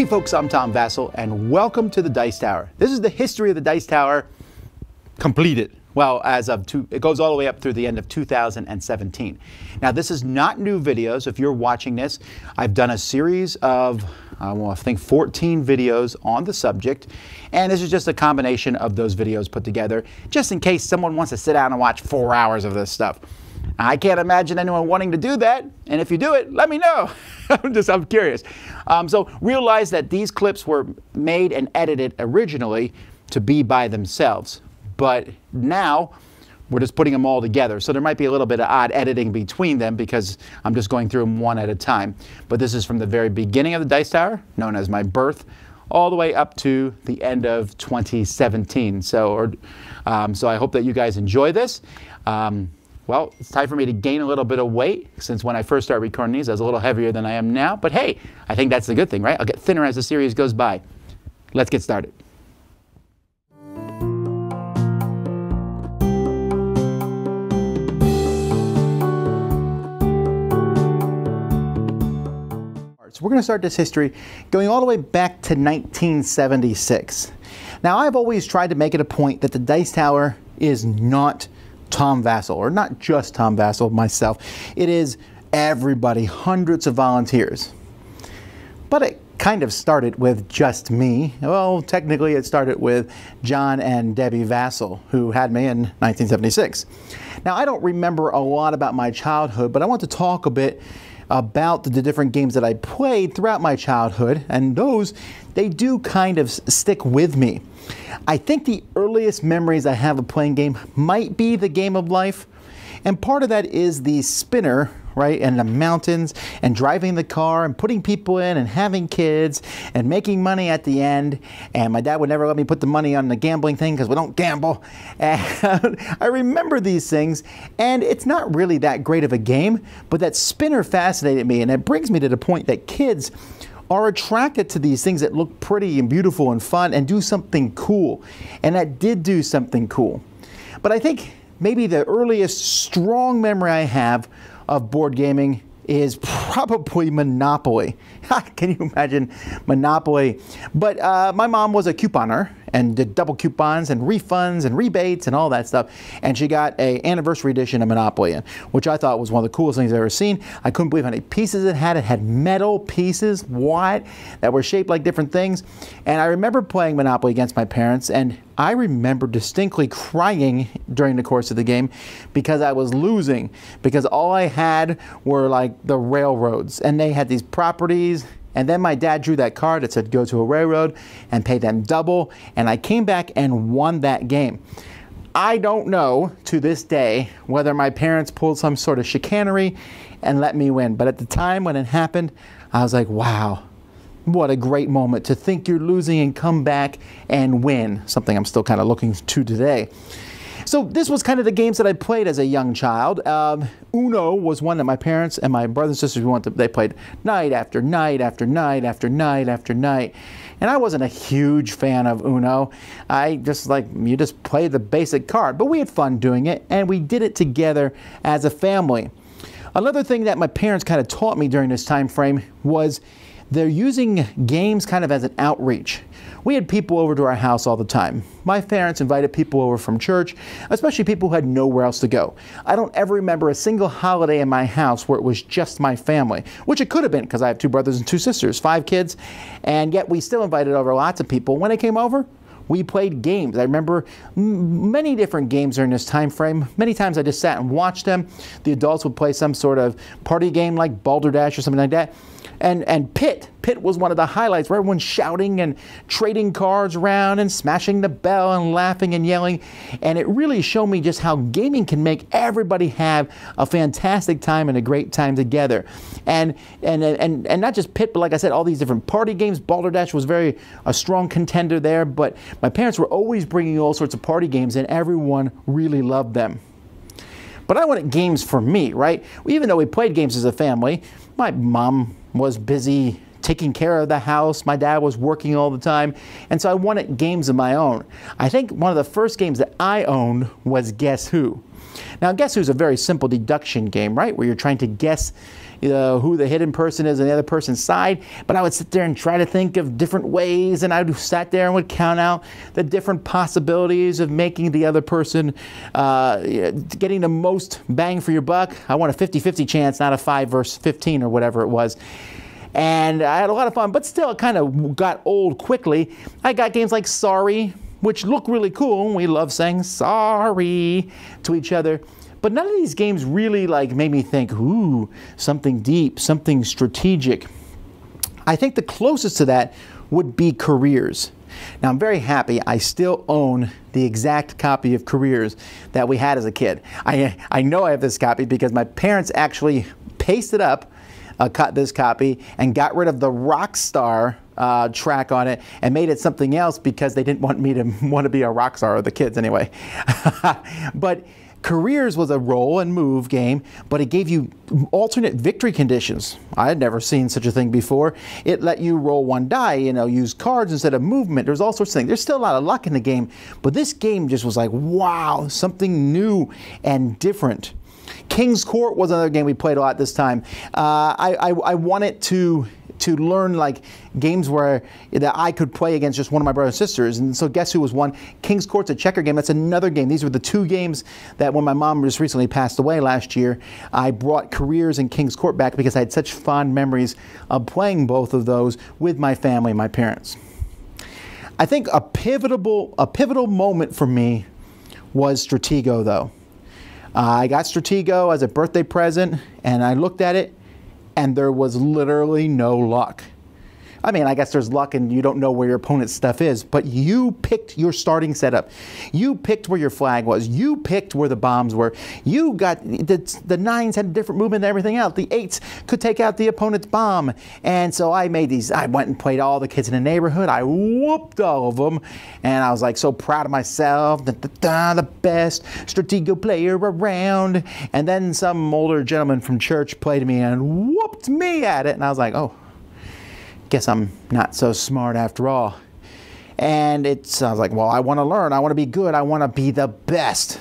Hey folks, I'm Tom Vasel and welcome to the Dice Tower. This is the history of the Dice Tower completed. Well, it goes all the way up through the end of 2017. Now, this is not new videos. If you're watching this, I've done a series of, I think 14 videos on the subject. And this is just a combination of those videos put together, just in case someone wants to sit down and watch 4 hours of this stuff. I can't imagine anyone wanting to do that. And if you do it, let me know. I'm curious. So realize that these clips were made and edited originally to be by themselves. But now we're just putting them all together. So there might be a little bit of odd editing between them because I'm just going through them one at a time. But this is from the very beginning of the Dice Tower, known as my birth, all the way up to the end of 2017. So I hope that you guys enjoy this. Well, it's time for me to gain a little bit of weight, since when I first started recording these, I was a little heavier than I am now. But hey, I think that's the good thing, right? I'll get thinner as the series goes by. Let's get started. So we're going to start this history going all the way back to 1976. Now, I've always tried to make it a point that the Dice Tower is not Tom Vasel, or not just Tom Vasel, myself. It is everybody, hundreds of volunteers. But it kind of started with just me. Well, technically it started with John and Debbie Vasel, who had me in 1976. Now, I don't remember a lot about my childhood, but I want to talk a bit about the different games that I played throughout my childhood, and those, they do kind of stick with me. I think the earliest memories I have of playing game might be the Game of Life, and part of that is the spinner, right, and the mountains, and driving the car, and putting people in, and having kids, and making money at the end. And my dad would never let me put the money on the gambling thing because we don't gamble. And I remember these things, and it's not really that great of a game, but that spinner fascinated me, and it brings me to the point that kids are attracted to these things that look pretty and beautiful and fun and do something cool. And that did do something cool. But I think maybe the earliest strong memory I have of board gaming is probably Monopoly. Can you imagine Monopoly? But my mom was a couponer and did double coupons and refunds and rebates and all that stuff. And she got an anniversary edition of Monopoly in, which I thought was one of the coolest things I've ever seen. I couldn't believe how many pieces it had. It had metal pieces, that were shaped like different things. And I remember playing Monopoly against my parents, and I remember distinctly crying during the course of the game because I was losing, because all I had were like the railroads, and they had these properties. And then my dad drew that card that said go to a railroad and pay them double, and I came back and won that game. I don't know to this day whether my parents pulled some sort of chicanery and let me win, but at the time when it happened, I was like, wow, what a great moment to think you're losing and come back and win, something I'm still kind of looking to today. So this was kind of the games that I played as a young child. Uno was one that my parents and my brothers and sisters they played night after night after night after night after night. And I wasn't a huge fan of Uno. I just you just play the basic card. But we had fun doing it, and we did it together as a family. Another thing that my parents kind of taught me during this time frame was they're using games kind of as an outreach. We had people over to our house all the time. My parents invited people over from church, especially people who had nowhere else to go. I don't ever remember a single holiday in my house where it was just my family, which it could have been because I have 2 brothers and 2 sisters, 5 kids, and yet we still invited over lots of people. When they came over, we played games. I remember many different games during this time frame. Many times I just sat and watched them. The adults would play some sort of party game like Balderdash or something like that. And Pit was one of the highlights where everyone's shouting and trading cards around and smashing the bell and laughing and yelling. And it really showed me just how gaming can make everybody have a fantastic time and a great time together. And not just Pit, but like I said, all these different party games. Balderdash was a strong contender there, but my parents were always bringing all sorts of party games, and everyone really loved them. But I wanted games for me, right? Even though we played games as a family, my mom was busy taking care of the house. My dad was working all the time, and so I wanted games of my own. I think one of the first games that I owned was Guess Who. Now, Guess Who is a very simple deduction game, right? Where you're trying to guess who the hidden person is on the other person's side. But I would sit there and try to think of different ways, and I sat there and would count out the different possibilities of making the other person getting the most bang for your buck. I want a 50-50 chance, not a 5 versus 15 or whatever it was. And I had a lot of fun, but still it kind of got old quickly. I got games like Sorry, which look really cool. We love saying sorry to each other. But none of these games really made me think, ooh, something deep, something strategic. I think the closest to that would be Careers. Now, I'm very happy I still own the exact copy of Careers that we had as a kid. I know I have this copy because my parents actually pasted up this copy and got rid of the Rockstar track on it and made it something else because they didn't want me to want to be a rock star, or the kids anyway. But Careers was a roll and move game, but it gave you alternate victory conditions. I had never seen such a thing before. It let you roll one die, use cards instead of movement. There's all sorts of things. There's still a lot of luck in the game, but this game just was like, wow, something new and different. King's Court was another game we played a lot this time. I wanted to learn games that I could play against just one of my brothers and sisters, and so Guess Who was one. King's Court's a checker game. That's another game. These were the two games that when my mom just recently passed away last year, I brought Careers and King's Court back because I had such fond memories of playing both of those with my family, my parents. I think a pivotal moment for me was Stratego, though. I got Stratego as a birthday present, and I looked at it, and there was literally no luck. I mean, I guess there's luck and you don't know where your opponent's stuff is, but you picked your starting setup. You picked where your flag was. You picked where the bombs were. You got, the 9s had different movement and everything else. The 8s could take out the opponent's bomb. And so I made these, I went and played all the kids in the neighborhood. I whooped all of them. And I was like so proud of myself. The best Stratego player around. And then some older gentleman from church played me and whooped me at it. And I was like, oh, guess I'm not so smart after all. And I was like, well, I want to learn. I want to be good. I want to be the best.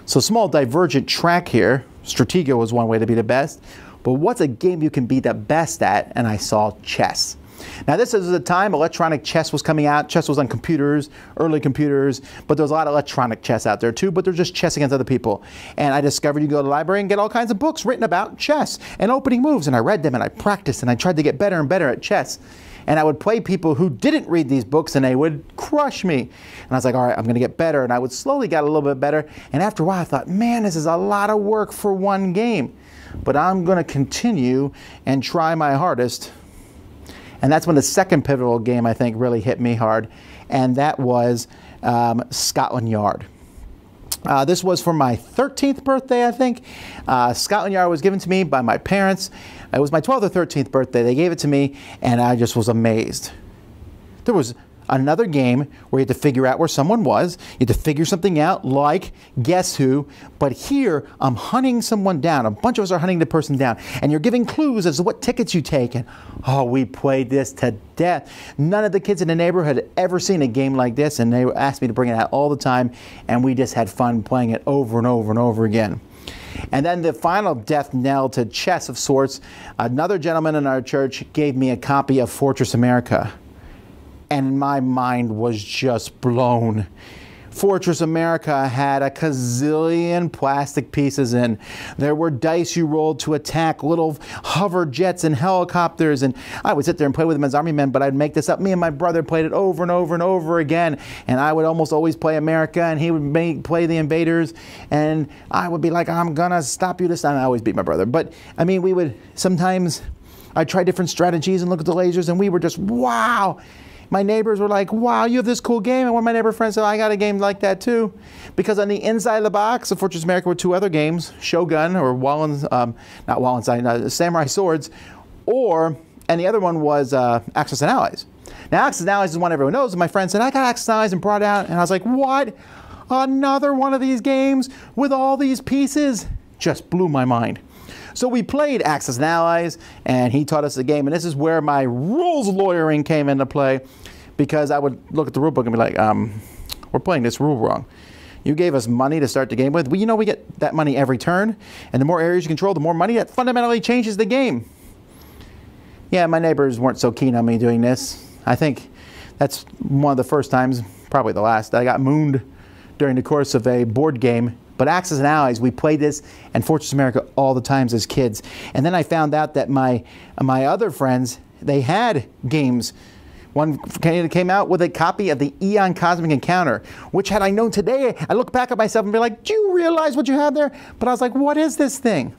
So small divergent track here. Stratego was one way to be the best. But what's a game you can be the best at? And I saw chess. Now this is the time electronic chess was coming out. Chess was on computers, early computers, but there was a lot of electronic chess out there too, but there's just chess against other people. And I discovered you go to the library and get all kinds of books written about chess and opening moves, and I read them and I practiced and I tried to get better and better at chess. And I would play people who didn't read these books and they would crush me. And I was like, all right, I'm gonna get better. And I would slowly get a little bit better. And after a while I thought, man, this is a lot of work for one game. But I'm gonna continue and try my hardest. And that's when the second pivotal game, I think, really hit me hard, and that was Scotland Yard. This was for my 13th birthday, I think. Scotland Yard was given to me by my parents. It was my 12th or 13th birthday. They gave it to me, and I just was amazed. There was another game where you had to figure out where someone was. You had to figure something out, like Guess Who. But here, I'm hunting someone down. A bunch of us are hunting the person down. And you're giving clues as to what tickets you take. And, oh, we played this to death. None of the kids in the neighborhood had ever seen a game like this. And they asked me to bring it out all the time. And we just had fun playing it over and over and over again. And then the final death knell to chess of sorts, another gentleman in our church gave me a copy of Fortress America. And my mind was just blown. Fortress America had a gazillion plastic pieces in. There were dice you rolled to attack little hover jets and helicopters, and I would sit there and play with them as army men, but I'd make this up. Me and my brother played it over and over and over again, and I would almost always play America, and he would play the invaders, and I would be like, I'm gonna stop you this time. I always beat my brother, but I mean, we would sometimes, I'd try different strategies and look at the lasers, and we were just, wow. My neighbors were like, wow, you have this cool game. And one of my neighbor friends said, I got a game like that too. Because on the inside of the box of Fortress America were two other games, Shogun, or Samurai Swords, and the other one was Axis and Allies. Now, Axis and Allies is one everyone knows, and my friend said, I got Axis and Allies and brought it out. And I was like, what? Another one of these games with all these pieces? Just blew my mind. So we played Axis and Allies, and he taught us the game, and this is where my rules lawyering came into play, because I would look at the rule book and be like, we're playing this rule wrong. You gave us money to start the game with. Well, you know we get that money every turn, and the more areas you control, the more money. That fundamentally changes the game. Yeah, my neighbors weren't so keen on me doing this. I think that's one of the first times, probably the last, that I got mooned during the course of a board game. But Axis and Allies, we played this and Fortress America all the times as kids. And then I found out that my other friends, they had games. One came out with a copy of the Eon Cosmic Encounter, which had I known today, I look back at myself and be like, do you realize what you have there? But I was like, what is this thing?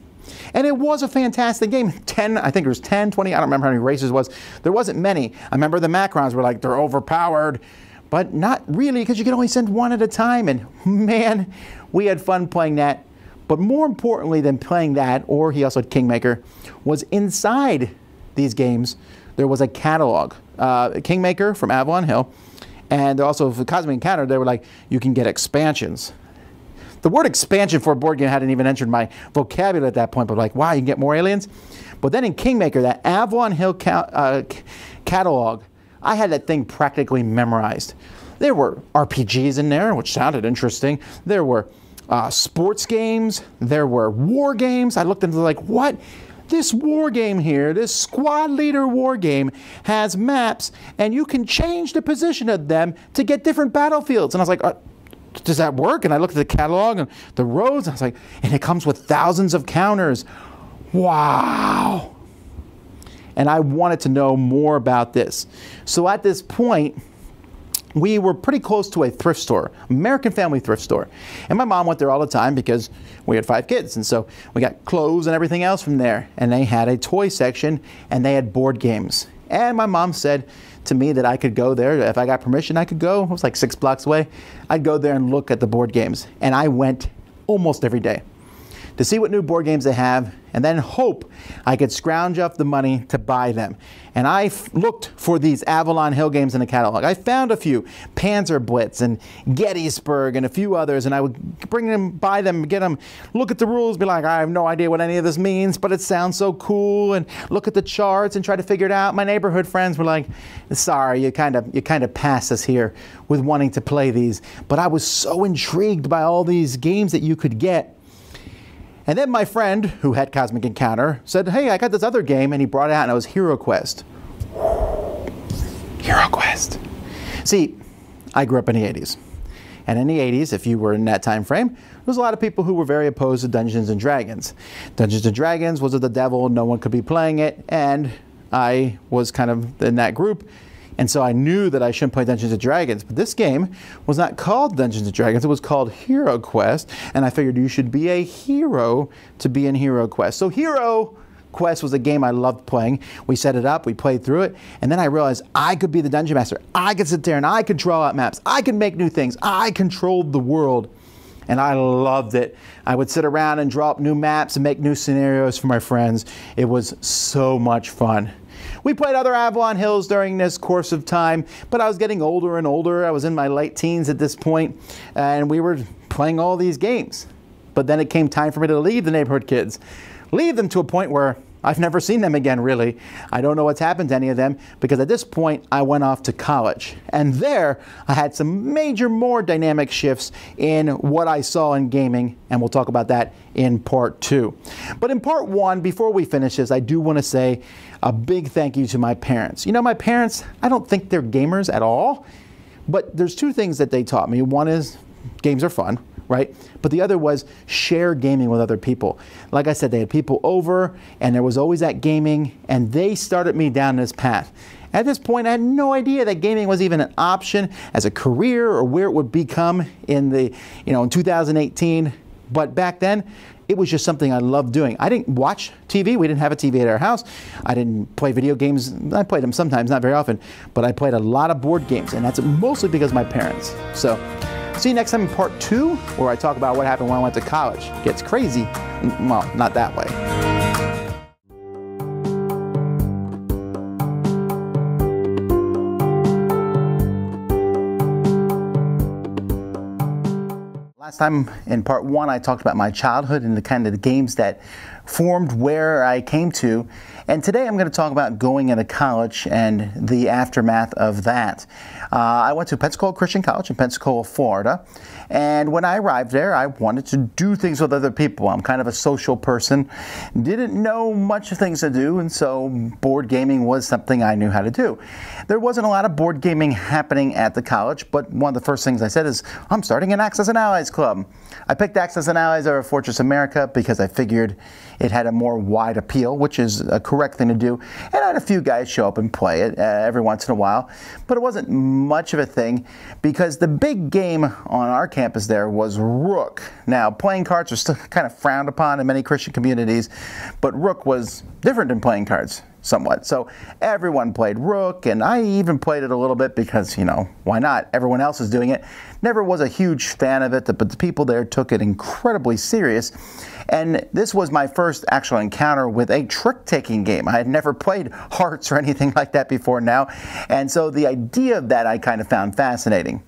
And it was a fantastic game. I think it was 10, 20, I don't remember how many races it was. There wasn't many. I remember the Macrons were like, they're overpowered, but not really, because you could only send one at a time. And man, we had fun playing that. But more importantly than playing that, or he also had Kingmaker, was inside these games, there was a catalog. Kingmaker from Avalon Hill, and also for Cosmic Encounter, they were like, you can get expansions. The word expansion for a board game hadn't even entered my vocabulary at that point, but like, wow, you can get more aliens? But then in Kingmaker, that Avalon Hill catalog, I had that thing practically memorized. There were RPGs in there, which sounded interesting. There were sports games. There were war games. I looked into like, what? This war game here, this squad leader war game, has maps, and you can change the position of them to get different battlefields. And I was like, does that work? And I looked at the catalog and the roads, and I was like, and it comes with thousands of counters. Wow. And I wanted to know more about this. So at this point, we were pretty close to a thrift store, American Family thrift store. And my mom went there all the time because we had 5 kids. And so we got clothes and everything else from there. And they had a toy section and they had board games. And my mom said to me that I could go there. If I got permission, I could go. It was like 6 blocks away. I'd go there and look at the board games. And I went almost every day to see what new board games they have, and then hope I could scrounge up the money to buy them. And I looked for these Avalon Hill games in the catalog. I found a few, Panzer Blitz and Gettysburg and a few others, and I would bring them, buy them, get them, look at the rules, be like, I have no idea what any of this means, but it sounds so cool, and look at the charts and try to figure it out. My neighborhood friends were like, sorry, you kind of pass us here with wanting to play these. But I was so intrigued by all these games that you could get. And then my friend, who had Cosmic Encounter, said, hey, I got this other game, and he brought it out, and it was Hero Quest. Hero Quest. See, I grew up in the 80s. And in the 80s, if you were in that time frame, there was a lot of people who were very opposed to Dungeons & Dragons. Dungeons & Dragons was of the devil, no one could be playing it, and I was kind of in that group. And so I knew that I shouldn't play Dungeons & Dragons. But this game was not called Dungeons & Dragons. It was called Hero Quest. And I figured you should be a hero to be in Hero Quest. So Hero Quest was a game I loved playing. We set it up. We played through it. And then I realized I could be the Dungeon Master. I could sit there and I could draw out maps. I could make new things. I controlled the world. And I loved it. I would sit around and draw up new maps and make new scenarios for my friends. It was so much fun. We played other Avalon Hills during this course of time, but I was getting older and older. I was in my late teens at this point, and we were playing all these games. But then it came time for me to leave the neighborhood kids. Leave them to a point where I've never seen them again, really. I don't know what's happened to any of them, because at this point, I went off to college. And there, I had some major, more dynamic shifts in what I saw in gaming, and we'll talk about that in part 2. But in part 1, before we finish this, I do want to say a big thank you to my parents. You know, my parents, I don't think they're gamers at all, but there's 2 things that they taught me. One is games are fun, right? But the other was share gaming with other people. Like I said, they had people over, and there was always that gaming, and they started me down this path. At this point, I had no idea that gaming was even an option as a career or where it would become in the, in 2018. But back then, it was just something I loved doing. I didn't watch TV. We didn't have a TV at our house. I didn't play video games. I played them sometimes, not very often, but I played a lot of board games, and that's mostly because of my parents. So see you next time in part 2, where I talk about what happened when I went to college. It gets crazy. Well, not that way. Last time in part 1, I talked about my childhood and the kind of the games that formed where I came to. And today I'm going to talk about going into college and the aftermath of that. I went to Pensacola Christian College in Pensacola, Florida. And when I arrived there, I wanted to do things with other people. I'm kind of a social person, didn't know much of things to do, and so board gaming was something I knew how to do. There wasn't a lot of board gaming happening at the college, but one of the first things I said is, I'm starting an Axis and Allies club. I picked Axis and Allies over Fortress America because I figured it had a more wide appeal, which is a correct thing to do. And I had a few guys show up and play it every once in a while, but it wasn't much of a thing because the big game on our campus there was Rook. Now, playing cards are still kind of frowned upon in many Christian communities, but Rook was different than playing cards somewhat. So everyone played Rook, and I even played it a little bit because, you know, why not? Everyone else is doing it. Never was a huge fan of it, but the people there took it incredibly serious. And this was my first actual encounter with a trick-taking game. I had never played Hearts or anything like that before now, and so the idea of that I kind of found fascinating.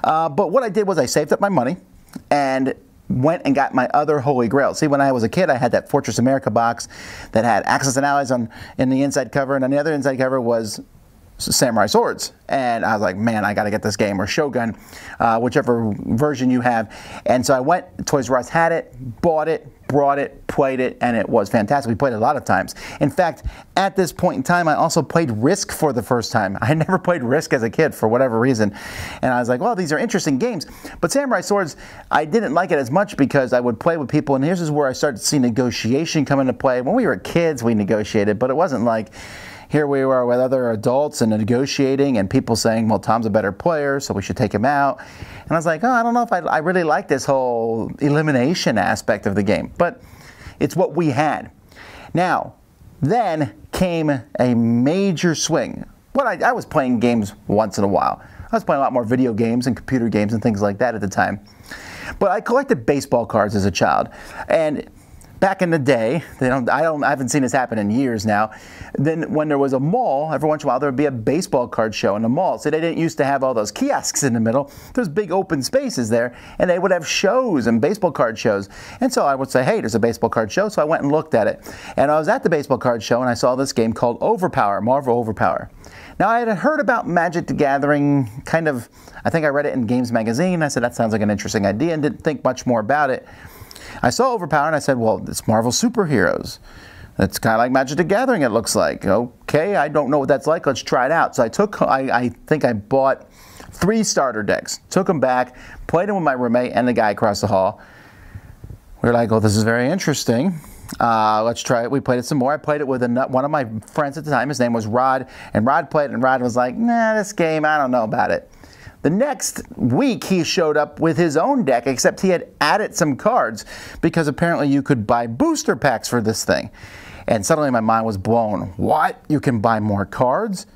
But what I did was I saved up my money and went and got my other holy grail. See, when I was a kid, I had that Fortress America box that had Axis and Allies in the inside cover, and on the other inside cover was Samurai Swords. And I was like, man, I got to get this game, or Shogun, whichever version you have. And so I went, Toys R Us had it, bought it, brought it, played it, and it was fantastic. We played it a lot of times. In fact, at this point in time, I also played Risk for the first time. I had never played Risk as a kid for whatever reason. And I was like, well, these are interesting games. But Samurai Swords, I didn't like it as much because I would play with people, and here's where I started to see negotiation come into play. When we were kids, we negotiated, but it wasn't like, here we were with other adults and negotiating and people saying, well, Tom's a better player, so we should take him out. And I was like, oh, I don't know if I really like this whole elimination aspect of the game, but it's what we had. Now, then came a major swing. I was playing games once in a while. I was playing a lot more video games and computer games and things like that at the time. But I collected baseball cards as a child. And back in the day, I haven't seen this happen in years now. Then when there was a mall, every once in a while there would be a baseball card show in the mall. So they didn't used to have all those kiosks in the middle. There's big open spaces there, and they would have shows and baseball card shows. And so I would say, hey, there's a baseball card show. So I went and looked at it. And I was at the baseball card show, and I saw this game called Overpower, Marvel Overpower. Now, I had heard about Magic the Gathering, I think I read it in Games Magazine. I said, that sounds like an interesting idea, and didn't think much more about it. I saw Overpower and I said, well, it's Marvel superheroes. It's kind of like Magic the Gathering, it looks like. Okay, I don't know what that's like. Let's try it out. So I think I bought 3 starter decks, took them back, played them with my roommate and the guy across the hall. We were like, oh, this is very interesting. Let's try it. We played it some more. I played it with one of my friends at the time. His name was Rod. And Rod played it, and Rod was like, nah, this game, I don't know about it. The next week, he showed up with his own deck, except he had added some cards because apparently you could buy booster packs for this thing. And suddenly my mind was blown. What? You can buy more cards?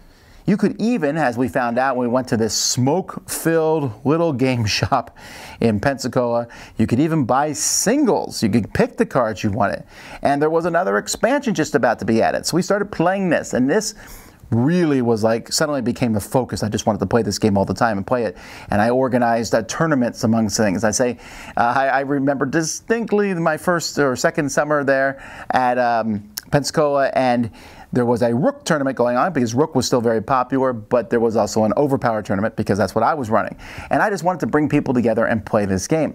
You could even, as we found out when we went to this smoke-filled little game shop in Pensacola, you could even buy singles. You could pick the cards you wanted. And there was another expansion just about to be added. So we started playing this, and this really was like, suddenly became the focus. I just wanted to play this game all the time and play it. And I organized tournaments amongst things. I remember distinctly my first or second summer there at Pensacola, and there was a Rook tournament going on because Rook was still very popular, but there was also an Overpower tournament because that's what I was running. And I just wanted to bring people together and play this game.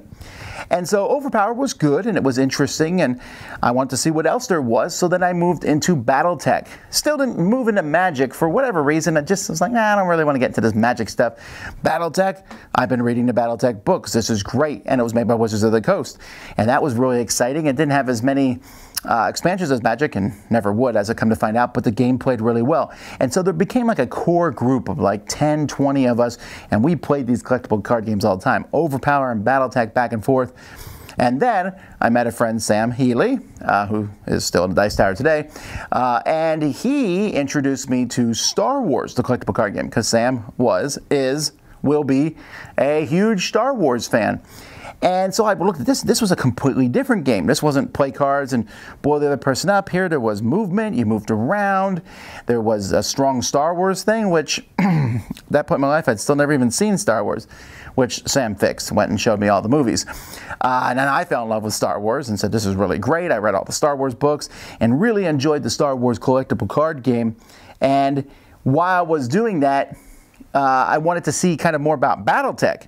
And so Overpower was good and it was interesting, and I wanted to see what else there was, so then I moved into Battletech. Still didn't move into Magic for whatever reason. I just was like, nah, I don't really want to get into this Magic stuff. Battletech, I've been reading the Battletech books. This is great, and it was made by Wizards of the Coast. And that was really exciting. It didn't have as many expansions as Magic, and never would, as I come to find out, but the game played really well. And so there became like a core group of like 10, 20 of us, and we played these collectible card games all the time. Overpower and Battletech back and forth. And then I met a friend, Sam Healy, who is still in the Dice Tower today, and he introduced me to Star Wars, the collectible card game, because Sam was will be a huge Star Wars fan. And so I looked at this. This was a completely different game. This wasn't play cards and blow the other person up. Here there was movement. You moved around. There was a strong Star Wars thing, which at that point in my life I'd still never even seen Star Wars, which Sam fixed, went and showed me all the movies. And then I fell in love with Star Wars and said, this is really great. I read all the Star Wars books and really enjoyed the Star Wars collectible card game. And while I was doing that, I wanted to see kind of more about BattleTech.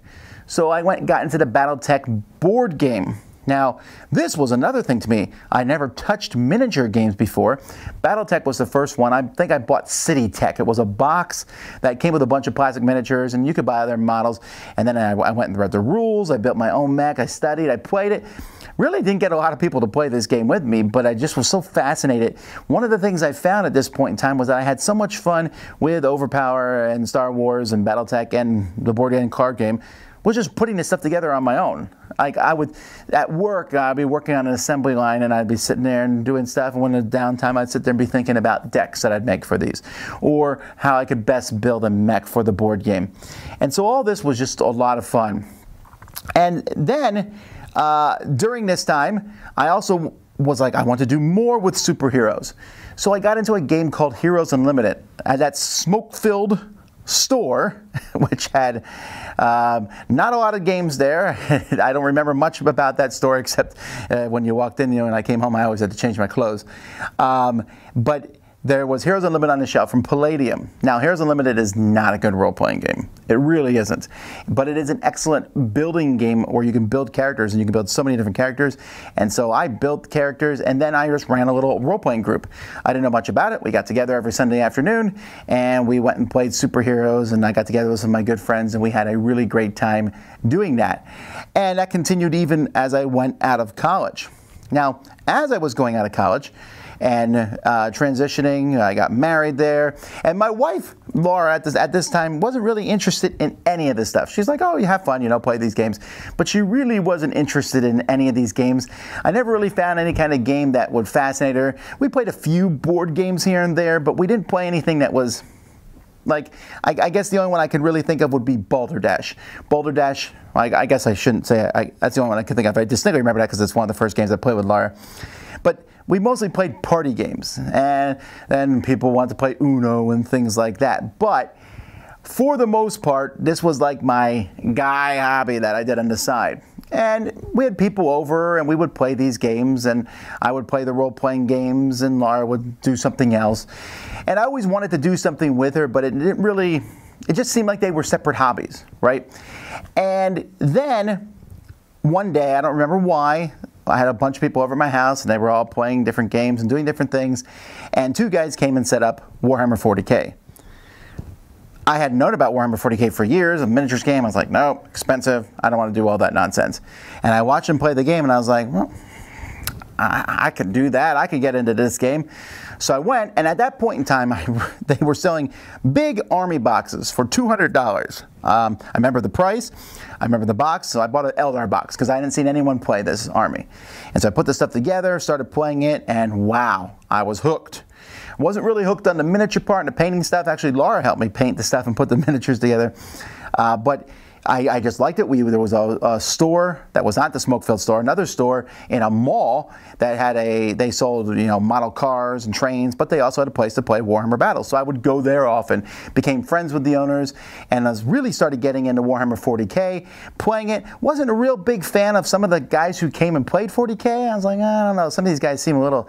So I went and got into the BattleTech board game. Now, this was another thing to me. I never touched miniature games before. BattleTech was the first one. I think I bought City Tech. It was a box that came with a bunch of plastic miniatures, and you could buy other models. And then I went and read the rules. I built my own mech. I studied. I played it. Really didn't get a lot of people to play this game with me, but I just was so fascinated. One of the things I found at this point in time was that I had so much fun with Overpower and Star Wars and BattleTech and the board game card game, was just putting this stuff together on my own. Like I would, at work, I'd be working on an assembly line and I'd be sitting there and doing stuff, and when the downtime I'd sit there and be thinking about decks that I'd make for these, or how I could best build a mech for the board game. And so all this was just a lot of fun. And then, during this time, I also was like, I want to do more with superheroes. So I got into a game called Heroes Unlimited. That smoke-filled store, which had not a lot of games there. I don't remember much about that store except when you walked in, when I came home, I always had to change my clothes. But there was Heroes Unlimited on the shelf from Palladium. Now, Heroes Unlimited is not a good role-playing game. It really isn't. But it is an excellent building game where you can build characters, and you can build so many different characters. And so I built characters, and then I just ran a little role-playing group. I didn't know much about it. We got together every Sunday afternoon, and we went and played superheroes, and I got together with some of my good friends, and we had a really great time doing that. And that continued even as I went out of college. Now, as I was going out of college, and transitioning, I got married there, and my wife Laura at this time wasn't really interested in any of this stuff. She's like, oh, you have fun, play these games, but she really wasn't interested in any of these games. I never really found any kind of game that would fascinate her. We played a few board games here and there, but we didn't play anything that was like, I guess the only one I could really think of would be Balderdash. Balderdash, I guess I shouldn't say it. That's the only one I could think of. I distinctly remember that because it's one of the first games I played with Laura. But we mostly played party games, and then people wanted to play Uno and things like that. But for the most part, this was like my guy hobby that I did on the side. And we had people over, and we would play these games, and I would play the role-playing games, and Laura would do something else. And I always wanted to do something with her, but it didn't really, it just seemed like they were separate hobbies, right? And then one day, I don't remember why, I had a bunch of people over at my house, and they were all playing different games and doing different things. And two guys came and set up Warhammer 40K. I had known about Warhammer 40K for years, a miniatures game. I was like, no, expensive. I don't want to do all that nonsense. And I watched them play the game, and I was like, well, I could do that. I could get into this game. So I went, and at that point in time, they were selling big army boxes for $200. I remember the price. I remember the box, so I bought an Eldar box because I hadn't seen anyone play this army. And so I put this stuff together, started playing it, and wow, I was hooked. Wasn't really hooked on the miniature part and the painting stuff. Actually, Laura helped me paint the stuff and put the miniatures together. But I just liked it. There was a store that was not the smoke-filled store, another store in a mall that had they sold model cars and trains, but they also had a place to play Warhammer battles. So I would go there often, became friends with the owners, and I really started getting into Warhammer 40K, playing it. Wasn't a real big fan of some of the guys who came and played 40K. I was like, I don't know, some of these guys seem a little,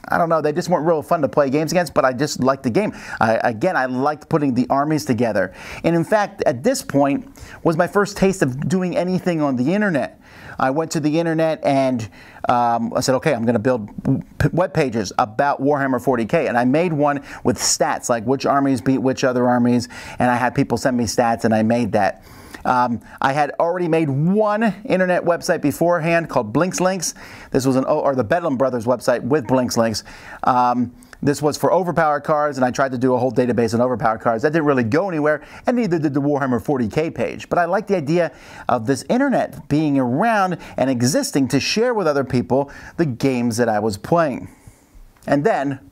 I don't know, they just weren't real fun to play games against, but I just liked the game. Again, I liked putting the armies together. And in fact, at this point was my first taste of doing anything on the internet. I went to the internet and I said, okay, I'm going to build web pages about Warhammer 40K. And I made one with stats, like which armies beat which other armies. And I had people send me stats, and I made that. I had already made one internet website beforehand called Blinks Links. This was or the Bedlam Brothers website with Blinks Links. This was for overpowered cards, and I tried to do a whole database on overpowered cards. That didn't really go anywhere, and neither did the Warhammer 40K page. But I liked the idea of this internet being around and existing to share with other people the games that I was playing. And then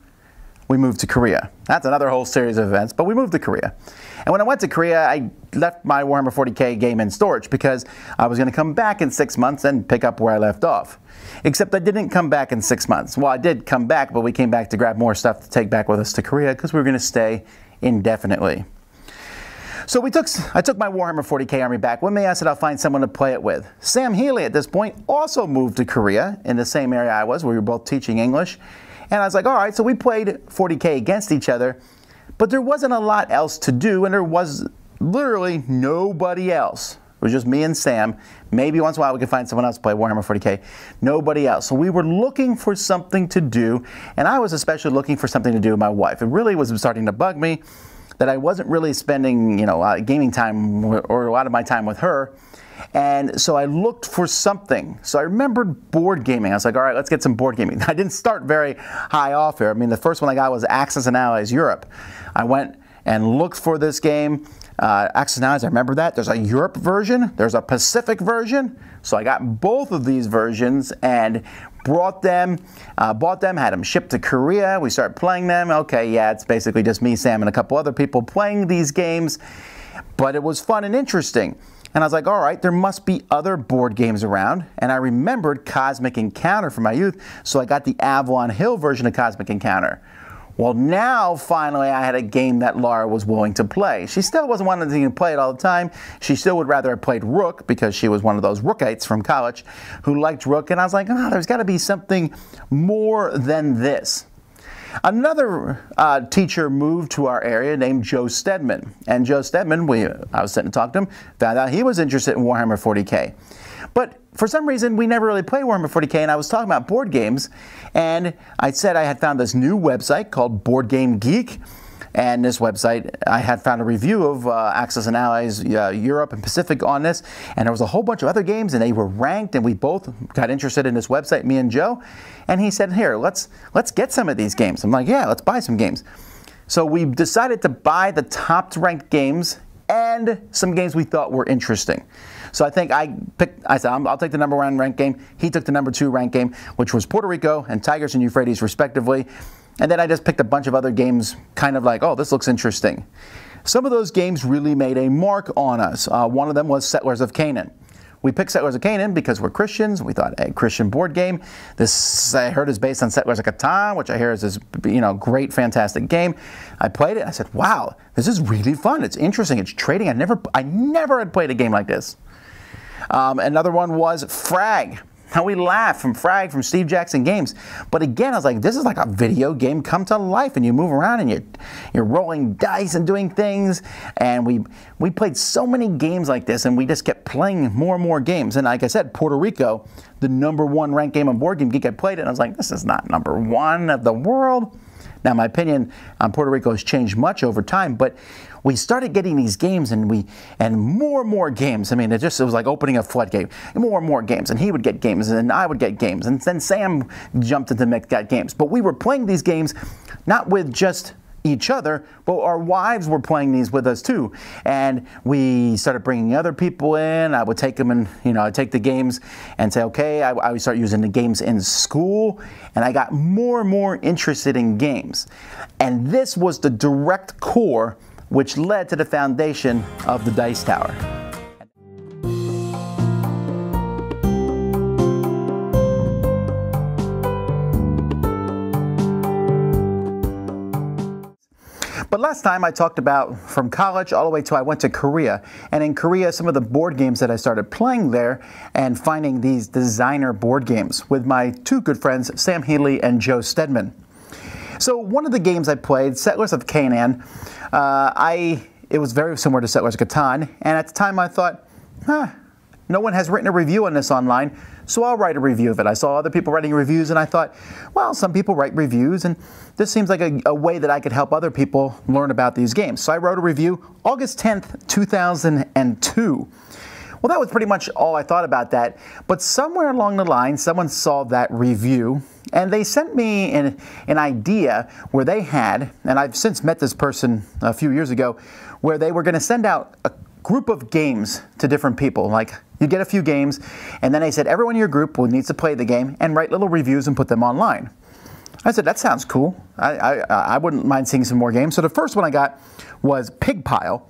we moved to Korea. That's another whole series of events, but we moved to Korea. And when I went to Korea, I left my Warhammer 40K game in storage because I was going to come back in 6 months and pick up where I left off. Except I didn't come back in 6 months. Well, I did come back, but we came back to grab more stuff to take back with us to Korea because we were going to stay indefinitely. So I took my Warhammer 40K army back with me. I said I'll find someone to play it with. Sam Healy at this point also moved to Korea in the same area I was. We were both teaching English. And I was like, all right, so we played 40K against each other. But there wasn't a lot else to do, and there was literally nobody else. It was just me and Sam. Maybe once in a while we could find someone else to play Warhammer 40K. Nobody else. So we were looking for something to do, and I was especially looking for something to do with my wife. It really was starting to bug me that I wasn't really spending, gaming time or a lot of my time with her. And so I looked for something. So I remembered board gaming. I was like, all right, let's get some board gaming. I didn't start very high off here. I mean, the first one I got was Axis and Allies Europe. I went and looked for this game. Axis and Allies, I remember that. There's a Europe version. There's a Pacific version. So I got both of these versions and bought them, had them shipped to Korea. We started playing them. Okay, yeah, it's basically just me, Sam, and a couple other people playing these games. But it was fun and interesting. And I was like, all right, there must be other board games around. And I remembered Cosmic Encounter from my youth, so I got the Avalon Hill version of Cosmic Encounter. Well, now, finally, I had a game that Laura was willing to play. She still wasn't wanting to play it all the time. She still would rather have played Rook, because she was one of those Rookites from college who liked Rook. And I was like, oh, there's got to be something more than this. Another teacher moved to our area named Joe Stedman. And Joe Stedman, I was sitting to talk to him, found out he was interested in Warhammer 40K. But for some reason, we never really played Warhammer 40K, and I was talking about board games, and I said I had found this new website called Board Game Geek. And this website, I had found a review of Axis and Allies Europe and Pacific on this, and there was a whole bunch of other games, and they were ranked, and we both got interested in this website, me and Joe. And he said, here, let's get some of these games. I'm like, yeah, let's buy some games. So we decided to buy the top ranked games and some games we thought were interesting. So I think I said, I'll take the #1 ranked game. He took the #2 ranked game, which was Puerto Rico and Tigers and Euphrates, respectively. And then I just picked a bunch of other games, kind of like, oh, this looks interesting. Some of those games really made a mark on us. One of them was Settlers of Canaan. We picked Settlers of Canaan because we're Christians. We thought a Christian board game. This, I heard, is based on Settlers of Catan, which I hear is this, great, fantastic game. I played it. I said, wow, this is really fun. It's interesting. It's trading. I never had played a game like this. Another one was Frag. How we laugh from Frag from Steve Jackson Games. But again, I was like, this is like a video game come to life, and you move around and you're rolling dice and doing things. And we played so many games like this, and we just kept playing more and more games. And like I said, Puerto Rico, the #1 ranked game on Board Game Geek, I played it, and I was like, this is not #1 of the world. Now, my opinion on Puerto Rico has changed much over time, but we started getting these games and more and more games. I mean, it was like opening a floodgate. More and more games, and he would get games, and I would get games, and then Sam jumped into the mix, got games. But we were playing these games not with just each other, but our wives were playing these with us too. And we started bringing other people in. I would take them and, I'd take the games and say, okay, I would start using the games in school. And I got more and more interested in games. And this was the direct core which led to the foundation of the Dice Tower. But last time I talked about from college all the way till I went to Korea. And in Korea, some of the board games that I started playing there and finding these designer board games with my two good friends, Sam Healy and Joe Stedman. So one of the games I played, Settlers of Canaan, it was very similar to Settlers of Catan. And at the time I thought, no one has written a review on this online, so I'll write a review of it. I saw other people writing reviews, and I thought, well, some people write reviews, and this seems like a way that I could help other people learn about these games. So I wrote a review August 10th, 2002. Well, that was pretty much all I thought about that, but somewhere along the line, someone saw that review, and they sent me an idea where they had, and I've since met this person a few years ago, where they were going to send out a group of games to different people. Like, you get a few games, and then they said everyone in your group needs to play the game and write little reviews and put them online. I said, that sounds cool. I wouldn't mind seeing some more games. So the first one I got was Pig Pile.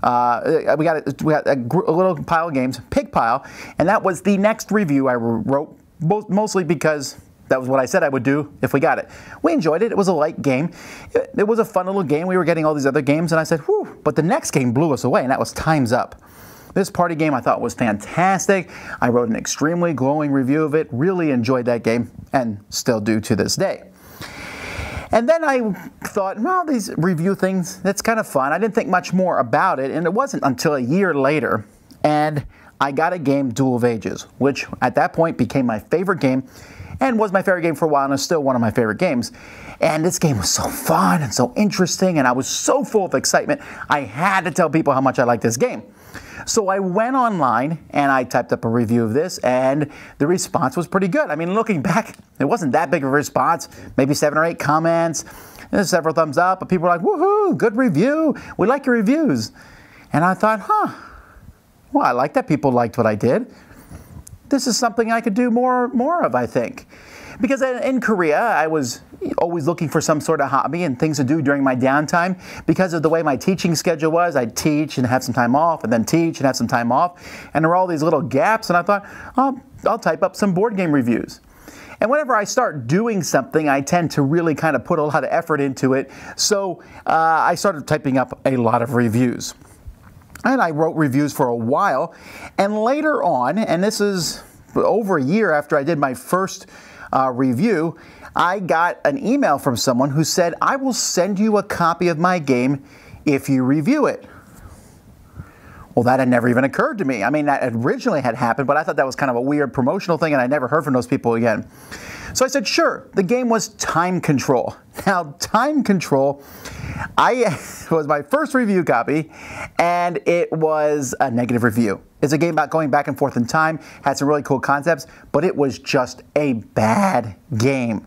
We got a little pile of games, Pig Pile, and that was the next review I wrote, mostly because that was what I said I would do if we got it. We enjoyed it. It was a light game. It was a fun little game. We were getting all these other games, and I said, whew, but the next game blew us away, and that was Time's Up. This party game I thought was fantastic. I wrote an extremely glowing review of it, really enjoyed that game, and still do to this day. And then I thought, well, these review things, that's kind of fun. I didn't think much more about it, and it wasn't until a year later, and I got a game, Duel of Ages, which at that point became my favorite game, and was my favorite game for a while, and is still one of my favorite games. And this game was so fun and so interesting, and I was so full of excitement, I had to tell people how much I liked this game. So I went online and I typed up a review of this, and the response was pretty good. I mean, looking back, it wasn't that big of a response, maybe 7 or 8 comments, several thumbs up, but people were like, woohoo, good review, we like your reviews. And I thought, well, I like that people liked what I did. This is something I could do more of, I think. Because in Korea, I was always looking for some sort of hobby and things to do during my downtime. Because of the way my teaching schedule was, I'd teach and have some time off, and then teach and have some time off. And there were all these little gaps, and I thought, I'll type up some board game reviews. And whenever I start doing something, I tend to really kind of put a lot of effort into it. So I started typing up a lot of reviews. And I wrote reviews for a while. And later on, and this is over a year after I did my first review, I got an email from someone who said, I will send you a copy of my game if you review it. Well, that had never even occurred to me. I mean, that originally had happened, but I thought that was kind of a weird promotional thing, and I never heard from those people again. So I said, sure. The game was Time Control. Now, Time Control, was my first review copy, and it was a negative review. It's a game about going back and forth in time, had some really cool concepts, but it was just a bad game.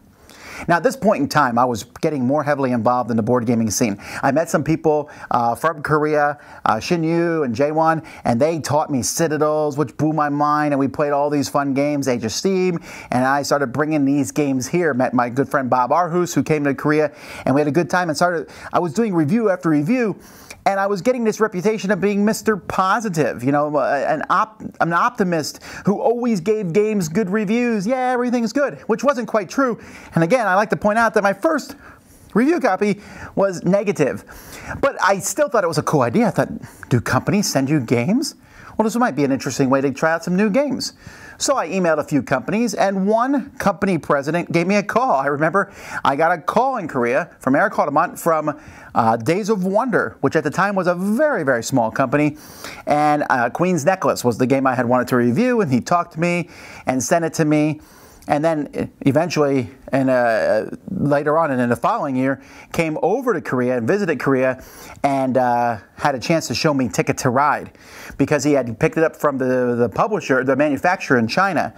Now, at this point in time, I was getting more heavily involved in the board gaming scene. I met some people from Korea, Shinyu and Jaewon, and they taught me Citadels, which blew my mind, and we played all these fun games, Age of Steam, and I started bringing these games here. Met my good friend Bob Arhus, who came to Korea, and we had a good time, and I was doing review after review, and I was getting this reputation of being Mr. Positive, you know, an optimist who always gave games good reviews. Yeah, everything's good, which wasn't quite true. And again, I like to point out that my first review copy was negative. But I still thought it was a cool idea. I thought, do companies send you games? Well, this might be an interesting way to try out some new games. So I emailed a few companies, and one company president gave me a call. I remember I got a call in Korea from Eric Haldemont from Days of Wonder, which at the time was a very, very small company. And Queen's Necklace was the game I had wanted to review, and he talked to me and sent it to me. And then eventually, and later on and in the following year, came over to Korea and visited Korea and had a chance to show me Ticket to Ride, because he had picked it up from the publisher, the manufacturer in China.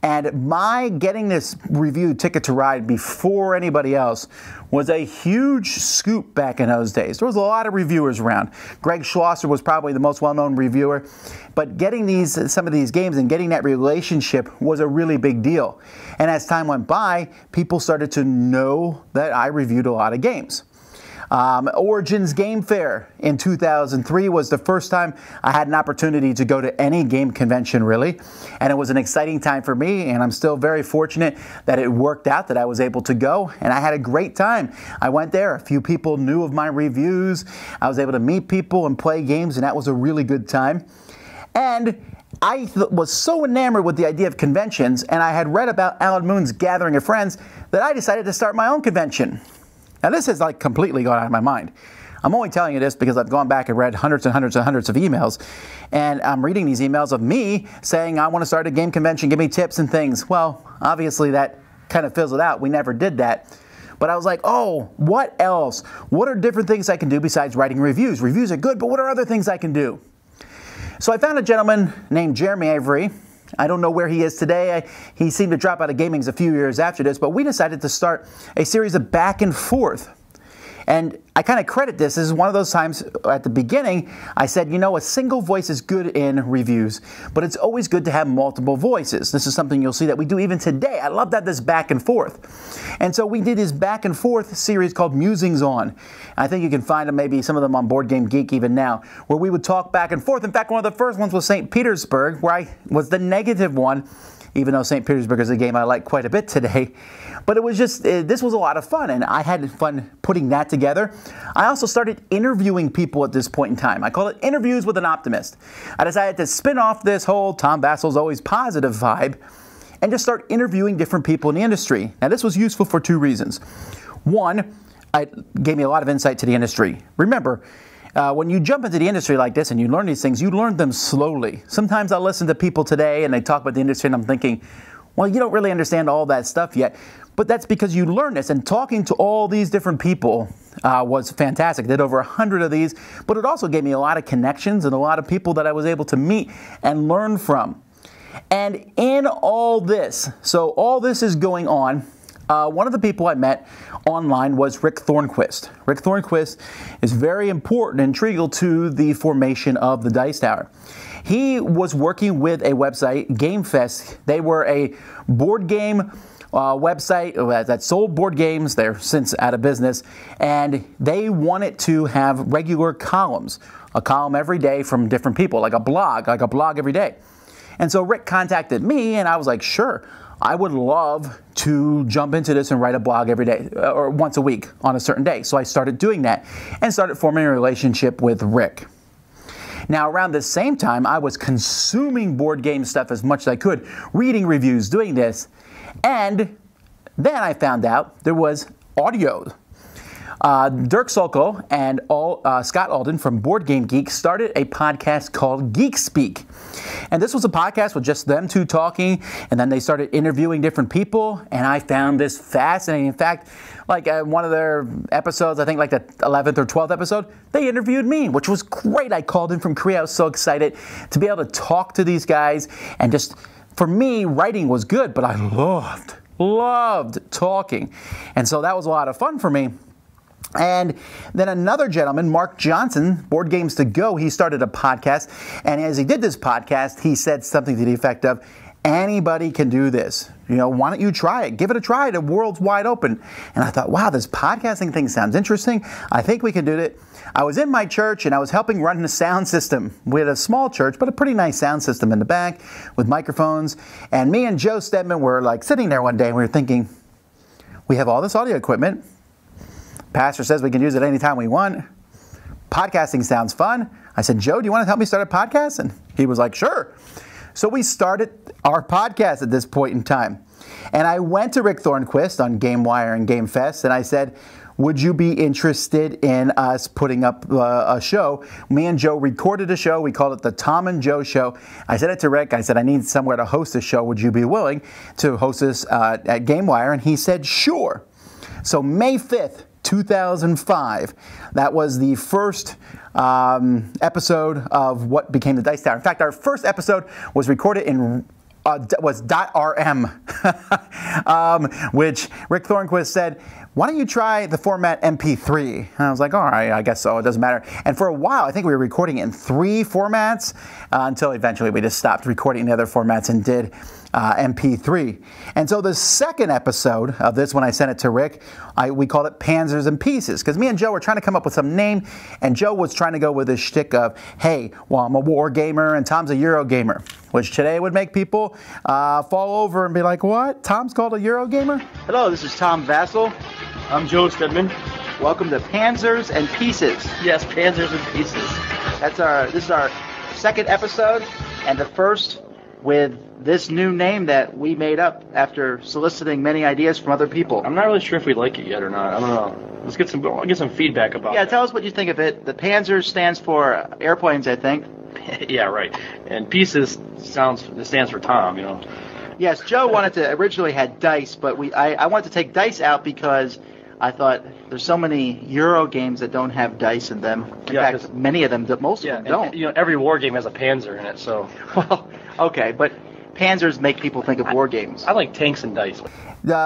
And my getting this review, Ticket to Ride, before anybody else was a huge scoop back in those days. There was a lot of reviewers around. Greg Schlosser was probably the most well-known reviewer. But getting some of these games and getting that relationship was a really big deal. And as time went by, people started to know that I reviewed a lot of games. Origins Game Fair in 2003 was the first time I had an opportunity to go to any game convention, really. And it was an exciting time for me, and I'm still very fortunate that it worked out, that I was able to go, and I had a great time. I went there, a few people knew of my reviews, I was able to meet people and play games, and that was a really good time. And I was so enamored with the idea of conventions, and I had read about Alan Moon's Gathering of Friends, that I decided to start my own convention. Now, this has like completely gone out of my mind. I'm only telling you this because I've gone back and read hundreds and hundreds and hundreds of emails, and I'm reading these emails of me saying, I want to start a game convention, give me tips and things. Well, obviously that kind of fizzled out. We never did that. But I was like, oh, what else? What are different things I can do besides writing reviews? Reviews are good, but what are other things I can do? So I found a gentleman named Jeremy Avery. I don't know where he is today. He seemed to drop out of gaming a few years after this, but we decided to start a series of back and forth. And I kind of credit this. This is one of those times at the beginning I said, you know, a single voice is good in reviews, but it's always good to have multiple voices. This is something you'll see that we do even today. I love that this back and forth. And so we did this back and forth series called Musings On. I think you can find them, maybe some of them on Board Game Geek even now, where we would talk back and forth. In fact, one of the first ones was St. Petersburg, where I was the negative one, even though St. Petersburg is a game I like quite a bit today. But it was just, this was a lot of fun, and I had fun putting that together. I also started interviewing people at this point in time. I call it Interviews with an Optimist. I decided to spin off this whole Tom Vasel's always positive vibe and just start interviewing different people in the industry. Now, this was useful for two reasons. One, it gave me a lot of insight to the industry. Remember, when you jump into the industry like this and you learn these things, you learn them slowly. Sometimes I listen to people today and they talk about the industry and I'm thinking, well, you don't really understand all that stuff yet. But that's because you learn this. And talking to all these different people was fantastic. I did over 100 of these. But it also gave me a lot of connections and a lot of people that I was able to meet and learn from. And in all this, so all this is going on, one of the people I met online was Rick Thornquist. Rick Thornquist is very important and integral to the formation of the Dice Tower. He was working with a website, GameFest. They were a board game website that sold board games. They're since out of business. And they wanted to have regular columns, a column every day from different people, like a blog every day. And so Rick contacted me, and I was like, sure, I would love to jump into this and write a blog every day or once a week on a certain day. So I started doing that and started forming a relationship with Rick. Now, around the same time, I was consuming board game stuff as much as I could, reading reviews, doing this. And then I found out there was audio. Dirk Solko and Scott Alden from Board Game Geek started a podcast called Geek Speak. And this was a podcast with just them two talking, and then they started interviewing different people, and I found this fascinating. In fact, like one of their episodes, I think like the 11th or 12th episode, they interviewed me, which was great. I called in from Korea. I was so excited to be able to talk to these guys, and just, for me, writing was good, but I loved talking. And so that was a lot of fun for me. And then another gentleman, Mark Johnson, Board Games to Go, he started a podcast. And as he did this podcast, he said something to the effect of, anybody can do this. You know, why don't you try it? Give it a try. The world's wide open. And I thought, wow, this podcasting thing sounds interesting. I think we can do it. I was in my church and I was helping run the sound system. We had a small church, but a pretty nice sound system in the back with microphones. And me and Joe Stedman were like sitting there one day and we were thinking, we have all this audio equipment. Pastor says we can use it anytime we want. Podcasting sounds fun. I said, Joe, do you want to help me start a podcast? And he was like, sure. So we started our podcast at this point in time. And I went to Rick Thornquist on GameWire and GameFest, and I said, would you be interested in us putting up a show? Me and Joe recorded a show. We called it the Tom and Joe Show. I said it to Rick. I said, I need somewhere to host a show. Would you be willing to host this at GameWire? And he said, sure. So May 5th, 2005. That was the first episode of what became the Dice Tower. In fact, our first episode was recorded in was .rm, which Rick Thornquist said, why don't you try the format MP3? And I was like, all right, I guess so. It doesn't matter. And for a while, I think we were recording in 3 formats until eventually we just stopped recording the other formats and did MP3. And so the second episode of this, when I sent it to Rick, we called it Panzers and Pieces, because me and Joe were trying to come up with some name, and Joe was trying to go with this shtick of, hey, well, I'm a war gamer and Tom's a Euro gamer, which today would make people fall over and be like, what? Tom's called a Euro gamer? Hello, this is Tom Vasel. I'm Joe Stedman. Welcome to Panzers and Pieces. Yes, Panzers and Pieces. This is our second episode, and the first with this new name that we made up after soliciting many ideas from other people. I'm not really sure if we like it yet or not. I don't know. Let's get some feedback about it. Yeah, tell us what you think of it. The Panzer stands for airplanes, I think. Yeah, right. And Pieces stands for Tom, you know. Yes, Joe wanted to originally had dice, but I wanted to take dice out because I thought there's so many Euro games that don't have dice in them. In fact, many of them, most of them don't. And, you know, every war game has a Panzer in it, so. Well, okay, but Panzers make people think of war games. I like tanks and dice.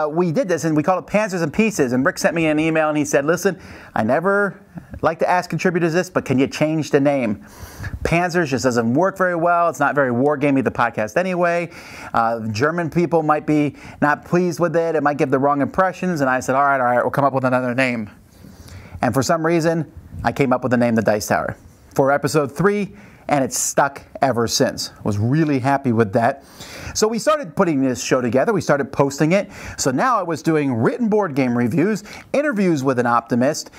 We did this, and we called it Panzers and Pieces. And Rick sent me an email, and he said, listen, I never like to ask contributors this, but can you change the name? Panzers just doesn't work very well. It's not very wargamey, the podcast anyway. German people might be not pleased with it. It might give the wrong impressions. And I said, all right, we'll come up with another name. And for some reason, I came up with the name The Dice Tower for episode 3, and it's stuck ever since. Was really happy with that. So we started putting this show together. We started posting it. So now I was doing written board game reviews, interviews with an optimist,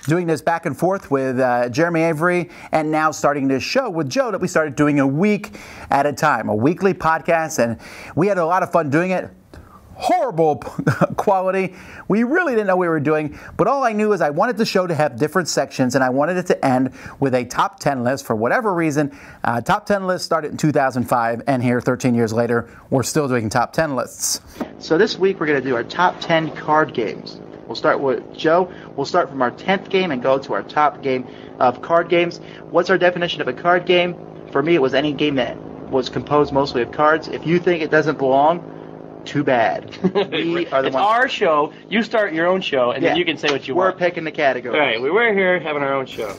doing this back and forth with Jeremy Avery, and now starting this show with Joe that we started doing a week at a time, a weekly podcast, and we had a lot of fun doing it. Horrible quality. We really didn't know what we were doing, but all I knew is I wanted the show to have different sections, and I wanted it to end with a top 10 list. For whatever reason, top 10 list started in 2005, and here 13 years later, we're still doing top 10 lists. So this week we're going to do our top 10 card games. We'll start with Joe. We'll start from our 10th game and go to our top game of card games. What's our definition of a card game? For me, it was any game that was composed mostly of cards. If you think it doesn't belong, too bad. We are the It's ones. our show. You start your own show, and then you can say what you want. We're picking the category. Right, we were here having our own show.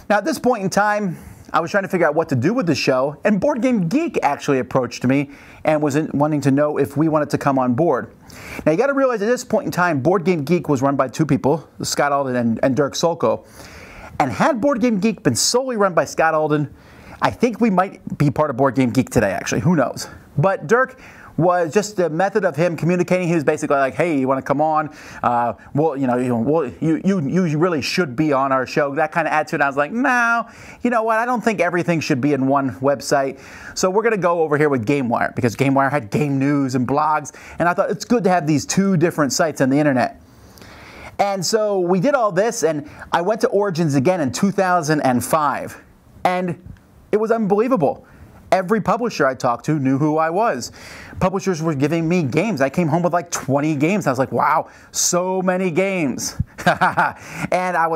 Now, at this point in time, I was trying to figure out what to do with the show, and Board Game Geek actually approached me and was wanting to know if we wanted to come on board. Now, you got to realize at this point in time, Board Game Geek was run by two people, Scott Alden and Dirk Solko. And had Board Game Geek been solely run by Scott Alden, I think we might be part of Board Game Geek today, actually. Who knows? But Dirk was just the method of him communicating. He was basically like, hey, you want to come on? Well, you really should be on our show. That kind of attitude. I was like, no, you know what? I don't think everything should be in one website. So we're going to go over here with GameWire, because GameWire had game news and blogs. And I thought it's good to have these two different sites on the internet. And so we did all this, and I went to Origins again in 2005. And it was unbelievable. Every publisher I talked to knew who I was. Publishers were giving me games. I came home with like 20 games. I was like, wow, so many games. And I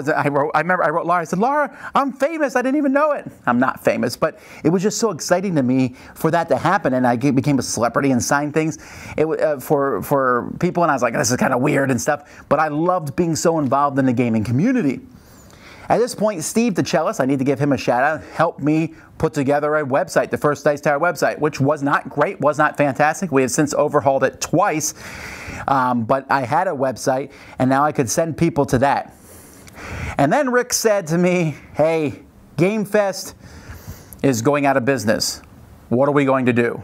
remember I wrote Laura. I said, Laura, I'm famous. I didn't even know it. I'm not famous, but it was just so exciting to me for that to happen. And I became a celebrity and signed things for people. And I was like, this is kind of weird and stuff. But I loved being so involved in the gaming community. At this point, Steve, the cellist, I need to give him a shout out, helped me put together a website, the first Dice Tower website, which was not great, was not fantastic. We have since overhauled it twice, but I had a website, and now I could send people to that. And then Rick said to me, hey, GameFest is going out of business. What are we going to do?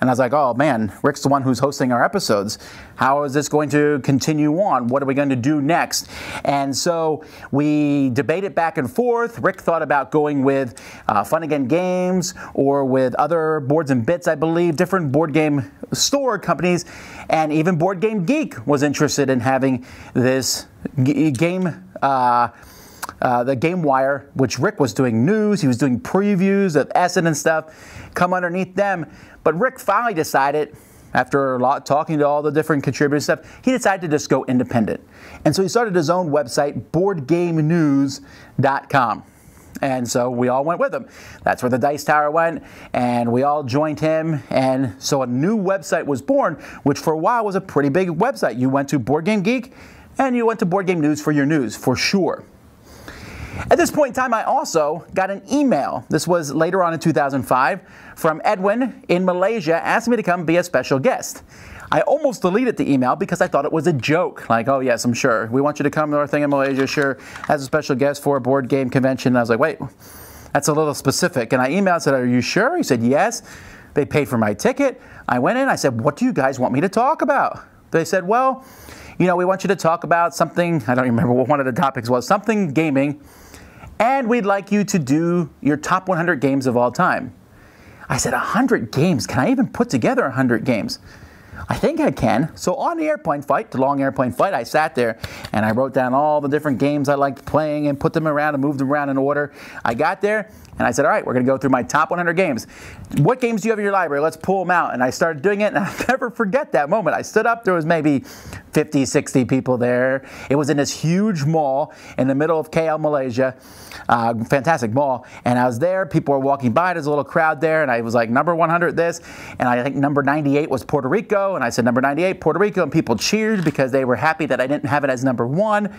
And I was like, oh man, Rick's the one who's hosting our episodes. How is this going to continue on? What are we going to do next? And so we debated back and forth. Rick thought about going with Fun Again Games or with other Boards and Bits, I believe, different board game store companies. And even Board Game Geek was interested in having this game, the GameWire, which Rick was doing news. He was doing previews of Essen and stuff, come underneath them. But Rick finally decided, after a lot talking to all the different contributors and stuff, he decided to just go independent. And so he started his own website, boardgamenews.com. And so we all went with him. That's where the Dice Tower went, and we all joined him. And so a new website was born, which for a while was a pretty big website. You went to Board Game Geek, and you went to Board Game News for your news, for sure. At this point in time, I also got an email. This was later on in 2005 from Edwin in Malaysia asking me to come be a special guest. I almost deleted the email because I thought it was a joke. Like, oh yes, I'm sure. We want you to come to our thing in Malaysia, sure, as a special guest for a board game convention. And I was like, wait, that's a little specific. And I emailed and said, are you sure? He said, yes. They paid for my ticket. I went in. I said, what do you guys want me to talk about? They said, well, we want you to talk about something. I don't remember what one of the topics was. Something gaming. And we'd like you to do your top 100 games of all time. I said, 100 games? Can I even put together 100 games? I think I can. So on the airplane flight, the long airplane flight, I sat there and I wrote down all the different games I liked playing and put them around and moved them around in order. I got there And I said, all right, we're going to go through my top 100 games. What games do you have in your library? Let's pull them out. And I started doing it, and I'll never forget that moment. I stood up. There was maybe 50, 60 people there. It was in this huge mall in the middle of KL, Malaysia. Fantastic mall. And I was there. People were walking by. There's a little crowd there. And I was like, number 100 this. And I think number 98 was Puerto Rico. And I said, number 98, Puerto Rico. And people cheered because they were happy that I didn't have it as number 1.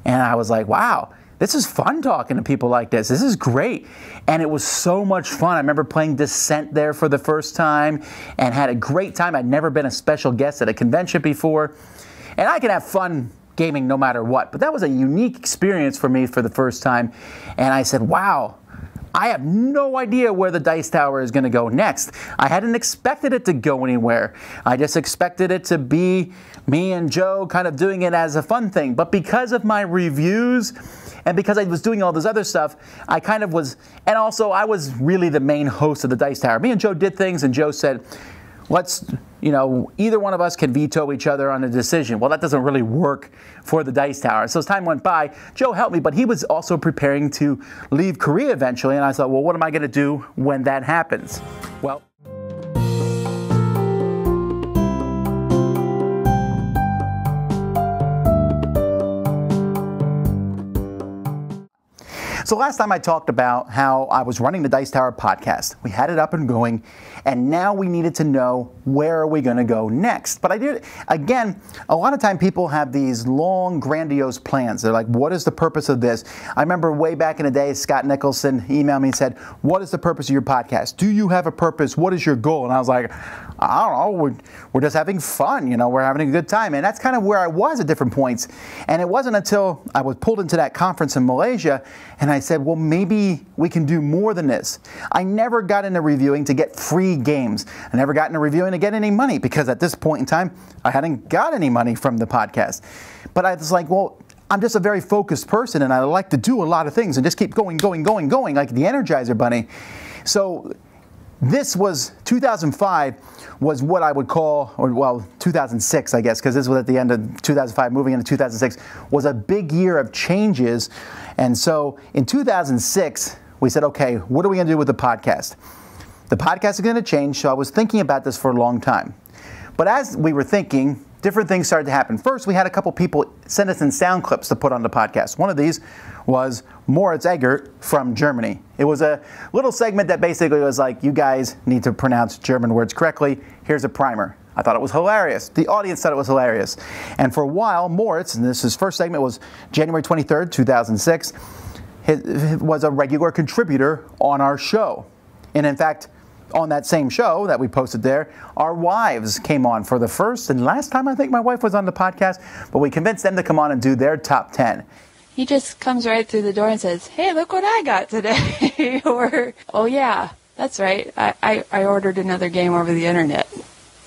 And I was like, wow. This is fun talking to people like this. This is great. And it was so much fun. I remember playing Descent there for the first time and had a great time. I'd never been a special guest at a convention before. And I can have fun gaming no matter what. But that was a unique experience for me for the first time. And I said, wow, I have no idea where the Dice Tower is going to go next. I hadn't expected it to go anywhere. I just expected it to be me and Joe kind of doing it as a fun thing. But because of my reviews, and because I was doing all this other stuff, I kind of was, and also I was really the main host of the Dice Tower. Me and Joe did things, and Joe said, let's, either one of us can veto each other on a decision. Well, that doesn't really work for the Dice Tower. So as time went by, Joe helped me, but he was also preparing to leave Korea eventually, and I thought, well, what am I going to do when that happens? Well, so last time I talked about how I was running the Dice Tower podcast. We had it up and going, and now we needed to know where are we going to go next. But I did, again, a lot of time people have these long, grandiose plans. They're like, what is the purpose of this? I remember way back in the day, Scott Nicholson emailed me and said, what is the purpose of your podcast? Do you have a purpose? What is your goal? And I was like, I don't know, we're just having fun, we're having a good time. And that's kind of where I was at different points. And it wasn't until I was pulled into that conference in Malaysia and I said, well, maybe we can do more than this. I never got into reviewing to get free games. I never got into reviewing to get any money because at this point in time, I hadn't got any money from the podcast. But I was like, well, I'm just a very focused person and I like to do a lot of things and just keep going, like the Energizer Bunny. So this was 2005 was what I would call, 2006, I guess, because this was at the end of 2005, moving into 2006, was a big year of changes. And so in 2006, we said, okay, what are we going to do with the podcast? The podcast is going to change, so I was thinking about this for a long time. But as we were thinking, different things started to happen. First, we had a couple people send us in sound clips to put on the podcast. One of these was Moritz Eggert from Germany. It was a little segment that basically was like, you guys need to pronounce German words correctly. Here's a primer. I thought it was hilarious. The audience thought it was hilarious. And for a while, Moritz, and his first segment was January 23rd, 2006, was a regular contributor on our show. And in fact, on that same show that we posted there, our wives came on for the first and last time I think my wife was on the podcast, but we convinced them to come on and do their top 10. He just comes right through the door and says, hey, look what I got today. Or, oh yeah, that's right. I ordered another game over the internet.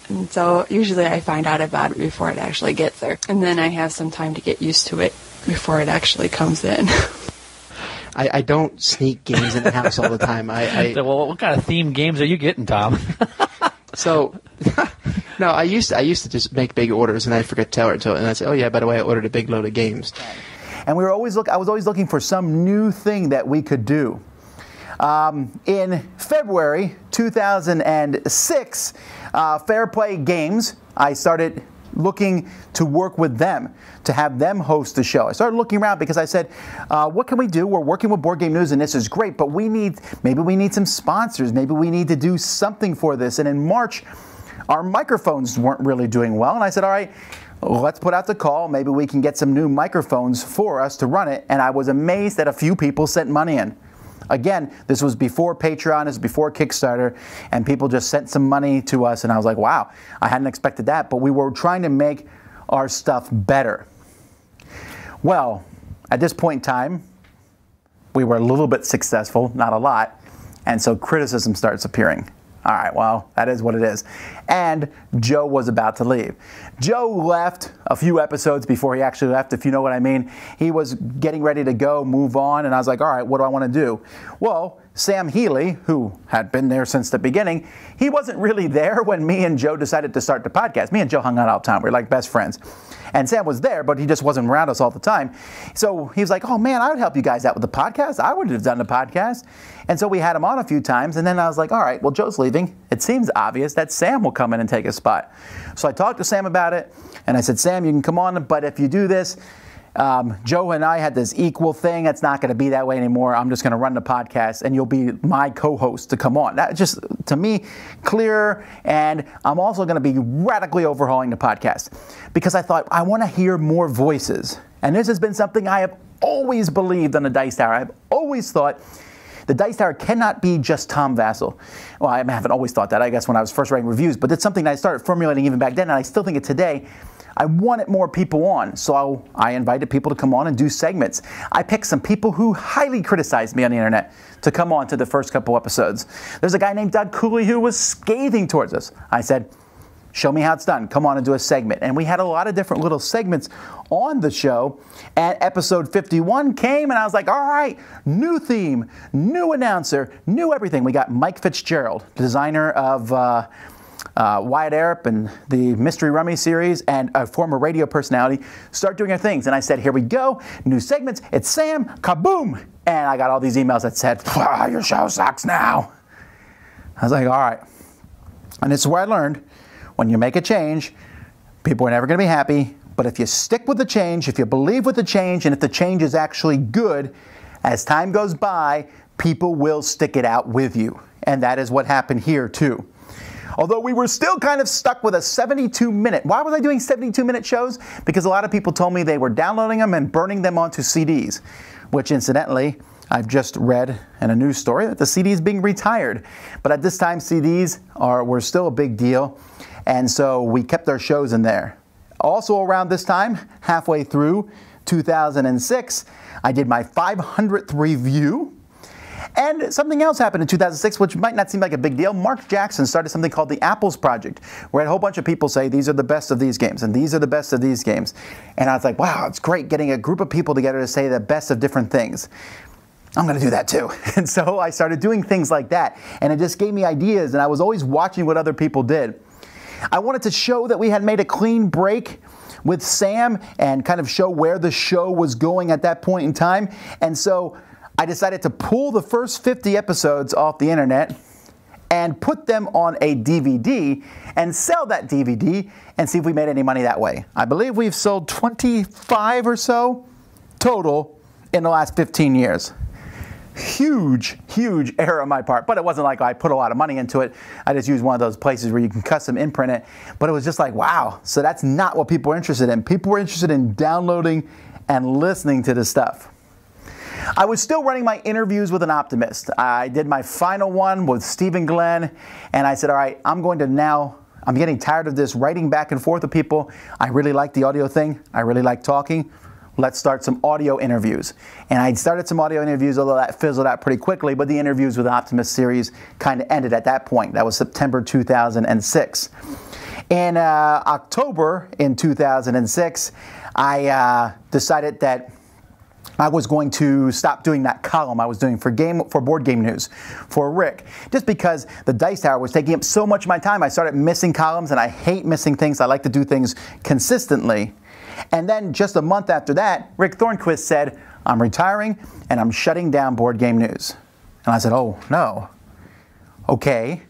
And so usually I find out about it before it actually gets there. And then I have some time to get used to it before it actually comes in. I don't sneak games in the house all the time. Well, what kind of themed games are you getting, Tom? So, no, I used to just make big orders and I'd forget to tell her and I'd say, oh yeah, by the way, I ordered a big load of games. And I was always looking for some new thing that we could do. In February 2006, Fair Play Games, I started looking to work with them, to have them host the show. I started looking around because I said, what can we do? We're working with Board Game News and this is great, but maybe we need some sponsors. Maybe we need to do something for this. And in March, our microphones weren't really doing well. And I said, all right, let's put out the call. Maybe we can get some new microphones for us to run it. And I was amazed that a few people sent money in. Again, this was before Patreon, this was before Kickstarter, and people just sent some money to us, and I was like, wow, I hadn't expected that, but we were trying to make our stuff better. Well, at this point in time, we were a little bit successful, not a lot, and so criticism starts appearing. All right, well, that is what it is. And Joe was about to leave. Joe left a few episodes before he actually left, if you know what I mean. He was getting ready to go, move on, and I was like, all right, what do I want to do? Well, Sam Healy, who had been there since the beginning, he wasn't really there when me and Joe decided to start the podcast. Me and Joe hung out all the time. We were like best friends. And Sam was there, but he just wasn't around us all the time. So he was like, oh man, I would help you guys out with the podcast. I would have done the podcast. And so we had him on a few times. And then I was like, all right, well, Joe's leaving. It seems obvious that Sam will come in and take his spot. So I talked to Sam about it. And I said, Sam, you can come on, but if you do this, Joe and I had this equal thing. It's not going to be that way anymore. I'm just going to run the podcast, and you'll be my co-host to come on. That just, to me, clearer. And I'm also going to be radically overhauling the podcast because I thought I want to hear more voices. And this has been something I have always believed on the Dice Tower. I've always thought the Dice Tower cannot be just Tom Vasel. Well, I haven't always thought that, I guess, when I was first writing reviews, but it's something that I started formulating even back then, and I still think it today. I wanted more people on, so I invited people to come on and do segments. I picked some people who highly criticized me on the internet to come on to the first couple episodes. There's a guy named Doug Cooley who was scathing towards us. I said, show me how it's done. Come on and do a segment. And we had a lot of different little segments on the show. And episode 51 came, and I was like, all right, new theme, new announcer, new everything. We got Mike Fitzgerald, designer of Wyatt Earp and the Mystery Rummy series, and a former radio personality, start doing our things. And I said, here we go, new segments, it's Sam, kaboom! And I got all these emails that said, your show sucks now. I was like, all right. And this is where I learned, when you make a change, people are never going to be happy, but if you stick with the change, if you believe with the change, and if the change is actually good, as time goes by, people will stick it out with you. And that is what happened here too. Although we were still kind of stuck with a 72-minute. Why was I doing 72-minute shows? Because a lot of people told me they were downloading them and burning them onto CDs, which incidentally, I've just read in a news story that the CD is being retired. But at this time, CDs were still a big deal, and so we kept our shows in there. Also around this time, halfway through 2006, I did my 500th review. And something else happened in 2006, which might not seem like a big deal. Mark Jackson started something called the Apples Project, where a whole bunch of people say, these are the best of these games, and these are the best of these games. And I was like, wow, it's great getting a group of people together to say the best of different things. I'm going to do that too. And so I started doing things like that. And it just gave me ideas, and I was always watching what other people did. I wanted to show that we had made a clean break with Sam and kind of show where the show was going at that point in time. And so I decided to pull the first 50 episodes off the internet and put them on a DVD and sell that DVD and see if we made any money that way. I believe we've sold 25 or so total in the last 15 years. Huge, huge error on my part, but it wasn't like I put a lot of money into it. I just used one of those places where you can custom imprint it, but it was just like, wow. So that's not what people are interested in. People were interested in downloading and listening to this stuff. I was still running my interviews with an optimist. I did my final one with Stephen Glenn, and I said, all right, I'm getting tired of this writing back and forth with people. I really like the audio thing. I really like talking. Let's start some audio interviews. And I started some audio interviews, although that fizzled out pretty quickly, but the interviews with Optimist series kind of ended at that point. That was September 2006. In October in 2006, I decided that I was going to stop doing that column I was doing for Board Game News for Rick, just because the Dice Tower was taking up so much of my time. I started missing columns, and I hate missing things. I like to do things consistently. And then just a month after that, Rick Thornquist said, I'm retiring and I'm shutting down Board Game News. And I said, oh, no. Okay.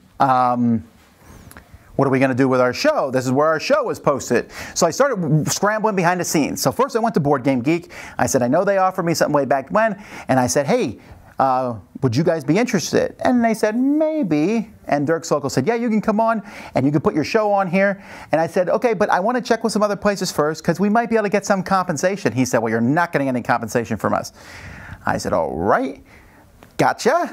What are we going to do with our show? This is where our show was posted. So I started scrambling behind the scenes. So first I went to Board Game Geek. I said, I know they offered me something way back when. And I said, hey, would you guys be interested? And they said, maybe. And Dirk Sokol said, yeah, you can come on and you can put your show on here. And I said, okay, but I want to check with some other places first because we might be able to get some compensation. He said, well, you're not getting any compensation from us. I said, all right. Gotcha.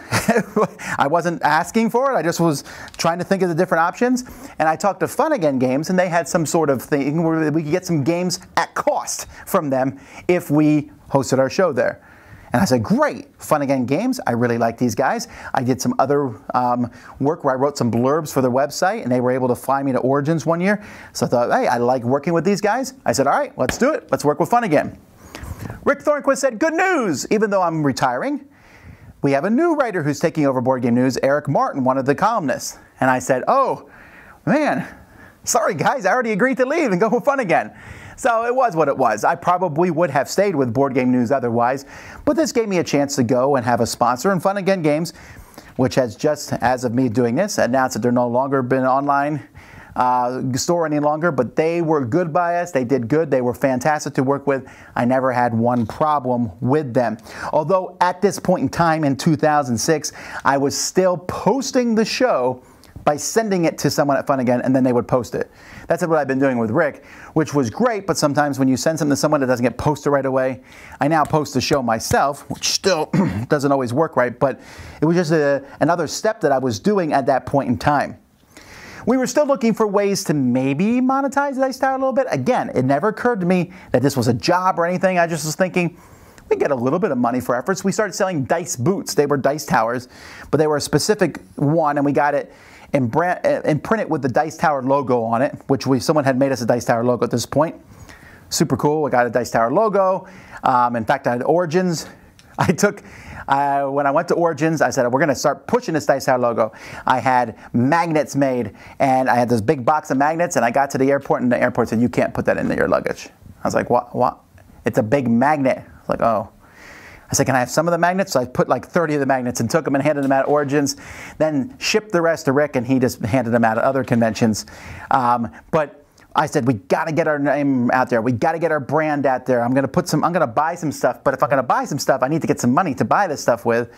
I wasn't asking for it. I just was trying to think of the different options. And I talked to Fun Again Games, and they had some sort of thing where we could get some games at cost from them if we hosted our show there. And I said, great, Fun Again Games. I really like these guys. I did some other work where I wrote some blurbs for their website, and they were able to fly me to Origins one year. So I thought, hey, I like working with these guys. I said, all right, let's do it. Let's work with Fun Again. Rick Thornquist said, good news, even though I'm retiring. we have a new writer who's taking over Board Game News, Eric Martin, one of the columnists. And I said, oh, man, sorry guys, I already agreed to leave and go have fun again. So it was what it was. I probably would have stayed with Board Game News otherwise, but this gave me a chance to go and have a sponsor. And Fun Again Games, which has just, as of me doing this, announced that they're no longer been online store any longer, but they were good by us. They did good. They were fantastic to work with. I never had one problem with them. Although at this point in time in 2006, I was still posting the show by sending it to someone at Fun Again, and then they would post it. That's what I've been doing with Rick, which was great, but sometimes when you send something to someone that doesn't get posted right away, I now post the show myself, which still doesn't always work right, but it was just another step that I was doing at that point in time. We were still looking for ways to maybe monetize Dice Tower a little bit. Again, it never occurred to me that this was a job or anything. I just was thinking, we get a little bit of money for efforts. We started selling dice boots. They were dice towers, but they were a specific one, and we got it and print it with the Dice Tower logo on it, which someone had made us a Dice Tower logo at this point. Super cool. I got a Dice Tower logo. In fact, I had Origins. When I went to Origins, I said, we're going to start pushing this Dice Tower logo. I had magnets made, and I had this big box of magnets, and I got to the airport, and the airport said, you can't put that in your luggage. I was like, what? It's a big magnet. I was like, oh. I said, can I have some of the magnets? So I put like 30 of the magnets and took them and handed them out at Origins, then shipped the rest to Rick, and he just handed them out at other conventions. But I said, we got to get our name out there. We got to get our brand out there. I'm going to buy some stuff, but if I'm going to buy some stuff, I need to get some money to buy this stuff with.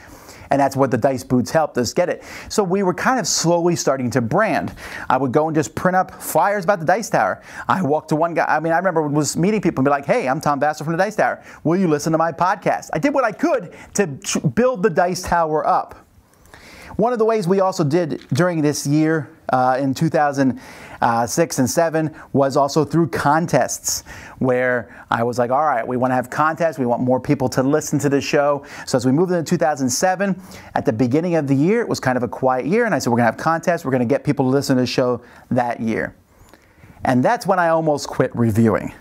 And that's what the Dice Boots helped us get it. So we were kind of slowly starting to brand. I would go and just print up flyers about the Dice Tower. I walked to one guy. I remember was meeting people and be like, hey, I'm Tom Vassell from the Dice Tower. Will you listen to my podcast? I did what I could to build the Dice Tower up. One of the ways we also did during this year in 2006 and 7 was also through contests, where I was like, all right, we want to have contests. We want more people to listen to the show. So as we moved into 2007, at the beginning of the year, it was kind of a quiet year. And I said, we're going to have contests. We're going to get people to listen to the show that year. And that's when I almost quit reviewing.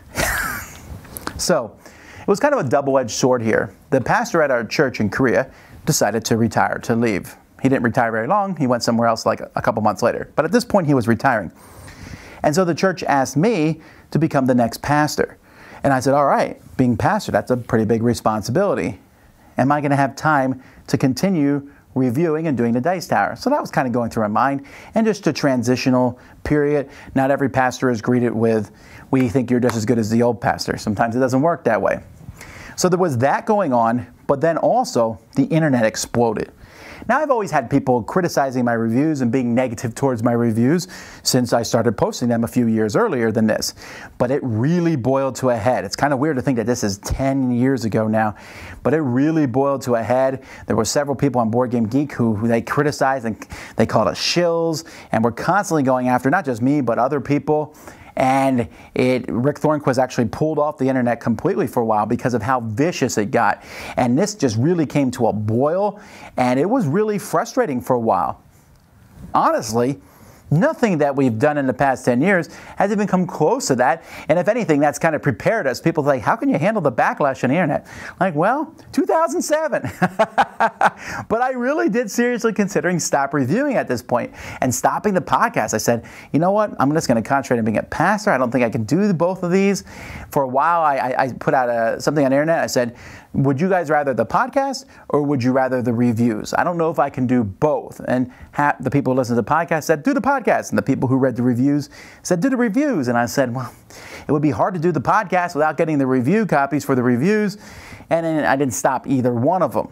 So it was kind of a double-edged sword here. The pastor at our church in Korea decided to retire, to leave. He didn't retire very long. He went somewhere else like a couple months later. But at this point, he was retiring. And so the church asked me to become the next pastor. And I said, all right, being pastor, that's a pretty big responsibility. Am I going to have time to continue reviewing and doing the Dice Tower? So that was kind of going through my mind. And just a transitional period. Not every pastor is greeted with, we think you're just as good as the old pastor. Sometimes it doesn't work that way. So there was that going on. But then also, the internet exploded. Now, I've always had people criticizing my reviews and being negative towards my reviews since I started posting them a few years earlier than this. But it really boiled to a head. It's kind of weird to think that this is 10 years ago now, but it really boiled to a head. There were several people on Board Game Geek who they criticized and they called us shills, and we're constantly going after not just me, but other people. And Rick Thornquist actually pulled off the internet completely for a while because of how vicious it got. And this just really came to a boil, and it was really frustrating for a while. Honestly, nothing that we've done in the past 10 years has even come close to that. And if anything, that's kind of prepared us. People say, how can you handle the backlash on the internet? Like, well, 2007. But I really did seriously considering stop reviewing at this point and stopping the podcast. I said, you know what? I'm just going to concentrate on being a pastor. I don't think I can do both of these. For a while, I put out something on the internet. I said, would you guys rather the podcast or would you rather the reviews? I don't know if I can do both. And the people who listen to the podcast said, do the podcast. And the people who read the reviews said, do the reviews. And I said, well, it would be hard to do the podcast without getting the review copies for the reviews. And then I didn't stop either one of them.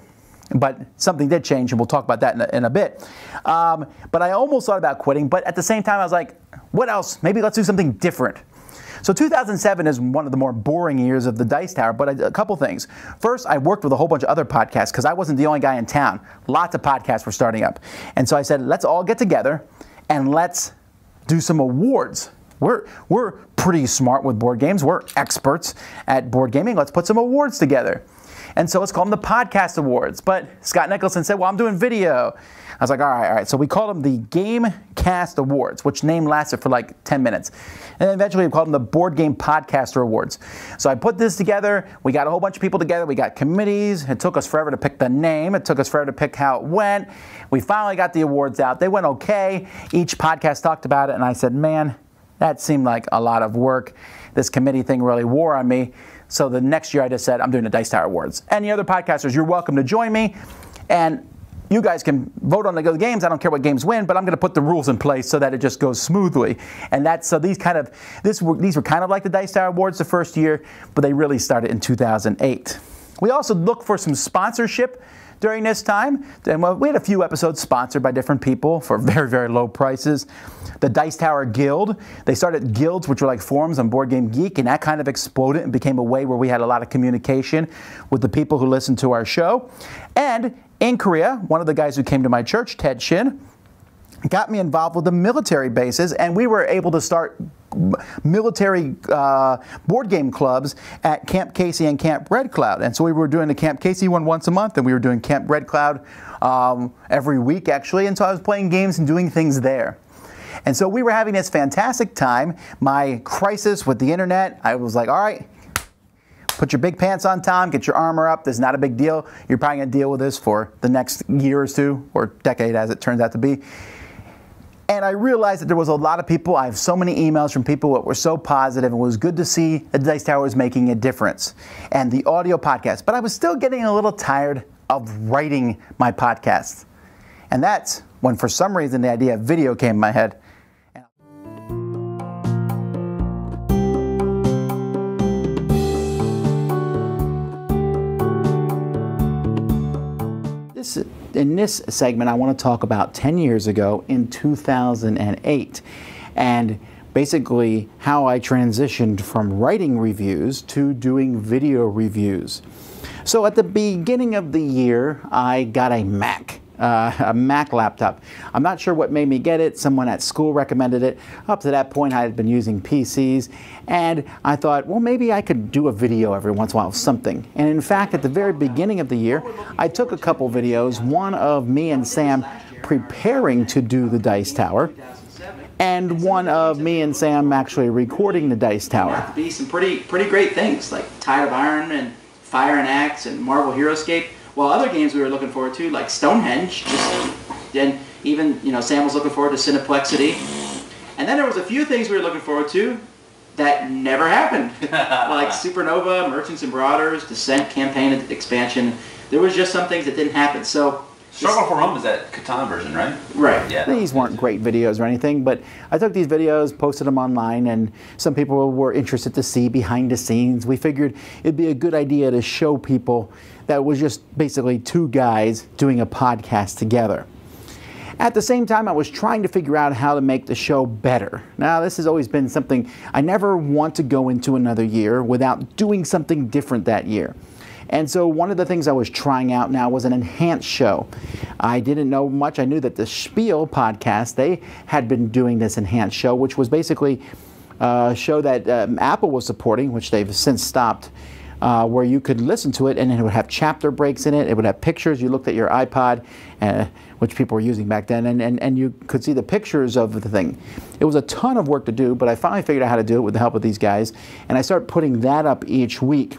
But something did change, and we'll talk about that in a bit. But I almost thought about quitting. But at the same time, I was like, what else? Maybe let's do something different. So 2007 is one of the more boring years of the Dice Tower, but a couple things. First, I worked with a whole bunch of other podcasts because I wasn't the only guy in town. Lots of podcasts were starting up. And so I said, let's all get together and let's do some awards. We're pretty smart with board games. We're experts at board gaming. Let's put some awards together. And so let's call them the Podcast Awards. But Scott Nicholson said, well, I'm doing video. I was like, all right. So we called them the Gamecast Awards, which name lasted for like 10 minutes. And then eventually we called them the Board Game Podcaster Awards. So I put this together. We got a whole bunch of people together. We got committees. It took us forever to pick the name. It took us forever to pick how it went. We finally got the awards out. They went okay. Each podcast talked about it. And I said, man, that seemed like a lot of work. This committee thing really wore on me. So the next year I just said, I'm doing the Dice Tower Awards. Any other podcasters, you're welcome to join me. And you guys can vote on the games. I don't care what games win, but I'm going to put the rules in place so that it just goes smoothly. And that's so these were kind of like the Dice Tower Awards the first year, but they really started in 2008. We also looked for some sponsorship during this time. And we had a few episodes sponsored by different people for very, very low prices. The Dice Tower Guild, they started guilds, which were like forums on Board Game Geek, and that kind of exploded and became a way where we had a lot of communication with the people who listened to our show. And in Korea, one of the guys who came to my church, Ted Shin, got me involved with the military bases, and we were able to start military board game clubs at Camp Casey and Camp Red Cloud. And so we were doing the Camp Casey one once a month, and we were doing Camp Red Cloud every week, actually. And so I was playing games and doing things there. And so we were having this fantastic time. My crisis with the internet, I was like, all right, put your big pants on, Tom. Get your armor up. This is not a big deal. You're probably going to deal with this for the next year or two, or decade as it turns out to be. And I realized that there was a lot of people. I have so many emails from people that were so positive. It was good to see that Dice Tower was making a difference. And the audio podcast. But I was still getting a little tired of writing my podcast. And that's when, for some reason, the idea of video came in my head. In this segment, I want to talk about 10 years ago in 2008, and basically how I transitioned from writing reviews to doing video reviews. So at the beginning of the year, I got a Mac laptop. I'm not sure what made me get it. Someone at school recommended it. Up to that point, I had been using PCs, and I thought, well, maybe I could do a video every once in a while of something. And in fact, at the very beginning of the year, I took a couple videos, one of me and Sam preparing to do the Dice Tower, and one of me and Sam actually recording the Dice Tower. Be some pretty great things, like Tide of Iron and Fire and Axe and Marvel Heroescape. Well, other games we were looking forward to, like Stonehenge, and even, Sam was looking forward to Cineplexity. And then there was a few things we were looking forward to that never happened, like Supernova, Merchants and Marauders, Descent campaign expansion. There was just some things that didn't happen. So Struggle for Rome is that Catan version, right? Right. Yeah. These weren't great videos or anything, but I took these videos, posted them online, and some people were interested to see behind the scenes. We figured it'd be a good idea to show people that it was just basically two guys doing a podcast together. At the same time, I was trying to figure out how to make the show better. Now, this has always been something I never want to go into another year without doing something different that year. And so one of the things I was trying out now was an enhanced show. I didn't know much. I knew that the Spiel podcast, they had been doing this enhanced show, which was basically a show that Apple was supporting, which they've since stopped, where you could listen to it and it would have chapter breaks in it. It would have pictures. You looked at your iPod, which people were using back then, and you could see the pictures of the thing. It was a ton of work to do, but I finally figured out how to do it with the help of these guys, and I started putting that up each week.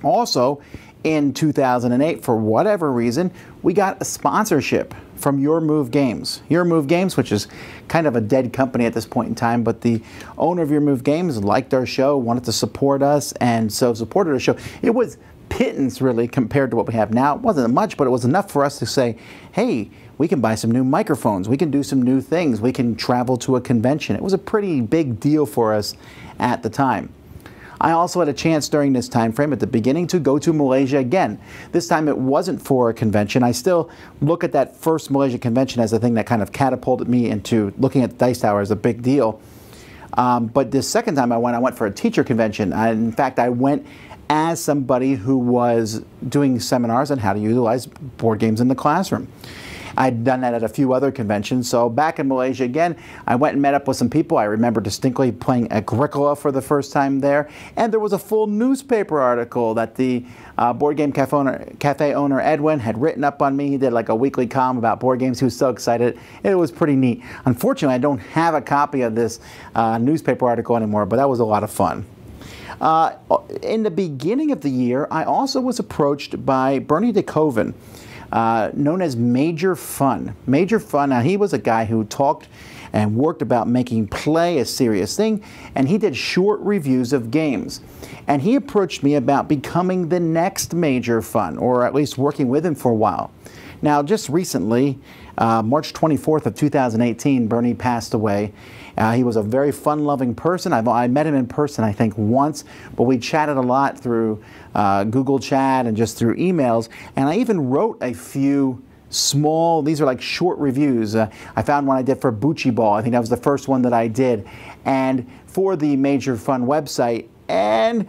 Also, in 2008, for whatever reason, we got a sponsorship from Your Move Games. Your Move Games, which is kind of a dead company at this point in time, but the owner of Your Move Games liked our show, wanted to support us, and so supported our show. It was pittance, really, compared to what we have now. It wasn't much, but it was enough for us to say, hey, we can buy some new microphones, we can do some new things, we can travel to a convention. It was a pretty big deal for us at the time. I also had a chance during this time frame at the beginning to go to Malaysia again. This time it wasn't for a convention. I still look at that first Malaysia convention as the thing that kind of catapulted me into looking at the Dice Tower as a big deal. But this second time I went for a teacher convention. In fact, I went as somebody who was doing seminars on how to utilize board games in the classroom. I'd done that at a few other conventions. So back in Malaysia again, I went and met up with some people. I remember distinctly playing Agricola for the first time there. And there was a full newspaper article that the Board Game Cafe owner Edwin had written up on me. He did like a weekly column about board games. He was so excited. It was pretty neat. Unfortunately, I don't have a copy of this newspaper article anymore, but that was a lot of fun. In the beginning of the year, I also was approached by Bernie DeKoven, known as Major Fun. Major Fun, now he was a guy who talked and worked about making play a serious thing, and he did short reviews of games. And he approached me about becoming the next Major Fun, or at least working with him for a while. Now, just recently, March 24th of 2018, Bernie passed away. He was a very fun-loving person. I met him in person, I think, once, but we chatted a lot through Google Chat and just through emails. And I even wrote a few small, these are like short reviews. I found one I did for Bucci Ball. I think that was the first one that I did. And for the Major Fun website. And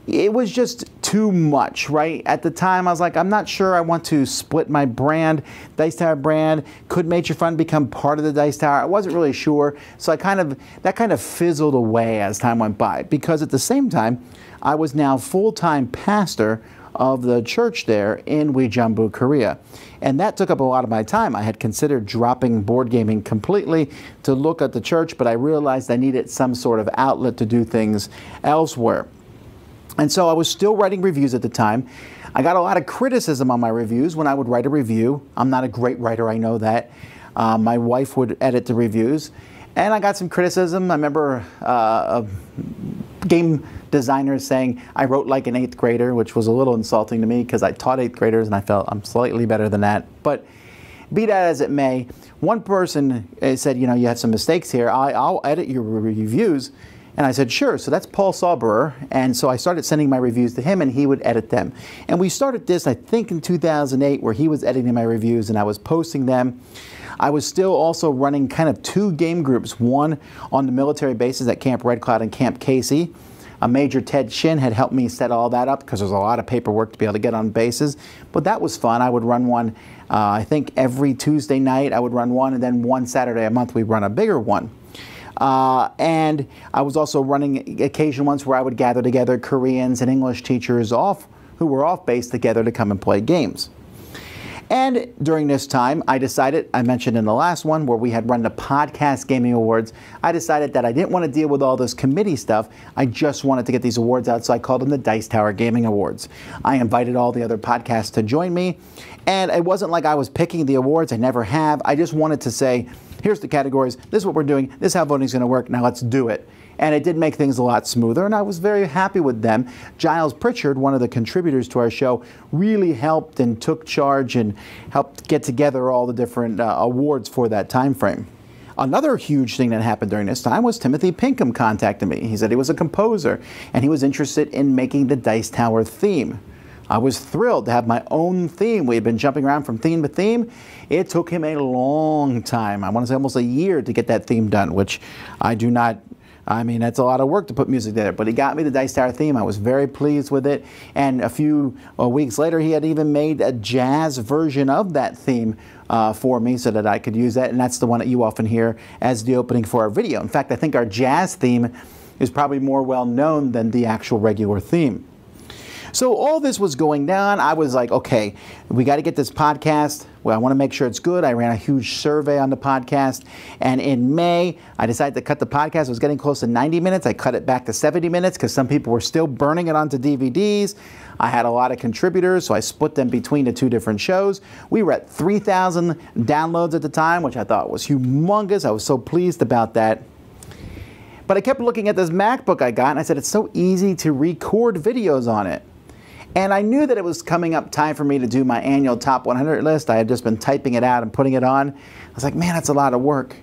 it was just too much, right? At the time, I was like, I'm not sure I want to split my brand, Dice Tower brand. Could Major Fun become part of the Dice Tower? I wasn't really sure. So that kind of fizzled away as time went by, because at the same time, I was now full-time pastor of the church there in Uijeongbu, Korea. And that took up a lot of my time. I had considered dropping board gaming completely to look at the church, but I realized I needed some sort of outlet to do things elsewhere. And so I was still writing reviews at the time. I got a lot of criticism on my reviews when I would write a review. I'm not a great writer, I know that. My wife would edit the reviews. And I got some criticism. I remember a game designers saying I wrote like an 8th grader, which was a little insulting to me because I taught 8th graders and I felt I'm slightly better than that. But be that as it may, one person said, you know, you have some mistakes here. I'll edit your reviews. And I said, sure. So that's Paul Sauberer. And so I started sending my reviews to him and he would edit them. And we started this, I think, in 2008, where he was editing my reviews and I was posting them. I was still also running kind of 2 game groups, one on the military bases at Camp Red Cloud and Camp Casey. Major Ted Shin had helped me set all that up because there's a lot of paperwork to be able to get on bases. But that was fun. I would run one, I think every Tuesday night I would run one, and then one Saturday a month we'd run a bigger one. And I was also running occasion ones where I would gather together Koreans and English teachers who were off base together to come and play games. And during this time, I decided, I mentioned in the last one where we had run the Podcast Gaming Awards, I decided that I didn't want to deal with all this committee stuff. I just wanted to get these awards out, so I called them the Dice Tower Gaming Awards. I invited all the other podcasts to join me, and it wasn't like I was picking the awards. I never have. I just wanted to say, here's the categories, this is what we're doing, this is how voting's going to work, now let's do it. And it did make things a lot smoother, and I was very happy with them. Giles Pritchard, one of the contributors to our show, really helped and took charge and helped get together all the different awards for that time frame. Another huge thing that happened during this time was Timothy Pinkham contacted me. He said he was a composer, and he was interested in making the Dice Tower theme. I was thrilled to have my own theme. We had been jumping around from theme to theme. It took him a long time, I want to say almost a year, to get that theme done, which I do not... I mean, that's a lot of work to put music there, but he got me the Dice Tower theme. I was very pleased with it. And a few weeks later, he had even made a jazz version of that theme for me so that I could use that. And that's the one that you often hear as the opening for our video. In fact, I think our jazz theme is probably more well known than the actual regular theme. So all this was going down. I was like, okay, we got to get this podcast. Well, I want to make sure it's good. I ran a huge survey on the podcast. And in May, I decided to cut the podcast. It was getting close to 90 minutes. I cut it back to 70 minutes because some people were still burning it onto DVDs. I had a lot of contributors, so I split them between the 2 different shows. We were at 3,000 downloads at the time, which I thought was humongous. I was so pleased about that. But I kept looking at this MacBook I got, and I said, it's so easy to record videos on it. And I knew that it was coming up time for me to do my annual top 100 list. I had just been typing it out and putting it on. I was like, man, that's a lot of work.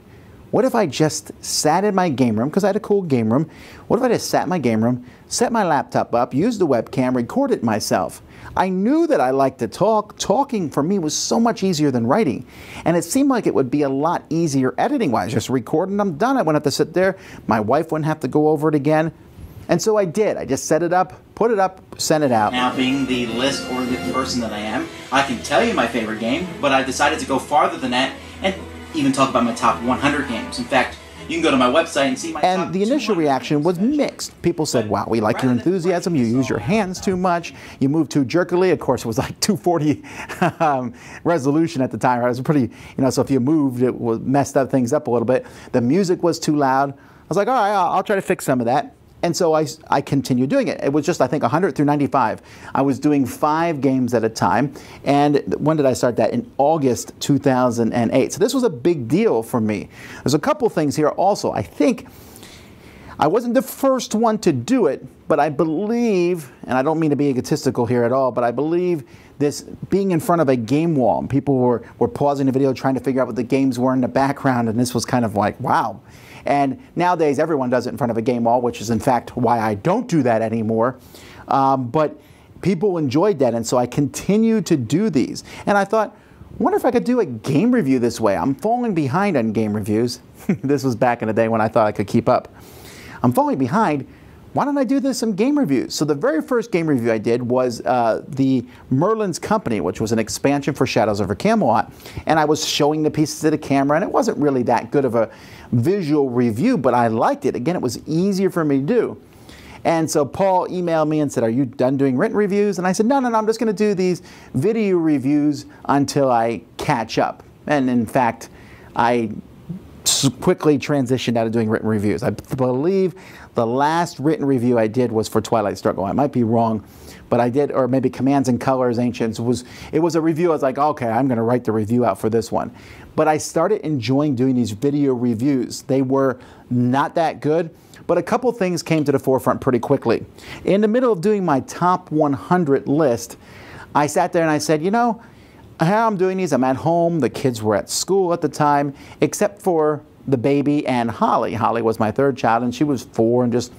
What if I just sat in my game room, because I had a cool game room. What if I just sat in my game room, set my laptop up, used the webcam, recorded myself? I knew that I liked to talk. Talking for me was so much easier than writing. And it seemed like it would be a lot easier editing-wise. Just recording, I'm done. I wouldn't have to sit there. My wife wouldn't have to go over it again. And so I did. I just set it up, put it up, sent it out. Now, being the list-oriented person that I am, I can tell you my favorite game, but I've decided to go farther than that and even talk about my top 100 games. In fact, you can go to my website and see my top And the initial 200 reaction was mixed. People said, wow, we like your enthusiasm, you use your hands too much, you move too jerkily. Of course, it was like 240 resolution at the time. It was pretty, so if you moved, it messed up things up a little bit. The music was too loud. I was like, all right, I'll try to fix some of that. And so I continued doing it. It was just, I think, 100 through 95. I was doing 5 games at a time. And when did I start that? In August 2008. So this was a big deal for me. There's a couple things here also. I think I wasn't the first one to do it, but I believe, and I don't mean to be egotistical here at all, but I believe this being in front of a game wall, and people were pausing the video trying to figure out what the games were in the background, and this was kind of like, wow. And nowadays, everyone does it in front of a game wall, which is, in fact, why I don't do that anymore. But people enjoyed that, and so I continued to do these. And I thought, I wonder if I could do a game review this way. I'm falling behind on game reviews. This was back in the day when I thought I could keep up. I'm falling behind. Why don't I do this some game reviews? So the very first game review I did was the Merlin's Company, which was an expansion for Shadows over Camelot. And I was showing the pieces of the camera, and it wasn't really that good of a visual review, but I liked it. Again, it was easier for me to do. And so Paul emailed me and said, are you done doing written reviews? And I said, no, I'm just going to do these video reviews until I catch up. And in fact, I quickly transitioned out of doing written reviews. I believe the last written review I did was for Twilight Struggle. I might be wrong, but I did, or maybe Commands and Colors Ancients. It was a review. I was like, okay, I'm going to write the review out for this one. But I started enjoying doing these video reviews. They were not that good, but a couple things came to the forefront pretty quickly. In the middle of doing my top 100 list, I sat there and I said, how I'm doing these, I'm at home, the kids were at school at the time, except for the baby and Holly. Holly was my third child, and she was 4 and just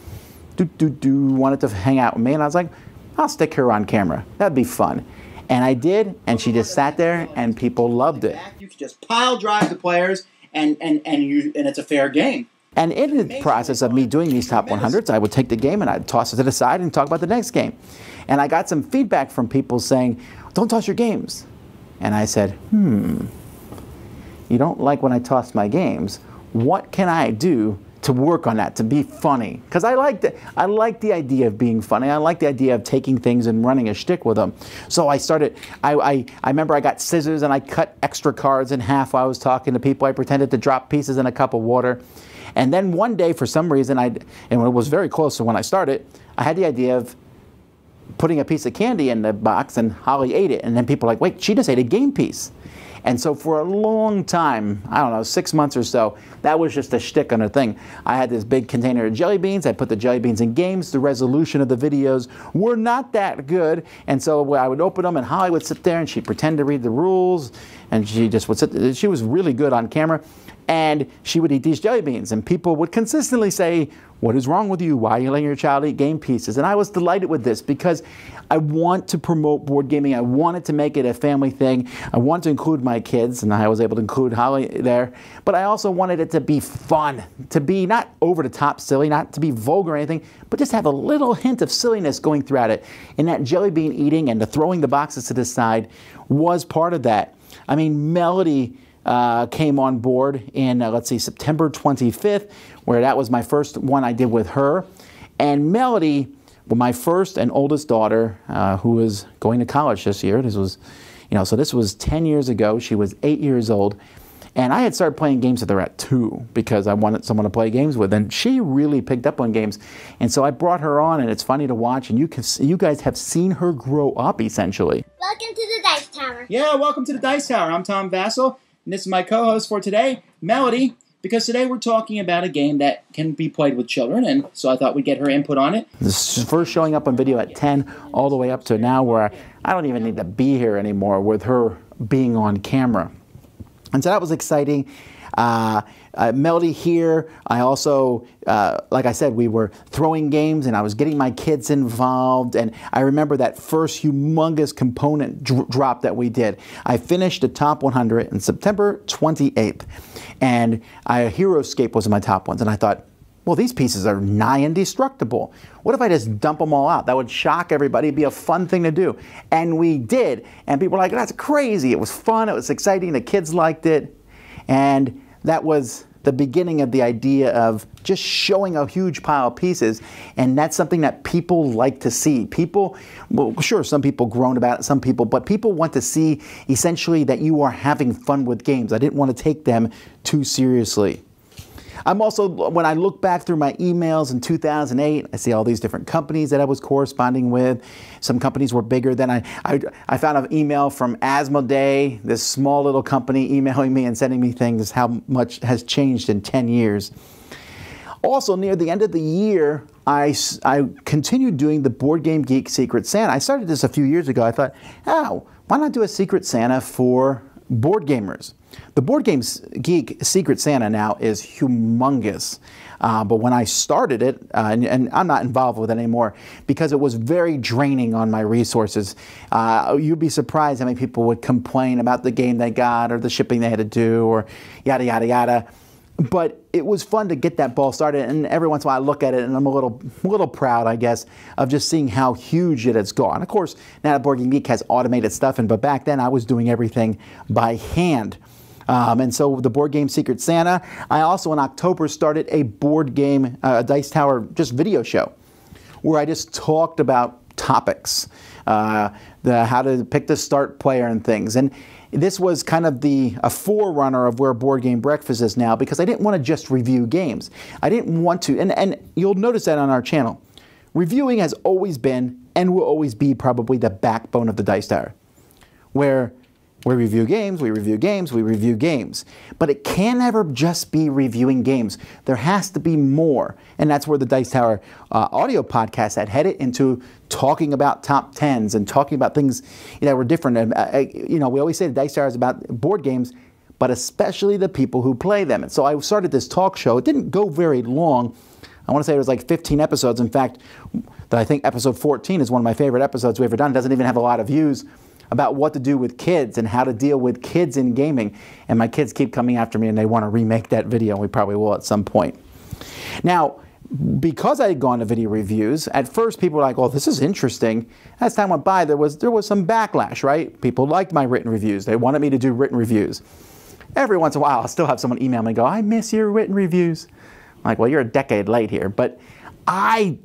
wanted to hang out with me. And I was like, I'll stick her on camera. That'd be fun. And I did, and she just sat there, and people loved it. You can just pile drive the players, and it's a fair game. And in the process of me doing these top 100s, I would take the game and I'd toss it to the side and talk about the next game. And I got some feedback from people saying, don't toss your games. And I said, you don't like when I toss my games. What can I do to work on that, to be funny? Because I like the idea of being funny. I like the idea of taking things and running a shtick with them. So I started, I remember I got scissors and I cut extra cards in half while I was talking to people. I pretended to drop pieces in a cup of water. And then one day, for some reason, and it was very close to when I started, I had the idea of putting a piece of candy in the box, and Holly ate it. And then people were like, wait, she just ate a game piece. And so for a long time, I don't know, 6 months or so, that was just a shtick on a thing. I had this big container of jelly beans. I put the jelly beans in games. The resolution of the videos were not that good. And so I would open them, and Holly would sit there, and she'd pretend to read the rules. And she just would sit there. She was really good on camera. And she would eat these jelly beans. And people would consistently say, what is wrong with you? Why are you letting your child eat game pieces? And I was delighted with this because I want to promote board gaming. I wanted to make it a family thing. I want to include my kids, and I was able to include Holly there. But I also wanted it to be fun, to be not over the top silly, not to be vulgar or anything, but just have a little hint of silliness going throughout it. And that jelly bean eating and the throwing the boxes to the side was part of that. I mean, Melody came on board in, let's see, September 25th, where that was my first one I did with her. And Melody, well, my first and oldest daughter, who is going to college this year, this was, so this was 10 years ago. She was 8 years old. And I had started playing games with her at 2 because I wanted someone to play games with. And she really picked up on games. And so I brought her on, and it's funny to watch. And you guys have seen her grow up, essentially. Welcome to the Dice Tower. Yeah, welcome to the Dice Tower. I'm Tom Vassell. And this is my co-host for today, Melody, because today we're talking about a game that can be played with children, and so I thought we'd get her input on it. This is first showing up on video at 10, all the way up to now where I don't even need to be here anymore with her being on camera. And so that was exciting. Melody here, I also, like I said, we were throwing games and I was getting my kids involved, and I remember that first humongous component drop that we did. I finished the top 100 on September 28th, and Heroescape was in my top ones, and I thought, well, these pieces are nigh indestructible. What if I just dump them all out? That would shock everybody. It'd be a fun thing to do. And we did. And people were like, that's crazy. It was fun. It was exciting. The kids liked it. And that was the beginning of the idea of just showing a huge pile of pieces. And that's something that people like to see. People, well, sure, some people groan about it, some people, but people want to see essentially that you are having fun with games. I didn't want to take them too seriously. I'm also, when I look back through my emails in 2008, I see all these different companies that I was corresponding with. Some companies were bigger than I found an email from Asmodee, this small little company, emailing me and sending me things, how much has changed in 10 years. Also, near the end of the year, I continued doing the Board Game Geek Secret Santa. I started this a few years ago. I thought, oh, why not do a Secret Santa for board gamers? The Board Games Geek Secret Santa now is humongous. But when I started it, and I'm not involved with it anymore because it was very draining on my resources. You'd be surprised how many people would complain about the game they got or the shipping they had to do or yada, yada, yada. But it was fun to get that ball started, and every once in a while I look at it and I'm a little proud, I guess, of just seeing how huge it has gone. Of course, now that Board Game Geek has automated stuff, but back then I was doing everything by hand. And so the Board Game Secret Santa. I also in October started a board game, Dice Tower, just video show, where I just talked about topics, how to pick the start player and things. And this was kind of a forerunner of where Board Game Breakfast is now, because I didn't want to just review games. I didn't want to, and you'll notice that on our channel. Reviewing has always been and will always be probably the backbone of the Dice Tower, where we review games, we review games, we review games. But it can never just be reviewing games. There has to be more. And that's where the Dice Tower audio podcast had headed into talking about top 10s and talking about things that were different. We always say the Dice Tower is about board games, but especially the people who play them. And so I started this talk show. It didn't go very long. I want to say it was like 15 episodes. In fact, I think episode 14 is one of my favorite episodes we've ever done. It doesn't even have a lot of views, about what to do with kids and how to deal with kids in gaming. And my kids keep coming after me and they want to remake that video, and we probably will at some point. Now, because I had gone to video reviews, at first people were like, oh, this is interesting. As time went by, there was some backlash, right? People liked my written reviews. They wanted me to do written reviews. Every once in a while, I'll still have someone email me and go, I miss your written reviews. I'm like, well, you're a decade late here. But I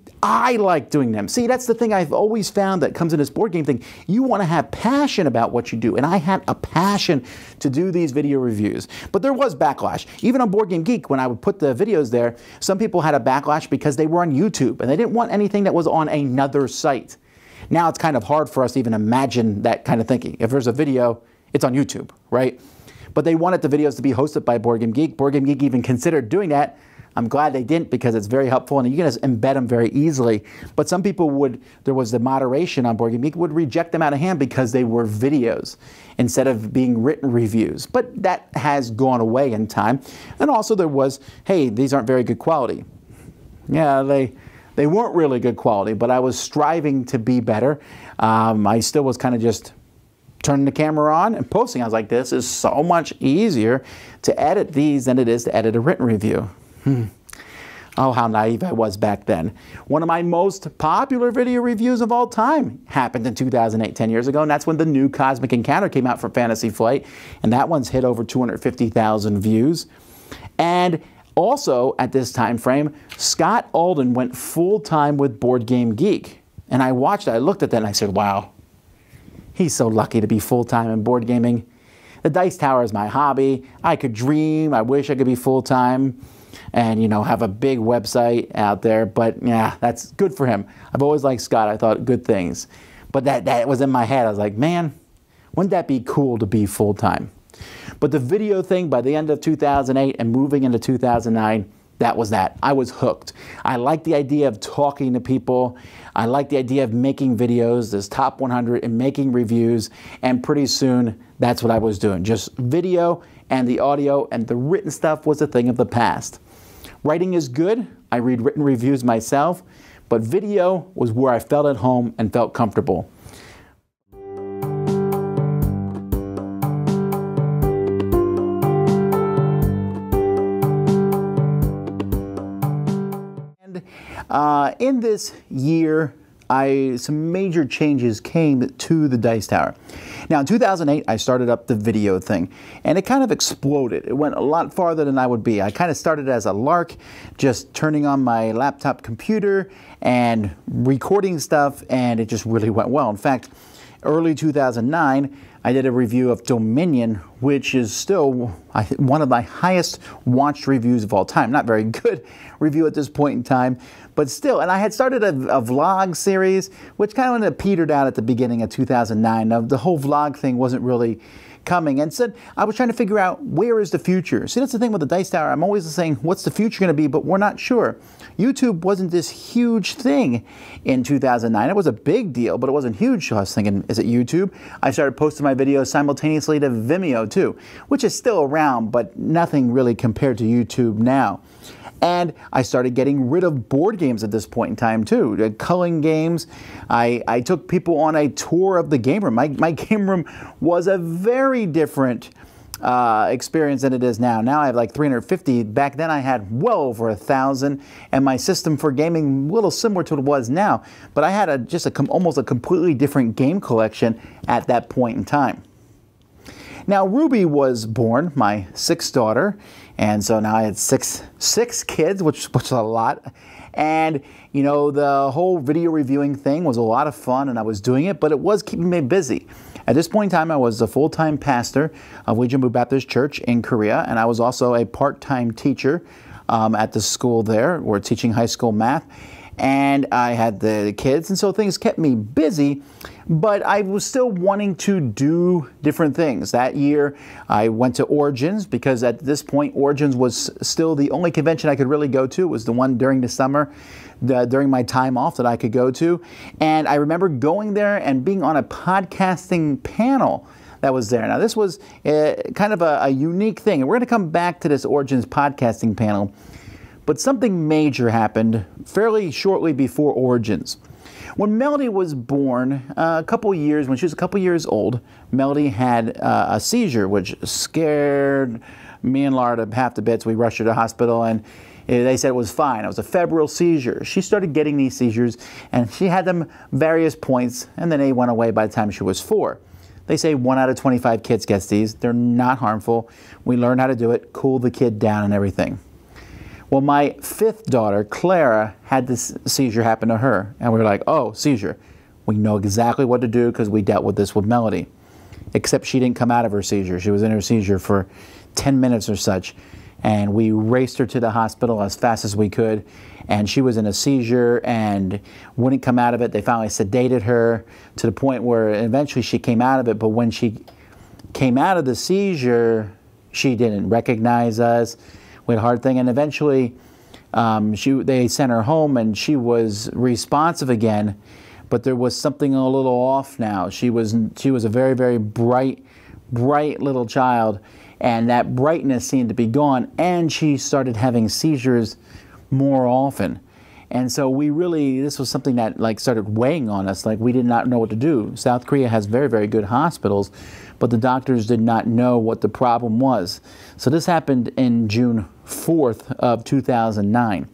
like doing them. See, that's the thing I've always found that comes in this board game thing. You want to have passion about what you do. And I had a passion to do these video reviews. But there was backlash. Even on Board Game Geek, when I would put the videos there, some people had a backlash because they were on YouTube and they didn't want anything that was on another site. Now it's kind of hard for us to even imagine that kind of thinking. If there's a video, it's on YouTube, right? But they wanted the videos to be hosted by Board Game Geek. Board Game Geek even considered doing that. I'm glad they didn't, because it's very helpful and you can just embed them very easily. But some people there was the moderation on Board Game Geek would reject them out of hand because they were videos instead of being written reviews. But that has gone away in time. And also there was, hey, these aren't very good quality. Yeah, they weren't really good quality, but I was striving to be better. I still was kind of just turning the camera on and posting. I was like, this is so much easier to edit these than it is to edit a written review. Oh, how naive I was back then. One of my most popular video reviews of all time happened in 2008, 10 years ago, and that's when the new Cosmic Encounter came out for Fantasy Flight, and that one's hit over 250,000 views. And also, at this time frame, Scott Alden went full-time with Board Game Geek. And I watched it, I looked at that, and I said, wow, he's so lucky to be full-time in board gaming. The Dice Tower is my hobby. I could dream, I wish I could be full-time and, have a big website out there. But, yeah, that's good for him. I've always liked Scott. I thought good things. But that was in my head. I was like, man, wouldn't that be cool to be full-time? But the video thing, by the end of 2008 and moving into 2009, that was that. I was hooked. I liked the idea of talking to people. I liked the idea of making videos, this top 100, and making reviews. And pretty soon, that's what I was doing. Just video and the audio, and the written stuff was a thing of the past. Writing is good. I read written reviews myself. But video was where I felt at home and felt comfortable. In this year, some major changes came to the Dice Tower. Now, in 2008, I started up the video thing, and it kind of exploded. It went a lot farther than I would be. I kind of started as a lark, just turning on my laptop computer and recording stuff, and it just really went well. In fact, early 2009, I did a review of Dominion, which is still one of my highest watched reviews of all time. Not very good review at this point in time, but still. And I had started a vlog series, which kind of petered out at the beginning of 2009. Now, the whole vlog thing wasn't really coming, and said I was trying to figure out where is the future. See, that's the thing with the Dice Tower. I'm always saying, what's the future going to be? But we're not sure. YouTube wasn't this huge thing in 2009. It was a big deal, but it wasn't huge. So I was thinking, is it YouTube? I started posting my videos simultaneously to Vimeo too, which is still around, but nothing really compared to YouTube now. And I started getting rid of board games at this point in time too. Culling games. I took people on a tour of the game room. My game room was a very different experience than it is now. Now I have like 350. Back then I had well over 1,000, and my system for gaming a little similar to what it was now. But I had almost a completely different game collection at that point in time. Now Ruby was born, my sixth daughter, and so now I had six kids, which was a lot. And you know, the whole video reviewing thing was a lot of fun, and I was doing it, but it was keeping me busy. At this point in time, I was a full-time pastor of Weijinbu Baptist Church in Korea, and I was also a part-time teacher at the school there. We're teaching high school math. And I had the kids, and so things kept me busy, but I was still wanting to do different things. That year, I went to Origins, because at this point, Origins was still the only convention I could really go to. It was the one during the summer, during my time off, that I could go to. And I remember going there and being on a podcasting panel that was there. Now, this was kind of a unique thing, and we're going to come back to this Origins podcasting panel. But something major happened fairly shortly before Origins. When Melody was born, when she was a couple years old, Melody had a seizure, which scared me and Laura to half the bits. We rushed her to the hospital, and they said it was fine. It was a febrile seizure. She started getting these seizures, and she had them various points, and then they went away by the time she was 4. They say 1 out of 25 kids gets these. They're not harmful. We learned how to do it, cool the kid down and everything. Well, my 5th daughter, Clara, had this seizure happen to her. And we were like, oh, seizure. We know exactly what to do because we dealt with this with Melody. Except she didn't come out of her seizure. She was in her seizure for 10 minutes or such. And we raced her to the hospital as fast as we could. And she was in a seizure and wouldn't come out of it. They finally sedated her to the point where eventually she came out of it. But when she came out of the seizure, she didn't recognize us. We had a hard thing, and eventually they sent her home, and she was responsive again, but there was something a little off now. She was a very, very bright little child, and that brightness seemed to be gone, and she started having seizures more often. And so this was something that started weighing on us. Like, we did not know what to do. South Korea has very, very good hospitals, but the doctors did not know what the problem was. So this happened in June 4th of 2009.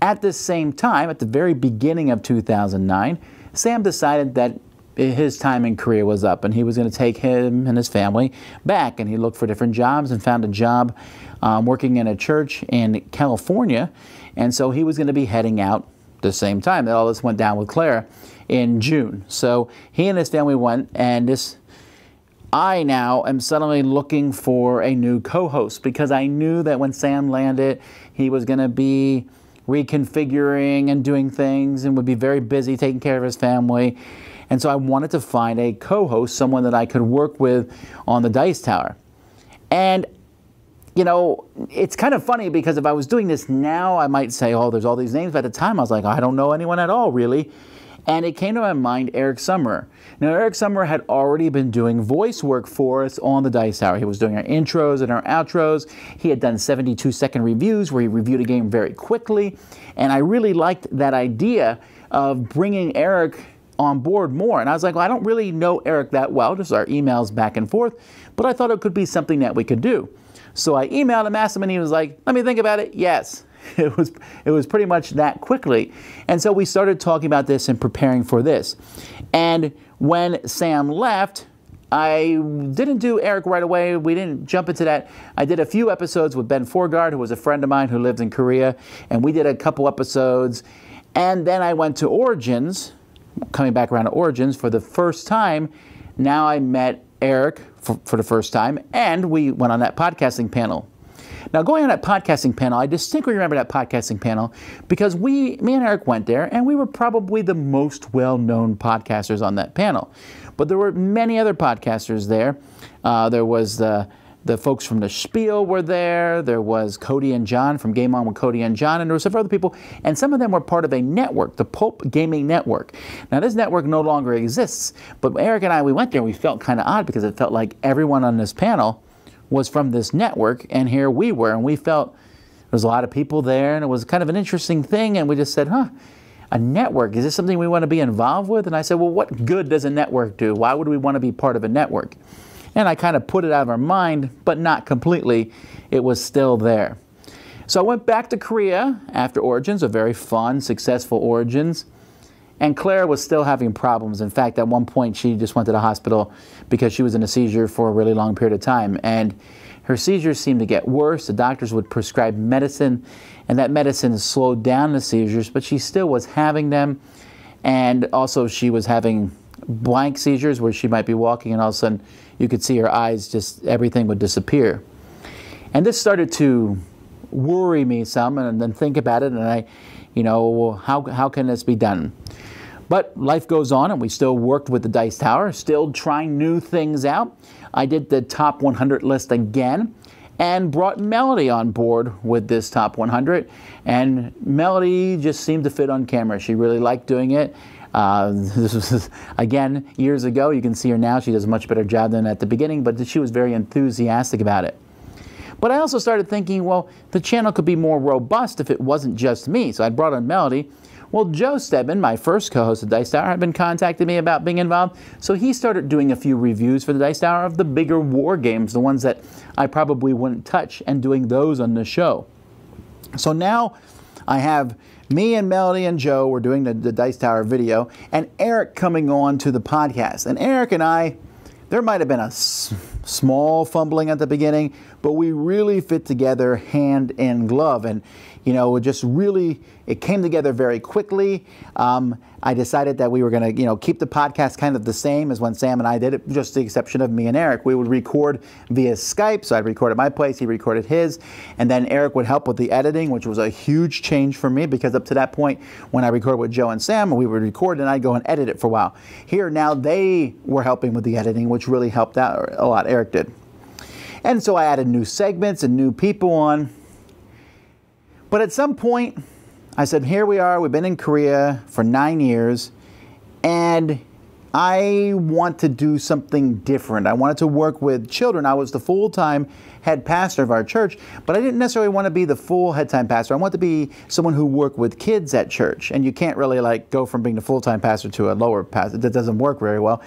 At the same time, at the very beginning of 2009, Sam decided that his time in Korea was up, and he was going to take him and his family back. And he looked for different jobs and found a job working in a church in California. And so he was going to be heading out the same time that all this went down with Clara in June. So he and his family went, and I now am suddenly looking for a new co-host, because I knew that when Sam landed, he was going to be reconfiguring and doing things and would be very busy taking care of his family. And so I wanted to find a co-host, someone that I could work with on the Dice Tower. And you know, it's kind of funny, because if I was doing this now, I might say, oh, there's all these names. But at the time, I was like, I don't know anyone at all, really. And it came to my mind, Eric Summerer. Now, Eric Summerer had already been doing voice work for us on the Dice Tower. He was doing our intros and our outros. He had done 72-second reviews where he reviewed a game very quickly. And I really liked that idea of bringing Eric on board more. And I was like, well, I don't really know Eric that well, just our emails back and forth. But I thought it could be something that we could do. So I emailed him, asked him, and he was like, let me think about it. Yes. it was pretty much that quickly. And so we started talking about this and preparing for this. And when Sam left, I didn't do Eric right away. We didn't jump into that. I did a few episodes with Ben Forgard, who was a friend of mine who lived in Korea, and we did a couple episodes. And then I went to Origins, coming back around to Origins for the first time. Now I met Eric for the first time, and we went on that podcasting panel. Now, going on that podcasting panel, I distinctly remember that podcasting panel because me and Eric went there, and we were probably the most well-known podcasters on that panel. But there were many other podcasters there. There was the folks from The Spiel were there. There was Cody and John from Game On with Cody and John, and there were several other people. And some of them were part of a network, the Pulp Gaming Network. Now, this network no longer exists. But Eric and I, we went there, and we felt kind of odd because it felt like everyone on this panel was from this network, and here we were, and we felt there was a lot of people there, and it was kind of an interesting thing, and we just said, a network, is this something we want to be involved with? And I said, well, what good does a network do? Why would we want to be part of a network? And I kind of put it out of our mind, but not completely. It was still there. So I went back to Korea after Origins, a very fun, successful Origins. And Claire was still having problems. In fact, at one point, she just went to the hospital because she was in a seizure for a really long period of time. And her seizures seemed to get worse. The doctors would prescribe medicine, and that medicine slowed down the seizures, but she still was having them. And also, she was having blank seizures where she might be walking, and all of a sudden, you could see her eyes, just everything would disappear. And this started to worry me some, and then think about it, and I, how can this be done? But life goes on, and we still worked with the Dice Tower, still trying new things out. I did the top 100 list again and brought Melody on board with this top 100. And Melody just seemed to fit on camera. She really liked doing it. This was, again, years ago. You can see her now. She does a much better job than at the beginning, but she was very enthusiastic about it. But I also started thinking, well, the channel could be more robust if it wasn't just me. So I brought on Melody. Well, Joe Stedman, my first co-host of Dice Tower, had been contacting me about being involved. So he started doing a few reviews for the Dice Tower of the bigger war games, the ones that I probably wouldn't touch, and doing those on the show. So now I have me and Melody and Joe, we're doing the Dice Tower video, and Eric coming on to the podcast. And Eric and I, there might have been a small fumbling at the beginning, but we really fit together hand in glove. And, it came together very quickly. I decided that we were going to, keep the podcast kind of the same as when Sam and I did it, just the exception of me and Eric. We would record via Skype, so I'd record at my place, he recorded his, and then Eric would help with the editing, which was a huge change for me because up to that point, when I recorded with Joe and Sam, we would record and I'd go and edit it for a while. Here, now they were helping with the editing, which really helped out a lot. Eric did. And so I added new segments and new people on. But at some point, I said, here we are, we've been in Korea for 9 years, and I want to do something different. I wanted to work with children. I was the full-time head pastor of our church, but I didn't necessarily want to be the full head-time pastor. I want to be someone who worked with kids at church, and you can't really go from being the full-time pastor to a lower pastor. That doesn't work very well.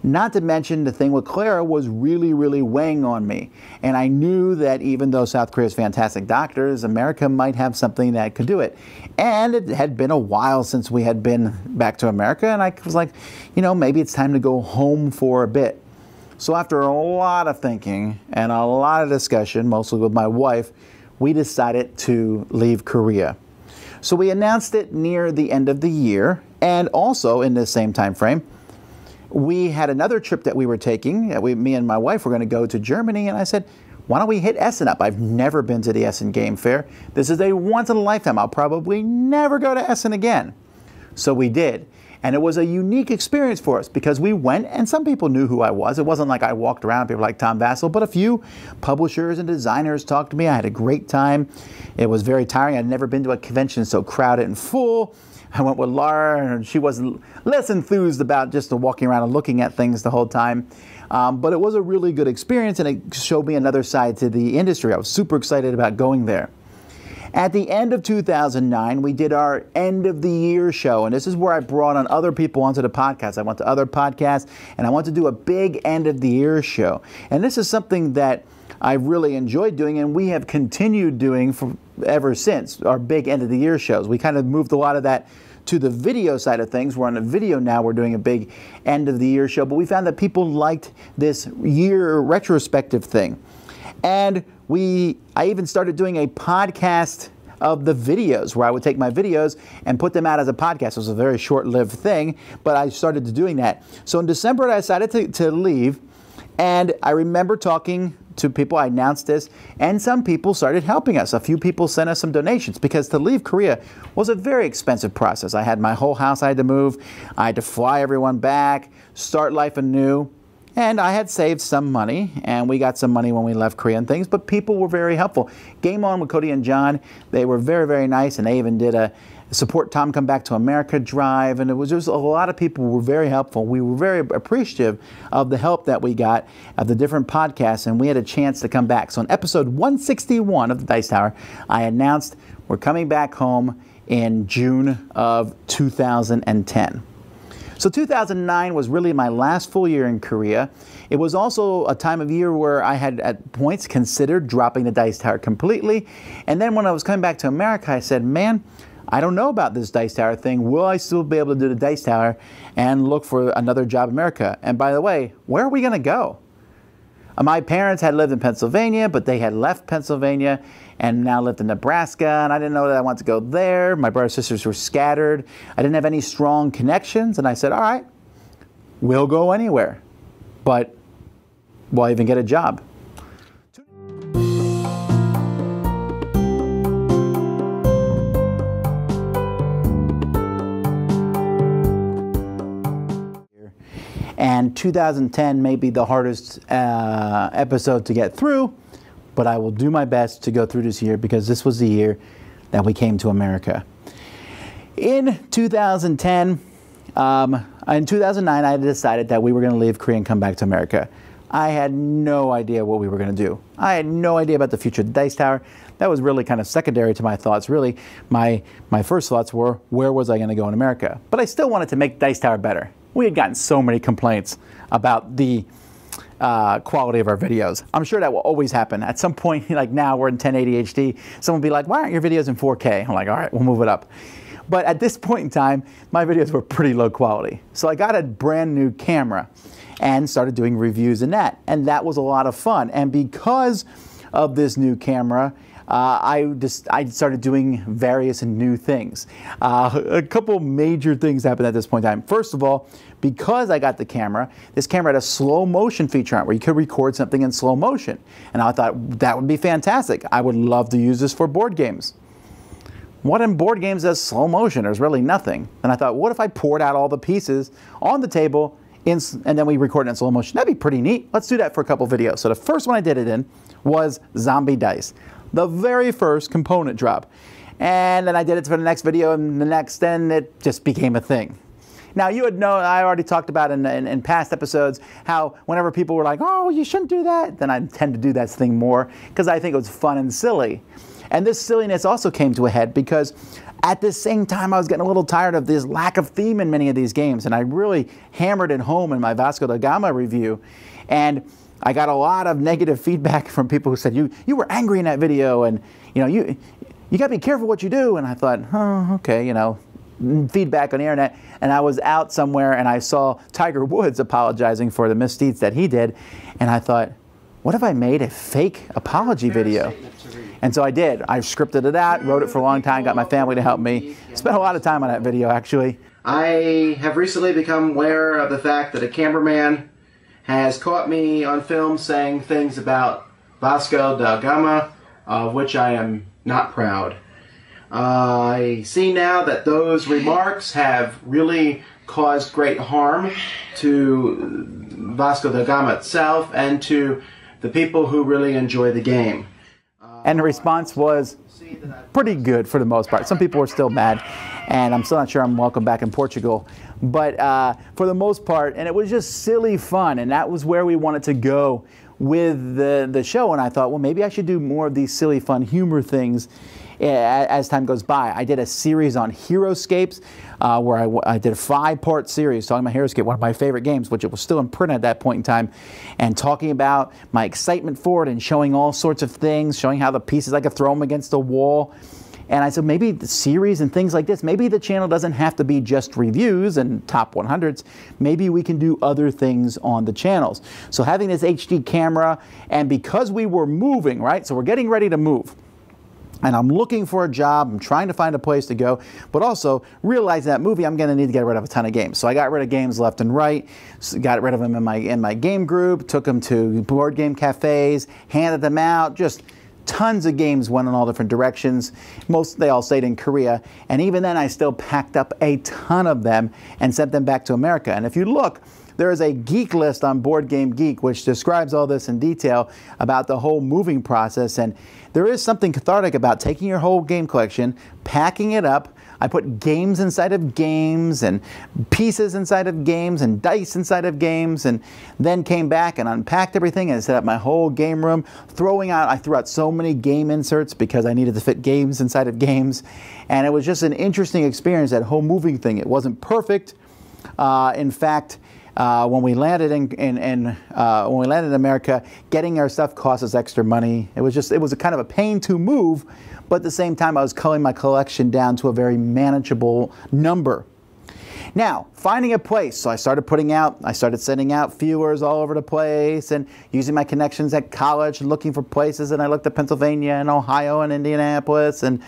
Not to mention the thing with Clara was really, really weighing on me. And I knew that even though South Korea has fantastic doctors, America might have something that could do it. And it had been a while since we had been back to America, and I was like, maybe it's time to go home for a bit. So after a lot of thinking and a lot of discussion, mostly with my wife, we decided to leave Korea. So we announced it near the end of the year, and also in the same time frame, we had another trip that we were taking. Me and my wife were going to go to Germany, and I said, why don't we hit Essen up? I've never been to the Essen Game Fair. This is a once-in-a-lifetime. I'll probably never go to Essen again. So we did. And it was a unique experience for us because we went, and some people knew who I was. It wasn't like I walked around, people like Tom Vassell, but a few publishers and designers talked to me. I had a great time. It was very tiring. I'd never been to a convention so crowded and full. I went with Laura, and she was less enthused about just walking around and looking at things the whole time. But it was a really good experience, and it showed me another side to the industry. I was super excited about going there. At the end of 2009, we did our end of the year show, and this is where I brought on other people onto the podcast. I went to other podcasts, and I want to do a big end of the year show. And this is something that I really enjoyed doing, and we have continued doing ever since our big end of the year shows. We kind of moved a lot of that to the video side of things. We're on the video now. We're doing a big end of the year show, but we found that people liked this year retrospective thing. And I even started doing a podcast of the videos where I would take my videos and put them out as a podcast. It was a very short-lived thing, but I started doing that. So in December, I decided to leave, and I remember talking to people. I announced this, and some people started helping us. A few people sent us some donations, because to leave Korea was a very expensive process. I had my whole house I had to move. I had to fly everyone back, start life anew. And I had saved some money, and we got some money when we left Korea and things, but people were very helpful. Game On with Cody and John, they were very, very nice, and they even did a Support Tom Come Back to America drive, and just a lot of people were very helpful. We were very appreciative of the help that we got of the different podcasts, and we had a chance to come back. So in episode 161 of the Dice Tower, I announced we're coming back home in June of 2010. So 2009 was really my last full year in Korea. It was also a time of year where I had at points considered dropping the Dice Tower completely. And then when I was coming back to America, I said, man, I don't know about this Dice Tower thing. Will I still be able to do the Dice Tower and look for another job in America? And by the way, where are we going to go? My parents had lived in Pennsylvania, but they had left Pennsylvania and now lived in Nebraska, and I didn't know that I wanted to go there. My brothers and sisters were scattered. I didn't have any strong connections, and I said, all right, we'll go anywhere, but will I even get a job? And 2010 may be the hardest episode to get through, but I will do my best to go through this year, because this was the year that we came to America. In 2010, in 2009, I decided that we were going to leave Korea and come back to America. I had no idea what we were going to do. I had no idea about the future of the Dice Tower. That was really kind of secondary to my thoughts. Really, my first thoughts were, where was I going to go in America? But I still wanted to make Dice Tower better. We had gotten so many complaints about the quality of our videos. I'm sure that will always happen. At some point, like now, we're in 1080 HD. Someone will be like, why aren't your videos in 4K? I'm like, all right, we'll move it up. But at this point in time, my videos were pretty low quality. So I got a brand new camera and started doing reviews in that. And that was a lot of fun. And because of this new camera, I started doing various new things. A couple major things happened at this point in time. First of all, because I got the camera, this camera had a slow motion feature on it where you could record something in slow motion. And I thought that would be fantastic. I would love to use this for board games. What in board games does slow motion? There's really nothing. And I thought, what if I poured out all the pieces on the table and then we record it in slow motion? That'd be pretty neat. Let's do that for a couple videos. So the first one I did it in was Zombie Dice. The very first component drop. And then I did it for the next video, and the next, then it just became a thing. Now, you would know, I already talked about in past episodes how whenever people were like, oh, you shouldn't do that, then I tend to do that thing more because I think it was fun and silly. And this silliness also came to a head because at the same time I was getting a little tired of this lack of theme in many of these games, and I really hammered it home in my Vasco da Gama review. And I got a lot of negative feedback from people who said, you were angry in that video, and you got to be careful what you do. And I thought, oh, okay, feedback on the internet. And I was out somewhere and I saw Tiger Woods apologizing for the misdeeds that he did. And I thought, what if I made a fake apology video? And so I did. I scripted it out, wrote it for a long time, got my family to help me. Spent a lot of time on that video, actually. I have recently become aware of the fact that a cameraman has caught me on film saying things about Vasco da Gama, of which I am not proud. I see now that those remarks have really caused great harm to Vasco da Gama itself and to the people who really enjoy the game. And the response was pretty good for the most part. Some people were still mad, and I'm still not sure I'm welcome back in Portugal. But for the most part, and it was just silly fun, and that was where we wanted to go with the show. And I thought, well, maybe I should do more of these silly fun humor things as time goes by. I did a series on Heroescapes where I did a 5-part series talking about Heroescape, one of my favorite games, which it was still in print at that point in time, and talking about my excitement for it and showing all sorts of things, showing how the pieces I could throw them against the wall. And I said, maybe the series and things like this, maybe the channel doesn't have to be just reviews and top 100s. Maybe we can do other things on the channels. So having this HD camera, and because we were moving, right? So we're getting ready to move. And I'm looking for a job, I'm trying to find a place to go, but also realize that movie, I'm gonna need to get rid of a ton of games. So I got rid of games left and right, got rid of them in my game group, took them to board game cafes, handed them out, just tons of games went in all different directions. They all stayed in Korea. And even then, I still packed up a ton of them and sent them back to America. And if you look, there is a geek list on Board Game Geek which describes all this in detail about the whole moving process. And there is something cathartic about taking your whole game collection, packing it up. I put games inside of games and pieces inside of games and dice inside of games, and then came back and unpacked everything and set up my whole game room. I threw out so many game inserts because I needed to fit games inside of games. And it was just an interesting experience, that whole moving thing. It wasn't perfect. In fact, when we landed in America, getting our stuff cost us extra money. It was a kind of a pain to move, but at the same time, I was culling my collection down to a very manageable number. Now, finding a place. So I started sending out feelers all over the place and using my connections at college, looking for places. And I looked at Pennsylvania and Ohio and Indianapolis and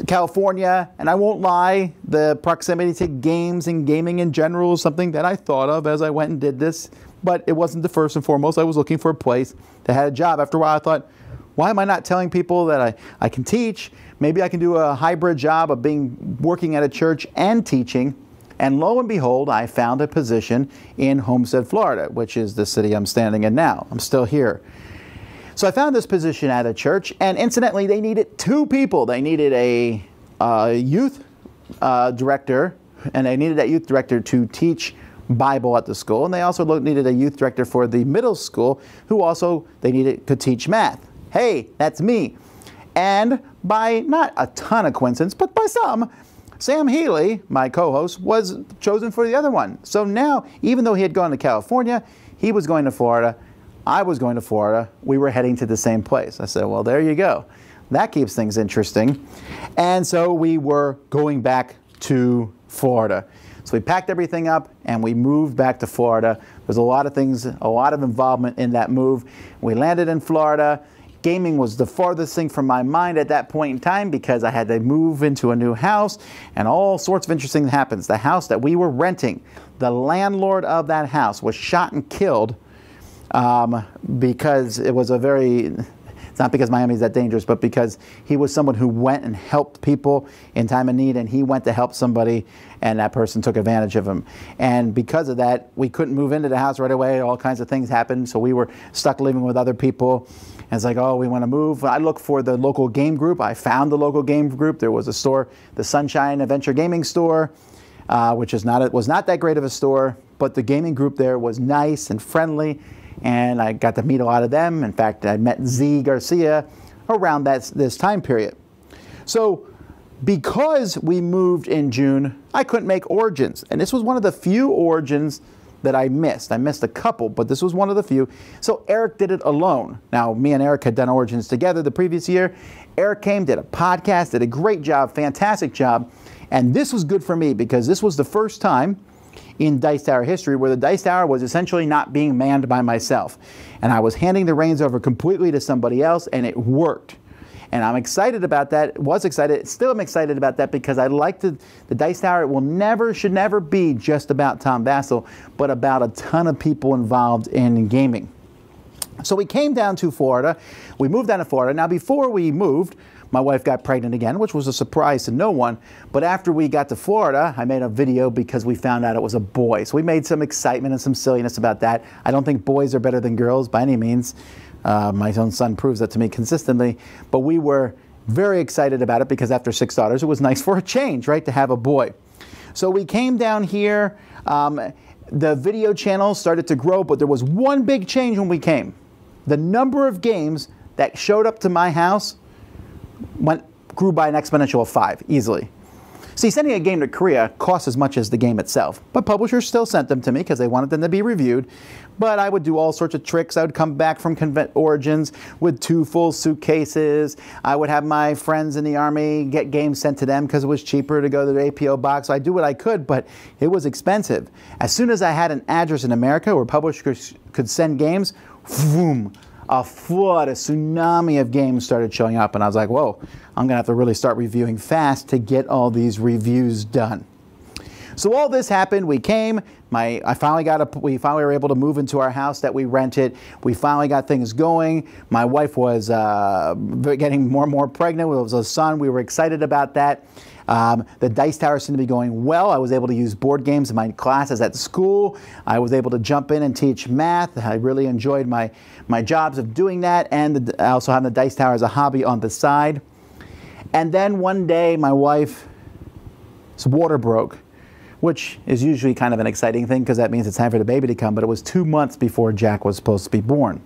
California. And I won't lie, the proximity to games and gaming in general is something that I thought of as I went and did this. But it wasn't the first and foremost. I was looking for a place that had a job. After a while, I thought, why am I not telling people that I can teach? Maybe I can do a hybrid job of working at a church and teaching. And lo and behold, I found a position in Homestead, Florida, which is the city I'm standing in now. I'm still here. So I found this position at a church, and incidentally, they needed 2 people. They needed a youth director, and they needed that youth director to teach Bible at the school, and they also needed a youth director for the middle school who also could teach math. Hey, that's me. And by not a ton of coincidence, but by some, Sam Healy, my co-host, was chosen for the other one. So now, even though he had gone to California, he was going to Florida, I was going to Florida, we were heading to the same place. I said, well, there you go. That keeps things interesting. And so we were going back to Florida. So we packed everything up and we moved back to Florida. There's a lot of things, a lot of involvement in that move. We landed in Florida. Gaming was the farthest thing from my mind at that point in time because I had to move into a new house and all sorts of interesting things happened. The house that we were renting, the landlord of that house was shot and killed because it was it's not because Miami's that dangerous, but because he was someone who went and helped people in time of need, and he went to help somebody and that person took advantage of him. And because of that, we couldn't move into the house right away. All kinds of things happened, so we were stuck living with other people. And it's like, oh, we want to move. I looked for the local game group. I found the local game group. There was a store, the Sunshine Adventure Gaming Store, which was not that great of a store, but the gaming group there was nice and friendly, and I got to meet a lot of them. In fact, I met Z Garcia around this time period. So because we moved in June, I couldn't make Origins, and this was one of the few Origins that I missed. I missed a couple, but this was one of the few. So Eric did it alone. Now, me and Eric had done Origins together the previous year. Eric came, did a podcast, did a great job, fantastic job. And this was good for me because this was the first time in Dice Tower history where the Dice Tower was essentially not being manned by myself. And I was handing the reins over completely to somebody else, and it worked. And I'm excited about that, still am excited about that because I like the Dice Tower. It should never be just about Tom Vasel, but about a ton of people involved in gaming. So we came down to Florida. We moved down to Florida. Now before we moved, my wife got pregnant again, which was a surprise to no one. But after we got to Florida, I made a video because we found out it was a boy. So we made some excitement and some silliness about that. I don't think boys are better than girls by any means. My own son proves that to me consistently, but we were very excited about it because after 6 daughters, it was nice for a change, right, to have a boy. So we came down here, the video channel started to grow, but there was one big change when we came. The number of games that showed up to my house grew by an exponential of 5 easily. See, sending a game to Korea costs as much as the game itself, but publishers still sent them to me because they wanted them to be reviewed. But I would do all sorts of tricks. I would come back from Origins with 2 full suitcases. I would have my friends in the Army get games sent to them because it was cheaper to go to the APO box. So I do what I could, but it was expensive. As soon as I had an address in America where publishers could send games, boom, a flood, a tsunami of games started showing up, and I was like, whoa, I'm gonna have to really start reviewing fast to get all these reviews done. So all this happened. We came. We finally were able to move into our house that we rented. We finally got things going. My wife was getting more and more pregnant. It was a son. We were excited about that. The Dice Tower seemed to be going well. I was able to use board games in my classes at school. I was able to jump in and teach math. I really enjoyed my jobs of doing that, and I also have the Dice Tower as a hobby on the side. And then one day my wife's water broke, which is usually kind of an exciting thing because that means it's time for the baby to come, but it was 2 months before Jack was supposed to be born.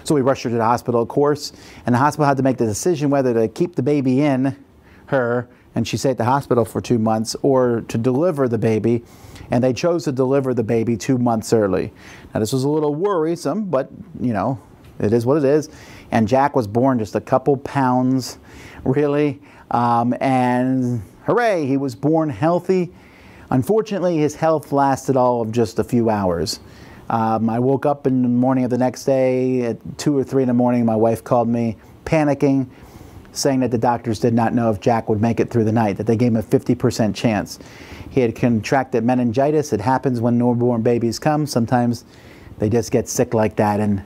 So we rushed her to the hospital, of course, and the hospital had to make the decision whether to keep the baby in her, and she stayed at the hospital for 2 months, or to deliver the baby, and they chose to deliver the baby 2 months early. Now this was a little worrisome, but you know, it is what it is, and Jack was born just a couple pounds, really, and hooray, he was born healthy. Unfortunately, his health lasted all of just a few hours. I woke up in the morning of the next day at 2 or 3 in the morning. My wife called me panicking, saying that the doctors did not know if Jack would make it through the night, that they gave him a 50% chance. He had contracted meningitis. It happens when newborn babies come. Sometimes they just get sick like that. And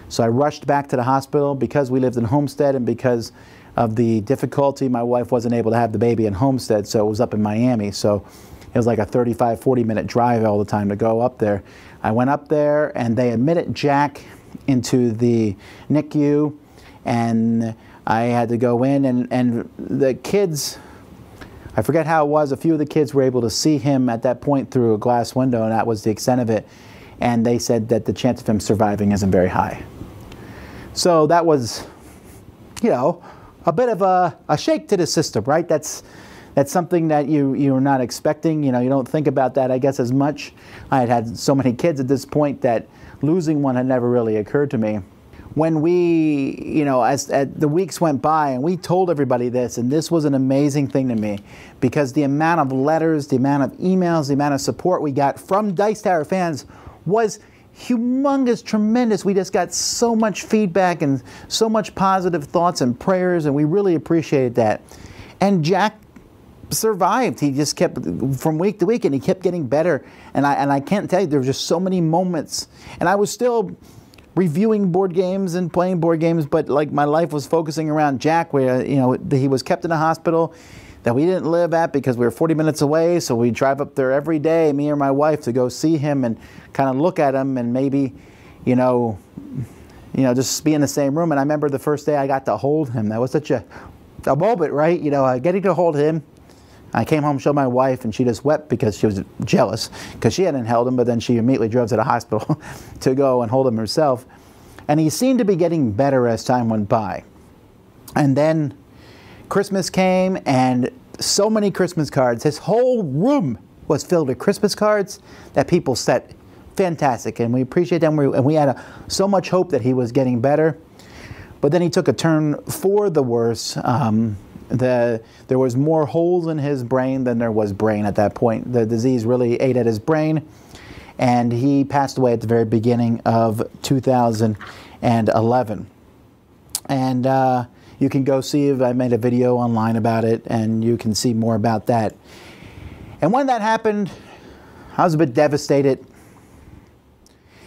so I rushed back to the hospital because we lived in Homestead, and because of the difficulty, my wife wasn't able to have the baby in Homestead, so it was up in Miami. So it was like a 35, 40-minute drive all the time to go up there. I went up there, and they admitted Jack into the NICU, and I had to go in, and the kids, I forget how it was, a few of the kids were able to see him at that point through a glass window, and that was the extent of it. And they said that the chance of him surviving isn't very high. So that was, you know, a bit of a shake to the system, right? That's something that you're not expecting. You know, you don't think about that, I guess, as much. I had so many kids at this point that losing one had never really occurred to me. When we, you know, as the weeks went by, and we told everybody this, and this was an amazing thing to me, because the amount of letters, the amount of emails, the amount of support we got from Dice Tower fans was humongous, tremendous. We just got so much feedback and so much positive thoughts and prayers, and we really appreciated that. And Jack survived. He just kept, from week to week, and he kept getting better. And I can't tell you, there were just so many moments. And I was still reviewing board games and playing board games, but like my life was focusing around Jack, where, you know, he was kept in a hospital that we didn't live at because we were 40 minutes away, so we drive up there every day, me or my wife, to go see him and kind of look at him and maybe, you know, just be in the same room. And I remember the first day I got to hold him. That was such a moment, right? You know, getting to hold him. I came home, showed my wife, and she just wept because she was jealous because she hadn't held him, but then she immediately drove to the hospital to go and hold him herself. And he seemed to be getting better as time went by. And then Christmas came, and so many Christmas cards. His whole room was filled with Christmas cards that people sent. Fantastic, and we appreciate them. And we had so much hope that he was getting better. But then he took a turn for the worse. There was more holes in his brain than there was brain at that point. The disease really ate at his brain, and he passed away at the very beginning of 2011. And you can go see it. I made a video online about it, and you can see more about that. And when that happened, I was a bit devastated.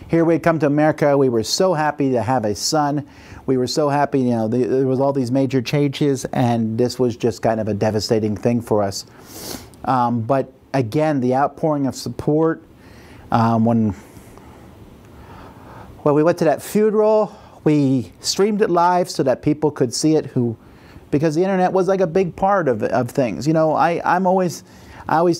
Here we had come to America. We were so happy to have a son. We were so happy, you know, there was all these major changes, and this was just kind of a devastating thing for us. But again, the outpouring of support, when we went to that funeral, we streamed it live so that people could see it, because the internet was like a big part of things. You know, I always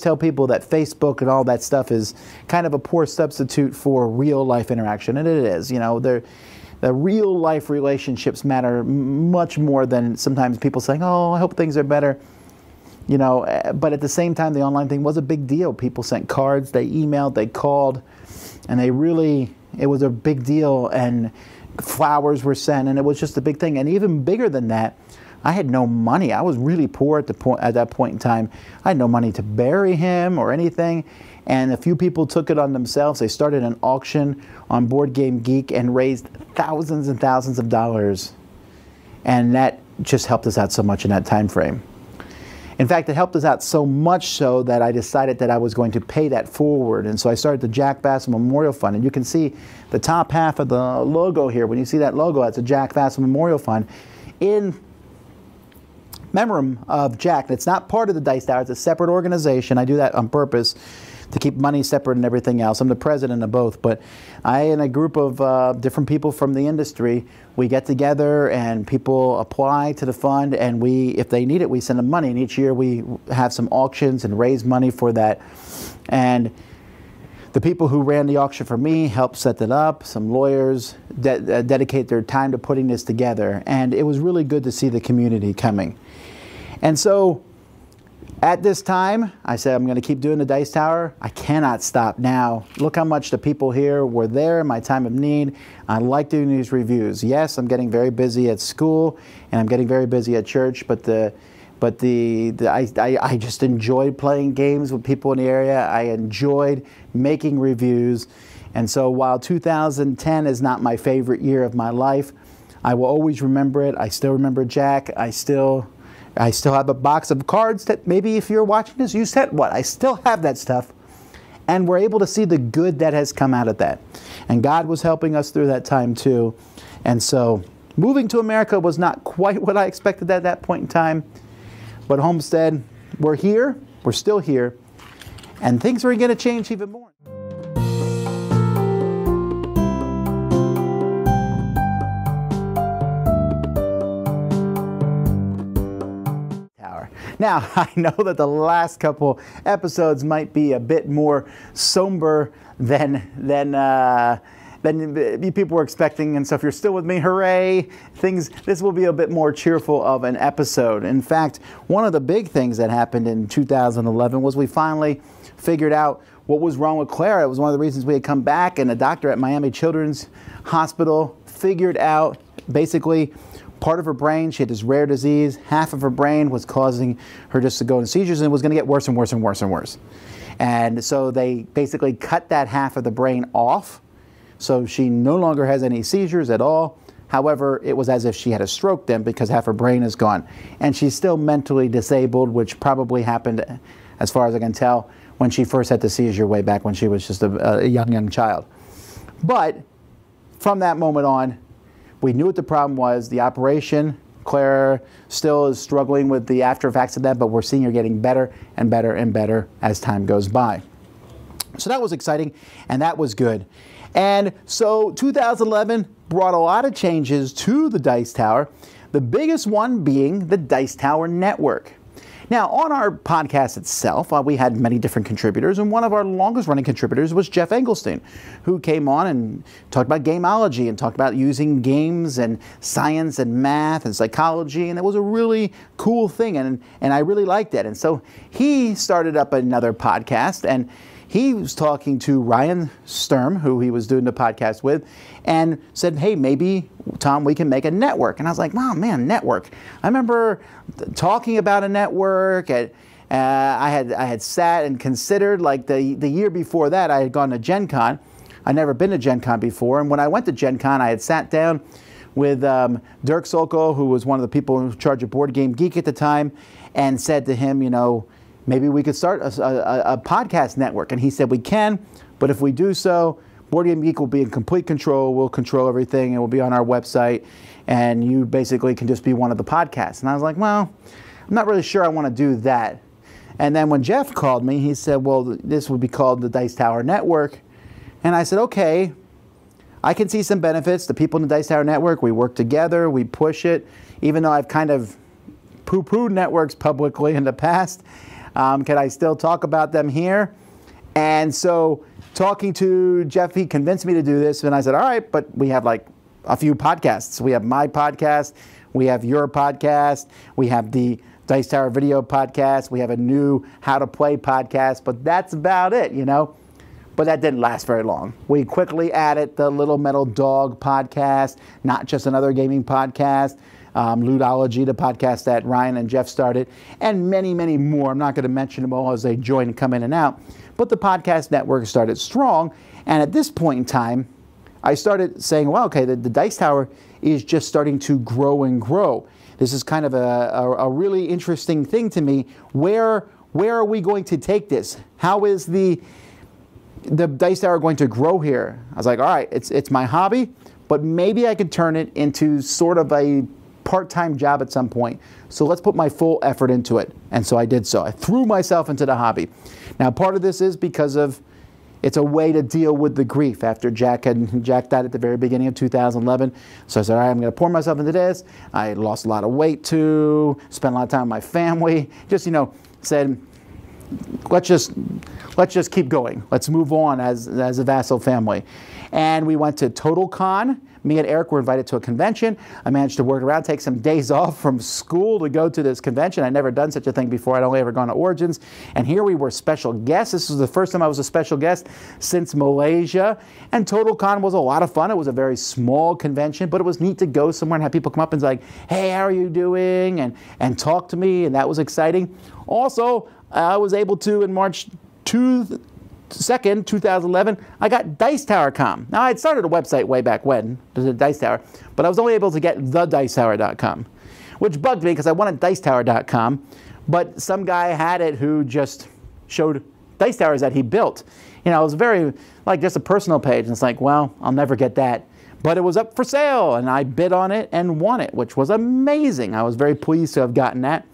tell people that Facebook and all that stuff is kind of a poor substitute for real life interaction, and it is. You know, The real life relationships matter much more than sometimes people saying, oh, I hope things are better. You know, but at the same time, the online thing was a big deal. People sent cards, they emailed, they called, and it was a big deal, and flowers were sent, and it was just a big thing. And even bigger than that, I had no money. I was really poor at that point in time. I had no money to bury him or anything. And a few people took it on themselves. They started an auction on Board Game Geek and raised thousands and thousands of dollars. And that just helped us out so much in that time frame. In fact, it helped us out so much so that I decided that I was going to pay that forward. And so I started the Jack Vassell Memorial Fund. And you can see the top half of the logo here. When you see that logo, that's a Jack Vassell Memorial Fund in memory of Jack. It's not part of the Dice Tower. It's a separate organization. I do that on purpose to keep money separate and everything else. I'm the president of both, but I and a group of different people from the industry, we get together and people apply to the fund, and if they need it, we send them money. And each year we have some auctions and raise money for that. And the people who ran the auction for me helped set that up. Some lawyers dedicate their time to putting this together. And it was really good to see the community coming. And so at this time, I said, I'm going to keep doing the Dice Tower. I cannot stop now. Look how much the people here were there in my time of need. I like doing these reviews. Yes, I'm getting very busy at school, and I'm getting very busy at church, but I just enjoyed playing games with people in the area. I enjoyed making reviews. And so while 2010 is not my favorite year of my life, I will always remember it. I still remember Jack. I still have a box of cards that maybe if you're watching this, you said what? I still have that stuff. And we're able to see the good that has come out of that. And God was helping us through that time too. And so moving to America was not quite what I expected at that point in time. But Homestead, we're here. We're still here. And things are going to change even more. Now, I know that the last couple episodes might be a bit more somber than people were expecting, and so if you're still with me, hooray! This will be a bit more cheerful of an episode. In fact, one of the big things that happened in 2011 was we finally figured out what was wrong with Clara. It was one of the reasons we had come back, and a doctor at Miami Children's Hospital figured out basically part of her brain, she had this rare disease, half of her brain was causing her just to go into seizures, and it was going to get worse and worse and worse and worse. And so they basically cut that half of the brain off, so she no longer has any seizures at all. However, it was as if she had a stroke then, because half her brain is gone. And she's still mentally disabled, which probably happened, as far as I can tell, when she first had the seizure way back when she was just a young child. But from that moment on, we knew what the problem was. The operation, Claire still is struggling with the after effects of that, but we're seeing her getting better and better and better as time goes by. So that was exciting, and that was good. And so 2011 brought a lot of changes to the Dice Tower, the biggest one being the Dice Tower Network. Now, on our podcast itself, we had many different contributors, and one of our longest-running contributors was Jeff Engelstein, who came on and talked about gameology and talked about using games and science and math and psychology, and it was a really cool thing, and I really liked it. And so he started up another podcast, and he was talking to Ryan Sturm, who he was doing the podcast with, and said, hey, maybe, Tom, we can make a network. And I was like, wow, man, network. I remember talking about a network. I had sat and considered, like the year before that, I had gone to Gen Con. I'd never been to Gen Con before. And when I went to Gen Con, I had sat down with Dirk Solko, who was one of the people in charge of Board Game Geek at the time, and said to him, you know, maybe we could start a podcast network. And he said, we can, but if we do so, Board Game Geek will be in complete control. We'll control everything, and we'll be on our website, and you basically can just be one of the podcasts. And I was like, well, I'm not really sure I want to do that. And then when Jeff called me, he said, well, this would be called the Dice Tower Network. And I said, okay, I can see some benefits. The people in the Dice Tower Network, we work together, we push it. Even though I've kind of poo-pooed networks publicly in the past, can I still talk about them here? And so talking to Jeff, he convinced me to do this, and I said, all right, but we have like a few podcasts. We have my podcast, we have your podcast, we have the Dice Tower video podcast, we have a new How to Play podcast, but that's about it, you know. But that didn't last very long. We quickly added the Little Metal Dog podcast, Not Just Another Gaming Podcast, Ludology, the podcast that Ryan and Jeff started, and many, many more. I'm not going to mention them all as they join and come in and out. But the podcast network started strong, and at this point in time, I started saying, well, okay, the Dice Tower is just starting to grow and grow. This is kind of a really interesting thing to me. Where are we going to take this? How is the Dice Tower going to grow here? I was like, all right, it's my hobby, but maybe I could turn it into sort of a part-time job at some point. So let's put my full effort into it. And so I did so. I threw myself into the hobby. Now, part of this is because of it's a way to deal with the grief after Jack died at the very beginning of 2011. So I said, all right, I'm going to pour myself into this. I lost a lot of weight too, spent a lot of time with my family. Just, you know, said, let's just keep going. Let's move on as a Vassal family. And we went to TotalCon. Me and Eric were invited to a convention. I managed to work around, take some days off from school to go to this convention. I'd never done such a thing before. I'd only ever gone to Origins. And here we were special guests. This was the first time I was a special guest since Malaysia. And TotalCon was a lot of fun. It was a very small convention, but it was neat to go somewhere and have people come up and say, like, hey, how are you doing? And talk to me. And that was exciting. Also, I was able to, in March 2nd, 2011, I got Dice Tower.com. Now, I had started a website way back when, the Dice Tower, but I was only able to get thedicetower.com, which bugged me because I wanted Dicetower.com, but some guy had it who just showed Dice Towers that he built. You know, it was very, like, just a personal page, and it's like, well, I'll never get that. But it was up for sale, and I bid on it and won it, which was amazing. I was very pleased to have gotten that.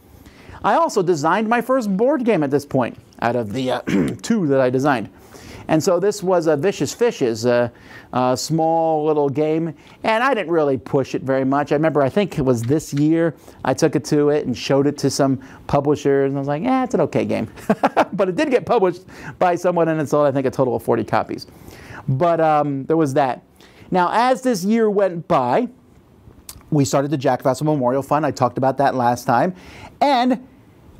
I also designed my first board game at this point, out of the 2 that I designed. And so this was a Vicious Fishes, a small little game, and I didn't really push it very much. I remember, I think it was this year, I took it to it and showed it to some publishers, and I was like, it's an okay game. But it did get published by someone, and it sold, I think, a total of 40 copies. But there was that. Now, as this year went by, we started the Jack Vassal Memorial Fund. I talked about that last time. And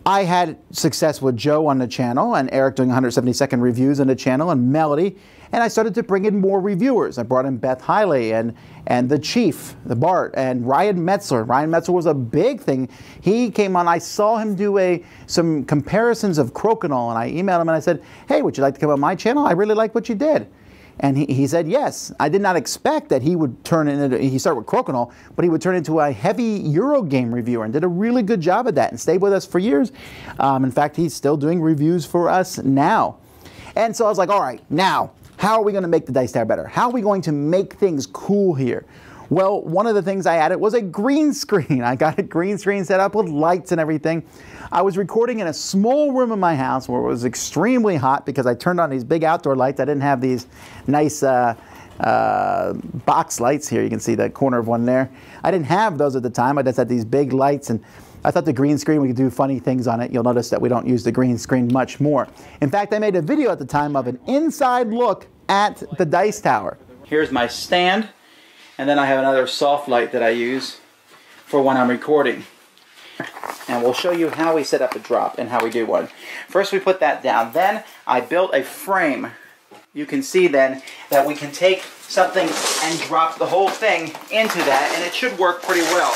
I had success with Joe on the channel and Eric doing 172nd reviews on the channel and Melody. And I started to bring in more reviewers. I brought in Beth Hiley and the Chief, the Bart, and Ryan Metzler. Ryan Metzler was a big thing. He came on. I saw him do some comparisons of Crokinole, and I emailed him and I said, hey, would you like to come on my channel? I really like what you did. And he said yes. I did not expect that he would turn into, he started with Crokinole, but he would turn into a heavy Eurogame reviewer and did a really good job at that and stayed with us for years. In fact, he's still doing reviews for us now. And so I was like, all right, now, how are we going to make the Dice Tower better? How are we going to make things cool here? Well, one of the things I added was a green screen. I got a green screen set up with lights and everything. I was recording in a small room in my house where it was extremely hot because I turned on these big outdoor lights. I didn't have these nice box lights here. You can see the corner of one there. I didn't have those at the time. I just had these big lights, and I thought the green screen, we could do funny things on it. You'll notice that we don't use the green screen much more. In fact, I made a video at the time of an inside look at the Dice Tower. Here's my stand, and then I have another soft light that I use for when I'm recording. And we'll show you how we set up a drop and how we do one. First we put that down. Then I built a frame. You can see then that we can take something and drop the whole thing into that, and it should work pretty well.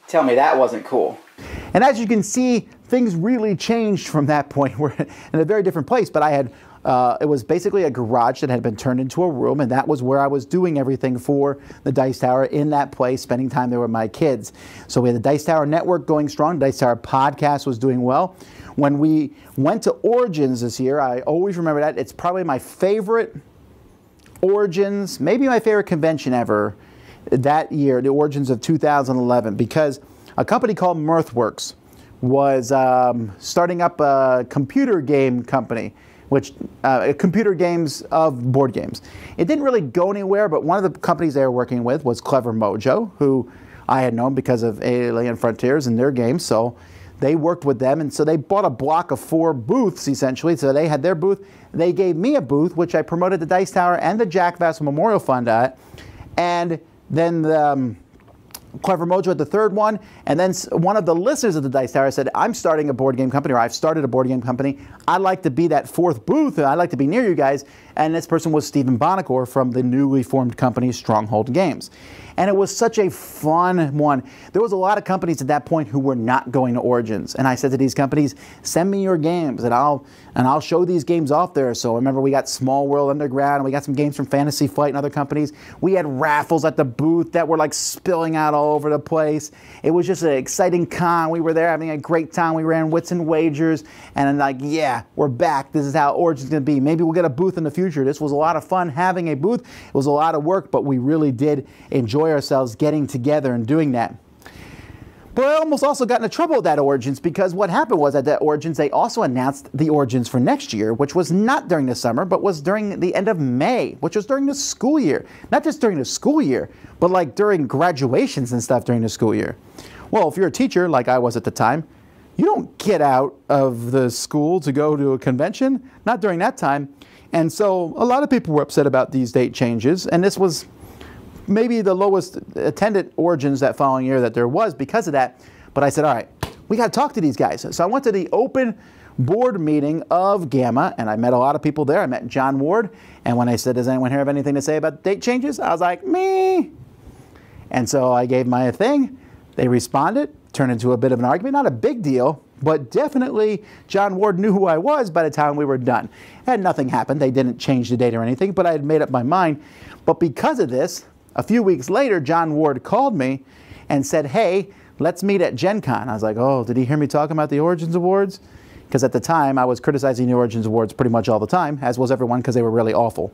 Tell me that wasn't cool. And as you can see, things really changed from that point. We're in a very different place, but I had it was basically a garage that had been turned into a room, and that was where I was doing everything for the Dice Tower in that place, spending time there with my kids. So we had the Dice Tower Network going strong. Dice Tower Podcast was doing well. When we went to Origins this year, I always remember that. It's probably my favorite Origins, maybe my favorite convention ever that year, the Origins of 2011, because a company called Mirthworks was starting up a computer game company, which computer games of board games. It didn't really go anywhere, but one of the companies they were working with was Clever Mojo, who I had known because of Alien Frontiers and their games. So they worked with them, and so they bought a block of 4 booths, essentially. So they had their booth. They gave me a booth, which I promoted the Dice Tower and the Jack Vassal Memorial Fund at. And then the Clever Mojo had the 3rd one, and then one of the listeners of the Dice Tower said, I'm starting a board game company, or I've started a board game company. I'd like to be that 4th booth, and I'd like to be near you guys. And this person was Stephen Bonacor from the newly formed company Stronghold Games. And it was such a fun one. There was a lot of companies at that point who were not going to Origins. And I said to these companies, send me your games, and I'll show these games off there. So I remember we got Small World Underground, and we got some games from Fantasy Flight and other companies. We had raffles at the booth that were like spilling out all over the place. It was just an exciting con. We were there having a great time. We ran Wits and Wagers, and I'm like, yeah, we're back. This is how Origins is going to be. Maybe we'll get a booth in the future. This was a lot of fun having a booth. It was a lot of work, but we really did enjoy ourselves getting together and doing that. But I almost also got into trouble with that Origins, because what happened was at that Origins, they also announced the Origins for next year, which was not during the summer, but was during the end of May, which was during the school year. Not just during the school year, but like during graduations and stuff during the school year. Well, if you're a teacher, like I was at the time, you don't get out of the school to go to a convention, not during that time. And so a lot of people were upset about these date changes, and this was maybe the lowest attended Origins that following year that there was because of that. But I said, all right, we got to talk to these guys. So I went to the open board meeting of Gamma, and I met a lot of people there. I met John Ward, and when I said, does anyone here have anything to say about date changes? I was like, me. And so I gave my thing. They responded, turned into a bit of an argument. Not a big deal, but definitely John Ward knew who I was by the time we were done. And nothing happened. They didn't change the date or anything, but I had made up my mind. But because of this, a few weeks later, John Ward called me and said, hey, let's meet at Gen Con. I was like, oh, did he hear me talking about the Origins Awards? Because at the time, I was criticizing the Origins Awards pretty much all the time, as was everyone, because they were really awful.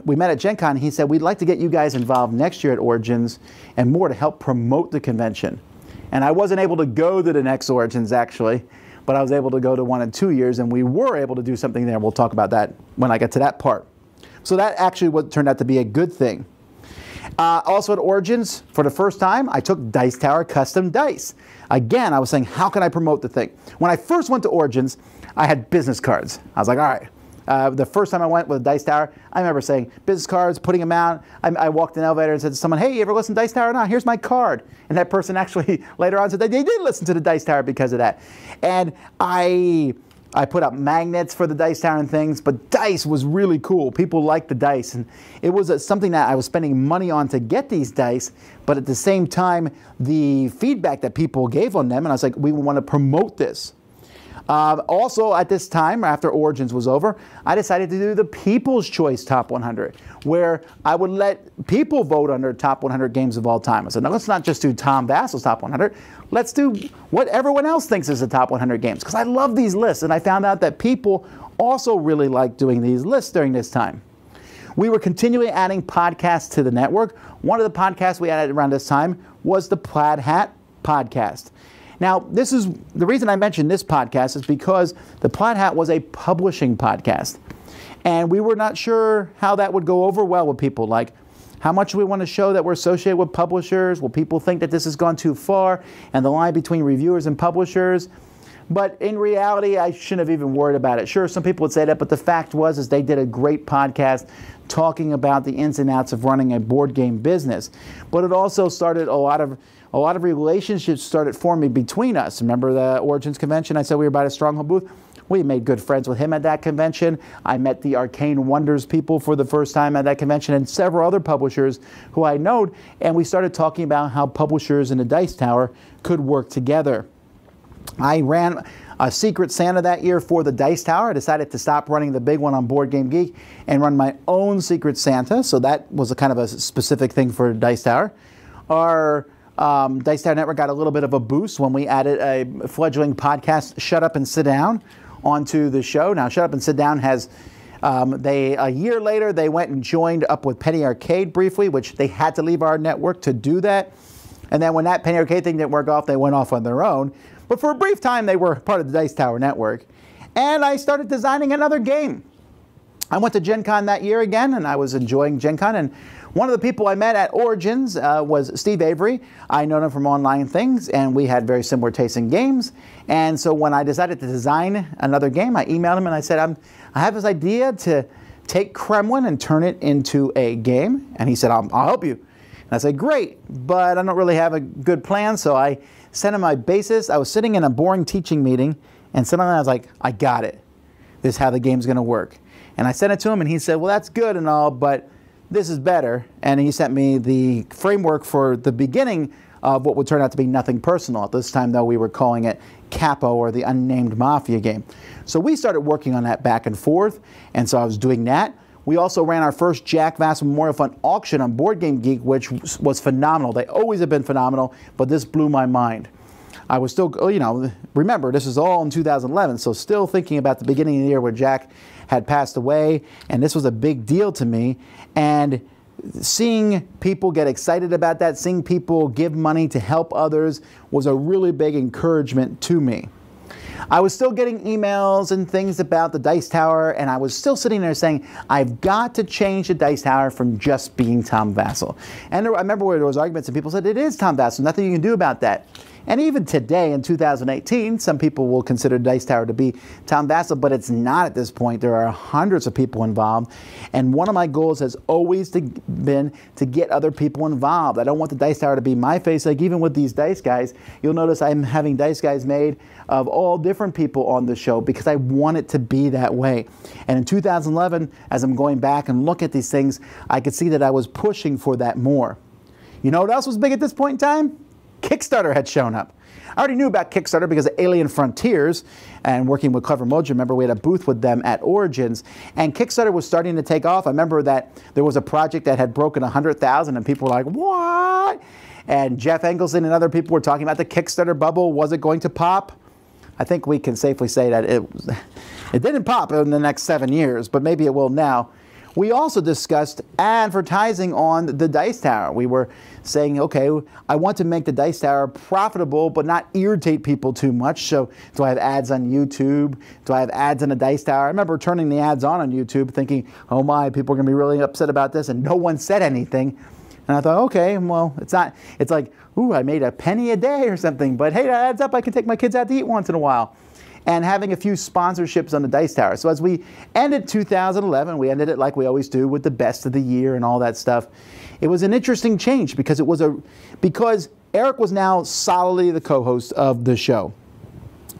We met at Gen Con. He said, we'd like to get you guys involved next year at Origins and more to help promote the convention. And I wasn't able to go to the next Origins, actually, but I was able to go to 1 and 2 years, and we were able to do something there. We'll talk about that when I get to that part. So that actually turned out to be a good thing. Also at Origins, for the first time, I took Dice Tower custom dice. Again, I was saying, how can I promote the thing? When I first went to Origins, I had business cards. I was like, all right. The first time I went with Dice Tower, I remember saying, business cards, putting them out. I walked in the elevator and said to someone, hey, you ever listen to Dice Tower? No, here's my card. And that person actually later on said they did listen to the Dice Tower because of that. And I put up magnets for the Dice Tower and things, but dice was really cool. People liked the dice, and it was something that I was spending money on to get these dice, but at the same time, the feedback that people gave on them, and I was like, we want to promote this. Also, at this time, after Origins was over, I decided to do the People's Choice Top 100, where I would let people vote on their top 100 games of all time. I said, no, let's not just do Tom Vassal's top 100. Let's do what everyone else thinks is the top 100 games, because I love these lists, and I found out that people also really like doing these lists during this time. We were continually adding podcasts to the network. One of the podcasts we added around this time was the Plaid Hat podcast. Now, this is the reason I mentioned this podcast is because the Plaid Hat was a publishing podcast. And we were not sure how that would go over well with people. Like, how much do we want to show that we're associated with publishers? Will people think that this has gone too far? And the line between reviewers and publishers? But in reality, I shouldn't have even worried about it. Sure, some people would say that, but the fact was they did a great podcast talking about the ins and outs of running a board game business. But it also started a lot of relationships started forming between us. Remember the Origins convention? I said we were by a Stronghold booth. We made good friends with him at that convention. I met the Arcane Wonders people for the first time at that convention, and several other publishers who I knowed, and we started talking about how publishers in the Dice Tower could work together. I ran a Secret Santa that year for the Dice Tower. I decided to stop running the big one on Board Game Geek and run my own Secret Santa, so that was a kind of a specific thing for Dice Tower. Our Dice Tower Network got a little bit of a boost when we added a fledgling podcast, Shut Up and Sit Down, onto the show. Now, Shut Up and Sit Down has, a year later, they went and joined up with Penny Arcade briefly, which they had to leave our network to do that. And then when that Penny Arcade thing didn't work off, they went off on their own. But for a brief time, they were part of the Dice Tower Network. And I started designing another game. I went to Gen Con that year again, and I was enjoying Gen Con. And one of the people I met at Origins was Steve Avery. I know him from online things, and we had very similar tastes in games. And so when I decided to design another game, I emailed him and I said, I have this idea to take Kremlin and turn it into a game. And he said, I'll help you. And I said, great, but I don't really have a good plan. So I sent him my basis. I was sitting in a boring teaching meeting, and suddenly I was like, I got it. This is how the game's going to work. And I sent it to him, and he said, well, that's good and all, but this is better. And he sent me the framework for the beginning of what would turn out to be Nothing Personal. At this time, though, we were calling it Capo, or the Unnamed Mafia game. So we started working on that back and forth, and so I was doing that. We also ran our first Jack Vassal Memorial Fund auction on Board Game Geek, which was phenomenal. They always have been phenomenal, but this blew my mind. I was still, you know, remember, this is all in 2011, so still thinking about the beginning of the year where Jack had passed away, and this was a big deal to me. And seeing people get excited about that, seeing people give money to help others was a really big encouragement to me. I was still getting emails and things about the Dice Tower, and I was still sitting there saying, I've got to change the Dice Tower from just being Tom Vassal. And I remember where there was arguments and people said, it is Tom Vassal, nothing you can do about that. And even today in 2018, some people will consider Dice Tower to be Tom Vassal, but it's not at this point. There are hundreds of people involved. And one of my goals has always been to get other people involved. I don't want the Dice Tower to be my face. Like even with these Dice Guys, you'll notice I'm having Dice Guys made of all different people on the show because I want it to be that way. And in 2011, as I'm going back and look at these things, I could see that I was pushing for that more. You know what else was big at this point in time? Kickstarter had shown up. I already knew about Kickstarter because of Alien Frontiers and working with Clever Mojo. Remember, we had a booth with them at Origins, and Kickstarter was starting to take off. I remember that there was a project that had broken 100,000, and people were like, what? And Jeff Engelson and other people were talking about the Kickstarter bubble. Was it going to pop? I think we can safely say that it didn't pop in the next 7 years, but maybe it will now. We also discussed advertising on the Dice Tower. We were saying, okay, I want to make the Dice Tower profitable but not irritate people too much. So do I have ads on YouTube? Do I have ads on the Dice Tower? I remember turning the ads on YouTube thinking, oh my, people are going to be really upset about this, and no one said anything. And I thought, okay, well, it's like, ooh, I made a penny a day or something, but hey, that adds up. I can take my kids out to eat once in a while. And having a few sponsorships on the Dice Tower. So as we ended 2011, we ended it like we always do with the best of the year and all that stuff. It was an interesting change because because Eric was now solidly the co-host of the show.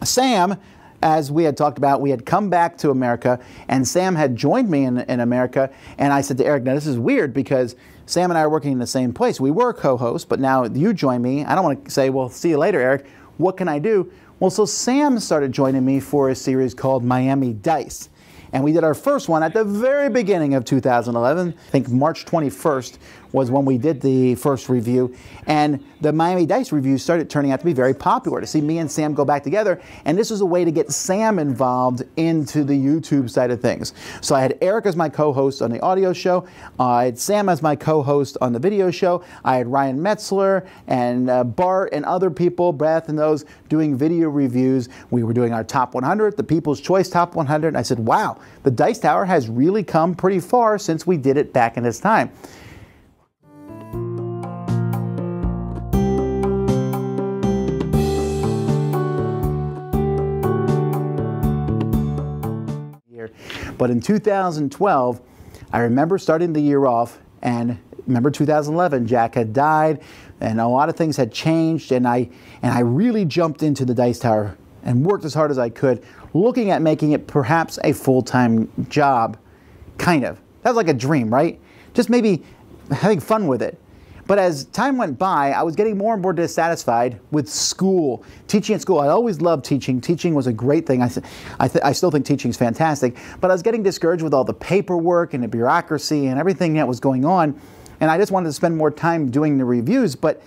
Sam, as we had talked about, we had come back to America, and Sam had joined me in America. And I said to Eric, now this is weird because Sam and I are working in the same place. We were co-hosts, but now you join me. I don't want to say, well, see you later, Eric. What can I do? Well, so Sam started joining me for a series called Miami Dice. And we did our first one at the very beginning of 2011. I think March 21st was when we did the first review. And the Miami Dice review started turning out to be very popular, to see me and Sam go back together. And this was a way to get Sam involved into the YouTube side of things. So I had Eric as my co-host on the audio show. I had Sam as my co-host on the video show. I had Ryan Metzler and Bart and other people, Beth and those, doing video reviews. We were doing our top 100, the People's Choice top 100. And I said, wow, the Dice Tower has really come pretty far since we did it back in this time. But in 2012, I remember starting the year off, and remember 2011, Jack had died, and a lot of things had changed, and I really jumped into the Dice Tower and worked as hard as I could, looking at making it perhaps a full-time job, kind of. That was like a dream, right? Just maybe having fun with it. But as time went by, I was getting more and more dissatisfied with school, teaching at school. I always loved teaching. Teaching was a great thing. I still think teaching is fantastic. But I was getting discouraged with all the paperwork and the bureaucracy and everything that was going on. And I just wanted to spend more time doing the reviews. But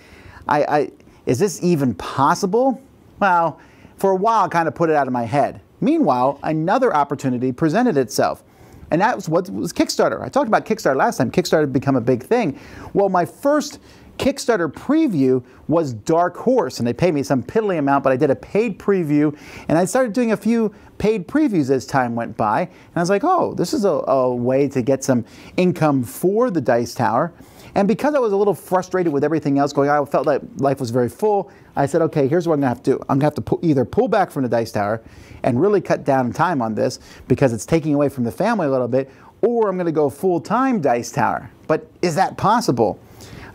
is this even possible? Well, for a while, I kind of put it out of my head. Meanwhile, another opportunity presented itself. And that was what was Kickstarter. I talked about Kickstarter last time. Kickstarter had become a big thing. Well, my first Kickstarter preview was Dark Horse, and they paid me some piddly amount, but I did a paid preview, and I started doing a few paid previews as time went by, and I was like, oh, this is a way to get some income for the Dice Tower. And because I was a little frustrated with everything else going on, I felt like life was very full, I said, okay, here's what I'm going to have to do. I'm going to have to either pull back from the Dice Tower and really cut down time on this because it's taking away from the family a little bit, or I'm going to go full-time Dice Tower. But is that possible?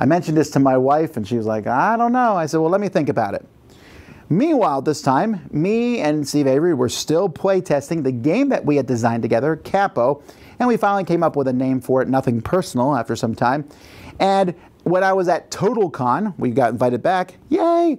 I mentioned this to my wife, and she was like, I don't know. I said, well, let me think about it. Meanwhile, this time, me and Steve Avery were still playtesting the game that we had designed together, Capo, and we finally came up with a name for it, Nothing Personal, after some time. And when I was at TotalCon, we got invited back, yay!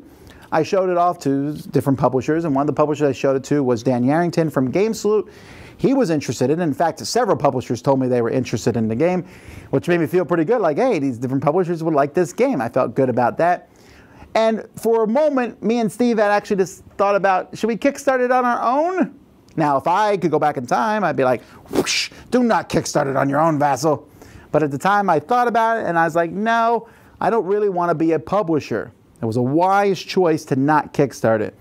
I showed it off to different publishers, and one of the publishers I showed it to was Dan Yarrington from Game Salute. He was interested in it. In fact, several publishers told me they were interested in the game, which made me feel pretty good, like, hey, these different publishers would like this game. I felt good about that. And for a moment, me and Steve had actually just thought about, should we kickstart it on our own? Now, if I could go back in time, I'd be like, whoosh, do not kickstart it on your own, Vassal. But at the time, I thought about it, and I was like, no, I don't really want to be a publisher. It was a wise choice to not kickstart it.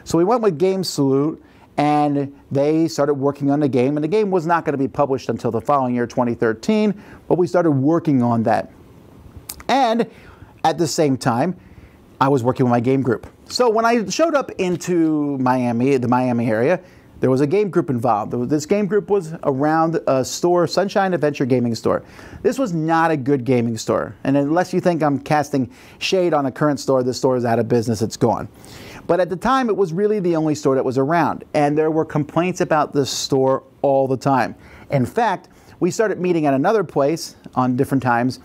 So we went with Game Salute, and they started working on the game, and the game was not going to be published until the following year, 2013, but we started working on that. And at the same time, I was working with my game group. So when I showed up into Miami, the Miami area, there was a game group involved. This game group was around a store, Sunshine Adventure Gaming Store. This was not a good gaming store. And unless you think I'm casting shade on a current store, this store is out of business, it's gone. But at the time, it was really the only store that was around. And there were complaints about this store all the time. In fact, we started meeting at another place on different times.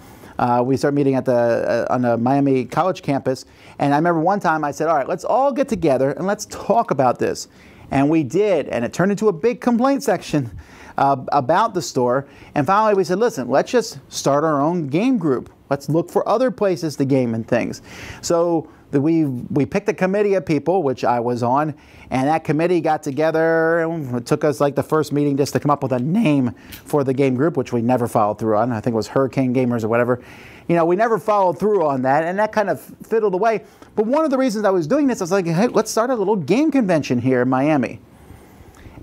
We started meeting at on the Miami College campus. And I remember one time I said, all right, let's all get together and let's talk about this. And we did, and it turned into a big complaint section about the store. And finally we said, listen, let's just start our own game group. Let's look for other places to game and things. So we picked a committee of people, which I was on, and that committee got together, and it took us like the first meeting just to come up with a name for the game group, which we never followed through on. I think it was Hurricane Gamers or whatever. You know, we never followed through on that, and that kind of fiddled away. But one of the reasons I was doing this, I was like, hey, let's start a little game convention here in Miami.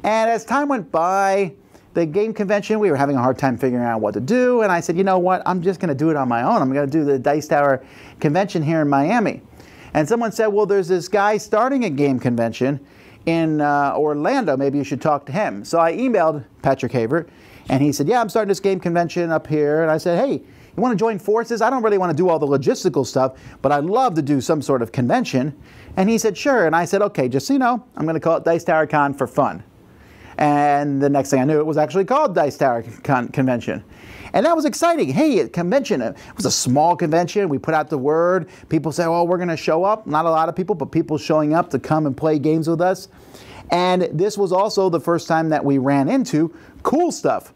And as time went by, the game convention, we were having a hard time figuring out what to do, and I said, you know what, I'm just going to do it on my own. I'm going to do the Dice Tower convention here in Miami. And someone said, well, there's this guy starting a game convention in Orlando. Maybe you should talk to him. So I emailed Patrick Havert, and he said, yeah, I'm starting this game convention up here. And I said, hey, you want to join forces? I don't really want to do all the logistical stuff, but I'd love to do some sort of convention. And he said, sure. And I said, okay, just so you know, I'm going to call it Dice Tower Con for fun. And the next thing I knew, it was actually called Dice Tower Convention. And that was exciting. Hey, a convention, it was a small convention. We put out the word. People said, oh, we're going to show up. Not a lot of people, but people showing up to come and play games with us. And this was also the first time that we ran into Cool Stuff.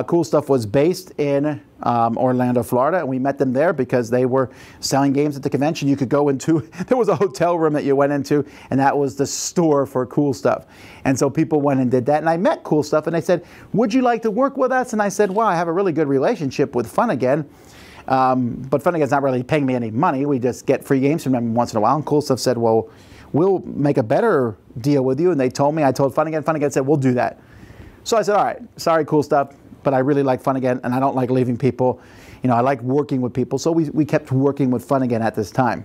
Cool Stuff was based in Orlando, Florida, and we met them there because they were selling games at the convention. You could go into, there was a hotel room that you went into, and that was the store for Cool Stuff. And so people went and did that, and I met Cool Stuff, and they said, would you like to work with us? And I said, well, I have a really good relationship with Fun Again, but Fun Again's not really paying me any money. We just get free games from them once in a while. And Cool Stuff said, well, we'll make a better deal with you. And they told me, I told Fun Again said, we'll do that. So I said, all right, sorry, Cool Stuff, but I really like Fun Again, and I don't like leaving people. You know, I like working with people, so we kept working with Fun Again at this time.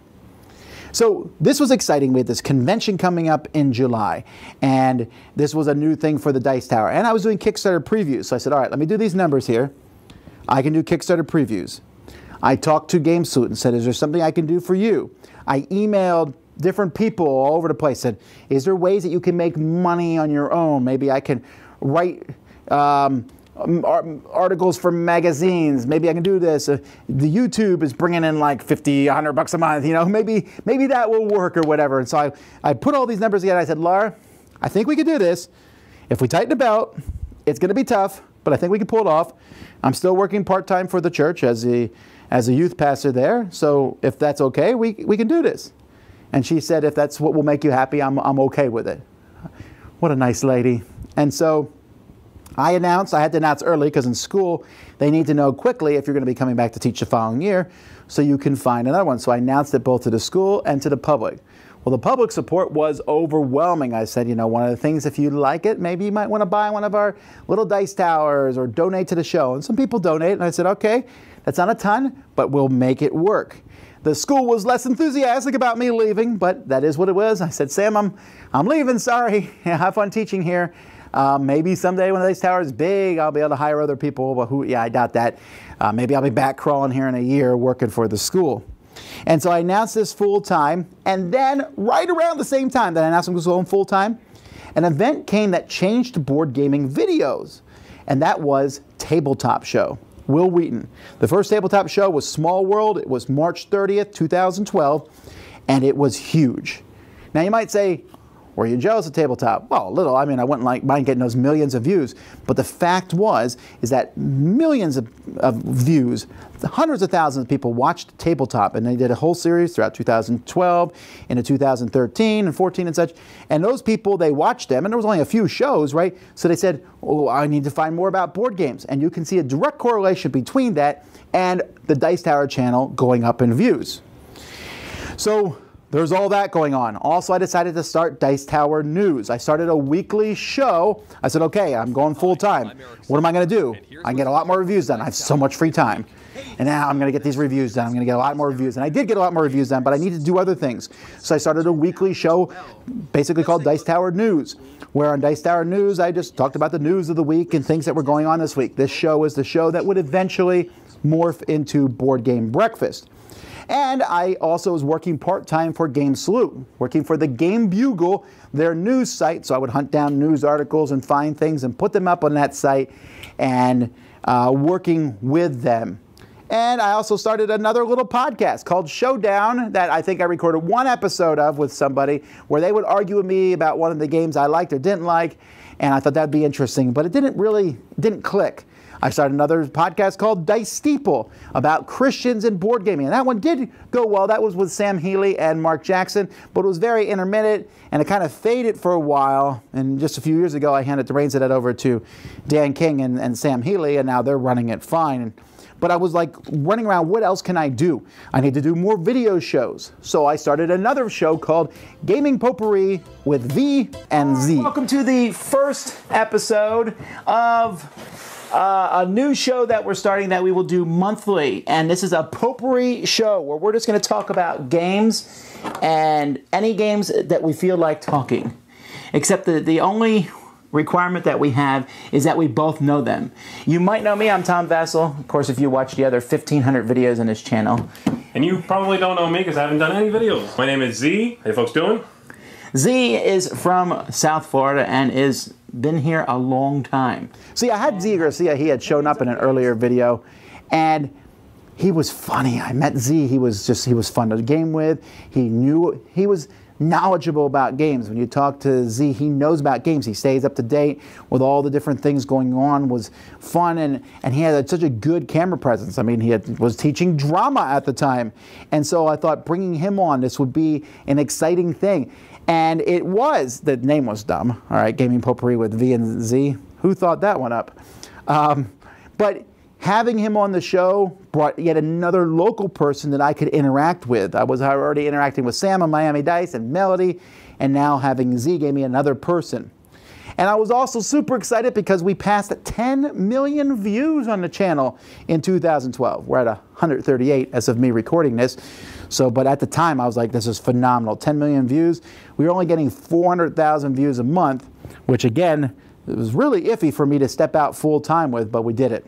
So this was exciting. We had this convention coming up in July, and this was a new thing for the Dice Tower. And I was doing Kickstarter previews, so I said, all right, let me do these numbers here. I can do Kickstarter previews. I talked to Game Salute and said, is there something I can do for you? I emailed different people all over the place, said, is there ways that you can make money on your own? Maybe I can write articles for magazines. Maybe I can do this. The YouTube is bringing in like $50, $100 a month. You know, maybe that will work or whatever. And so I put all these numbers together. I said, Laura, I think we could do this. If we tighten the belt, it's going to be tough, but I think we can pull it off. I'm still working part-time for the church as a youth pastor there. So if that's okay, we can do this. And she said, if that's what will make you happy, I'm okay with it. What a nice lady. And so I had to announce early because in school, they need to know quickly if you're going to be coming back to teach the following year so you can find another one. So I announced it both to the school and to the public. Well, the public support was overwhelming. I said, one of the things, if you like it, maybe you might want to buy one of our little dice towers or donate to the show. And some people donate, and I said, okay, that's not a ton, but we'll make it work. The school was less enthusiastic about me leaving, but that is what it was. I said, Sam, I'm leaving, sorry. Have fun teaching here. Maybe someday when the dice tower is big, I'll be able to hire other people, but I doubt that. Maybe I'll be back crawling here in a year working for the school. And so I announced this full-time, and then right around the same time that I announced I was going full-time, an event came that changed board gaming videos, and that was Tabletop Show. Will Wheaton. The first tabletop show was Small World. It was March 30th, 2012, and it was huge. Now you might say, were you jealous of tabletop? Well, a little. I mean, I wouldn't mind getting those millions of views. But the fact is that millions of views, hundreds of thousands of people watched tabletop, and they did a whole series throughout 2012, into 2013 and 14 and such. And those people, they watched them, and there was only a few shows, right? So they said, oh, I need to find more about board games. And you can see a direct correlation between that and the Dice Tower channel going up in views. So there's all that going on. Also, I decided to start Dice Tower News. I started a weekly show. I said, okay, I'm going full time. What am I going to do? I can get a lot more reviews done. I have so much free time. And now I'm going to get these reviews done. I'm going to get a lot more reviews. And I did get a lot more reviews done, but I needed to do other things. So I started a weekly show basically called Dice Tower News, where on Dice Tower News, I just talked about the news of the week and things that were going on this week. This show is the show that would eventually morph into Board Game Breakfast. And I also was working part-time for Game Salute, working for the Game Bugle, their news site. So I would hunt down news articles and find things and put them up on that site and working with them. And I also started another little podcast called Showdown that I think I recorded one episode of with somebody where they would argue with me about one of the games I liked or didn't like. And I thought that'd be interesting, but it didn't click. I started another podcast called Dice Steeple about Christians and board gaming. And that one did go well. That was with Sam Healy and Mark Jackson, but it was very intermittent and it kind of faded for a while. And just a few years ago, I handed the reins of that over to Dan King and Sam Healy, and now they're running it fine. But I was like running around, what else can I do? I need to do more video shows. So I started another show called Gaming Potpourri with V and Z. Welcome to the first episode of a new show that we're starting that we will do monthly. And this is a potpourri show where we're just going to talk about games and any games that we feel like talking. Except the only requirement that we have is that we both know them. You might know me, I'm Tom Vassell. Of course, if you watch the other 1,500 videos on this channel. And you probably don't know me because I haven't done any videos. My name is Z. How you folks doing? Z is from South Florida and is been here a long time. See, I had Z Garcia. He had shown up in an earlier video, and he was funny. I met Z. He was fun to game with. He was knowledgeable about games. When you talk to Z, he knows about games. He stays up to date with all the different things going on. Was fun, and he had such a good camera presence. I mean, was teaching drama at the time, and so I thought bringing him on, this would be an exciting thing. And it was. The name was dumb. All right, Gaming Potpourri with V and Z. Who thought that one up? But having him on the show brought yet another local person that I could interact with. I was already interacting with Sam on Miami Dice and Melody, and now having Z gave me another person. And I was also super excited because we passed 10 million views on the channel in 2012. We're at 138 as of me recording this. So, but at the time, I was like, this is phenomenal. 10 million views. We were only getting 400,000 views a month, which again, it was really iffy for me to step out full time with, but we did it.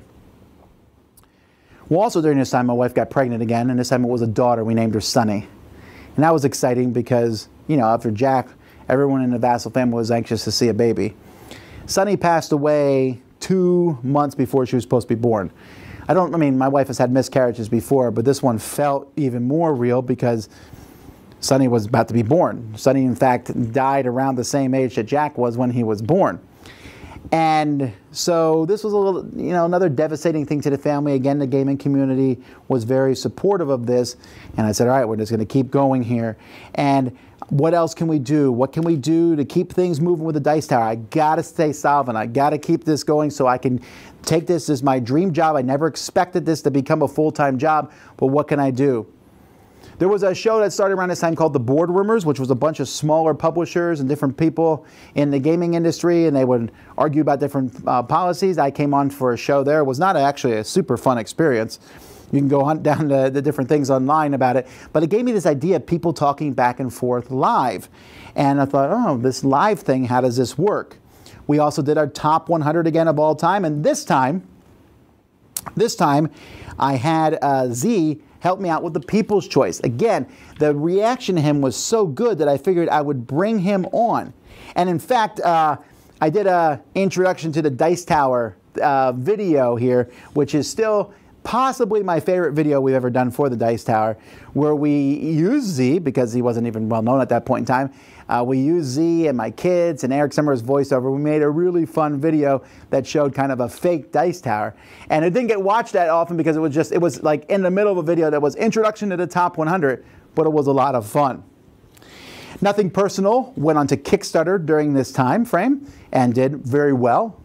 Well, also during this time, my wife got pregnant again, and this time it was a daughter. We named her Sunny. And that was exciting because, after Jack, everyone in the Vassell family was anxious to see a baby. Sunny passed away 2 months before she was supposed to be born. My wife has had miscarriages before, but this one felt even more real because Sunny was about to be born. Sunny, in fact, died around the same age that Jack was when he was born. And so this was a little, another devastating thing to the family. Again, the gaming community was very supportive of this. And I said, all right, we're just going to keep going here. And what else can we do? What can we do to keep things moving with the Dice Tower? I got to stay solvent. I got to keep this going so I can take this as my dream job. I never expected this to become a full-time job, but what can I do? There was a show that started around this time called The Boardroomers, which was a bunch of smaller publishers and different people in the gaming industry, and they would argue about different policies. I came on for a show there. It was not actually a super fun experience. You can go hunt down the different things online about it. But it gave me this idea of people talking back and forth live. And I thought, oh, this live thing, how does this work? We also did our top 100 again of all time. And this time I had Z help me out with the People's Choice. Again, the reaction to him was so good that I figured I would bring him on. And in fact, I did an introduction to the Dice Tower video here, which is still possibly my favorite video we've ever done for the Dice Tower, where we used Z, because he wasn't even well known at that point in time. We used Z and my kids and Eric Summers' voiceover. We made a really fun video that showed kind of a fake Dice Tower. And it didn't get watched that often because it was like in the middle of a video that was introduction to the top 100, but it was a lot of fun. Nothing Personal went on to Kickstarter during this time frame and did very well.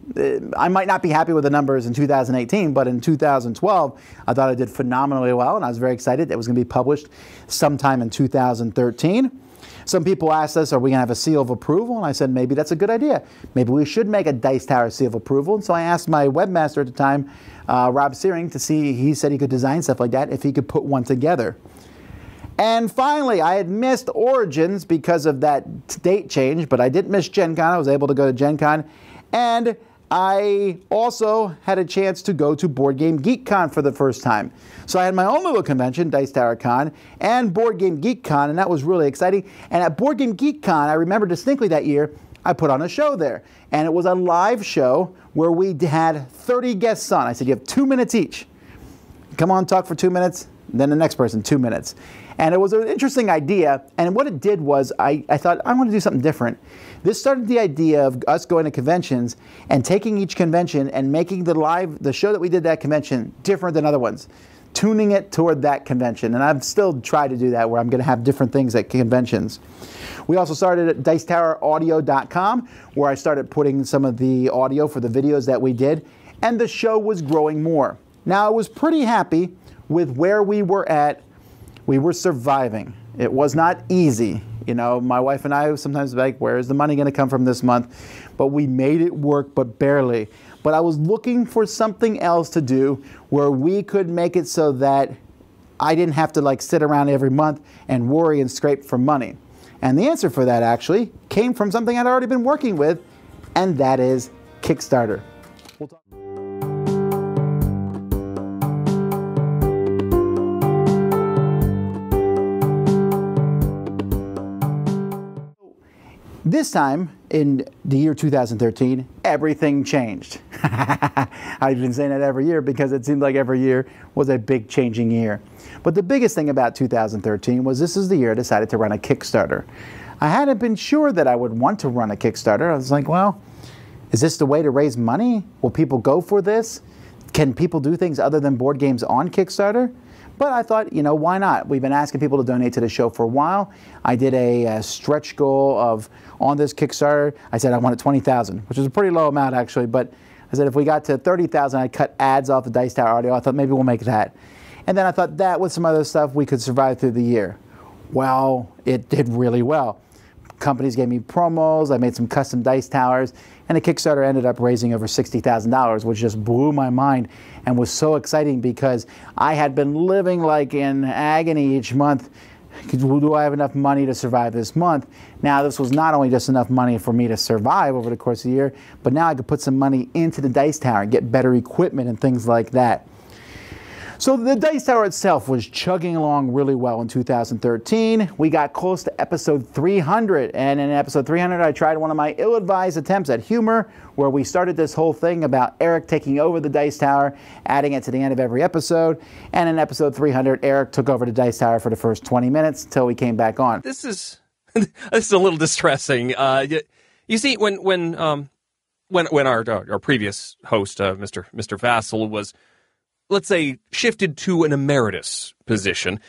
I might not be happy with the numbers in 2018, but in 2012, I thought it did phenomenally well, and I was very excited. It was going to be published sometime in 2013. Some people asked us, are we going to have a seal of approval? And I said, maybe that's a good idea. Maybe we should make a Dice Tower seal of approval. And so I asked my webmaster at the time, Rob Searing, to see, he said he could design stuff like that, if he could put one together. And finally, I had missed Origins because of that date change, but I didn't miss Gen Con. I was able to go to Gen Con. And I also had a chance to go to Board Game Geek Con for the first time. So I had my own little convention, Dice Tower Con, and Board Game Geek Con, and that was really exciting. And at Board Game Geek Con, I remember distinctly that year, I put on a show there. And it was a live show where we had 30 guests on. I said, you have 2 minutes each. Come on, talk for 2 minutes. Then the next person, 2 minutes. And it was an interesting idea. And what it did was I thought, I want to do something different. This started the idea of us going to conventions and taking each convention and making the show that we did at that convention different than other ones, tuning it toward that convention. And I've still tried to do that, where I'm going to have different things at conventions. We also started at DicetowerAudio.com, where I started putting some of the audio for the videos that we did. And the show was growing more. Now, I was pretty happy with where we were at. We were surviving. It was not easy. You know, my wife and I sometimes like, where is the money going to come from this month? But we made it work, but barely. But I was looking for something else to do where we could make it so that I didn't have to like sit around every month and worry and scrape for money. And the answer for that actually came from something I'd already been working with, and that is Kickstarter. We'll talk. This time, in the year 2013, everything changed. I've been saying that every year because it seemed like every year was a big changing year. But the biggest thing about 2013 was this is the year I decided to run a Kickstarter. I hadn't been sure that I would want to run a Kickstarter. I was like, well, is this the way to raise money? Will people go for this? Can people do things other than board games on Kickstarter? But I thought, you know, why not? We've been asking people to donate to the show for a while. I did a stretch goal of, on this Kickstarter, I said I wanted 20,000, which is a pretty low amount actually, but I said if we got to 30,000, I'd cut ads off the Dice Tower audio. I thought maybe we'll make that. And then I thought that with some other stuff, we could survive through the year. Well, it did really well. Companies gave me promos, I made some custom dice towers, and the Kickstarter ended up raising over $60,000, which just blew my mind and was so exciting because I had been living like in agony each month. Do I have enough money to survive this month? Now, this was not only just enough money for me to survive over the course of the year, but now I could put some money into the dice tower and get better equipment and things like that. So the Dice Tower itself was chugging along really well in 2013. We got close to episode 300, and in episode 300 I tried one of my ill-advised attempts at humor, where we started this whole thing about Eric taking over the Dice Tower, adding it to the end of every episode, and in episode 300 Eric took over the Dice Tower for the first 20 minutes until we came back on. This is a little distressing. You see, when when our previous host, Mr. Vassal, was, let's say, shifted to an emeritus position,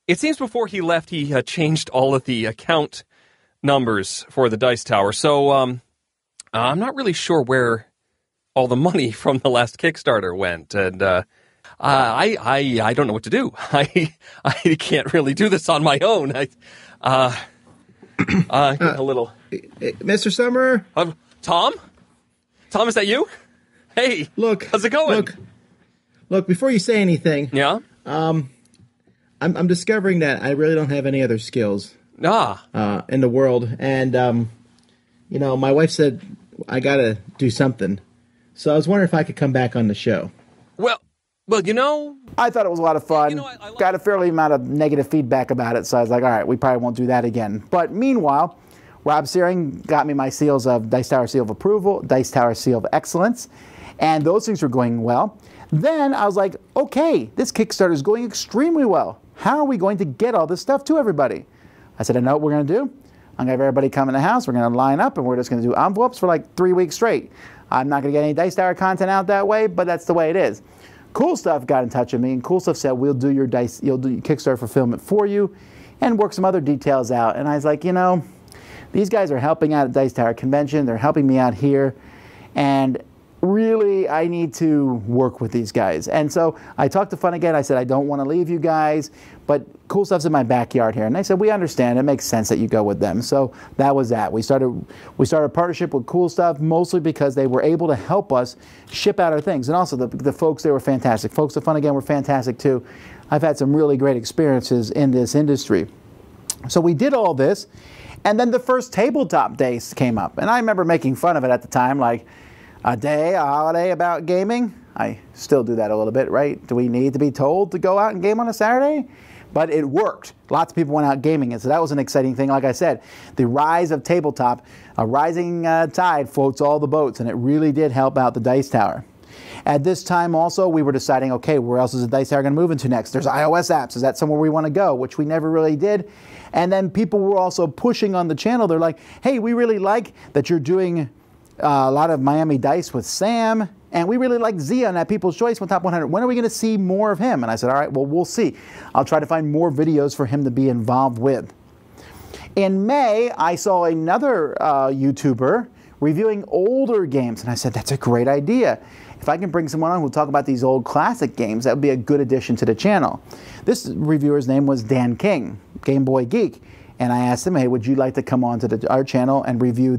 it seems before he left, he changed all of the account numbers for the Dice Tower. So I'm not really sure where all the money from the last Kickstarter went, and I don't know what to do. I can't really do this on my own. A little. Mr. Summer? Tom? Tom, is that you? Hey, look, how's it going? Look, before you say anything, yeah, I'm discovering that I really don't have any other skills in the world, and my wife said I gotta do something, so I was wondering if I could come back on the show. Well, I thought it was a lot of fun. Got a fairly amount of negative feedback about it, so I was like, all right, we probably won't do that again. But meanwhile, Rob Searing got me my seals of Dice Tower Seal of Approval, Dice Tower Seal of Excellence, and those things were going well. Then I was like, okay, this Kickstarter is going extremely well. How are we going to get all this stuff to everybody? I said, I know what we're going to do. I'm going to have everybody come in the house, we're going to line up, and we're just going to do envelopes for like 3 weeks straight. I'm not going to get any Dice Tower content out that way, but that's the way it is. Cool Stuff got in touch with me, and Cool Stuff said, we'll do your you'll do your Kickstarter fulfillment for you, and work some other details out. And I was like, these guys are helping out at Dice Tower Convention, they're helping me out here, and really, I need to work with these guys. And so I talked to Fun again. I said, I don't want to leave you guys, but Cool Stuff's in my backyard here. And they said, we understand. It makes sense that you go with them. So that was that. We started a partnership with Cool Stuff, mostly because they were able to help us ship out our things. And also the folks, they were fantastic. Folks at Fun Again were fantastic too. I've had some really great experiences in this industry. So we did all this, and then the first tabletop days came up. And I remember making fun of it at the time, like, a holiday about gaming. I still do that a little bit, right? Do we need to be told to go out and game on a Saturday? But it worked. Lots of people went out gaming, and so that was an exciting thing. Like I said, the rise of tabletop, a rising tide floats all the boats, and it really did help out the Dice Tower. At this time also, we were deciding, okay, where else is the Dice Tower going to move into next? There's iOS apps. Is that somewhere we want to go? Which we never really did. And then people were also pushing on the channel. They're like, hey, we really like that you're doing a lot of Miami Dice with Sam, and we really like Zia on that People's Choice with Top 100. When are we going to see more of him? And I said, all right, well, we'll see. I'll try to find more videos for him to be involved with. In May, I saw another YouTuber reviewing older games, and I said, that's a great idea. If I can bring someone on who'll talk about these old classic games, that would be a good addition to the channel. This reviewer's name was Dan King, Game Boy Geek. And I asked him, hey, would you like to come on to our channel and review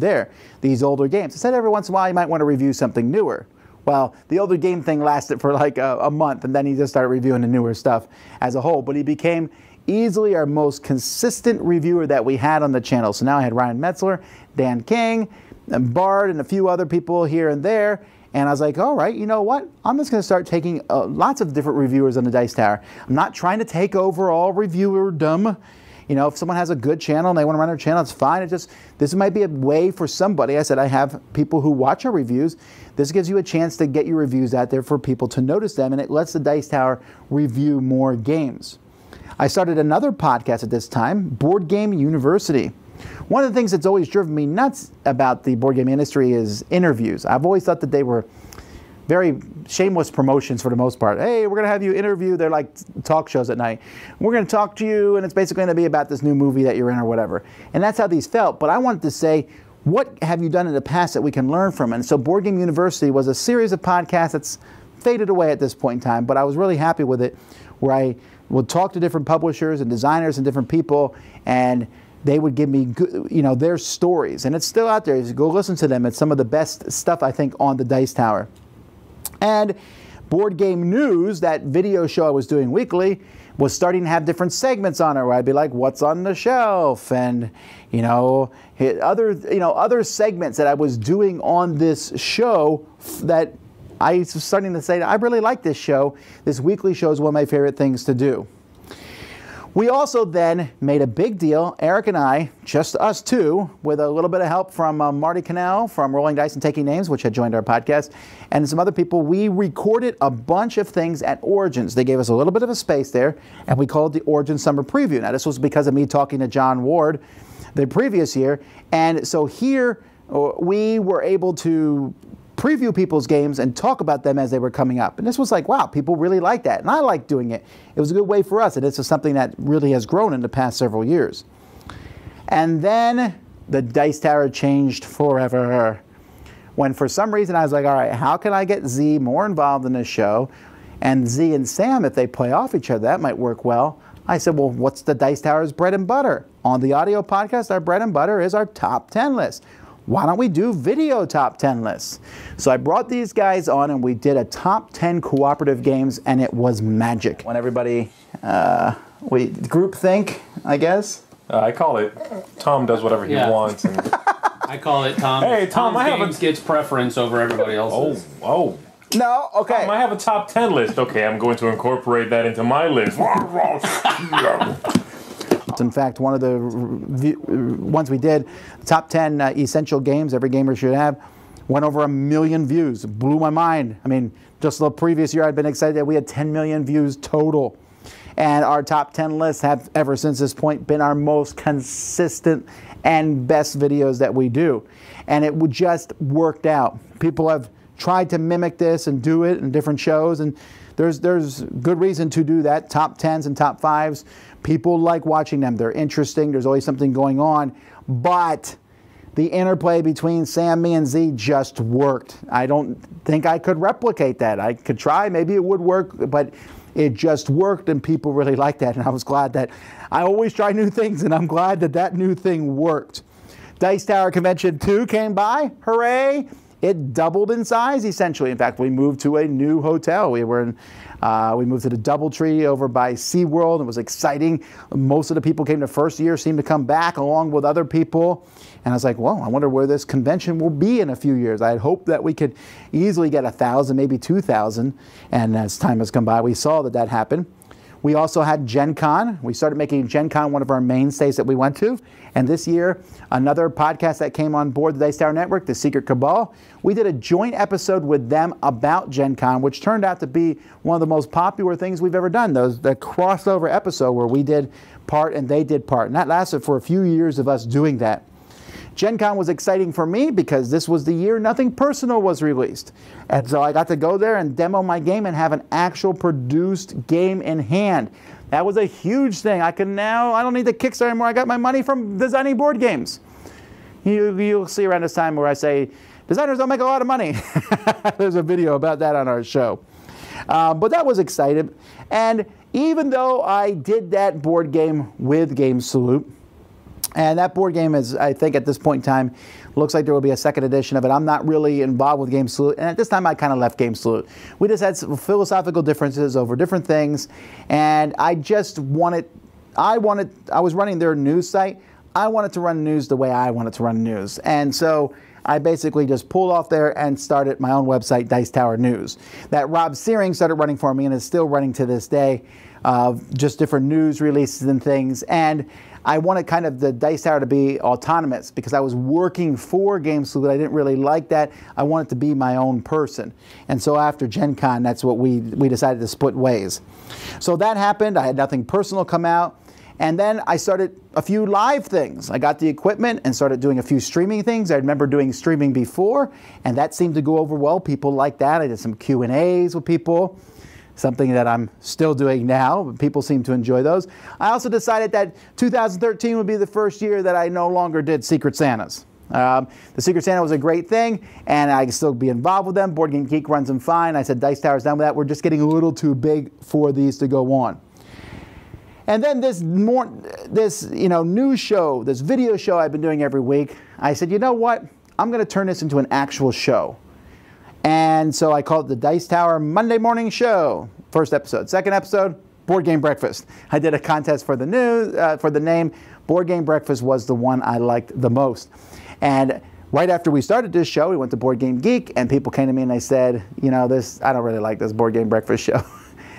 these older games? I said every once in a while you might want to review something newer. Well, the older game thing lasted for like a month, and then he just started reviewing the newer stuff as a whole. But he became easily our most consistent reviewer that we had on the channel. So now I had Ryan Metzler, Dan King, and Bard, and a few other people here and there. And I was like, all right, you know what? I'm just going to start taking lots of different reviewers on the Dice Tower. I'm not trying to take over all reviewerdom. If someone has a good channel and they want to run their channel, it's fine. This might be a way for somebody. I said, I have people who watch our reviews. This gives you a chance to get your reviews out there for people to notice them, and it lets the Dice Tower review more games. I started another podcast at this time, Board Game University. One of the things that's always driven me nuts about the board game industry is interviews. I've always thought that they were very shameless promotions for the most part. Hey, we're going to have you interview. They're like talk shows at night. We're going to talk to you, and it's basically going to be about this new movie that you're in or whatever. And that's how these felt. But I wanted to say, what have you done in the past that we can learn from? And so Board Game University was a series of podcasts that's faded away at this point in time, but I was really happy with it, where I would talk to different publishers and designers and different people, and they would give me their stories. And it's still out there. You go listen to them. It's some of the best stuff, I think, on the Dice Tower. And Board Game News, that video show I was doing weekly, was starting to have different segments on it, where I'd be like, what's on the shelf? And, other segments that I was doing on this show that I was starting to say, I really like this show. This weekly show is one of my favorite things to do. We also then made a big deal, Eric and I, just us two, with a little bit of help from Marty Cannell from Rolling Dice and Taking Names, which had joined our podcast, and some other people. We recorded a bunch of things at Origins. They gave us a little bit of a space there, and we called it the Origins Summer Preview. Now, this was because of me talking to John Ward the previous year, and so here we were able to preview people's games and talk about them as they were coming up. And this was like, wow, people really like that. And I like doing it. It was a good way for us. And this is something that really has grown in the past several years. And then the Dice Tower changed forever. When for some reason I was like, all right, how can I get Z more involved in this show? And Z and Sam, if they play off each other, that might work well. I said, well, what's the Dice Tower's bread and butter? On the audio podcast, our bread and butter is our top 10 list. Why don't we do video top 10 lists? So I brought these guys on and we did a top 10 cooperative games, and it was magic. When everybody, group think, I guess. I call it Tom does whatever he wants. And I call it Tom. Hey, Tom, I have gets preference over everybody else's. Oh. No, okay. Tom, I have a top 10 list. Okay, I'm going to incorporate that into my list. In fact, one of the ones we did, top 10 essential games every gamer should have, went over 1 million views. Blew my mind. I mean, just the previous year I'd been excited that we had 10 million views total. And our top 10 lists have, ever since this point, been our most consistent and best videos that we do. And it just worked out. People have tried to mimic this and do it in different shows, and there's good reason to do that. Top 10s and top 5s. People like watching them. They're interesting. There's always something going on. But the interplay between Sam, me, and Z just worked. I don't think I could replicate that. I could try. Maybe it would work, but it just worked, and people really liked that. And I was glad that I always try new things, and I'm glad that that new thing worked. Dice Tower Convention 2 came by. Hooray! It doubled in size, essentially. In fact, we moved to a new hotel. We moved to the DoubleTree over by SeaWorld. It was exciting. Most of the people came the first year, seemed to come back along with other people. And I was like, well, I wonder where this convention will be in a few years. I had hoped that we could easily get 1,000, maybe 2,000. And as time has come by, we saw that happened. We also had Gen Con. We started making Gen Con one of our mainstays that we went to. And this year, another podcast that came on board the Dice Tower Network, The Secret Cabal, we did a joint episode with them about Gen Con, which turned out to be one of the most popular things we've ever done. The crossover episode where we did part and they did part. And that lasted for a few years of us doing that. Gen Con was exciting for me because this was the year Nothing Personal was released. And so I got to go there and demo my game and have an actual produced game in hand. That was a huge thing. I don't need the Kickstarter anymore. I got my money from designing board games. You'll see around this time where I say, designers don't make a lot of money. There's a video about that on our show. But that was exciting. And even though I did that board game with Game Salute, and that board game is, I think at this point in time, looks like there will be a second edition of it. I'm not really involved with Game Salute, and at this time I kind of left Game Salute. We just had some philosophical differences over different things, and I was running their news site. I wanted to run news the way I wanted to run news. And so I basically just pulled off there and started my own website, Dice Tower News. That Rob Searing started running for me and is still running to this day, just different news releases and things. And I wanted kind of the Dice Tower to be autonomous because I was working for Game Salute. I didn't really like that. I wanted to be my own person. And so after Gen Con, that's what we decided to split ways. So that happened. I had Nothing Personal come out. And then I started a few live things. I got the equipment and started doing a few streaming things. I remember doing streaming before, and that seemed to go over well. People liked that. I did some Q&As with people, something that I'm still doing now. People seem to enjoy those. I also decided that 2013 would be the first year that I no longer did Secret Santas. The Secret Santa was a great thing, and I can still be involved with them. Board Game Geek runs them fine. I said Dice Tower's done with that. We're just getting a little too big for these to go on. And then this news show, this video show I've been doing every week, I said, you know what? I'm going to turn this into an actual show. And so I called it the Dice Tower Monday Morning Show. First episode. Second episode, Board Game Breakfast. I did a contest for the name. Board Game Breakfast was the one I liked the most. And right after we started this show, we went to Board Game Geek, and people came to me and they said, I don't really like this Board Game Breakfast show.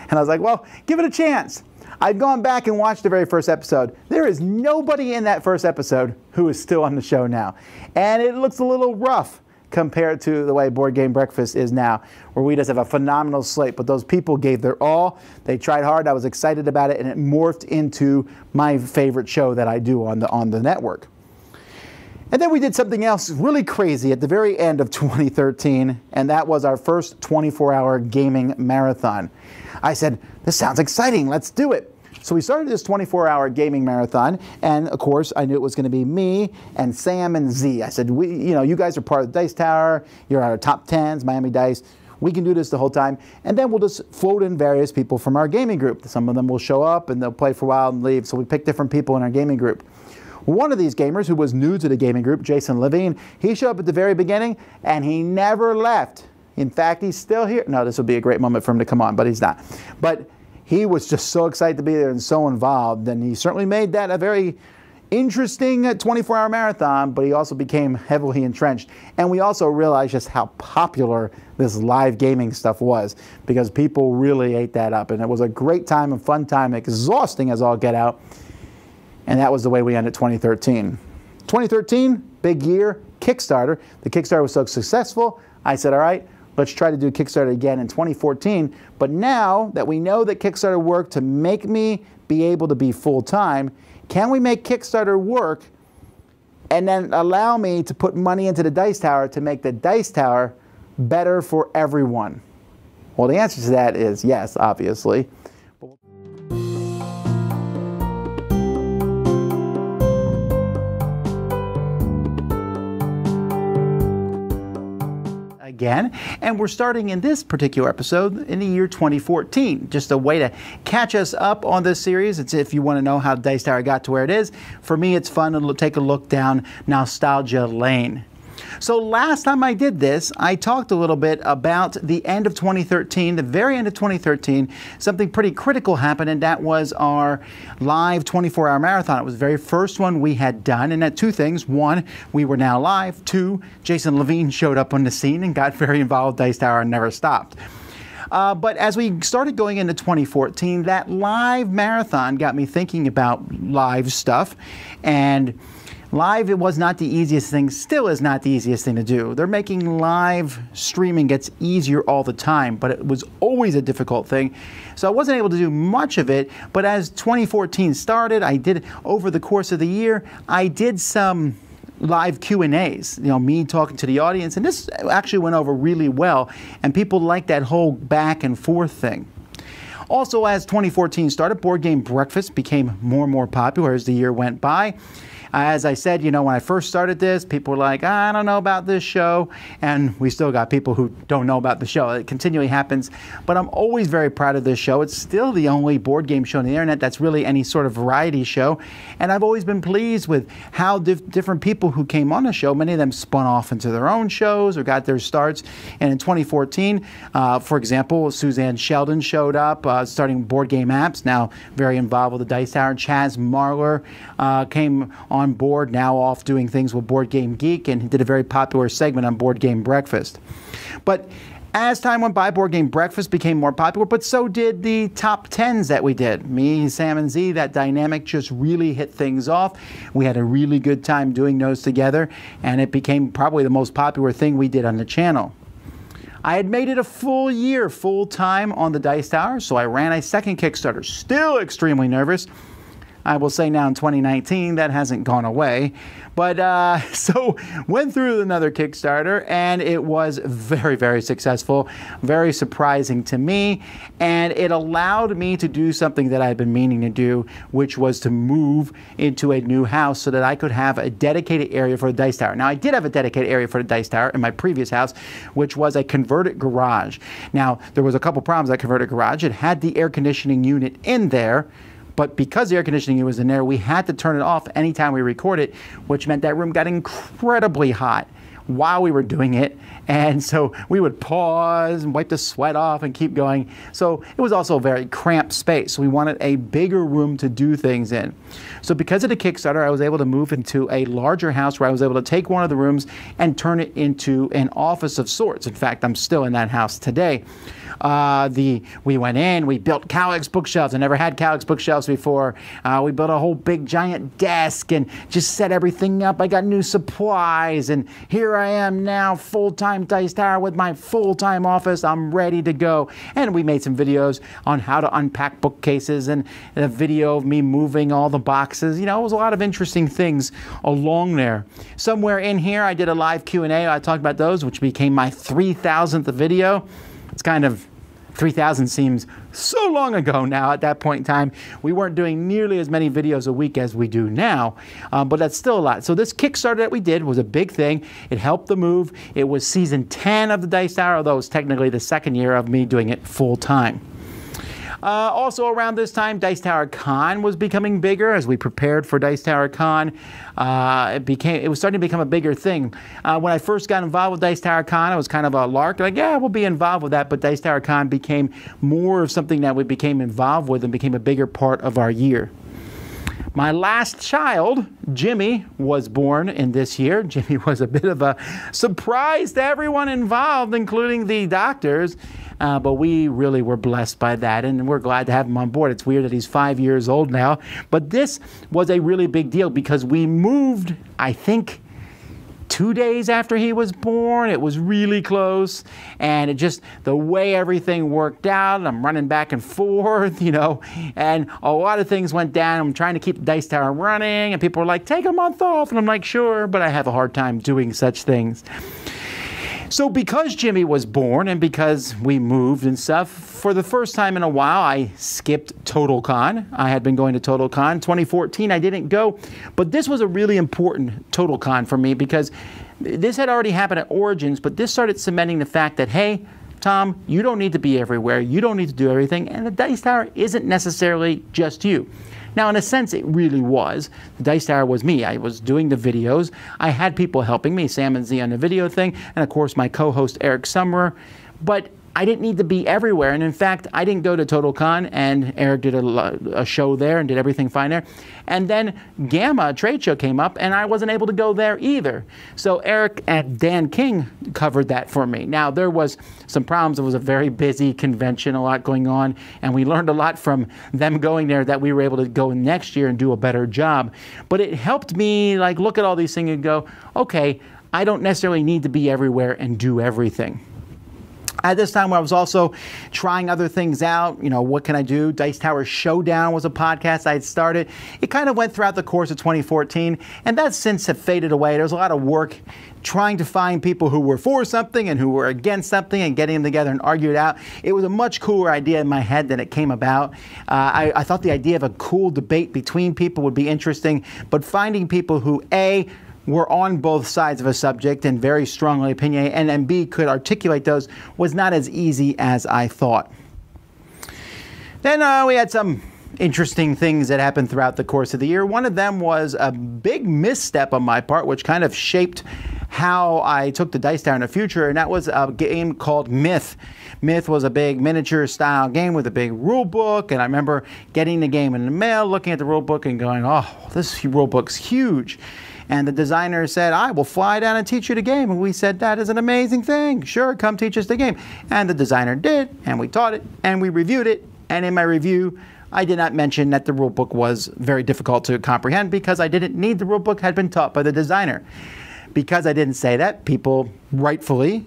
And I was like, well, give it a chance. I'd gone back and watched the very first episode. There is nobody in that first episode who is still on the show now. And it looks a little rough compared to the way Board Game Breakfast is now, where we just have a phenomenal slate. But those people gave their all. They tried hard. I was excited about it, and it morphed into my favorite show that I do on the network. And then we did something else really crazy at the very end of 2013, and that was our first 24-hour gaming marathon. I said, this sounds exciting, let's do it. So we started this 24-hour gaming marathon, and of course I knew it was going to be me and Sam and Z. I said, you guys are part of the Dice Tower, you're our top 10s, Miami Dice. We can do this the whole time, and then we'll just float in various people from our gaming group. Some of them will show up and they'll play for a while and leave, so we pick different people in our gaming group. One of these gamers who was new to the gaming group, Jason Levine, he showed up at the very beginning and he never left. In fact, he's still here. No, this would be a great moment for him to come on, but he's not. But he was just so excited to be there and so involved, and he certainly made that a very interesting 24-hour marathon, but he also became heavily entrenched. And we also realized just how popular this live gaming stuff was, because people really ate that up. And it was a great time and fun time, exhausting as all get out. And that was the way we ended 2013. 2013, big year, Kickstarter. The Kickstarter was so successful, I said, all right, let's try to do Kickstarter again in 2014. But now that we know that Kickstarter worked to make me be able to be full-time, can we make Kickstarter work and then allow me to put money into the Dice Tower to make the Dice Tower better for everyone? Well, the answer to that is yes, obviously. Again, and we're starting in this particular episode in the year 2014. Just a way to catch us up on this series. It's if you want to know how Dice Tower got to where it is. For me, it's fun to take a look down nostalgia lane. So last time I did this, I talked a little bit about the end of 2013, the very end of 2013. Something pretty critical happened, and that was our live 24-hour marathon. It was the very first one we had done, and that two things. One, we were now live. Two, Jason Levine showed up on the scene and got very involved with Dice Tower and never stopped. But as we started going into 2014, that live marathon got me thinking about live stuff, and live, it was not the easiest thing, still is not the easiest thing to do. They're making live streaming gets easier all the time, but it was always a difficult thing. So I wasn't able to do much of it, but as 2014 started, I did, over the course of the year, I did some live Q&As, me talking to the audience, and this actually went over really well, and people liked that whole back and forth thing. Also, as 2014 started, Board Game Breakfast became more and more popular as the year went by. As I said, when I first started this, people were like, I don't know about this show. And we still got people who don't know about the show. It continually happens. But I'm always very proud of this show. It's still the only board game show on the internet that's really any sort of variety show. And I've always been pleased with how different people who came on the show, many of them spun off into their own shows or got their starts. And in 2014, for example, Suzanne Sheldon showed up, starting Board Game Apps, now very involved with the Dice Tower. Chaz Marler came on board, now off doing things with Board Game Geek, and he did a very popular segment on Board Game Breakfast. But as time went by, Board Game Breakfast became more popular, but so did the top 10s that we did. Me, Sam, and Z, that dynamic just really hit things off. We had a really good time doing those together, and it became probably the most popular thing we did on the channel. I had made it a full year, full time on the Dice Tower, so I ran a second Kickstarter. Still extremely nervous. I will say now in 2019, that hasn't gone away. But so went through another Kickstarter, and it was very, very successful, very surprising to me. And it allowed me to do something that I've been meaning to do, which was to move into a new house so that I could have a dedicated area for the Dice Tower. Now, I did have a dedicated area for the Dice Tower in my previous house, which was a converted garage. Now, there was a couple problems with that converted garage. It had the air conditioning unit in there, but because the air conditioning was in there, we had to turn it off anytime we recorded, which meant that room got incredibly hot while we were doing it. And so we would pause and wipe the sweat off and keep going. So it was also a very cramped space. We wanted a bigger room to do things in. So because of the Kickstarter, I was able to move into a larger house where I was able to take one of the rooms and turn it into an office of sorts. In fact, I'm still in that house today. We went in, we built Cowlix bookshelves. I never had Cowlix bookshelves before. We built a whole big giant desk and just set everything up. I got new supplies, and here here I am now, full-time Dice Tower with my full-time office. I'm ready to go. And we made some videos on how to unpack bookcases and a video of me moving all the boxes. You know, it was a lot of interesting things along there. Somewhere in here, I did a live Q&A. I talked about those, which became my 3,000th video. It's kind of 3,000 seems so long ago now. At that point in time, we weren't doing nearly as many videos a week as we do now, but that's still a lot. So this Kickstarter that we did was a big thing. It helped the move. It was season 10 of the Dice Tower, although it's technically the second year of me doing it full time. Also around this time, Dice Tower Con was becoming bigger as we prepared for Dice Tower Con. It was starting to become a bigger thing. When I first got involved with Dice Tower Con, it was kind of a lark, like, yeah, we'll be involved with that, but Dice Tower Con became more of something that we became involved with and became a bigger part of our year. My last child, Jimmy, was born in this year. Jimmy was a bit of a surprise to everyone involved, including the doctors. But we really were blessed by that, and we're glad to have him on board. It's weird that he's 5 years old now. But this was a really big deal because we moved, I think, 2 days after he was born. It was really close, and it just, the way everything worked out, I'm running back and forth, you know, and a lot of things went down. I'm trying to keep the Dice Tower running, and people were like, take a month off, and I'm like, sure, but I have a hard time doing such things. So because Jimmy was born and because we moved and stuff, for the first time in a while, I skipped TotalCon. I had been going to TotalCon. 2014, I didn't go, but this was a really important TotalCon for me because this had already happened at Origins, but this started cementing the fact that, hey, Tom, you don't need to be everywhere. You don't need to do everything, and the Dice Tower isn't necessarily just you. Now, in a sense, it really was. The Dice Tower was me. I was doing the videos. I had people helping me, Sam and Z on the video thing, and of course my co-host Eric Summerer. But I didn't need to be everywhere. And in fact, I didn't go to TotalCon, and Eric did a show there and did everything fine there. And then Gamma, a trade show, came up, and I wasn't able to go there either. So Eric and Dan King covered that for me. Now, there was some problems. It was a very busy convention, a lot going on, and we learned a lot from them going there that we were able to go next year and do a better job. But it helped me like look at all these things and go, okay, I don't necessarily need to be everywhere and do everything. At this time, I was also trying other things out. You know, what can I do? Dice Tower Showdown was a podcast I had started. It kind of went throughout the course of 2014, and that's since have faded away. There was a lot of work trying to find people who were for something and who were against something and getting them together and argue it out. It was a much cooler idea in my head than it came about. I thought the idea of a cool debate between people would be interesting, but finding people who, A, were on both sides of a subject and very strongly opinionated, and B, could articulate those, was not as easy as I thought. Then we had some interesting things that happened throughout the course of the year. One of them was a big misstep on my part, which kind of shaped how I took the Dice Tower in the future, and that was a game called Myth. Myth was a big miniature style game with a big rule book, and I remember getting the game in the mail, looking at the rule book and going, oh, this rule book's huge. And the designer said, I will fly down and teach you the game. And we said, that is an amazing thing. Sure, come teach us the game. And the designer did, and we taught it, and we reviewed it. And in my review, I did not mention that the rulebook was very difficult to comprehend because I didn't need the rulebook had been taught by the designer. Because I didn't say that, people rightfully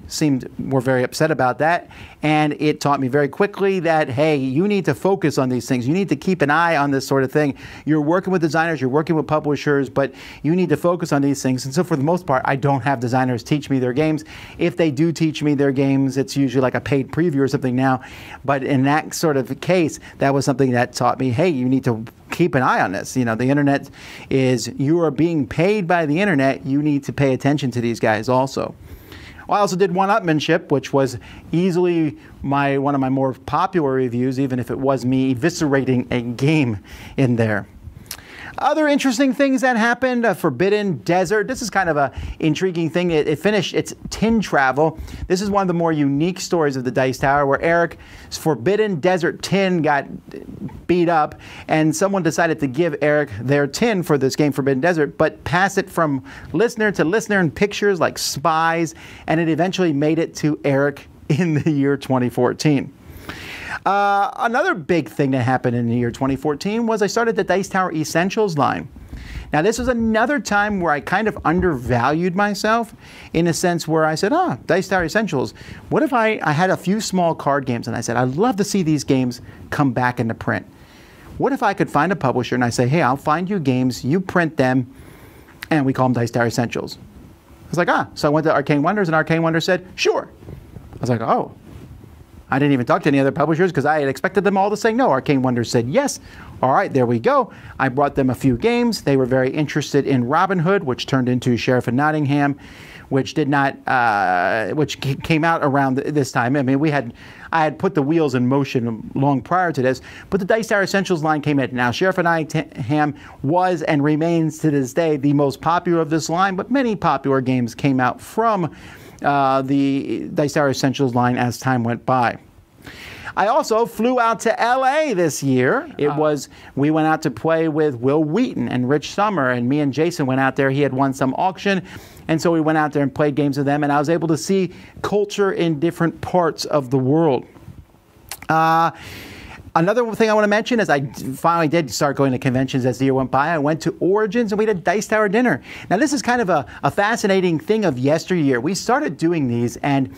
were very upset about that, and it taught me very quickly that, hey, you need to focus on these things. You need to keep an eye on this sort of thing. You're working with designers, you're working with publishers, but you need to focus on these things. And so for the most part, I don't have designers teach me their games. If they do teach me their games, it's usually like a paid preview or something now. But in that sort of case, that was something that taught me, hey, you need to keep an eye on this. You know, the internet is, you are being paid by the internet. You need to pay attention to these guys also. I also did one-upmanship, which was easily one of my more popular reviews, even if it was me eviscerating a game in there. Other interesting things that happened, Forbidden Desert. This is kind of an intriguing thing. It finished its tin travel. This is one of the more unique stories of the Dice Tower, where Eric's Forbidden Desert tin got beat up, and someone decided to give Eric their tin for this game, Forbidden Desert, but pass it from listener to listener in pictures like spies, and it eventually made it to Eric in the year 2014. Another big thing that happened in the year 2014 was I started the Dice Tower Essentials line. Now, this was another time where I kind of undervalued myself in a sense where I said, Dice Tower Essentials, what if I had a few small card games and I said, I'd love to see these games come back into print. What if I could find a publisher and I say, hey, I'll find you games, you print them, and we call them Dice Tower Essentials. I was like, So I went to Arcane Wonders, and Arcane Wonders said, sure. I was like, oh. I didn't even talk to any other publishers because I had expected them all to say no. Arcane Wonders said yes. All right, there we go. I brought them a few games. They were very interested in Robin Hood, which turned into Sheriff of Nottingham, which did not, which came out around this time. I mean, I had put the wheels in motion long prior to this, but the Dice Tower Essentials line came in. Now, Sheriff of Nottingham was and remains to this day the most popular of this line, but many popular games came out from the Dice Tower Essentials line as time went by. I also flew out to LA this year. We went out to play with Will Wheaton and Rich Summer, and me and Jason went out there. He had won some auction, and so we went out there and played games with them, and I was able to see culture in different parts of the world. Another thing I want to mention is I finally did start going to conventions as the year went by. I went to Origins and we had a Dice Tower dinner. Now, this is kind of a fascinating thing of yesteryear. We started doing these, and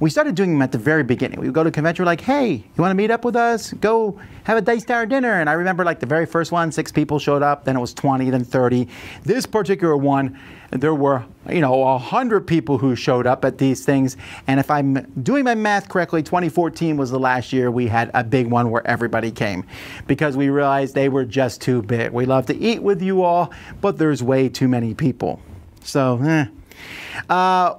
we started doing them at the very beginning. We would go to a convention, we're like, hey, you want to meet up with us? Go have a Dice Tower dinner. And I remember like the very first one, 6 people showed up, then it was 20, then 30. This particular one, there were, 100 people who showed up at these things. And if I'm doing my math correctly, 2014 was the last year we had a big one where everybody came because we realized they were just too big. We love to eat with you all, but there's way too many people. So,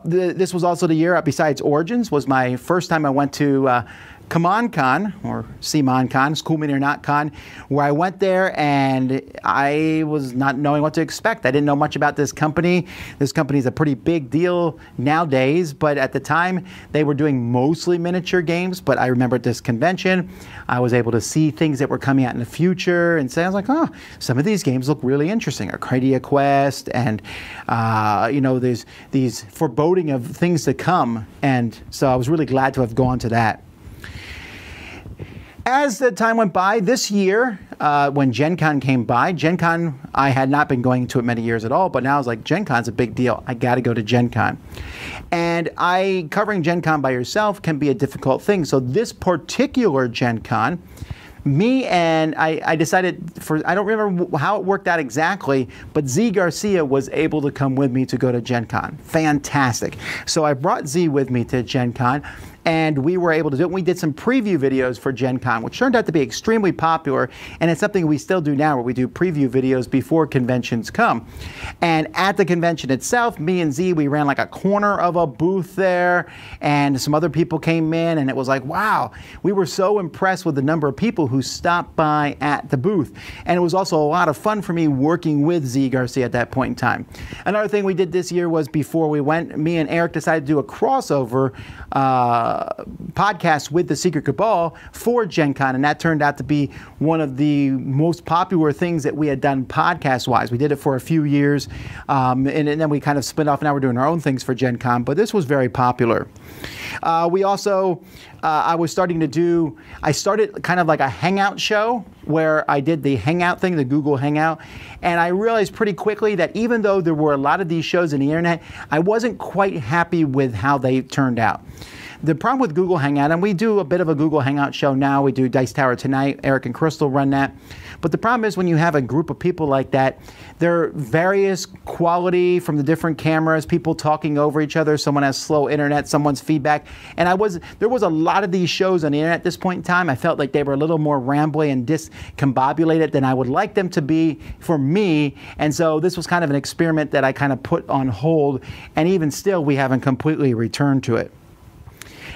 this was also the year, besides Origins, was my first time I went to CMON or CMON, School Me or Not Con, where I went there and I was not knowing what to expect. I didn't know much about this company. This company is a pretty big deal nowadays, but at the time they were doing mostly miniature games. But I remember at this convention, I was able to see things that were coming out in the future and say, I was like, some of these games look really interesting. Arcadia Quest and, there's these foreboding of things to come. And so I was really glad to have gone to that. As the time went by, this year, when Gen Con came by, Gen Con, I had not been going to it many years at all, but now I was like, Gen Con's a big deal. I got to go to Gen Con. And covering Gen Con by yourself can be a difficult thing. So this particular Gen Con, I decided I don't remember how it worked out exactly, but Z Garcia was able to come with me to go to Gen Con. Fantastic. So I brought Z with me to Gen Con, and we were able to do it. We did some preview videos for Gen Con, which turned out to be extremely popular, and it's something we still do now, where we do preview videos before conventions come. And at the convention itself, me and Z, we ran like a corner of a booth there, and some other people came in, and it was like, wow, we were so impressed with the number of people who stopped by at the booth. And it was also a lot of fun for me working with Z Garcia at that point in time. Another thing we did this year was, before we went, me and Eric decided to do a crossover podcast with the Secret Cabal for Gen Con, and that turned out to be one of the most popular things that we had done podcast-wise. We did it for a few years, and then we kind of split off, and now we're doing our own things for Gen Con, but this was very popular. We also, I started kind of like a hangout show where I did the hangout thing, the Google Hangout, and I realized pretty quickly that even though there were a lot of these shows on the internet, I wasn't quite happy with how they turned out. The problem with Google Hangout, and we do a bit of a Google Hangout show now, we do Dice Tower Tonight, Eric and Crystal run that, but the problem is when you have a group of people like that, there are various quality from the different cameras, people talking over each other, someone has slow internet, someone's feedback, and there was a lot of these shows on the internet at this point in time. I felt like they were a little more rambly and discombobulated than I would like them to be for me, and so this was kind of an experiment that I kind of put on hold, and even still we haven't completely returned to it.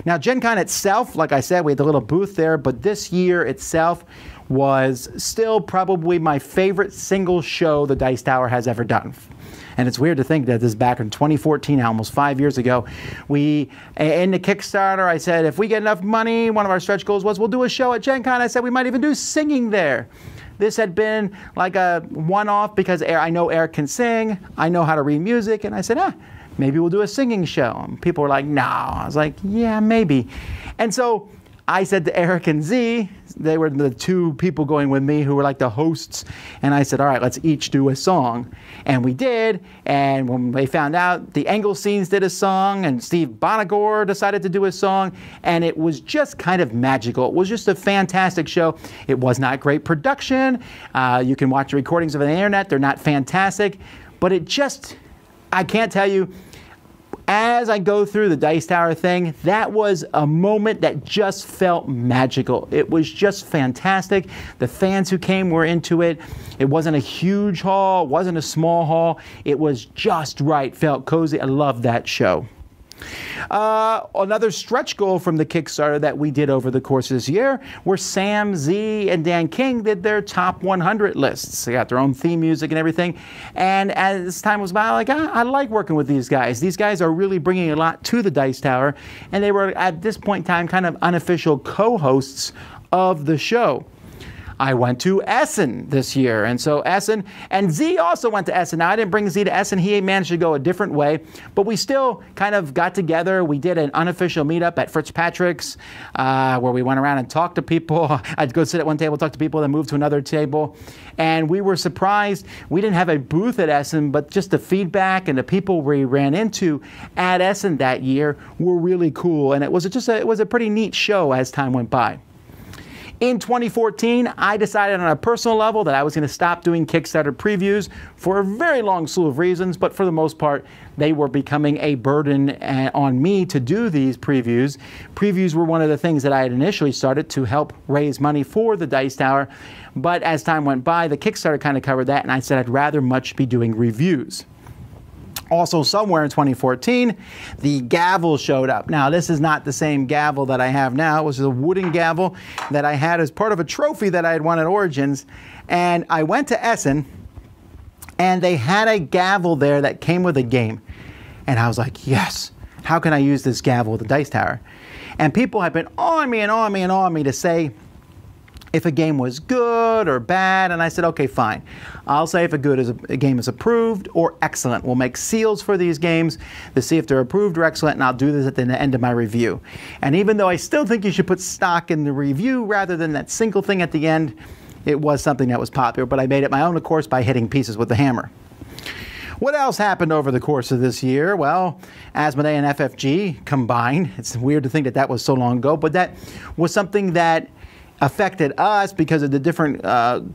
Now, Gen Con itself, like I said, we had the little booth there, but this year itself was still probably my favorite single show the Dice Tower has ever done. And it's weird to think that this is back in 2014, almost 5 years ago. In the Kickstarter, I said, if we get enough money, one of our stretch goals was we'll do a show at Gen Con. I said we might even do singing there. This had been like a one-off because I know Eric can sing, I know how to read music, and I said, maybe we'll do a singing show. And people were like, no. I was like, yeah, maybe. And so I said to Eric and Z, they were the two people going with me who were like the hosts, and I said, all right, let's each do a song. And we did, and when they found out, the Engelsteins did a song, and Steve Bonagor decided to do a song, and it was just kind of magical. It was just a fantastic show. It was not great production. You can watch the recordings of the internet. They're not fantastic, but it just, I can't tell you, as I go through the Dice Tower thing, that was a moment that just felt magical. It was just fantastic. The fans who came were into it. It wasn't a huge hall, it wasn't a small hall. It was just right, felt cozy. I loved that show. Another stretch goal from the Kickstarter that we did over the course of this year were Sam, Z, and Dan King did their top 100 lists. They got their own theme music and everything. And as time was by, I like working with these guys. These guys are really bringing a lot to the Dice Tower, and they were at this point in time kind of unofficial co-hosts of the show. I went to Essen this year, and so Essen, and Z also went to Essen. Now, I didn't bring Z to Essen. He managed to go a different way, but we still kind of got together. We did an unofficial meetup at Fitzpatrick's where we went around and talked to people. I'd go sit at one table, talk to people, then move to another table, and we were surprised. We didn't have a booth at Essen, but just the feedback and the people we ran into at Essen that year were really cool, and it was a pretty neat show as time went by. In 2014, I decided on a personal level that I was going to stop doing Kickstarter previews for a very long slew of reasons, but for the most part, they were becoming a burden on me to do these previews. Previews were one of the things that I had initially started to help raise money for the Dice Tower, but as time went by, the Kickstarter kind of covered that, and I said I'd rather much be doing reviews. Also, somewhere in 2014, the gavel showed up. Now, this is not the same gavel that I have now. It was a wooden gavel that I had as part of a trophy that I had won at Origins. And I went to Essen, and they had a gavel there that came with a game. And I was like, yes, how can I use this gavel with the Dice Tower? And people have been on me and on me and on me to say if a game was good or bad, and I said, okay, fine. I'll say if a game is approved or excellent. We'll make seals for these games to see if they're approved or excellent, and I'll do this at the end of my review. And even though I still think you should put stock in the review rather than that single thing at the end, it was something that was popular, but I made it my own, of course, by hitting pieces with the hammer. What else happened over the course of this year? Well, Asmodee and FFG combined. It's weird to think that was so long ago, but that was something that affected us because of the different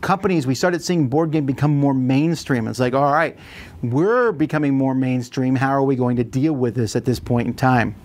companies. We started seeing board game become more mainstream. It's like, all right, we're becoming more mainstream. How are we going to deal with this at this point in time?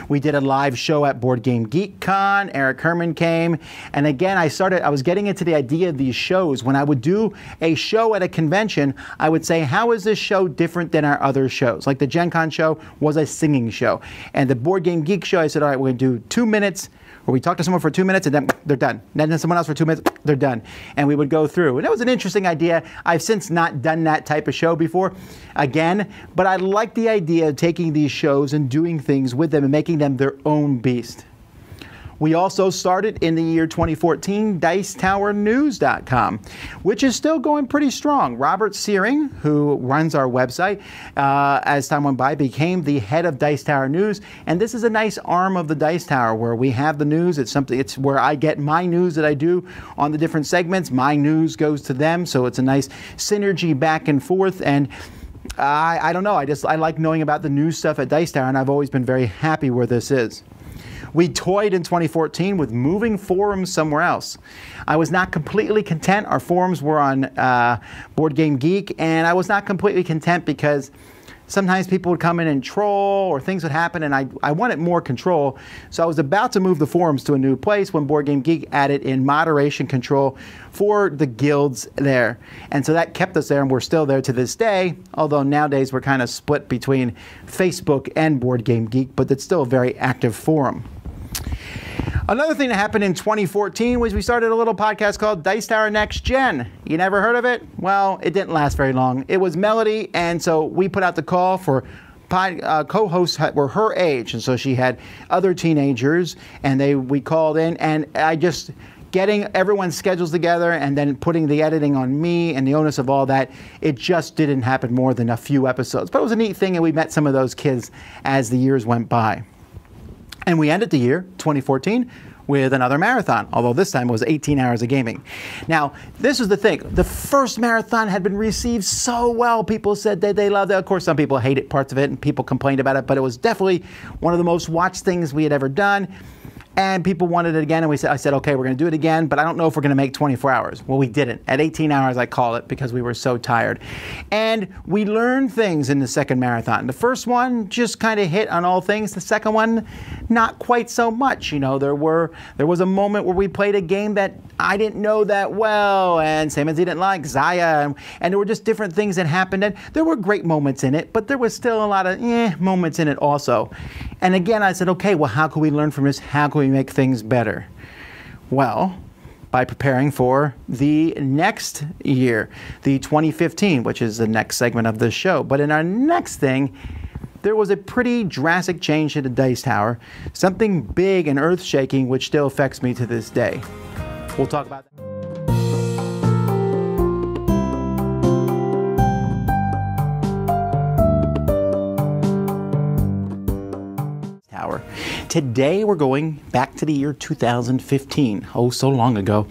We did a live show at Board Game Geek Con. Eric Herman came. And again, I was getting into the idea of these shows. When I would do a show at a convention, I would say, how is this show different than our other shows? Like the Gen Con show was a singing show. And the Board Game Geek show, I said, all right, we're going to do 2 minutes, where we talk to someone for 2 minutes and then they're done. Then someone else for 2 minutes, they're done. And we would go through. And it was an interesting idea. I've since not done that type of show before again, but I like the idea of taking these shows and doing things with them and making them their own beast. We also started in the year 2014 DicetowerNews.com, which is still going pretty strong. Robert Searing, who runs our website, as time went by, became the head of Dice Tower News, and this is a nice arm of the Dice Tower where we have the news. It's where I get my news that I do on the different segments. My news goes to them, so it's a nice synergy back and forth. And I don't know. I like knowing about the news stuff at Dice Tower, and I've always been very happy where this is. We toyed in 2014 with moving forums somewhere else. I was not completely content. Our forums were on Board Game Geek, and I was not completely content because sometimes people would come in and troll or things would happen, and I wanted more control. So I was about to move the forums to a new place when Board Game Geek added in moderation control for the guilds there. And so that kept us there, and we're still there to this day, although nowadays we're kind of split between Facebook and Board Game Geek, but it's still a very active forum. Another thing that happened in 2014 was we started a little podcast called Dice Tower Next Gen. You never heard of it? Well, it didn't last very long. It was Melody, and so we put out the call for co-hosts that were her age, and so she had other teenagers, and we called in, and I just getting everyone's schedules together and then putting the editing on me and the onus of all that, it just didn't happen more than a few episodes. But it was a neat thing, and we met some of those kids as the years went by. And we ended the year, 2014, with another marathon, although this time it was 18 hours of gaming. Now, this is the thing. The first marathon had been received so well. People said that they loved it. Of course, some people hated parts of it and people complained about it, but it was definitely one of the most watched things we had ever done. And people wanted it again, and I said, okay, we're going to do it again, but I don't know if we're going to make 24 hours. Well, we didn't. At 18 hours, I call it, because we were so tired. And we learned things in the second marathon. The first one just kind of hit on all things. The second one, not quite so much. You know, there was a moment where we played a game that I didn't know that well, and Sam and Z didn't like, Zaya, and there were just different things that happened. And there were great moments in it, but there was still a lot of moments in it also. And again, I said, okay, well, how can we learn from this? How can we make things better? Well, by preparing for the next year, the 2015, which is the next segment of this show. But in our next thing, there was a pretty drastic change to the Dice Tower, something big and earth-shaking, which still affects me to this day. We'll talk about that. Today we're going back to the year 2015, oh so long ago.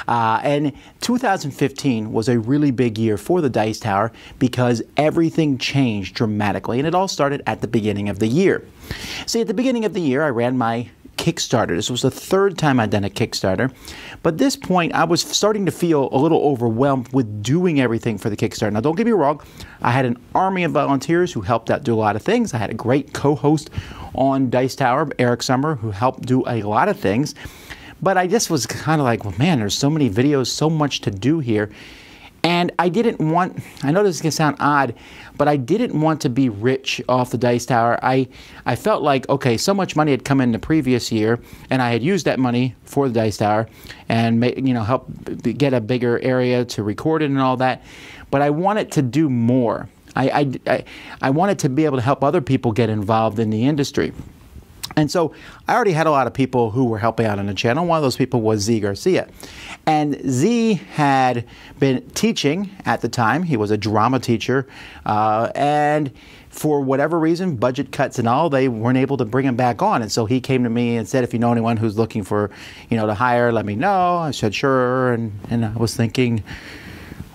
And 2015 was a really big year for the Dice Tower because everything changed dramatically, and it all started at the beginning of the year. See, at the beginning of the year I ran my Kickstarter. This was the third time I'd done a Kickstarter, but at this point I was starting to feel a little overwhelmed with doing everything for the Kickstarter. Now don't get me wrong, I had an army of volunteers who helped out do a lot of things. I had a great co-host on Dice Tower, Eric Summer, who helped do a lot of things, but I just was kind of like, well, man, there's so many videos, so much to do here. And I didn't want, I know this is going to sound odd, but I didn't want to be rich off the Dice Tower. I felt like, okay, so much money had come in the previous year, and I had used that money for the Dice Tower and help get a bigger area to record it and all that. But I wanted to do more. I wanted to be able to help other people get involved in the industry. And so I already had a lot of people who were helping out on the channel. One of those people was Z Garcia. And Z had been teaching at the time. He was a drama teacher. And for whatever reason, budget cuts and all, they weren't able to bring him back on. And so he came to me and said, if you know anyone who's looking for, to hire, let me know. I said, sure. And I was thinking,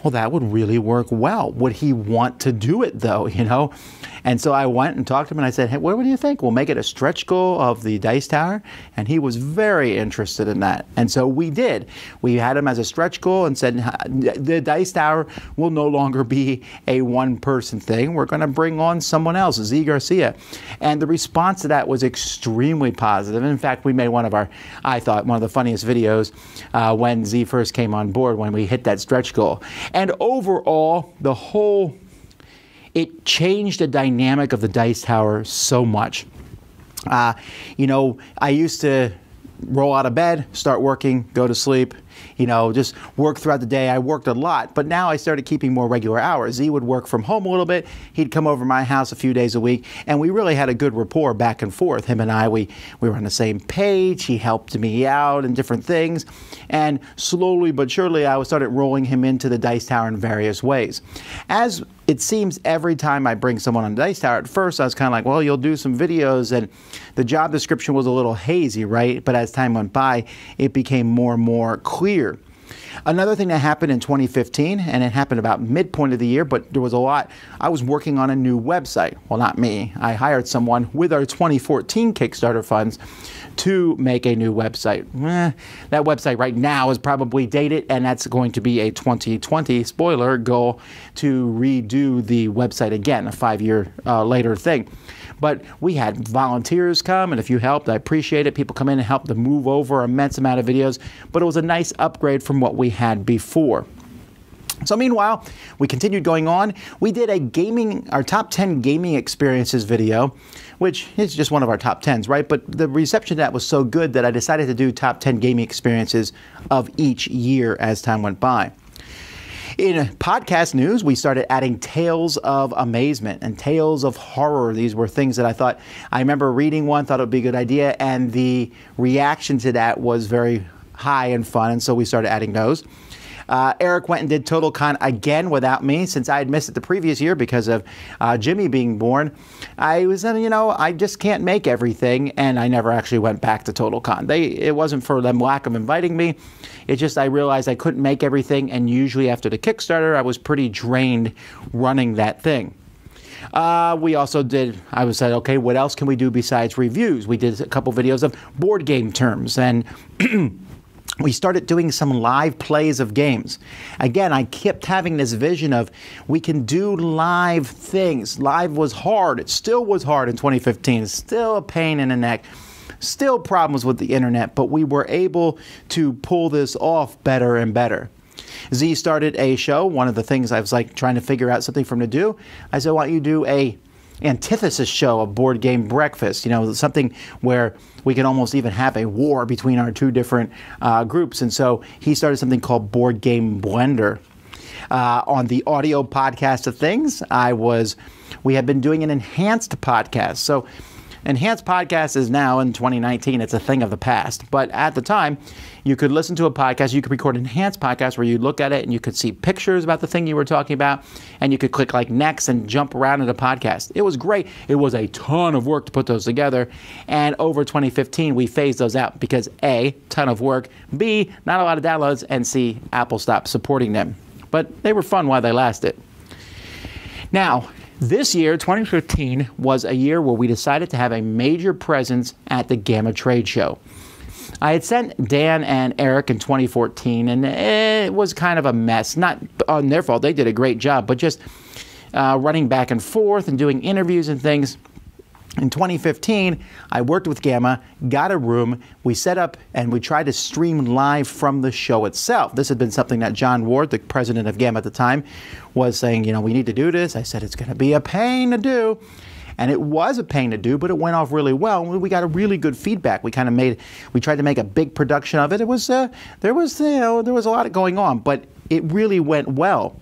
well, that would really work well. Would he want to do it, though, And so I went and talked to him, and I said, hey, what do you think? We'll make it a stretch goal of the Dice Tower. And he was very interested in that. And so we did. We had him as a stretch goal and said, the Dice Tower will no longer be a one-person thing. We're going to bring on someone else, Z Garcia. And the response to that was extremely positive. In fact, we made I thought, one of the funniest videos when Z first came on board, when we hit that stretch goal. And overall, it changed the dynamic of the Dice Tower so much. I used to roll out of bed, start working, go to sleep, just work throughout the day. I worked a lot, but now I started keeping more regular hours. Z would work from home a little bit. He'd come over to my house a few days a week, and we really had a good rapport back and forth. Him and I, we were on the same page. He helped me out in different things, and slowly but surely I started rolling him into the Dice Tower in various ways. As it seems every time I bring someone on Dice Tower, at first I was kind of like, well, you'll do some videos, and the job description was a little hazy, right? But as time went by, it became more and more clear. Another thing that happened in 2015, and it happened about midpoint of the year, but there was a lot. I was working on a new website. Well, not me. I hired someone with our 2014 Kickstarter funds to make a new website. That website right now is probably dated, and that's going to be a 2020 spoiler goal to redo the website again, a 5-year later thing. But we had volunteers come, and if you helped, I appreciate it. People come in and help to move over an immense amount of videos, but it was a nice upgrade from what we had before. So meanwhile, we continued going on. We did our top 10 gaming experiences video, which is just one of our top 10s, right? But the reception to that was so good that I decided to do top 10 gaming experiences of each year as time went by. In podcast news, we started adding tales of amazement and tales of horror. These were things that I remember reading one, thought it would be a good idea, and the reaction to that was very high and fun, and so we started adding those. Eric went and did TotalCon again without me since I had missed it the previous year because of Jimmy being born. I was, I just can't make everything, and I never actually went back to TotalCon. It wasn't for them lack of inviting me. It's just I realized I couldn't make everything, and usually after the Kickstarter, I was pretty drained running that thing. We also said, okay, what else can we do besides reviews? We did a couple videos of board game terms, and we started doing some live plays of games. Again, I kept having this vision of we can do live things. Live was hard. It still was hard in 2015. It's still a pain in the neck. Still problems with the internet, but we were able to pull this off better and better. Z started a show. One of the things I was trying to figure out something for him to do. I said, why don't you do a antithesis show, a board game breakfast, something where we can almost even have a war between our two different groups. And so he started something called Board Game Blender. On the audio podcast of things, we had been doing an enhanced podcast. So enhanced podcast is now in 2019, it's a thing of the past. But at the time, you could listen to a podcast, you could record an enhanced podcast where you look at it and you could see pictures about the thing you were talking about, and you could click next and jump around in the podcast. It was great. It was a ton of work to put those together. And over 2015, we phased those out because A, ton of work, B, not a lot of downloads, and C, Apple stopped supporting them. But they were fun while they lasted. Now, this year, 2015, was a year where we decided to have a major presence at the Gamma Trade Show. I had sent Dan and Eric in 2014, and it was kind of a mess. Not on their fault. They did a great job, but just running back and forth and doing interviews and things. In 2015, I worked with Gamma, got a room, we set up, and we tried to stream live from the show itself. This had been something that John Ward, the president of Gamma at the time, was saying, we need to do this. I said, it's going to be a pain to do. And it was a pain to do, but it went off really well. We got a really good feedback. We tried to make a big production of it. There was a lot going on, but it really went well.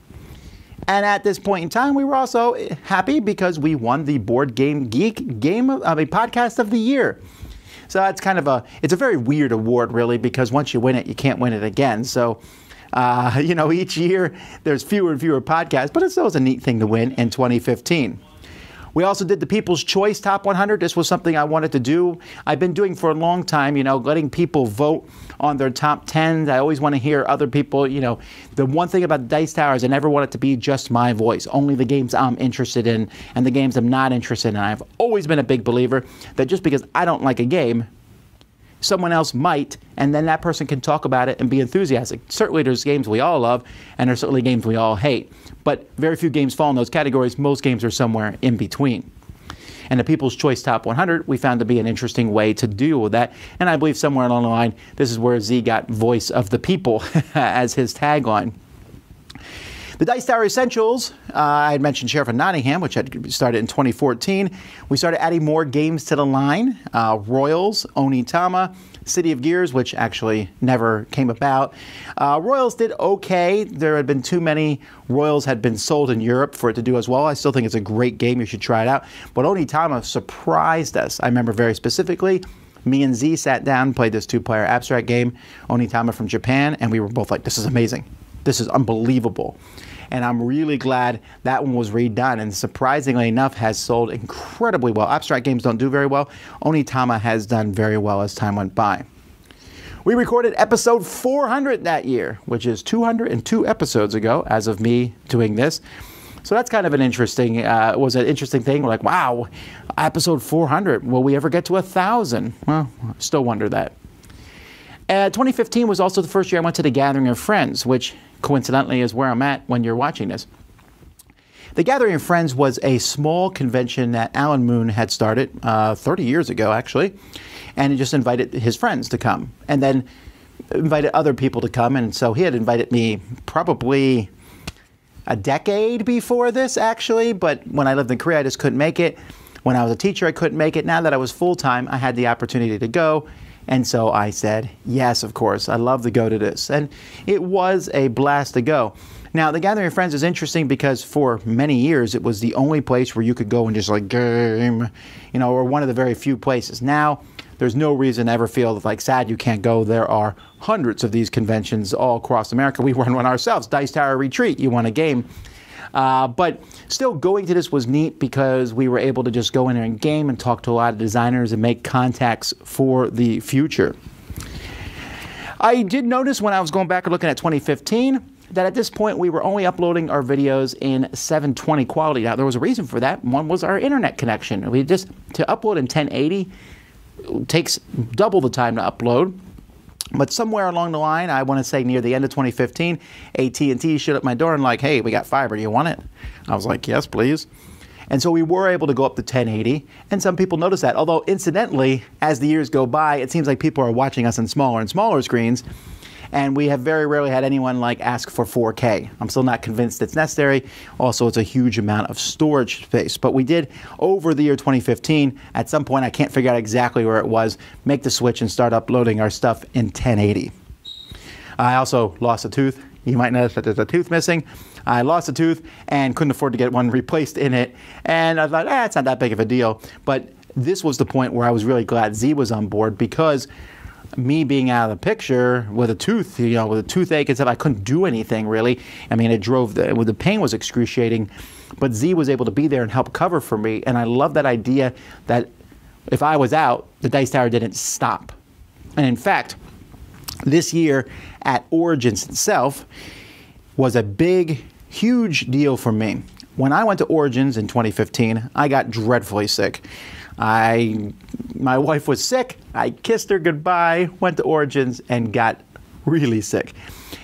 And at this point in time, we were also happy because we won the Board Game Geek Podcast of the Year. So that's it's a very weird award, really, because once you win it, you can't win it again. So, each year there's fewer and fewer podcasts, but it's always a neat thing to win in 2015. We also did the People's Choice Top 100. This was something I wanted to do. I've been doing for a long time, letting people vote on their top 10s. I always want to hear other people, The one thing about Dice Tower is I never want it to be just my voice, only the games I'm interested in and the games I'm not interested in. And I've always been a big believer that just because I don't like a game, someone else might, and then that person can talk about it and be enthusiastic. Certainly there's games we all love, and there's certainly games we all hate. But very few games fall in those categories. Most games are somewhere in between. And the People's Choice Top 100 we found to be an interesting way to deal with that. And I believe somewhere along the line, this is where Z got Voice of the People as his tagline. The Dice Tower Essentials, I had mentioned Sheriff of Nottingham, which had started in 2014. We started adding more games to the line. Royals, Onitama, City of Gears, which actually never came about. Royals did okay. There had been too many Royals had been sold in Europe for it to do as well. I still think it's a great game. You should try it out. But Onitama surprised us. I remember very specifically, me and Z sat down, played this two-player abstract game, Onitama from Japan, and we were both like, this is amazing. This is unbelievable. And I'm really glad that one was redone, and surprisingly enough has sold incredibly well. Abstract games don't do very well. Onitama has done very well as time went by. We recorded episode 400 that year, which is 202 episodes ago as of me doing this. So that's kind of an interesting, was an interesting thing. We're like, wow, episode 400. Will we ever get to 1,000? Well, I still wonder that. 2015 was also the first year I went to the Gathering of Friends, which coincidentally is where I'm at when you're watching this. The Gathering of Friends was a small convention that Alan Moon had started 30 years ago, actually, and he just invited his friends to come, and then invited other people to come, and so he had invited me probably a decade before this, actually, but when I lived in Korea, I just couldn't make it. When I was a teacher, I couldn't make it. Now that I was full-time, I had the opportunity to go. And so I said, yes, of course, I'd love to go to this. And it was a blast to go. Now, the Gathering of Friends is interesting because for many years, it was the only place where you could go and just game, or one of the very few places. Now, there's no reason to ever feel sad you can't go. There are hundreds of these conventions all across America. We run one ourselves, Dice Tower Retreat. You want a game. But still, going to this was neat because we were able to just go in there and game and talk to a lot of designers and make contacts for the future. I did notice when I was going back and looking at 2015 that at this point we were only uploading our videos in 720 quality. Now, there was a reason for that. One was our internet connection. To upload in 1080 takes double the time to upload. But somewhere along the line, I want to say near the end of 2015, AT&T showed up my door and like, hey, we got fiber. Do you want it? I was like, yes, please. And so we were able to go up to 1080, and some people noticed that. Although, incidentally, as the years go by, it seems like people are watching us on smaller and smaller screens, and we have very rarely had anyone like ask for 4K. I'm still not convinced it's necessary. Also, it's a huge amount of storage space. But we did, over the year 2015, at some point, I can't figure out exactly where it was, make the switch and start uploading our stuff in 1080. I also lost a tooth. You might notice that there's a tooth missing. I lost a tooth and couldn't afford to get one replaced in it. And I thought, it's not that big of a deal. But this was the point where I was really glad Z was on board, because me being out of the picture with a tooth, with a toothache and stuff, I couldn't do anything really. I mean, the pain was excruciating, but Z was able to be there and help cover for me. And I love that idea that if I was out, the Dice Tower didn't stop. And in fact, this year at Origins itself was a big, huge deal for me. When I went to Origins in 2015, I got dreadfully sick. My wife was sick. I kissed her goodbye, went to Origins, and got really sick.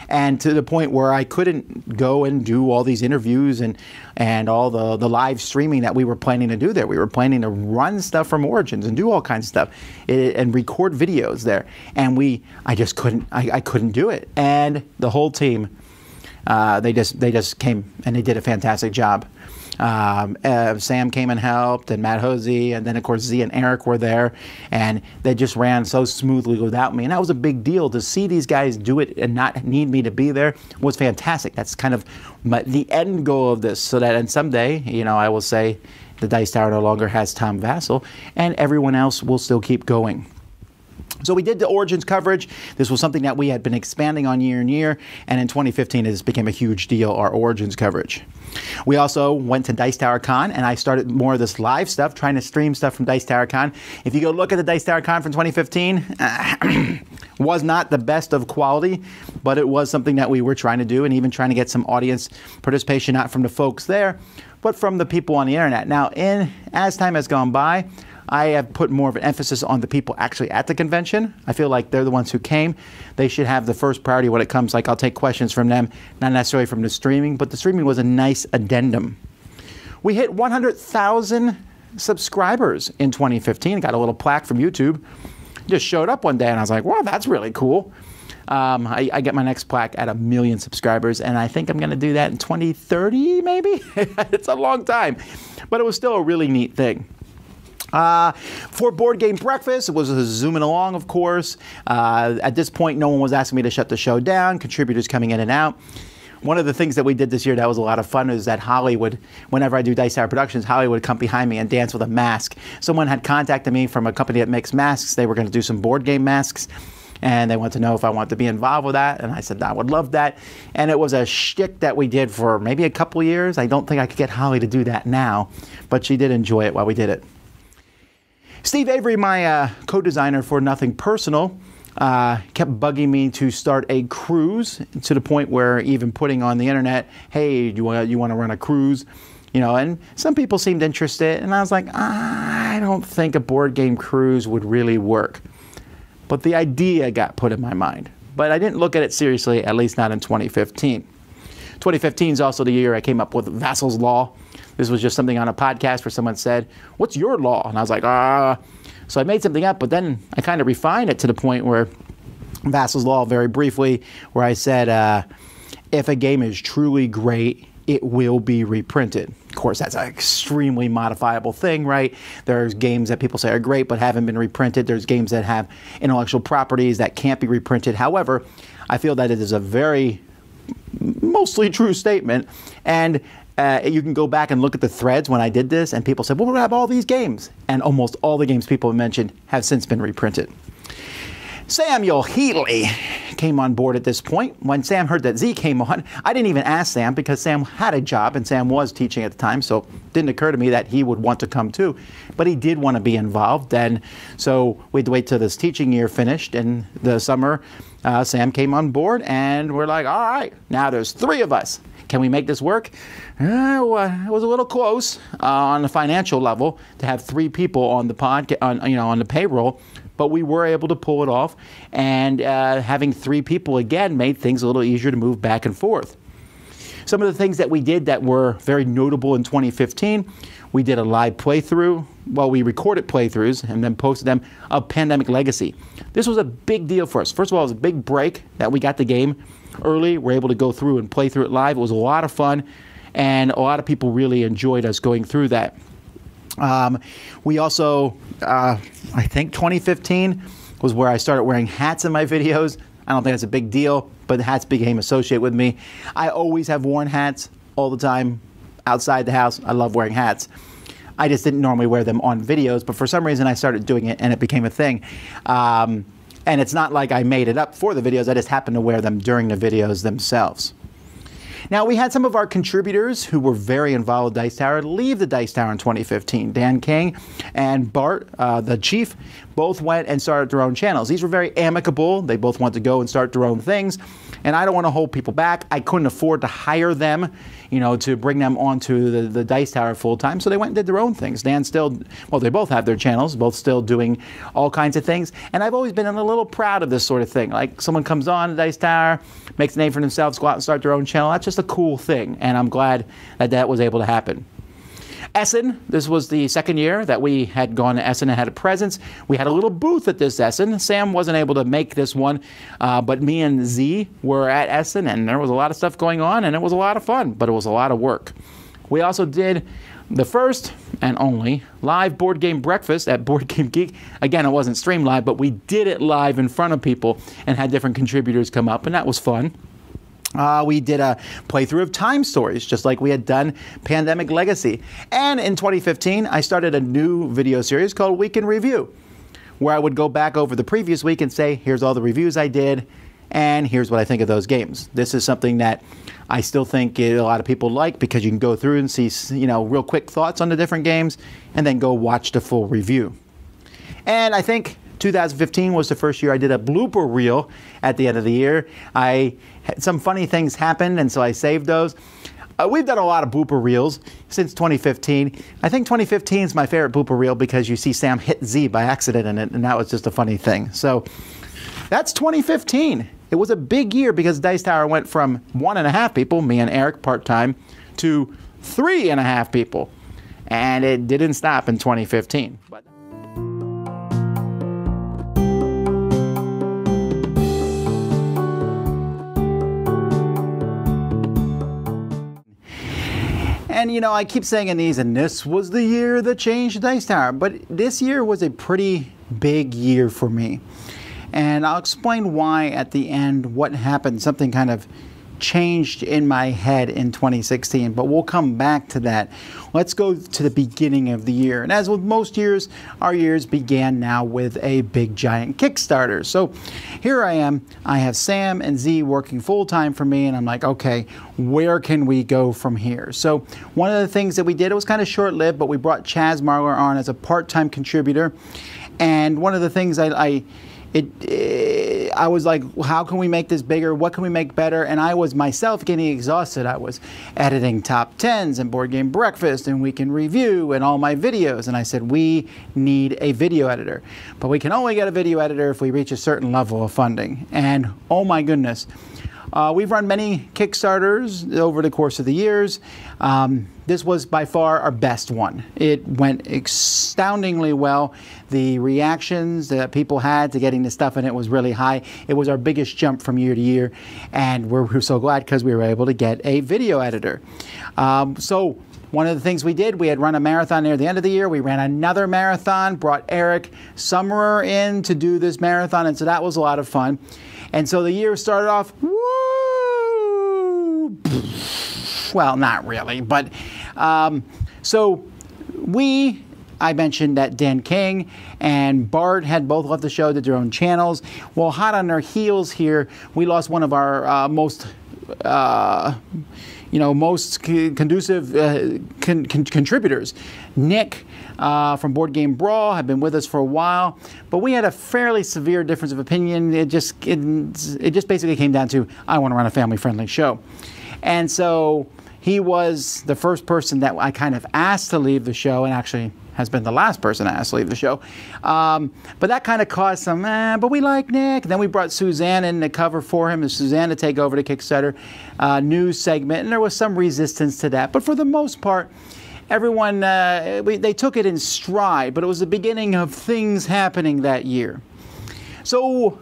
And to the point where I couldn't go and do all these interviews and all the live streaming that we were planning to do there. We were planning to run stuff from Origins and do all kinds of stuff and record videos there. And I just couldn't. I couldn't do it. And the whole team, they just came and they did a fantastic job. Sam came and helped, and Matt Hosey, and then of course Z and Eric were there, and they just ran so smoothly without me. And that was a big deal. To see these guys do it and not need me to be there was fantastic. That's kind of the end goal of this, so that and someday, I will say the Dice Tower no longer has Tom Vassell, and everyone else will still keep going. So we did the Origins coverage. This was something that we had been expanding on year and year, and in 2015 it became a huge deal, our Origins coverage. We also went to Dice Tower Con, and I started more of this live stuff, trying to stream stuff from Dice Tower Con. If you go look at the Dice Tower Con from 2015, was not the best of quality, but it was something that we were trying to do, and even trying to get some audience participation, not from the folks there, but from the people on the internet. Now, as time has gone by, I have put more of an emphasis on the people actually at the convention. I feel like they're the ones who came. They should have the first priority when it comes. Like, I'll take questions from them, not necessarily from the streaming, but the streaming was a nice addendum. We hit 100,000 subscribers in 2015. Got a little plaque from YouTube. Just showed up one day, and I was like, wow, that's really cool. I get my next plaque at 1 million subscribers, and I think I'm going to do that in 2030, maybe? It's a long time, but it was still a really neat thing. For Board Game Breakfast, it was zooming along, of course. At this point, no one was asking me to shut the show down, contributors coming in and out. One of the things that we did this year that was a lot of fun is that Holly would, whenever I do Dice Tower Productions, Holly would come behind me and dance with a mask. Someone had contacted me from a company that makes masks. They were going to do some board game masks, and they wanted to know if I wanted to be involved with that, and I said I would love that. And it was a shtick that we did for maybe a couple years. I don't think I could get Holly to do that now, but she did enjoy it while we did it. Steve Avery, my co-designer for Nothing Personal, kept bugging me to start a cruise, to the point where even putting on the internet, hey, you want to run a cruise? And some people seemed interested, and I was like, I don't think a board game cruise would really work. But the idea got put in my mind. But I didn't look at it seriously, at least not in 2015. 2015 is also the year I came up with Vassall's Law. This was just something on a podcast where someone said, what's your law? And I was like, So I made something up, but then I kind of refined it to the point where Vassall's Law, very briefly, where I said, if a game is truly great, it will be reprinted. Of course, that's an extremely modifiable thing, right? There's games that people say are great but haven't been reprinted. There's games that have intellectual properties that can't be reprinted. However, I feel that it is a very mostly true statement, and you can go back and look at the threads when I did this, and people said, well, we'll have all these games. And almost all the games people mentioned have since been reprinted. Samuel Healy came on board at this point. When Sam heard that Z came on, I didn't even ask Sam because Sam had a job and Sam was teaching at the time, so it didn't occur to me that he would want to come too. But he did want to be involved, and so we had to wait till this teaching year finished in the summer. Sam came on board, and we're like, all right, now there's 3 of us. Can we make this work? Well, it was a little close on the financial level to have 3 people on the on the payroll, but we were able to pull it off. And having 3 people again made things a little easier to move back and forth. Some of the things that we did that were very notable in 2015, we did a live playthrough. Well, we recorded playthroughs and then posted them of Pandemic Legacy. This was a big deal for us. First of all, it was a big break that we got the game early. We're able to go through and play through it live. It was a lot of fun, and a lot of people really enjoyed us going through that. We also, I think 2015 was where I started wearing hats in my videos. I don't think that's a big deal, but the hats became associated with me. I always have worn hats all the time outside the house. I love wearing hats. I just didn't normally wear them on videos, but for some reason I started doing it and it became a thing. And it's not like I made it up for the videos, I just happened to wear them during the videos themselves. Now, we had some of our contributors who were very involved with Dice Tower leave the Dice Tower in 2015. Dan King and Bart, the chief, both went and started their own channels. These were very amicable. They both wanted to go and start their own things. And I don't want to hold people back. I couldn't afford to hire them, to bring them onto the Dice Tower full time. So they went and did their own things. Dan still, well, they both have their channels, both still doing all kinds of things. And I've always been a little proud of this sort of thing. Like someone comes on the Dice Tower, makes a name for themselves, go out and start their own channel. That's just a cool thing. And I'm glad that that was able to happen. Essen, this was the second year that we had gone to Essen and had a presence. We had a little booth at this Essen. Sam wasn't able to make this one, but me and Z were at Essen, and there was a lot of stuff going on, and it was a lot of fun, but it was a lot of work. We also did the first and only live board game breakfast at Board Game Geek. Again, it wasn't streamed live, but we did it live in front of people and had different contributors come up, and that was fun. We did a playthrough of Time Stories, just like we had done Pandemic Legacy. And in 2015, I started a new video series called Week in Review, where I would go back over the previous week and say, here's all the reviews I did, and here's what I think of those games. This is something that I still think a lot of people like because you can go through and see, real quick thoughts on the different games, and then go watch the full review. And I think 2015 was the first year I did a blooper reel at the end of the year. Some funny things happened, and so I saved those. We've done a lot of blooper reels since 2015. I think 2015 is my favorite blooper reel because you see Sam hit Z by accident in it, and that was just a funny thing. So that's 2015. It was a big year because Dice Tower went from 1.5 people, me and Eric part-time, to 3.5 people. And it didn't stop in 2015. And, I keep saying in these, and this was the year that changed Dice Tower, but this year was a pretty big year for me. And I'll explain why at the end, what happened, something kind of changed in my head in 2016, but we'll come back to that. Let's go to the beginning of the year. And as with most years, our years began now with a big giant Kickstarter. So here I am, I have Sam and Z working full time for me, and I'm like, okay, where can we go from here? So one of the things that we did, it was kind of short-lived, but we brought Chaz Marler on as a part-time contributor. And one of the things I was like, how can we make this bigger? What can we make better? And I was myself getting exhausted. I was editing top 10s and Board Game Breakfast and Week in Review and all my videos. And I said, we need a video editor. But we can only get a video editor if we reach a certain level of funding. And oh my goodness. We've run many Kickstarters over the course of the years. This was by far our best one. It went astoundingly well. The reactions that people had to getting the stuff in it was really high. It was our biggest jump from year to year, and we're so glad because we were able to get a video editor. So one of the things we did, we had run a marathon near the end of the year. We ran another marathon, brought Eric Summerer in to do this marathon, and so that was a lot of fun. And so the year started off, woo! Well, not really, but so we I mentioned that Dan King and Bart had both left the show, did their own channels. Well, hot on their heels here, we lost one of our most conducive contributors. Nick from Board Game Brawl had been with us for a while, but we had a fairly severe difference of opinion. It just basically came down to, I want to run a family-friendly show. And so he was the first person that I kind of asked to leave the show, and actually has been the last person asked to leave the show. But that kind of caused some, but we like Nick. Then we brought Suzanne in to cover for him, and Suzanne to take over the Kickstarter news segment, and there was some resistance to that. But for the most part, everyone, they took it in stride, but it was the beginning of things happening that year. So,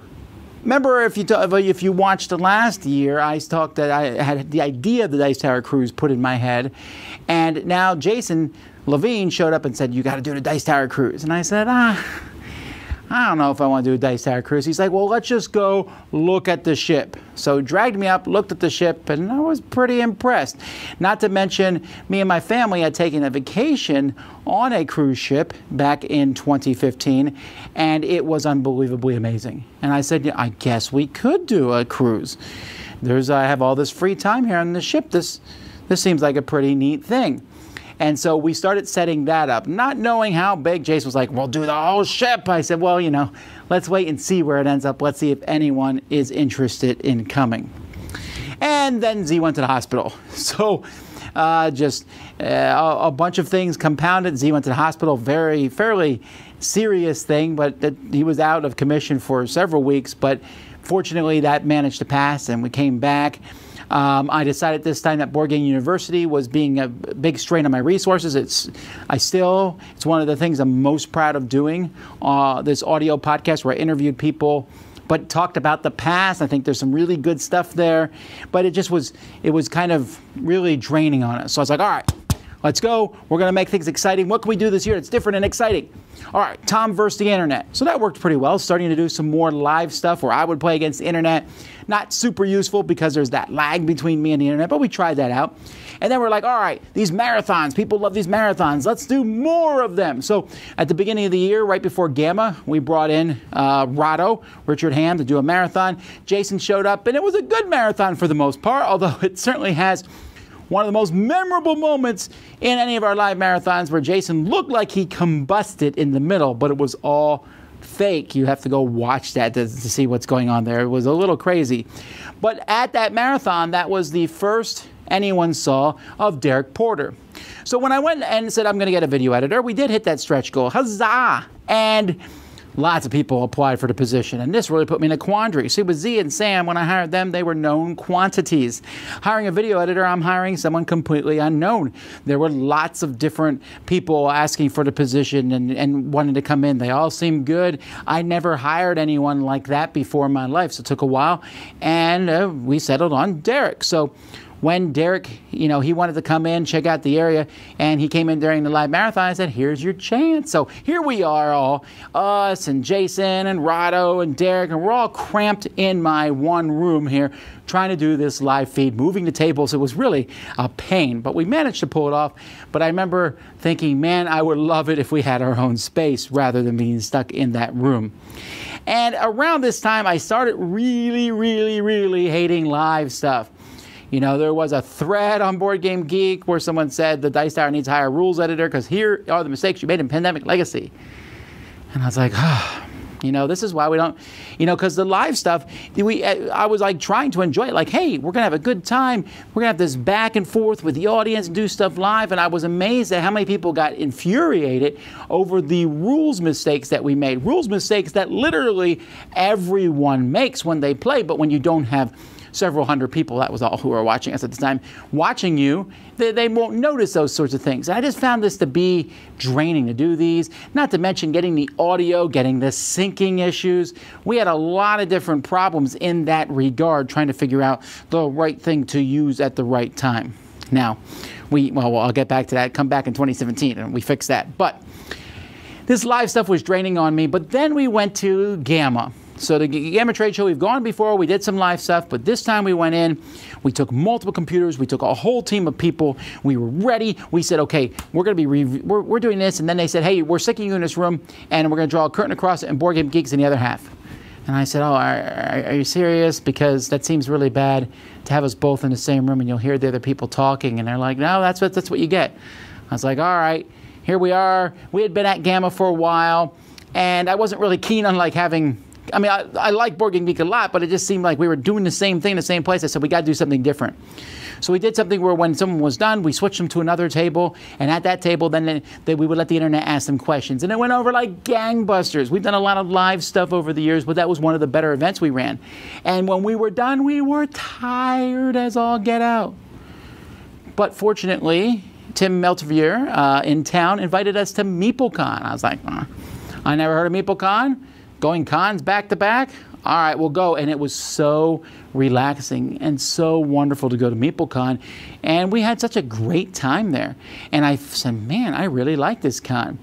remember, if you watched the last year, I talked that I had the idea of the Dice Tower Cruise put in my head, and now Jason Levine showed up and said, you got to do the Dice Tower Cruise. And I said, I don't know if I want to do a Dice Tower Cruise. He's like, well, let's just go look at the ship. So he dragged me up, looked at the ship, and I was pretty impressed. Not to mention, me and my family had taken a vacation on a cruise ship back in 2015, and it was unbelievably amazing. And I said, yeah, I guess we could do a cruise. I have all this free time here on the ship. This seems like a pretty neat thing. And so we started setting that up, not knowing how big. Jason was like, we'll do the whole ship. I said, well, let's wait and see where it ends up. Let's see if anyone is interested in coming. And then Z went to the hospital. So a bunch of things compounded. Z went to the hospital, fairly serious thing, but he was out of commission for several weeks. But fortunately, that managed to pass, and we came back. I decided this time that Board Game University was being a big strain on my resources. It's one of the things I'm most proud of doing, this audio podcast where I interviewed people, but talked about the past. I think there's some really good stuff there, but it was kind of really draining on us. So I was like, all right, let's go. We're going to make things exciting. What can we do this year that's different and exciting? All right, Tom versus the internet. So that worked pretty well, starting to do some more live stuff where I would play against the internet. Not super useful because there's that lag between me and the internet, but we tried that out. And then we're like, all right, these marathons, people love these marathons. Let's do more of them. So at the beginning of the year, right before Gamma, we brought in Richard Ham, to do a marathon. Jason showed up, and it was a good marathon for the most part, although it certainly has one of the most memorable moments in any of our live marathons where Jason looked like he combusted in the middle, but it was all fake. You have to go watch that to see what's going on there. It was a little crazy. But at that marathon, that was the first anyone saw of Derek Porter. So when I went and said I'm going to get a video editor, we did hit that stretch goal. Huzzah! And lots of people applied for the position, and this really put me in a quandary. See, with Z and Sam, when I hired them, they were known quantities. Hiring a video editor, I'm hiring someone completely unknown. There were lots of different people asking for the position and wanting to come in. They all seemed good. I never hired anyone like that before in my life, so it took a while, and we settled on Derek. So when Derek, he wanted to come in, check out the area, and he came in during the live marathon, I said, here's your chance. So here we are, all us and Jason and Rado and Derek, and we're all cramped in my one room here trying to do this live feed, moving the tables. It was really a pain, but we managed to pull it off. But I remember thinking, man, I would love it if we had our own space rather than being stuck in that room. And around this time, I started really, really, really hating live stuff. There was a thread on Board Game Geek where someone said the Dice Tower needs a higher rules editor because here are the mistakes you made in Pandemic Legacy. And I was like, this is why we don't, because the live stuff, I was like trying to enjoy it. Like, hey, we're going to have a good time. We're going to have this back and forth with the audience and do stuff live. And I was amazed at how many people got infuriated over the rules mistakes that we made. Rules mistakes that literally everyone makes when they play, but when you don't have several hundred people, that was all who were watching us at the time, watching you, they won't notice those sorts of things. And I just found this to be draining to do these, not to mention getting the audio, getting the syncing issues. We had a lot of different problems in that regard, trying to figure out the right thing to use at the right time. Now, I'll get back to that, come back in 2017, and we fixed that. But this live stuff was draining on me, but then we went to Gamma. So the Gamma Trade Show, we've gone before, we did some live stuff, but this time we went in, we took multiple computers, we took a whole team of people, we were ready, we said, okay, we're going to be, we're doing this, and then they said, hey, we're sticking you in this room, and we're going to draw a curtain across it, and Board Game Geeks in the other half. And I said, oh, are you serious? Because that seems really bad to have us both in the same room, and you'll hear the other people talking, and they're like, no, that's what you get. I was like, all right, here we are. We had been at Gamma for a while, and I wasn't really keen on like having, I mean, I like Board Game Geek a lot, but it just seemed like we were doing the same thing in the same place. I said, we got to do something different. So we did something where when someone was done, we switched them to another table, and at that table, then we would let the internet ask them questions. And it went over like gangbusters. We've done a lot of live stuff over the years, but that was one of the better events we ran. And when we were done, we were tired as all get out. But fortunately, Tim Meltivier in town invited us to MeepleCon. I was like, I never heard of MeepleCon. Going cons back to back? All right, we'll go. And it was so relaxing and so wonderful to go to MeepleCon. And we had such a great time there. And I said, man, I really like this con.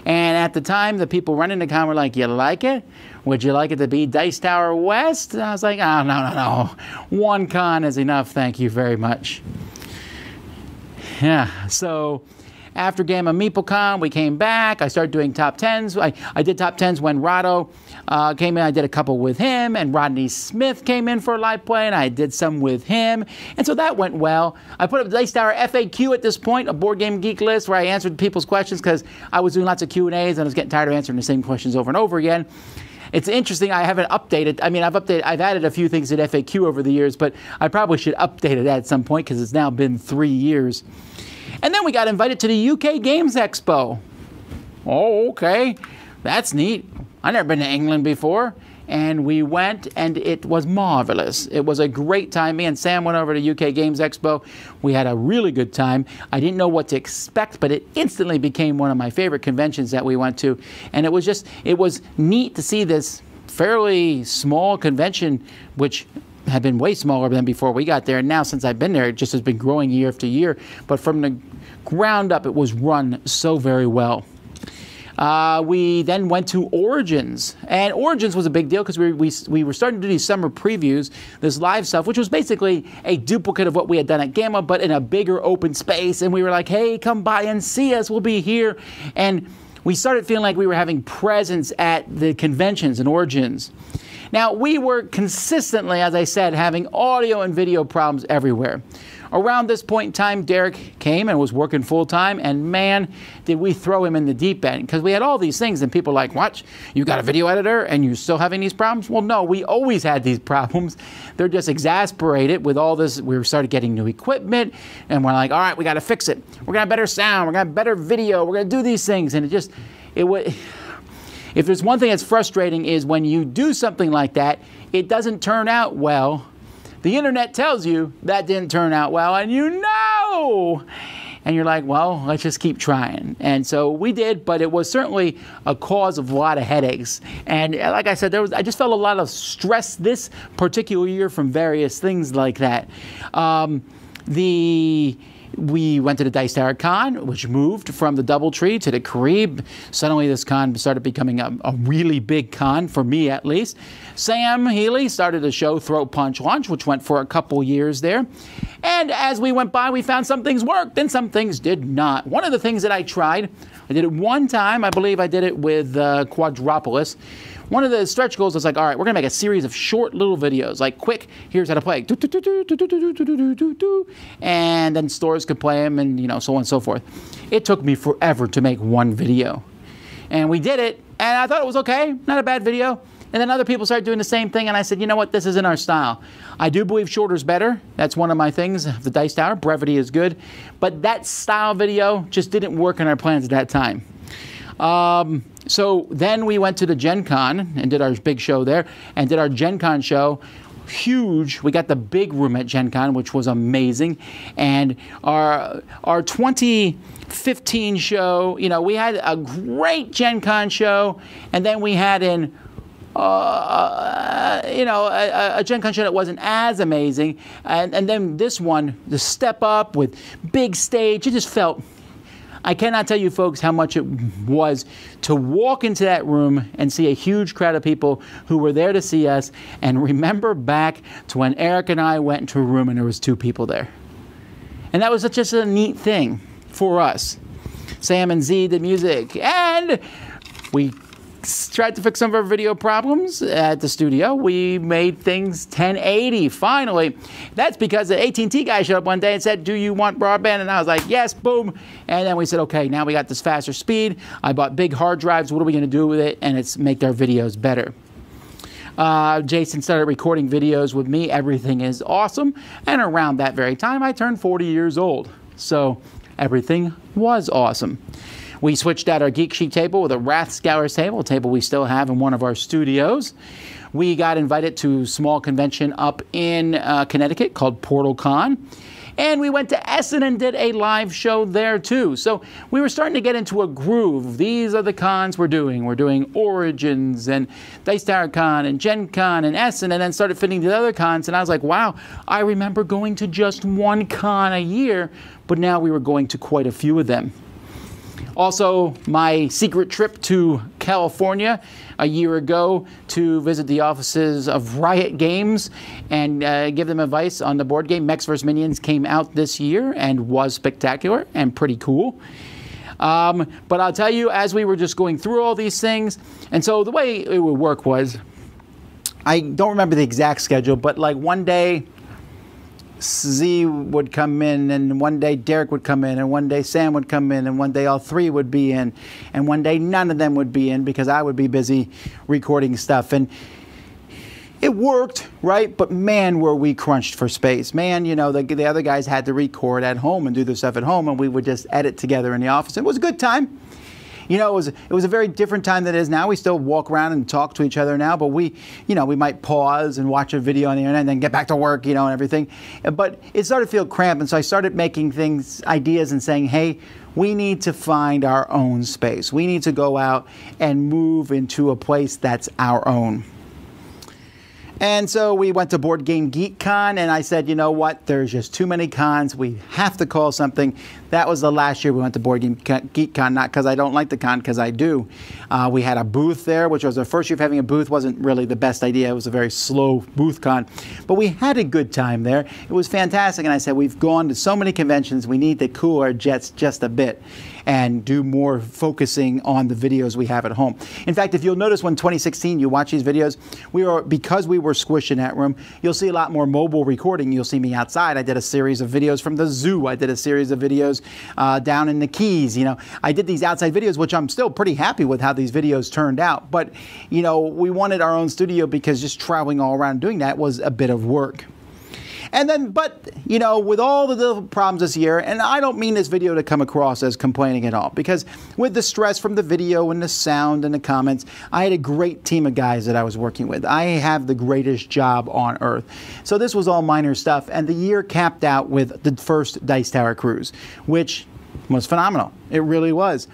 And at the time, the people running the con were like, you like it? Would you like it to be Dice Tower West? And I was like, oh, no. One con is enough. Thank you very much. Yeah, so after Gamma MeepleCon, we came back. I started doing top 10s. I did top 10s when Rado came in. I did a couple with him, and Rodney Smith came in for a live play, and I did some with him. And so that went well. I put up Dice Tower FAQ at this point, a Board Game Geek list where I answered people's questions because I was doing lots of Q&As, and I was getting tired of answering the same questions over and over again. It's interesting, I haven't updated. I mean, I've added a few things at FAQ over the years, but I probably should update it at some point because it's now been 3 years. And then we got invited to the UK Games Expo. Oh, okay. That's neat. I've never been to England before. And we went, and it was marvelous. It was a great time. Me and Sam went over to UK Games Expo. We had a really good time. I didn't know what to expect, but it instantly became one of my favorite conventions that we went to. And it was neat to see this fairly small convention, which had been way smaller than before we got there. And now, since I've been there, it just has been growing year after year. But from the ground up, it was run so very well. We then went to Origins, and Origins was a big deal because we were starting to do these summer previews, this live stuff, which was basically a duplicate of what we had done at Gamma, but in a bigger open space. And we were like, hey, come by and see us. We'll be here. And we started feeling like we were having presence at the conventions and Origins. Now, we were consistently, as I said, having audio and video problems everywhere. Around this point in time, Derek came and was working full-time, and man, did we throw him in the deep end. Because we had all these things, and people were like, what? You got a video editor, and you're still having these problems? Well, no, we always had these problems. They're just exasperated with all this. We started getting new equipment, and we're like, all right, we got to fix it. We're going to have better sound. We're going to have better video. We're going to do these things. And if there's one thing that's frustrating is when you do something like that, it doesn't turn out well. The internet tells you that didn't turn out well, and you know. And you're like, well, let's just keep trying. And so we did, but it was certainly a cause of a lot of headaches. And like I said, I just felt a lot of stress this particular year from various things like that. We went to the Dice Tower Con, which moved from the Doubletree to the Carib. Suddenly this con started becoming a really big con, for me at least. Sam Healy started a show, Throat Punch Lunch, which went for a couple years there. And as we went by, we found some things worked and some things did not. One of the things that I tried, I did it one time. I believe I did it with Quadropolis. One of the stretch goals was like, all right, we're going to make a series of short little videos, like quick, here's how to play. And then stores could play them and, so on and so forth. It took me forever to make one video. And we did it, and I thought it was okay, not a bad video. And then other people started doing the same thing, and I said, you know what, this isn't our style. I do believe shorter's better. That's one of my things, the Dice Tower. Brevity is good. But that style video just didn't work in our plans at that time. So then we went to the Gen Con and did our big show there and did our Gen Con show. Huge. We got the big room at Gen Con, which was amazing. And our 2015 show, we had a great Gen Con show, and then we had a Gen Con show that wasn't as amazing. And then this one, the step up with big stage, it just felt, I cannot tell you, folks, how much it was to walk into that room and see a huge crowd of people who were there to see us, and remember back to when Eric and I went into a room and there was 2 people there. And that was just a neat thing for us. Sam and Z did music, and we tried to fix some of our video problems at the studio. We made things 1080 finally. That's because the AT&T guy showed up one day and said, "Do you want broadband?" And I was like, "Yes," boom. And then we said, okay, now we got this faster speed. I bought big hard drives. What are we going to do with it? And it's make our videos better. Jason started recording videos with me. Everything is awesome. And around that very time, I turned 40 years old. So everything was awesome. We switched out our Geek Chic table with a Rathscour's table, a table we still have in one of our studios. We got invited to a small convention up in Connecticut called PortalCon. And we went to Essen and did a live show there too. So we were starting to get into a groove. These are the cons we're doing. We're doing Origins and Dice Tower Con and Gen Con and Essen, and then started fitting to the other cons. And I was like, wow, I remember going to just one con a year, but now we were going to quite a few of them. Also, my secret trip to California a year ago to visit the offices of Riot Games and give them advice on the board game. Mechs vs. Minions came out this year and was spectacular and pretty cool. But I'll tell you, as we were just going through all these things, and so the way it would work was, I don't remember the exact schedule, but like one day, Z would come in, and one day Derek would come in, and one day Sam would come in, and one day all 3 would be in, and one day none of them would be in because I would be busy recording stuff. And it worked, right? But man, were we crunched for space. Man, you know, the other guys had to record at home and do their stuff at home, and we would just edit together in the office. It was a good time. You know, it was a very different time than it is now. We still walk around and talk to each other now, but we might pause and watch a video on the internet and then get back to work, and everything. But it started to feel cramped, and so I started making ideas and saying, hey, we need to find our own space. We need to go out and move into a place that's our own. And so we went to Board Game Geek Con, and I said, you know what, there's just too many cons. We have to call something. That was the last year we went to Board Game Geek Con, not because I don't like the con, because I do. We had a booth there, which was our first year of having a booth. Wasn't really the best idea. It was a very slow booth con. But we had a good time there. It was fantastic, and I said, we've gone to so many conventions, we need to cool our jets just a bit and do more focusing on the videos we have at home. In fact, if you'll notice when 2016 you watch these videos, because we were squished in that room, you'll see a lot more mobile recording. You'll see me outside. I did a series of videos from the zoo. I did a series of videos down in the Keys. I did these outside videos, which I'm still pretty happy with how these videos turned out. But, we wanted our own studio because just traveling all around doing that was a bit of work. And then, but, with all the little problems this year, and I don't mean this video to come across as complaining at all, because with the stress from the video and the sound and the comments, I had a great team of guys that I was working with. I have the greatest job on earth. So this was all minor stuff, and the year capped out with the first Dice Tower cruise, which was phenomenal. It really was.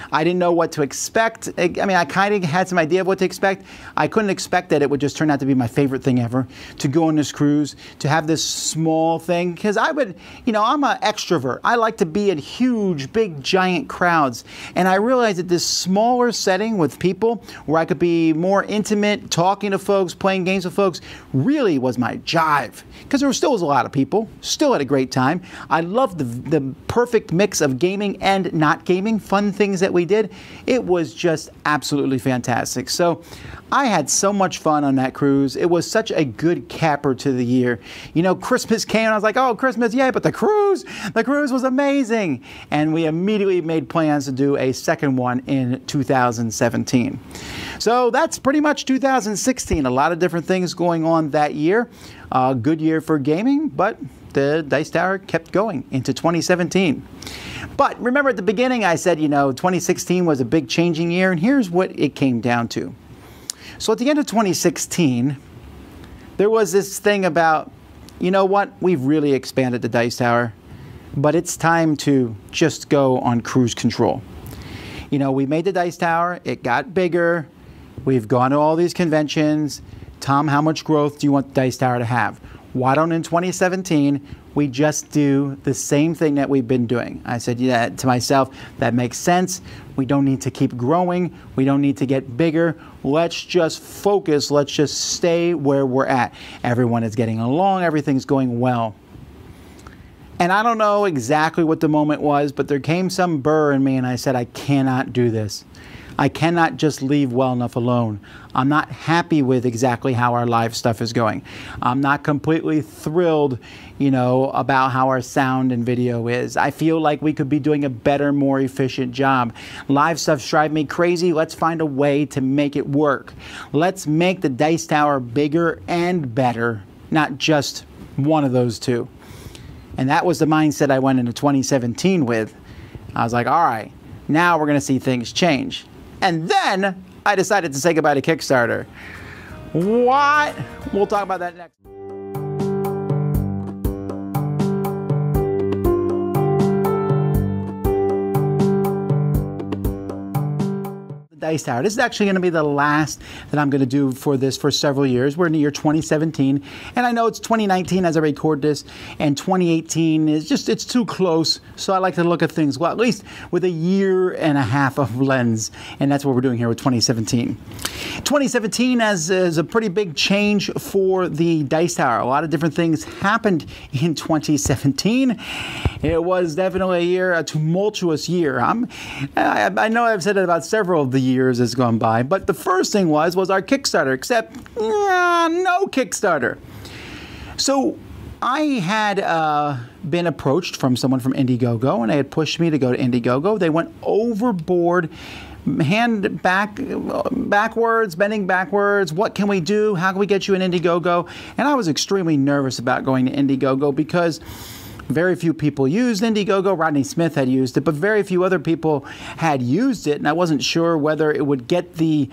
I didn't know what to expect. I mean, I kind of had some idea of what to expect. I couldn't expect that it would just turn out to be my favorite thing ever, to go on this cruise, to have this small thing. Because I'm an extrovert. I like to be in huge, big, giant crowds. And I realized that this smaller setting with people where I could be more intimate, talking to folks, playing games with folks, really was my jive. Because there still was a lot of people, still had a great time. I loved the perfect mix of gaming and not gaming, fun things that we did. It was just absolutely fantastic. So I had so much fun on that cruise. It was such a good capper to the year. Christmas came and I was like, oh, Christmas, yay, but the cruise was amazing. And we immediately made plans to do a second one in 2017. So that's pretty much 2016. A lot of different things going on that year. Good year for gaming, but the Dice Tower kept going into 2017. But remember at the beginning I said, 2016 was a big changing year, and here's what it came down to. So at the end of 2016, there was this thing about, you know what, we've really expanded the Dice Tower, but it's time to just go on cruise control. We made the Dice Tower, it got bigger, we've gone to all these conventions. Tom, how much growth do you want the Dice Tower to have? Why don't in 2017 we just do the same thing that we've been doing. I said to myself, that makes sense. We don't need to keep growing. We don't need to get bigger. Let's just focus. Let's just stay where we're at. Everyone is getting along. Everything's going well. And I don't know exactly what the moment was, but there came some burr in me and I said, I cannot do this. I cannot just leave well enough alone. I'm not happy with exactly how our live stuff is going. I'm not completely thrilled, about how our sound and video is. I feel like we could be doing a better, more efficient job. Live stuff's driving me crazy. Let's find a way to make it work. Let's make the Dice Tower bigger and better, not just one of those two. And that was the mindset I went into 2017 with. I was like, all right, now we're going to see things change. And then I decided to say goodbye to Kickstarter. What? We'll talk about that next. Dice Tower. This is actually going to be the last that I'm going to do for this for several years. We're in the year 2017, and I know it's 2019 as I record this, and 2018 is just, it's too close, so I like to look at things, well, at least with a year and a half of lens, and that's what we're doing here with 2017. 2017 is a pretty big change for the Dice Tower. A lot of different things happened in 2017. It was definitely a tumultuous year. I know I've said it about several of the years that's gone by, but the first thing was our Kickstarter, except no Kickstarter. So I had been approached from someone from Indiegogo, and they had pushed me to go to Indiegogo. They went overboard, backwards, bending backwards. What can we do? How can we get you an Indiegogo? And I was extremely nervous about going to Indiegogo because very few people used Indiegogo. Rodney Smith had used it, but very few other people had used it, and I wasn't sure whether it would get the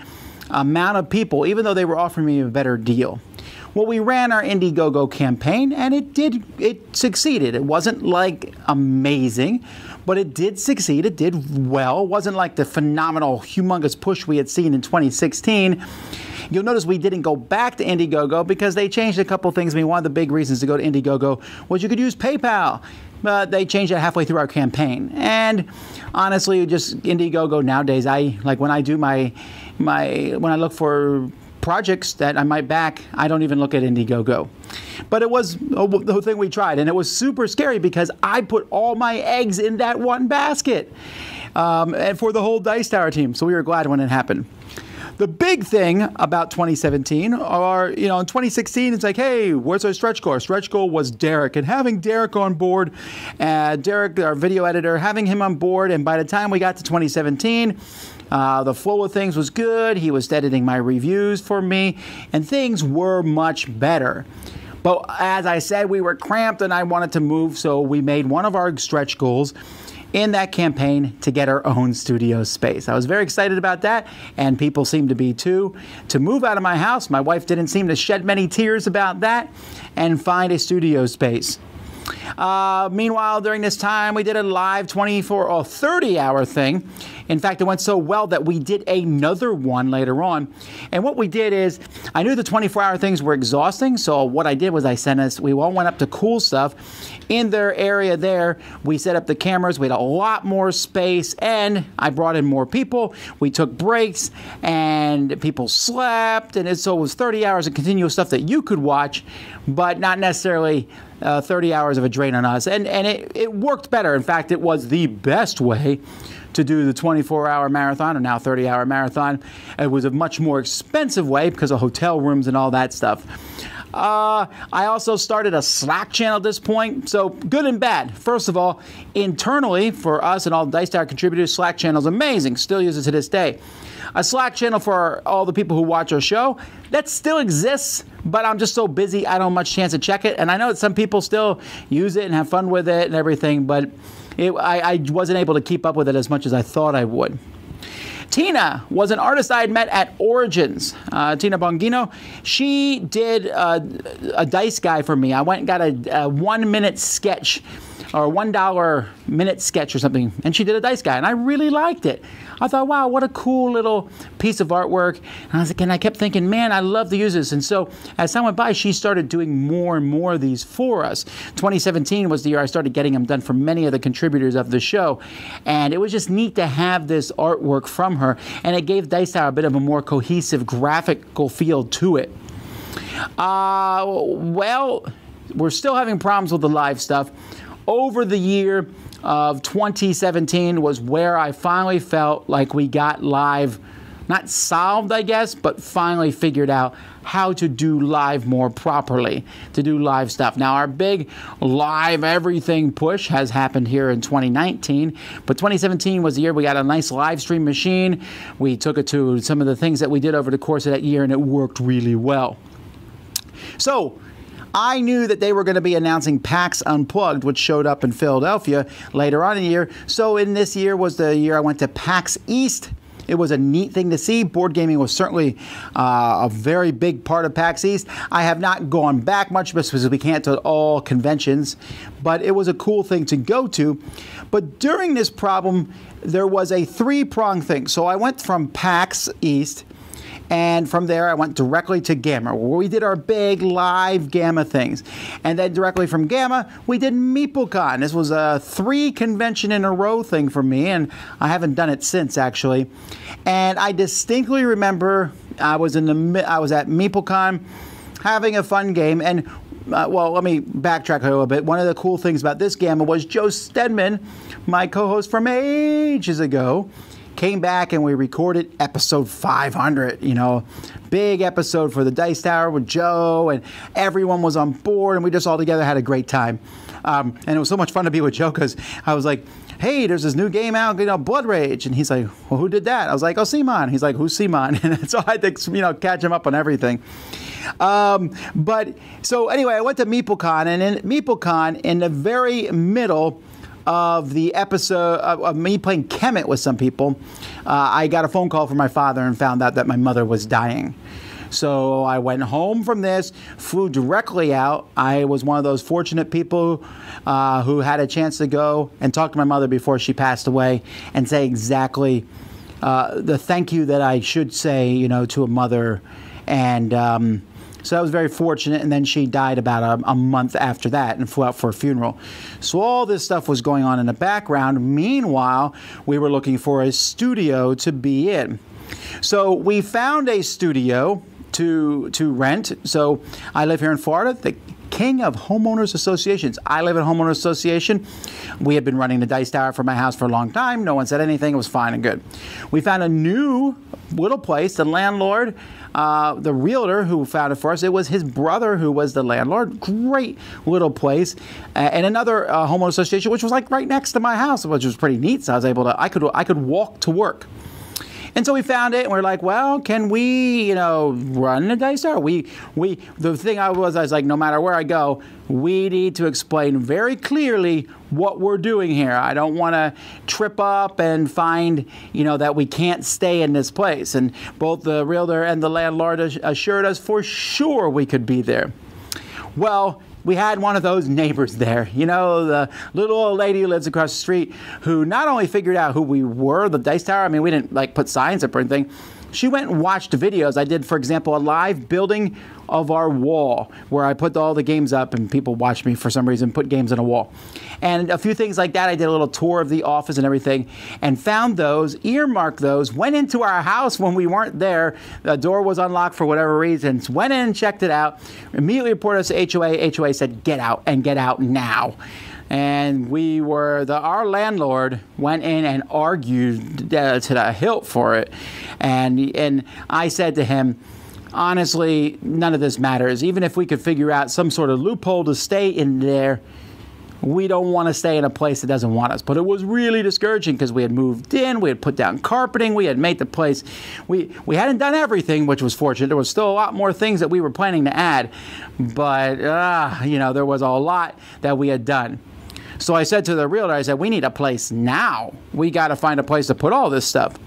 amount of people, even though they were offering me a better deal. Well, we ran our Indiegogo campaign, and it succeeded. It wasn't like amazing, but it did succeed. It did well. It wasn't like the phenomenal, humongous push we had seen in 2016. You'll notice we didn't go back to Indiegogo because they changed a couple things. I mean, one of the big reasons to go to Indiegogo was you could use PayPal, but they changed it halfway through our campaign. And honestly, just Indiegogo nowadays, when I do when I look for projects that I might back, I don't even look at Indiegogo. But it was the thing we tried, and it was super scary because I put all my eggs in that one basket and for the whole Dice Tower team. So we were glad when it happened. The big thing about 2017 in 2016, it's like, hey, where's our stretch goal? Our stretch goal was Derek, and having Derek on board, Derek, our video editor, having him on board, and by the time we got to 2017, the flow of things was good. He was editing my reviews for me, and things were much better. But as I said, we were cramped, and I wanted to move, so we made one of our stretch goals in that campaign to get our own studio space. I was very excited about that, and people seemed to be too. To move out of my house, my wife didn't seem to shed many tears about that, and find a studio space. Meanwhile, during this time, we did a live 24 or 30-hour thing. In fact, it went so well that we did another one later on. And what we did is, I knew the 24-hour things were exhausting, so what I did was we all went up to Cool Stuff. In their area there, we set up the cameras. We had a lot more space, and I brought in more people. We took breaks, and people slept, and so it was 30 hours of continuous stuff that you could watch, but not necessarily 30 hours of a drain on us. And it worked better. In fact, it was the best way to do the 24-hour marathon, or now 30-hour marathon. It was a much more expensive way because of hotel rooms and all that stuff. I also started a Slack channel at this point, so good and bad. First of all, internally, for us and all the Dice Tower contributors, Slack channel is amazing, still use it to this day. A Slack channel for all the people who watch our show, that still exists, but I'm just so busy, I don't have much chance to check it, and I know that some people still use it and have fun with it and everything, but I wasn't able to keep up with it as much as I thought I would. Tina was an artist I had met at Origins. Tina Bongino. She did a dice guy for me. I went and got a 1 minute sketch or $1 minute sketch or something, and she did a dice guy, and I really liked it. I thought, wow, what a cool little piece of artwork. And I kept thinking, man, I love to use this. And so as time went by, she started doing more and more of these for us. 2017 was the year I started getting them done for many of the contributors of the show. And it was just neat to have this artwork from her. And it gave Dice Tower a bit of a more cohesive graphical feel to it. Well, we're still having problems with the live stuff. Over the year of 2017 was where I finally felt like we got live, not solved, I guess, but finally figured out how to do live more properly, to do live stuff. Now, our big live everything push has happened here in 2019, but 2017 was the year we got a nice live stream machine. We took it to some of the things that we did over the course of that year, and it worked really well. So, I knew that they were going to be announcing PAX Unplugged, which showed up in Philadelphia later on in the year. So in this year was the year I went to PAX East. It was a neat thing to see. Board gaming was certainly a very big part of PAX East. I have not gone back much because we can't to all conventions, but it was a cool thing to go to. But during this problem, there was a three-pronged thing. So I went from PAX East, and from there, I went directly to Gamma, where we did our big live Gamma things. And then directly from Gamma, we did MeepleCon. This was a 3-convention-in-a-row thing for me, and I haven't done it since, actually. And I distinctly remember I was at MeepleCon having a fun game, and well, let me backtrack a little bit. One of the cool things about this Gamma was Joe Stedman, my co-host from ages ago, came back and we recorded episode 500, big episode for the Dice Tower with Joe, and everyone was on board, and we just all together had a great time. And it was so much fun to be with Joe because I was like, hey, there's this new game out, Blood Rage. And he's like, well, who did that? I was like, oh, Simon. He's like, who's Simon? And so I had to, catch him up on everything. But so anyway, I went to MeepleCon, and in MeepleCon, in the very middle of the episode of me playing Kemet with some people, I got a phone call from my father and found out that my mother was dying. So I went home from this, flew directly out. I was one of those fortunate people who had a chance to go and talk to my mother before she passed away and say exactly the thank you that I should say, to a mother. And so I was very fortunate, and then she died about a month after that and flew out for a funeral. So all this stuff was going on in the background. Meanwhile, we were looking for a studio to be in. So we found a studio to rent. So I live here in Florida, the king of homeowners associations. I live in a homeowners association. We had been running the Dice Tower for my house for a long time. No one said anything. It was fine and good. We found a new little place. The landlord, the realtor who found it for us, it was his brother who was the landlord. Great little place. And another homeowner association, which was like right next to my house, which was pretty neat. So I was able to, I could walk to work. And so we found it, and we're like, well, can we, run the Dice Tower? The thing I was like, no matter where I go, we need to explain very clearly what we're doing here. I don't want to trip up and find, that we can't stay in this place. And both the realtor and the landlord assured us for sure we could be there. Well, we had one of those neighbors there, the little old lady who lives across the street, who not only figured out who we were, the Dice Tower. I mean, we didn't put signs up or anything. She went and watched videos. I did, for example, a live building of our wall where I put all the games up and people watched me for some reason put games on a wall. And a few things like that. I did a little tour of the office and everything and found those, earmarked those, went into our house when we weren't there. The door was unlocked for whatever reasons. Went in, checked it out, immediately reported us to HOA. HOA said, get out and get out now. And our landlord went in and argued to the hilt for it. And I said to him, honestly, none of this matters. Even if we could figure out some sort of loophole to stay in there, we don't want to stay in a place that doesn't want us. But it was really discouraging because we had moved in, we had put down carpeting, we had made the place. We hadn't done everything, which was fortunate. There was still a lot more things that we were planning to add. But, there was a lot that we had done. So I said to the realtor, I said, we need a place now. We got to find a place to put all this stuff.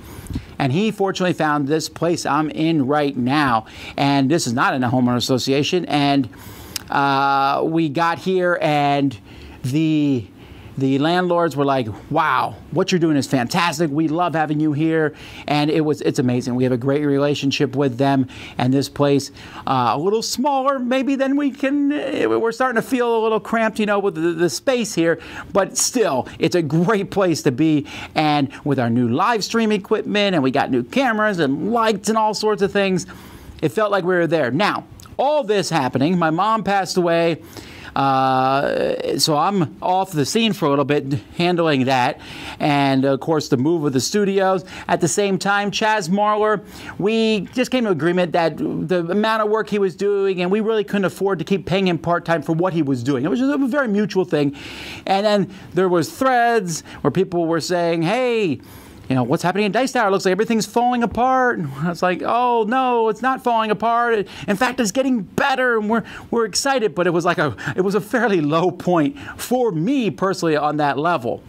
And he fortunately found this place I'm in right now. And this is not in a homeowner association. And we got here, and the landlords were like, wow, what you're doing is fantastic. We love having you here. And it's amazing. We have a great relationship with them. And this place, a little smaller maybe than we're starting to feel a little cramped, with the space here. But still, it's a great place to be. And with our new live stream equipment, and we got new cameras and lights and all sorts of things, it felt like we were there. Now, all this happening, my mom passed away. So I'm off the scene for a little bit handling that. And, of course, the move of the studios. At the same time, Chaz Marler, we just came to agreement that the amount of work he was doing, and we really couldn't afford to keep paying him part-time for what he was doing. It was just a very mutual thing. And then there was threads where people were saying, hey, what's happening in Dice Tower? It looks like everything's falling apart. And I was like, oh, no, it's not falling apart. In fact, it's getting better, and we're excited. But it was a fairly low point for me personally on that level.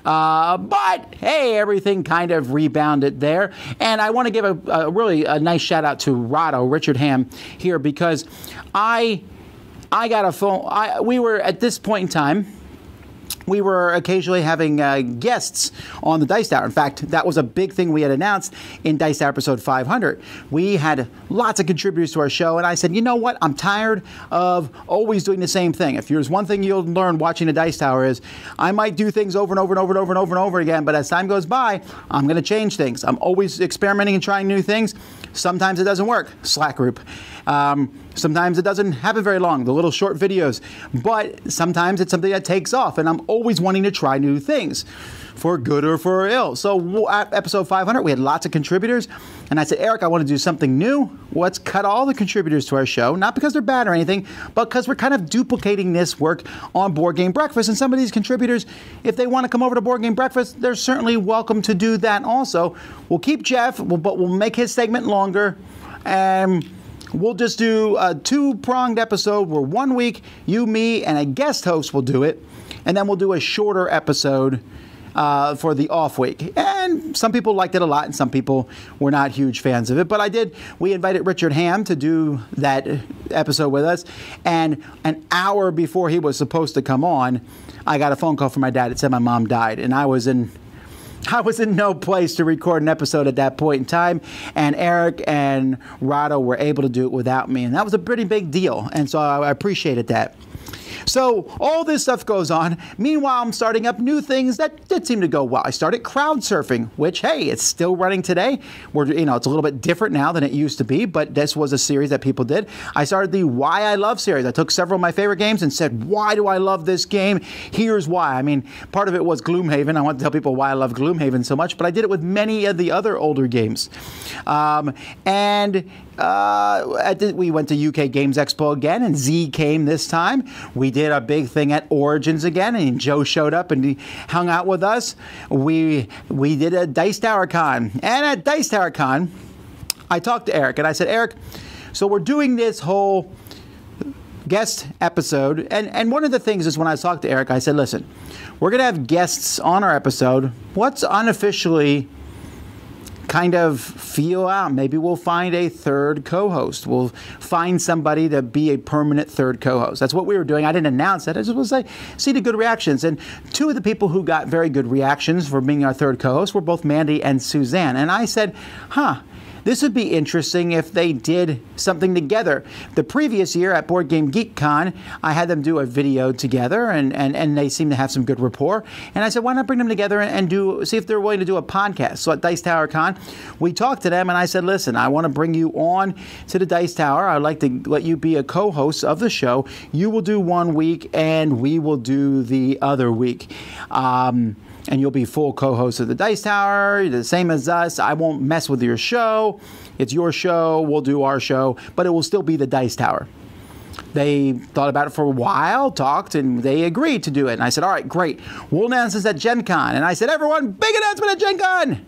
But, hey, everything kind of rebounded there. And I want to give a really nice shout out to Richard Ham here, because I got a phone. We were at this point in time, we were occasionally having guests on the Dice Tower. In fact, that was a big thing we had announced in Dice Tower episode 500. We had lots of contributors to our show, and I said, you know what? I'm tired of always doing the same thing. If there's one thing you'll learn watching the Dice Tower is I might do things over and over and over and over and over and over again, but as time goes by, I'm going to change things. I'm always experimenting and trying new things. Sometimes it doesn't work. Slack group. Sometimes it doesn't happen very long, the little short videos. But sometimes it's something that takes off, and I'm always wanting to try new things, for good or for ill. So at episode 500, we had lots of contributors, and I said, Eric, I want to do something new. Let's cut all the contributors to our show, not because they're bad or anything, but because we're kind of duplicating this work on Board Game Breakfast. And some of these contributors, if they want to come over to Board Game Breakfast, they're certainly welcome to do that also. We'll keep Jeff, but we'll make his segment longer, and we'll just do a two-pronged episode where 1 week, you, me, and a guest host will do it, and then we'll do a shorter episode for the off week. And some people liked it a lot, and some people were not huge fans of it. But we invited Richard Ham to do that episode with us, and an hour before he was supposed to come on, I got a phone call from my dad that said my mom died, and I was in no place to record an episode at that point in time, and Eric and Rado were able to do it without me, and that was a pretty big deal, and so I appreciated that. So all this stuff goes on. Meanwhile, I'm starting up new things that did seem to go well. I started crowd surfing, which, hey, it's still running today. It's a little bit different now than it used to be, but this was a series that people did. I started the Why I Love series. I took several of my favorite games and said, why do I love this game? Here's why. I mean, part of it was Gloomhaven. I want to tell people why I love Gloomhaven so much, but I did it with many of the other older games. We went to UK Games Expo again, and Z came this time. We did a big thing at Origins again, and Joe showed up and he hung out with us. We did a Dice Tower Con, and at Dice Tower Con, I talked to Eric, and I said, Eric, so we're doing this whole guest episode, and one of the things is when I talked to Eric, I said, listen, we're going to have guests on our episode. Let's unofficially kind of feel out. Maybe we'll find a third co-host. We'll find somebody to be a permanent third co-host. That's what we were doing. I didn't announce that. I just was see the good reactions. And two of the people who got very good reactions for being our third co-host were both Mandy and Suzanne. And I said, this would be interesting if they did something together. The previous year at Board Game Geek Con, I had them do a video together, and they seemed to have some good rapport. And I said, why not bring them together and see if they're willing to do a podcast? So at Dice Tower Con, we talked to them, and I said, listen, I want to bring you on to the Dice Tower. I'd like to let you be a co-host of the show. You will do 1 week, and we will do the other week. And you'll be full co-host of the Dice Tower, the same as us. I won't mess with your show. It's your show. We'll do our show, but it will still be the Dice Tower. They thought about it for a while, talked, and they agreed to do it. And I said, all right, great. We'll announce this at Gen Con. And I said, everyone, big announcement at Gen Con.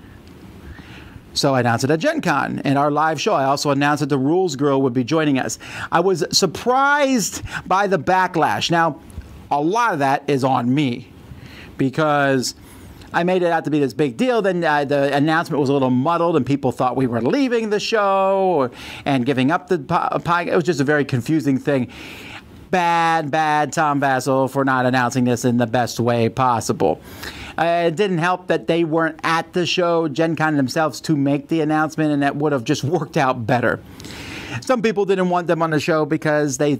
So I announced it at Gen Con in our live show. I also announced that the Rules Girl would be joining us. I was surprised by the backlash. Now, a lot of that is on me, because I made it out to be this big deal. Then the announcement was a little muddled, and people thought we were leaving the show and giving up the pie. It was just a very confusing thing. Bad Tom Vasel for not announcing this in the best way possible. It didn't help that they weren't at the show, Gen Con themselves, to make the announcement, and that would have just worked out better. Some people didn't want them on the show because there's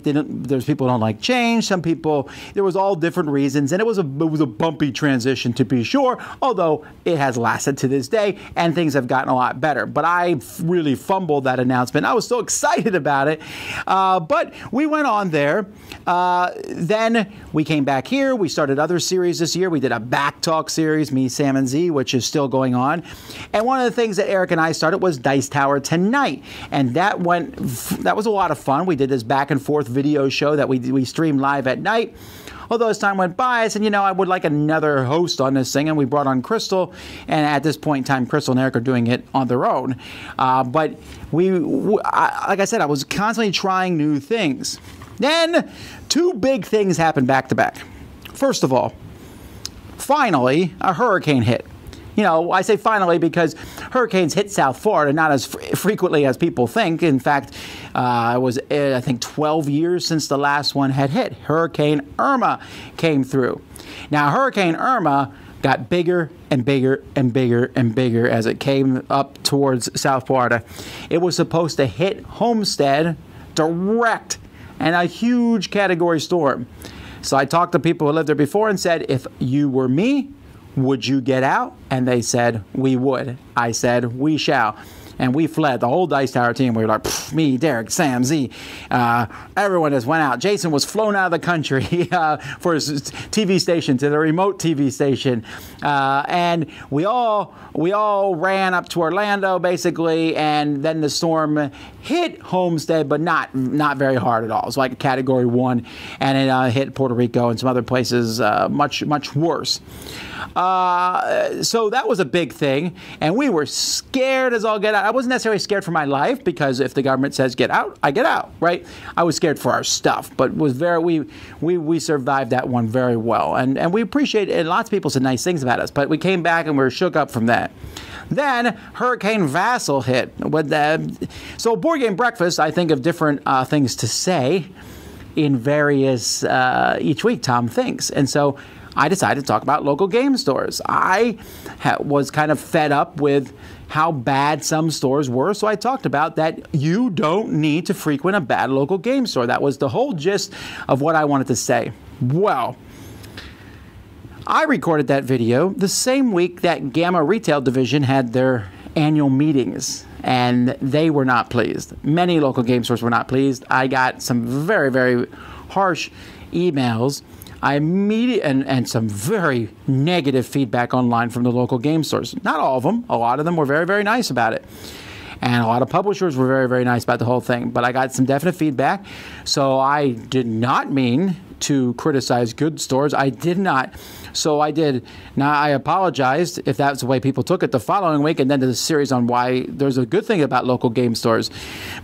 people who don't like change. Some people, there was all different reasons, and it was a bumpy transition, to be sure, although it has lasted to this day, and things have gotten a lot better. But I really fumbled that announcement. I was so excited about it. But we went on there. Then we came back here. We started other series this year. We did a Back Talk series, me, Sam, and Z, which is still going on. And one of the things that Eric and I started was Dice Tower Tonight. And that was a lot of fun. We did this back and forth video show that we streamed live at night. Although as time went by, I said, I would like another host on this thing, and we brought on Crystal, and at this point in time, Crystal and Eric are doing it on their own. But like I said, I was constantly trying new things. Then, two big things happened back to back. First of all, finally, a hurricane hit. I say finally because hurricanes hit South Florida not as frequently as people think. In fact, it was, I think, 12 years since the last one had hit. Hurricane Irma came through. Now, Hurricane Irma got bigger and bigger and bigger and bigger as it came up towards South Florida. It was supposed to hit Homestead direct, and a huge category storm. So I talked to people who lived there before and said, if you were me, would you get out? And they said, we would. I said, we shall. And we fled. The whole Dice Tower team, we were like, me, Derek, Sam, Z. Everyone just went out. Jason was flown out of the country for his TV station, to the remote TV station. And we all ran up to Orlando, basically, and then the storm hit Homestead, but not very hard at all. It was like a Category 1, and it hit Puerto Rico and some other places much worse. So that was a big thing, and we were scared as all get out. I wasn't necessarily scared for my life, because if the government says get out, I get out, right? I was scared for our stuff, but we survived that one very well, and we appreciate it. And lots of people said nice things about us, but we came back and we were shook up from that. Then Hurricane Vassal hit. So Board Game Breakfast, I think of different things to say in various each week. Tom thinks, and so I decided to talk about local game stores. I was kind of fed up with how bad some stores were, so I talked about that you don't need to frequent a bad local game store. That was the whole gist of what I wanted to say. Well, I recorded that video the same week that Gamma Retail Division had their annual meetings, and they were not pleased. Many local game stores were not pleased. I got some very, very harsh emails. And some very negative feedback online from the local game stores. Not all of them. A lot of them were very, very nice about it. And a lot of publishers were very, very nice about the whole thing. But I got some definite feedback. So I did not mean to criticize good stores. I did not. So I did. Now, I apologized if that's the way people took it the following week, and then did a series on why there's a good thing about local game stores.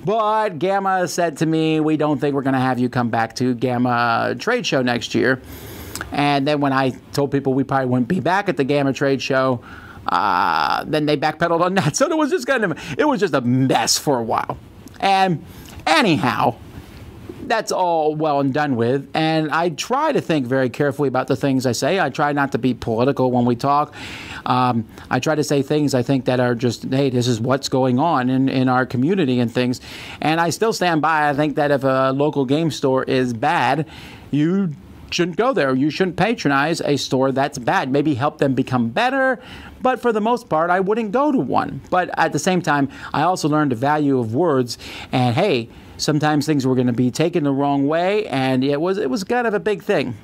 But Gamma said to me, we don't think we're going to have you come back to Gamma Trade Show next year. And then when I told people we probably wouldn't be back at the Gamma Trade Show, then they backpedaled on that. So it was just a mess for a while. And anyhow, that's all well and done with, and I try to think very carefully about the things I say. I try not to be political when we talk. I try to say things I think that are just, hey, this is what's going on in our community and things. And I still stand by. I think that if a local game store is bad, you shouldn't go there. You shouldn't patronize a store that's bad. Maybe help them become better, but for the most part, I wouldn't go to one. But at the same time, I also learned the value of words, and hey, sometimes things were going to be taken the wrong way, and it was kind of a big thing.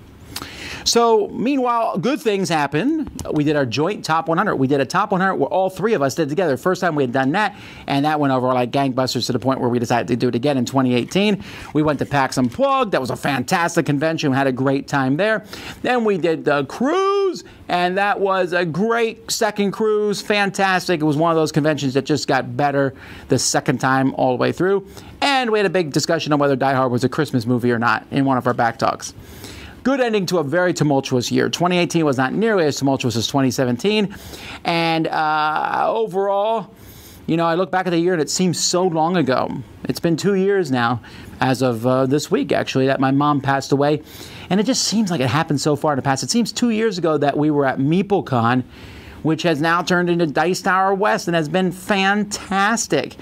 So, meanwhile, good things happened. We did our joint Top 100. We did a Top 100 where all three of us did together. First time we had done that, and that went over like gangbusters to the point where we decided to do it again in 2018. We went to PAX Unplugged. That was a fantastic convention. We had a great time there. Then we did the cruise, and that was a great second cruise. Fantastic. It was one of those conventions that just got better the second time all the way through. And we had a big discussion on whether Die Hard was a Christmas movie or not in one of our back talks. good ending to a very tumultuous year. 2018 was not nearly as tumultuous as 2017. And overall, you know, I look back at the year and it seems so long ago. It's been 2 years now, as of this week, actually, that my mom passed away. And it just seems like it happened so far in the past. It seems 2 years ago that we were at MeepleCon, which has now turned into Dice Tower West and has been fantastic.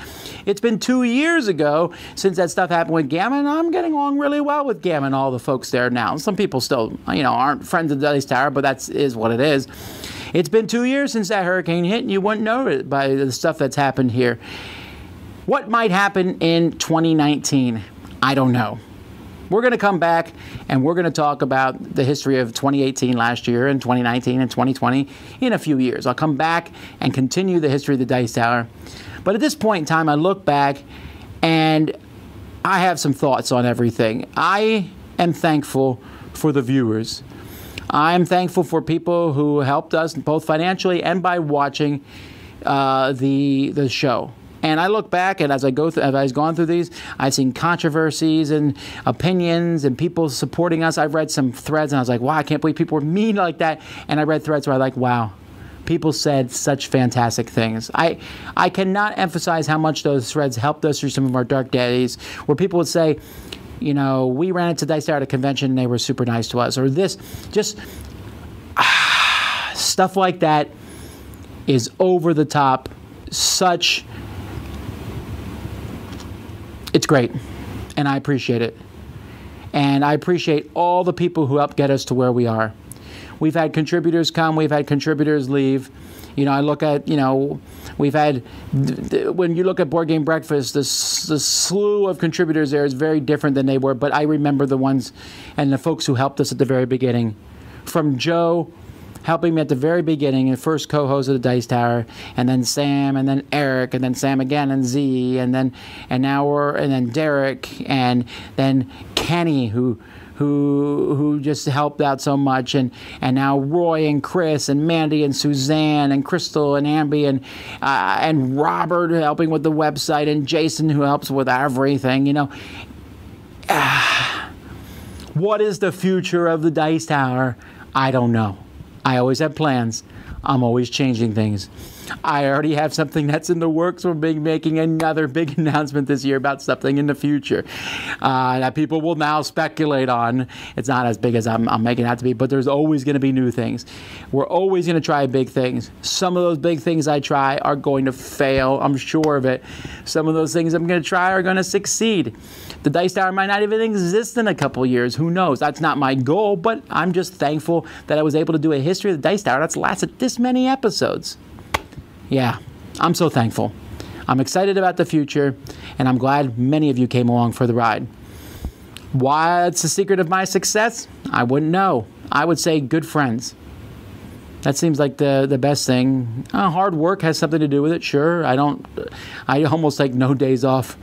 It's been 2 years ago since that stuff happened with Gamma, and I'm getting along really well with Gamma and all the folks there now. Some people still, you know, aren't friends of Dice Tower, but that is what it is. It's been 2 years since that hurricane hit, and you wouldn't know it by the stuff that's happened here. What might happen in 2019? I don't know. We're going to come back and we're going to talk about the history of 2018 last year and 2019 and 2020 in a few years. I'll come back and continue the history of the Dice Tower. But at this point in time, I look back and I have some thoughts on everything. I am thankful for the viewers. I'm thankful for people who helped us both financially and by watching the show. And I look back, and as I've gone through these, I've seen controversies and opinions and people supporting us. I've read some threads, and I was like, wow, I can't believe people were mean like that. And I read threads where I like, wow, people said such fantastic things. I cannot emphasize how much those threads helped us through some of our dark days, where people would say, you know, we ran into Dice Tower at a convention, and they were super nice to us. Or this, just stuff like that is over the top. It's great, and I appreciate it. And I appreciate all the people who helped get us to where we are. We've had contributors come, we've had contributors leave. You know, I look at, you know, we've had, when you look at Board Game Breakfast, the slew of contributors there is very different than they were, but I remember the ones and the folks who helped us at the very beginning. From Joe, helping me at the very beginning, the first co-host of the Dice Tower, and then Sam, and then Eric, and then Sam again, and Z, and then Derek, and then Kenny, who just helped out so much, and now Roy and Chris and Mandy and Suzanne and Crystal and Ambi and Robert helping with the website, and Jason who helps with everything. You know, what is the future of the Dice Tower? I don't know. I always have plans. I'm always changing things. I already have something that's in the works. We're making another big announcement this year about something in the future that people will now speculate on. It's not as big as I'm making it out to be, but there's always going to be new things. We're always going to try big things. Some of those big things I try are going to fail. I'm sure of it. Some of those things I'm going to try are going to succeed. The Dice Tower might not even exist in a couple years. Who knows? That's not my goal, but I'm just thankful that I was able to do a history of the Dice Tower that's lasted this many episodes. Yeah, I'm so thankful. I'm excited about the future, and I'm glad many of you came along for the ride. What's the secret of my success? I wouldn't know. I would say good friends. That seems like the best thing. Hard work has something to do with it, sure. I almost take no days off.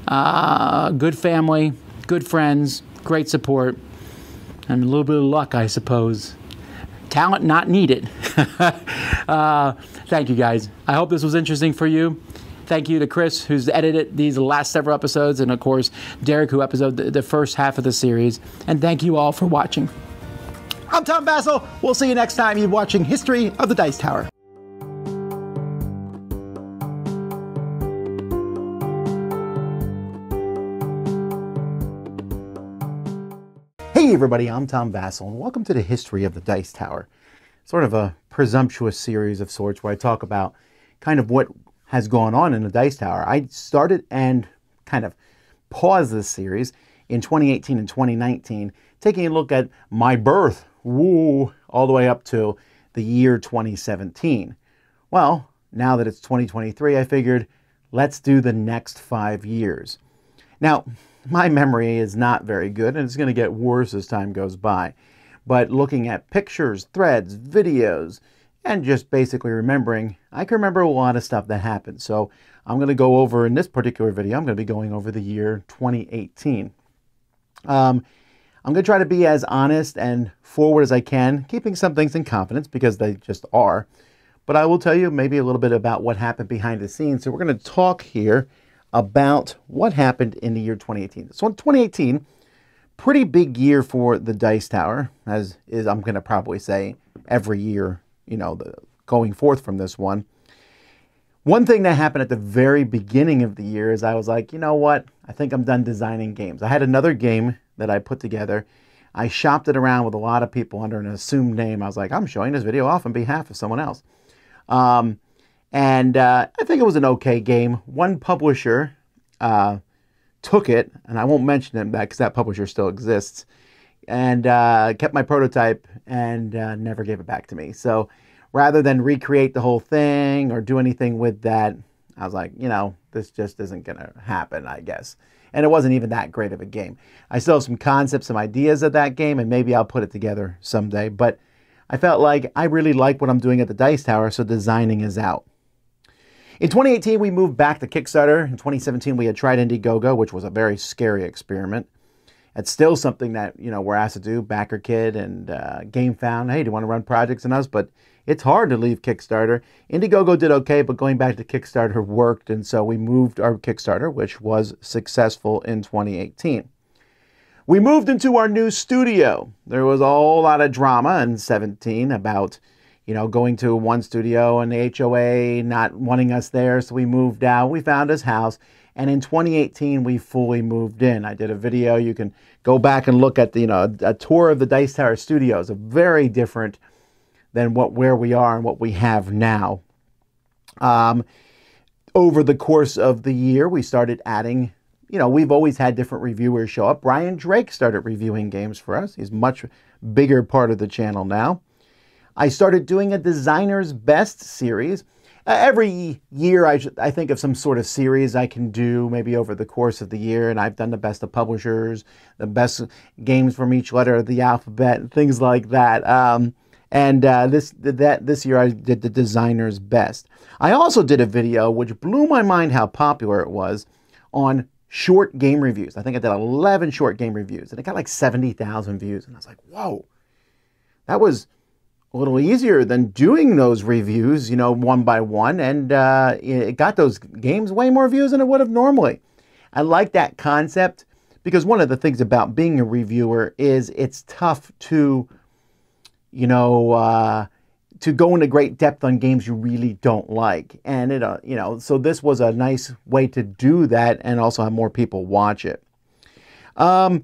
Good family, good friends, great support, and a little bit of luck, I suppose. Talent not needed. Thank you, guys. I hope this was interesting for you. Thank you to Chris, who's edited these last several episodes, and of course, Derek, who episoded the first half of the series. And thank you all for watching. I'm Tom Vasel. We'll see you next time you're watching History of the Dice Tower. Hey everybody, I'm Tom Vasel, and welcome to the History of the Dice Tower. Sort of a presumptuous series of sorts where I talk about kind of what has gone on in the Dice Tower. I started and kind of paused this series in 2018 and 2019, taking a look at my birth, all the way up to the year 2017. Well, now that it's 2023, I figured, let's do the next 5 years. Now, my memory is not very good, and it's going to get worse as time goes by. But looking at pictures, threads, videos, and just basically remembering, I can remember a lot of stuff that happened. So I'm going to go over, in this particular video, I'm going to be going over the year 2018. I'm going to try to be as honest and forward as I can, keeping some things in confidence because they just are. But I will tell you maybe a little bit about what happened behind the scenes. So we're going to talk here about what happened in the year 2018. So in 2018, pretty big year for the Dice Tower, as is I'm going to probably say every year, going forth from this one. One thing that happened at the very beginning of the year is I was like, you know what? I think I'm done designing games. I had another game that I put together. I shopped it around with a lot of people under an assumed name. I was like, I'm showing this video off on behalf of someone else. I think it was an okay game. One publisher took it, and I won't mention him because that publisher still exists, and kept my prototype and never gave it back to me. So rather than recreate the whole thing or do anything with that, I was like, this just isn't going to happen, I guess. And it wasn't even that great of a game. I still have some concepts, some ideas of that game, and maybe I'll put it together someday. But I felt like I really like what I'm doing at the Dice Tower, so designing is out. In 2018, we moved back to Kickstarter. In 2017, we had tried Indiegogo, which was a very scary experiment. It's still something that, we're asked to do. BackerKit and GameFound, hey, do you want to run projects in us? But it's hard to leave Kickstarter. Indiegogo did okay, but going back to Kickstarter worked, and so we moved our Kickstarter, which was successful in 2018. We moved into our new studio. There was a whole lot of drama in 2017 about, going to one studio and the HOA not wanting us there, so we moved out. We found his house, and in 2018, we fully moved in. I did a video. You can go back and look at a tour of the Dice Tower Studios, a very different than where we are and what we have now. Over the course of the year, we started adding, we've always had different reviewers show up. Brian Drake started reviewing games for us. He's a much bigger part of the channel now. I started doing a Designer's Best series. Every year I think of some sort of series I can do maybe over the course of the year, and I've done the best of publishers, the best games from each letter of the alphabet, things like that. This year I did the Designer's Best. I also did a video which blew my mind how popular it was on short game reviews. I think I did 11 short game reviews, and it got like 70,000 views. And I was like, whoa, that was a little easier than doing those reviews, one by one. And it got those games way more views than it would have normally. I like that concept because one of the things about being a reviewer is it's tough to to go into great depth on games you really don't like. And so this was a nice way to do that and also have more people watch it. I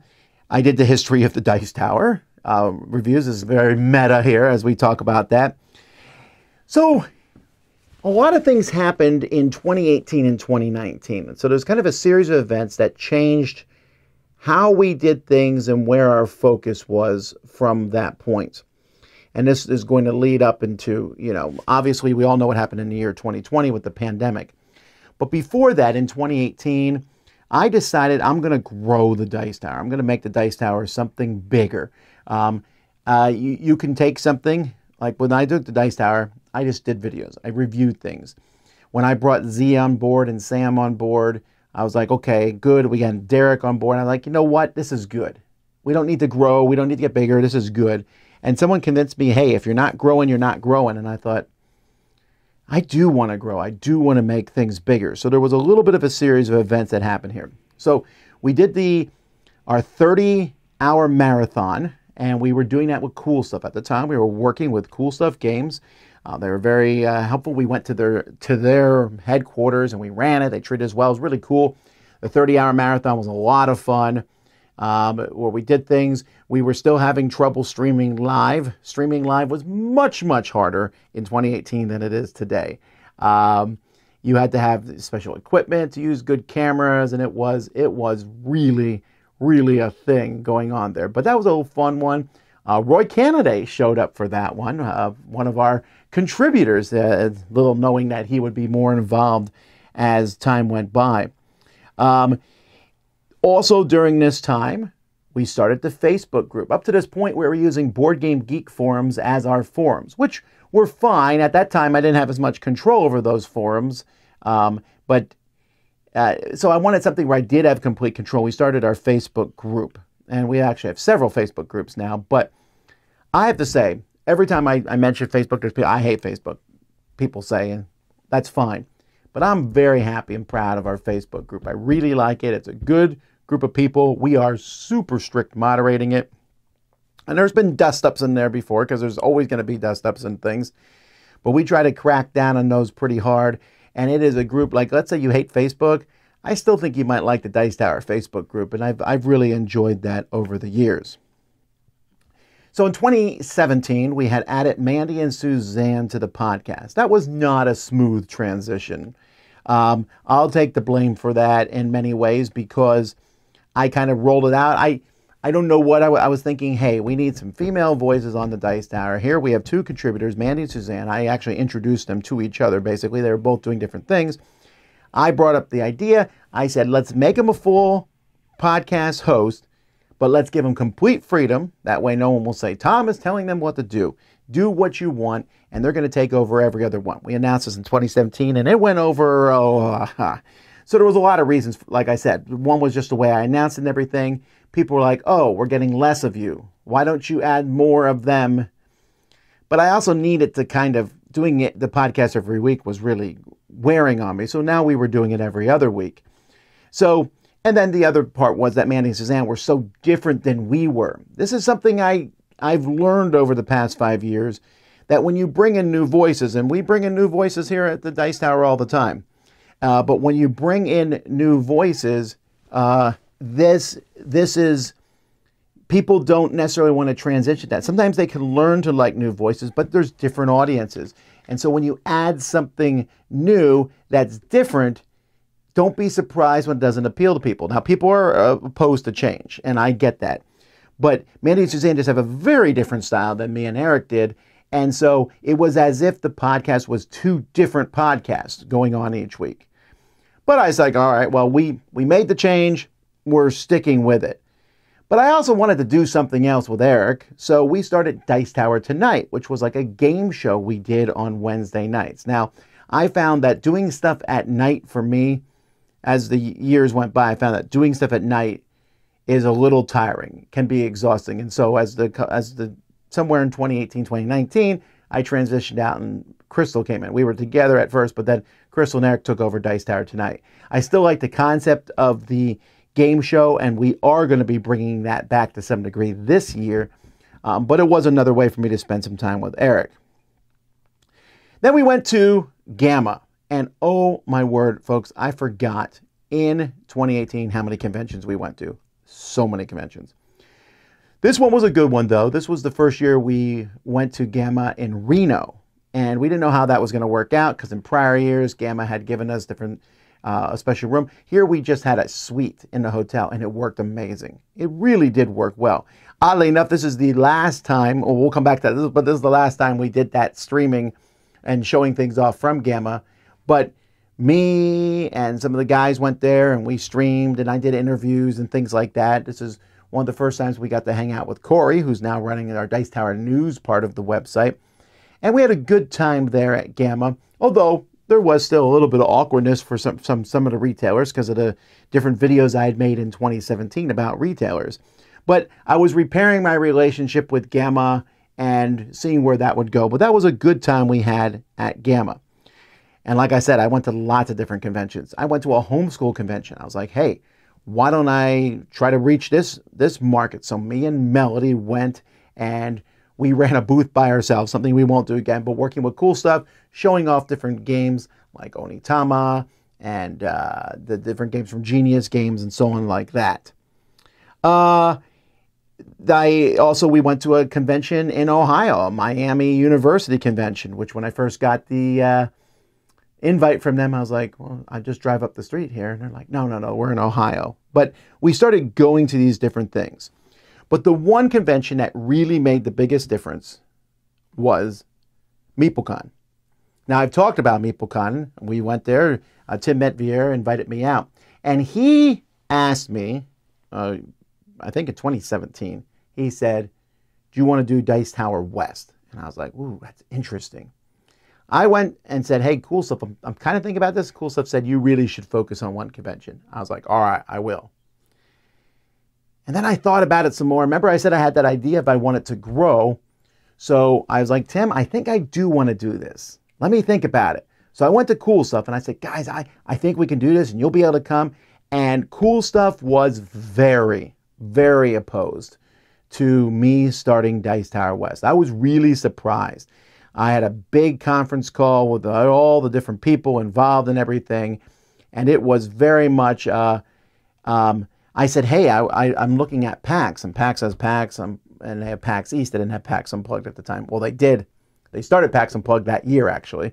did the history of the Dice Tower reviews. This is very meta here as we talk about that. So a lot of things happened in 2018 and 2019. So there's kind of a series of events that changed how we did things and where our focus was from that point. And this is going to lead up into, obviously we all know what happened in the year 2020 with the pandemic. But before that, in 2018, I decided I'm going to grow the Dice Tower. I'm going to make the Dice Tower something bigger. You can take something, like when I did the Dice Tower, I just did videos. I reviewed things. When I brought Z on board and Sam on board, I was like, okay, good. We got Derek on board. I'm like, you know what? This is good. We don't need to grow. We don't need to get bigger. This is good. And someone convinced me, hey, if you're not growing, you're not growing. And I thought, I do want to grow. I do want to make things bigger. So there was a little bit of a series of events that happened here. So we did our 30-hour marathon, and we were doing that with Cool Stuff. At the time, we were working with Cool Stuff Games. They were very helpful. We went to their headquarters, and we ran it. They treated us well. It was really cool. The 30-hour marathon was a lot of fun. Where we did things, we were still having trouble streaming live. Streaming live was much, much harder in 2018 than it is today. You had to have special equipment to use good cameras, and it was really, really a thing going on there. But that was a fun one. Roy Canaday showed up for that one of our contributors, little knowing that he would be more involved as time went by. Also during this time, we started the Facebook group. Up to this point, we were using Board Game Geek forums as our forums, which were fine. At that time, I didn't have as much control over those forums. So I wanted something where I did have complete control. We started our Facebook group, and we actually have several Facebook groups now. But I have to say, every time I mention Facebook, there's people, I hate Facebook, people say, and that's fine. But I'm very happy and proud of our Facebook group. I really like it. It's a good group of people. We are super strict moderating it. And there's been dust-ups in there before, because there's always going to be dust-ups and things. But we try to crack down on those pretty hard. And it is a group, like, let's say you hate Facebook. I still think you might like the Dice Tower Facebook group. And I've really enjoyed that over the years. So in 2017, we had added Mandy and Suzanne to the podcast. That was not a smooth transition. I'll take the blame for that in many ways, because I kind of rolled it out. I don't know what I was thinking. Hey, we need some female voices on the Dice Tower. Here we have two contributors, Mandy and Suzanne. I actually introduced them to each other, basically. They were both doing different things. I brought up the idea. I said, let's make them a full podcast host, but let's give them complete freedom. That way no one will say, Tom is telling them what to do. Do what you want, and they're going to take over every other one. We announced this in 2017, and it went over. So there was a lot of reasons, like I said. One was just the way I announced and everything. People were like, oh, we're getting less of you. Why don't you add more of them? But I also needed to kind of, doing it, the podcast every week was really wearing on me. So now we were doing it every other week. So, and then the other part was that Mandy and Suzanne were so different than we were. This is something I've learned over the past 5 years, that when you bring in new voices, and we bring in new voices here at the Dice Tower all the time, but when you bring in new voices, this is, people don't necessarily want to transition that. Sometimes they can learn to like new voices, but there's different audiences. And so when you add something new that's different, don't be surprised when it doesn't appeal to people. Now, people are opposed to change, and I get that. But Mandy and Suzanne just have a very different style than me and Eric did. And so it was as if the podcast was two different podcasts going on each week. But I was like, all right, well, we made the change. We're sticking with it. But I also wanted to do something else with Eric. So we started Dice Tower Tonight, which was like a game show we did on Wednesday nights. Now, I found that doing stuff at night for me, as the years went by, I found that doing stuff at night is a little tiring, can be exhausting. And so as the somewhere in 2018, 2019, I transitioned out and Crystal came in. We were together at first, but then Crystal and Eric took over Dice Tower Tonight. I still like the concept of the game show, and we are going to be bringing that back to some degree this year. But it was another way for me to spend some time with Eric. Then we went to Gamma. And oh my word, folks, I forgot in 2018 how many conventions we went to. So many conventions. This one was a good one, though. This was the first year we went to Gamma in Reno. And we didn't know how that was going to work out, because in prior years, Gamma had given us different, a special room. Here we just had a suite in the hotel, and it worked amazing. It really did work well. Oddly enough, this is the last time, or we'll come back to that, but this is the last time we did that streaming and showing things off from Gamma. But me and some of the guys went there, and we streamed, and I did interviews and things like that. This is one of the first times we got to hang out with Corey, who's now running our Dice Tower News part of the website. And we had a good time there at Gamma, although there was still a little bit of awkwardness for some of the retailers because of the different videos I had made in 2017 about retailers. But I was repairing my relationship with Gamma and seeing where that would go. But that was a good time we had at Gamma. And like I said, I went to lots of different conventions. I went to a homeschool convention. I was like, hey, why don't I try to reach this market? So me and Melody went, and we ran a booth by ourselves, something we won't do again, but working with cool stuff, showing off different games like Onitama and the different games from Genius Games and so on like that. We went to a convention in Ohio, a Miami University convention, which when I first got the invite from them, I was like, well, I just drive up the street here. And they're like, no, we're in Ohio. But we started going to these different things. But the one convention that really made the biggest difference was MeepleCon. Now, I've talked about MeepleCon. We went there. Tim Metvier invited me out. And he asked me, I think in 2017, he said, do you want to do Dice Tower West? And I was like, ooh, that's interesting. I went and said, hey, Cool Stuff, I'm kind of thinking about this. Cool Stuff said, you really should focus on one convention. I was like, all right, I will. And then I thought about it some more. Remember I said I had that idea if I wanted to grow. So I was like, Tim, I think I do want to do this. Let me think about it. So I went to Cool Stuff and I said, guys, I think we can do this and you'll be able to come. And Cool Stuff was very, very opposed to me starting Dice Tower West. I was really surprised. I had a big conference call with all the different people involved and everything, and it was very much, I said, hey, I'm looking at PAX, and PAX has PAX, and they have PAX East. They didn't have PAX Unplugged at the time. Well, they did. They started PAX Unplugged that year, actually.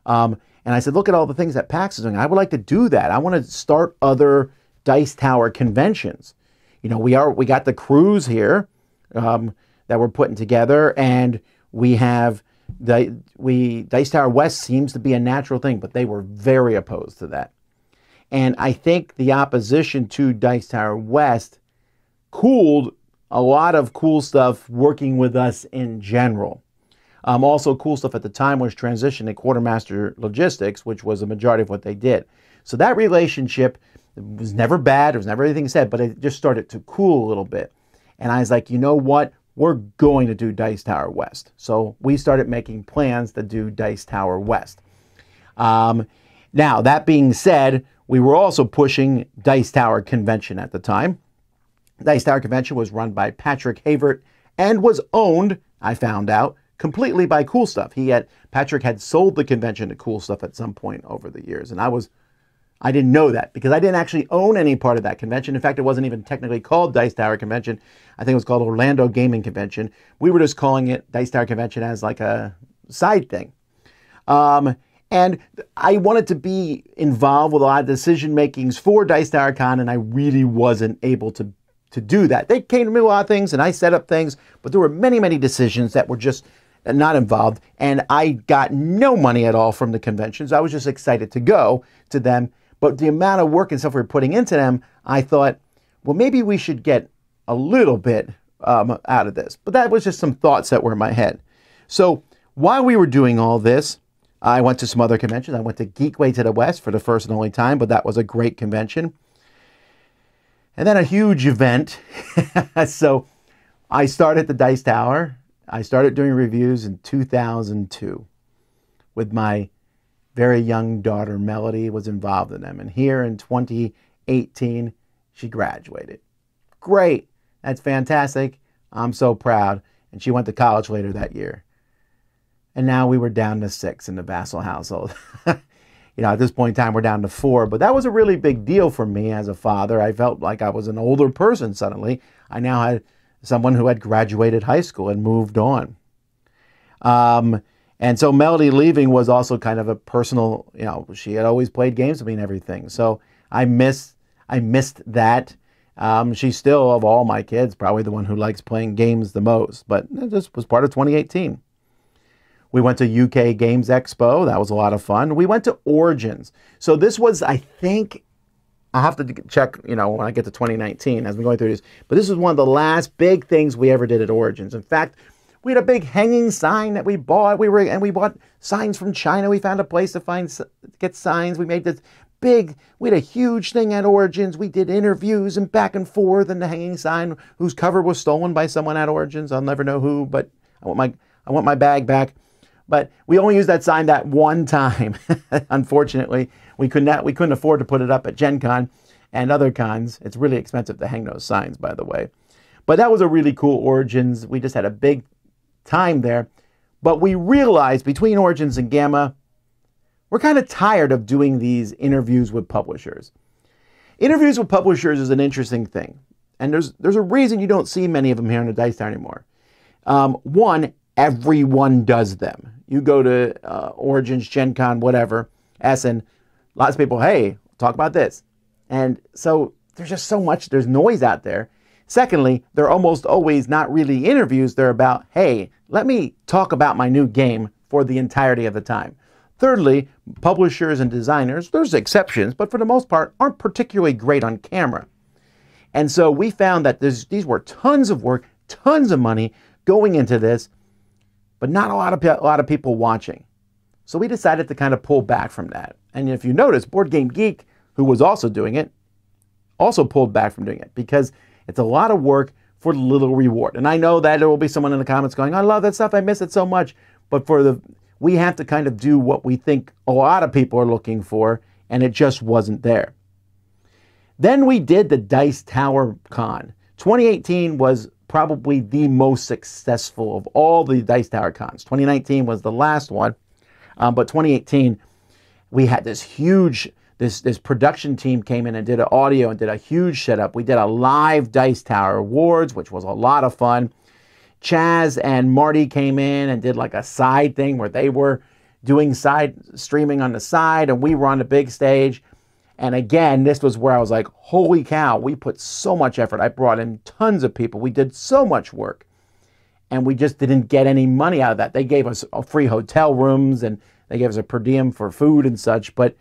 And I said, look at all the things that PAX is doing. I would like to do that. I want to start other Dice Tower conventions. You know, we got the cruise here that we're putting together, and we have Dice Tower West seems to be a natural thing, but they were very opposed to that. And I think the opposition to Dice Tower West cooled a lot of Cool Stuff working with us in general. Also, Cool Stuff at the time was transitioning to Quartermaster Logistics, which was the majority of what they did. So that relationship was never bad. There was never anything said, but it just started to cool a little bit. And I was like, you know what? We're going to do Dice Tower West. So we started making plans to do Dice Tower West. Now, that being said, we were also pushing Dice Tower Convention at the time. Dice Tower Convention was run by Patrick Havert and was owned, I found out, completely by Cool Stuff. Patrick had sold the convention to Cool Stuff at some point over the years, and I didn't know that because I didn't actually own any part of that convention. In fact, it wasn't even technically called Dice Tower Convention. I think it was called Orlando Gaming Convention. We were just calling it Dice Tower Convention as like a side thing. And I wanted to be involved with a lot of decision makings for Dice Tower Con, and I really wasn't able to do that. They came to me with a lot of things, and I set up things, but there were many, many decisions that were just not involved, and I got no money at all from the conventions. I was just excited to go to them, but the amount of work and stuff we were putting into them, I thought, well, maybe we should get a little bit out of this. But that was just some thoughts that were in my head. So while we were doing all this, I went to some other conventions. I went to Geekway to the West for the first and only time, but that was a great convention. And then a huge event. So I started the Dice Tower. I started doing reviews in 2002 with my very young daughter, Melody, was involved in them. And here in 2018, she graduated. Great. That's fantastic. I'm so proud. And she went to college later that year. And now we were down to 6 in the Vassal household. At this point in time, we're down to 4. But that was a really big deal for me as a father. I felt like I was an older person suddenly. I now had someone who had graduated high school and moved on. And so Melody leaving was also kind of a personal, she had always played games with me and everything. So I missed that. She's still, of all my kids, probably the one who likes playing games the most. But this was part of 2018. We went to UK Games Expo. That was a lot of fun. We went to Origins. So this was, I think, I'll have to check, when I get to 2019 as we're going through this. But this was one of the last big things we ever did at Origins. In fact, we had a big hanging sign that we bought. We bought signs from China. We found a place to get signs. We had a huge thing at Origins. We did interviews and back and forth, and the hanging sign whose cover was stolen by someone at Origins. I'll never know who, but I want my bag back. But we only used that sign that one time. Unfortunately, we couldn't afford to put it up at Gen Con and other cons. It's really expensive to hang those signs, by the way. But that was a really cool Origins. We just had a big time there. But we realized between Origins and Gamma, we're kind of tired of doing these interviews with publishers. Interviews with publishers is an interesting thing. And there's a reason you don't see many of them here in the Dice Tower anymore. One, everyone does them. You go to Origins, Gen Con, whatever, Essen, lots of people, hey, talk about this. And so there's just so much, there's noise out there. Secondly, they're almost always not really interviews. They're about, hey, let me talk about my new game for the entirety of the time. Thirdly, publishers and designers, there's exceptions, but for the most part, aren't particularly great on camera. And so we found that these were tons of work, tons of money going into this, but not a lot of people watching. So we decided to kind of pull back from that. And if you notice, Board Game Geek, who was also doing it, also pulled back from doing it because it's a lot of work for little reward. And I know that there will be someone in the comments going, I love that stuff, I miss it so much. But we have to kind of do what we think a lot of people are looking for, and it just wasn't there. Then we did the Dice Tower Con. 2018 was probably the most successful of all the Dice Tower Cons. 2019 was the last one, but 2018 we had this huge, this production team came in and did an audio and did a huge setup. We did a live Dice Tower Awards, which was a lot of fun. Chaz and Marty came in and did like a side thing where they were doing side streaming on the side and we were on the big stage. And again, this was where I was like, holy cow, we put so much effort. I brought in tons of people. We did so much work. And we just didn't get any money out of that. They gave us free hotel rooms and they gave us a per diem for food and such. But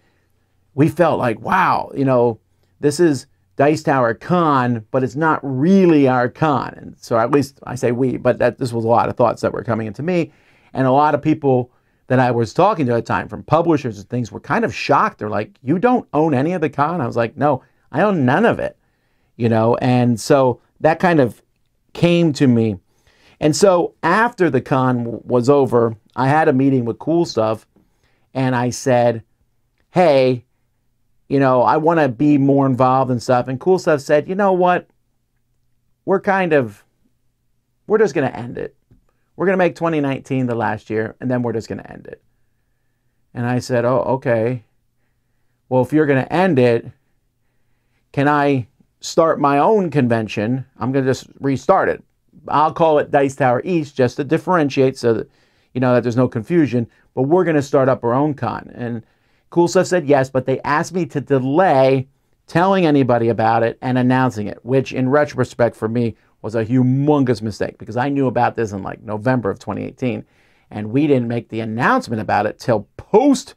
we felt like, wow, you know, this is Dice Tower Con, but it's not really our con. And so at least I say we, but this was a lot of thoughts that were coming into me. And a lot of people that I was talking to at the time from publishers and things were kind of shocked. They're like, you don't own any of the con? I was like, no, I own none of it, you know? And so that kind of came to me. And so after the con was over, I had a meeting with Cool Stuff and I said, hey, you know, I want to be more involved and stuff. And Cool Stuff said, you know what? We're just going to end it. We're going to make 2019 the last year, and then we're just going to end it. And I said, oh, okay. Well, if you're going to end it, can I start my own convention? I'm going to just restart it. I'll call it Dice Tower East just to differentiate so that, you know, that there's no confusion. But we're going to start up our own con. And Cool Stuff said yes, but they asked me to delay telling anybody about it and announcing it, which in retrospect for me was a humongous mistake because I knew about this in like November of 2018 and we didn't make the announcement about it till post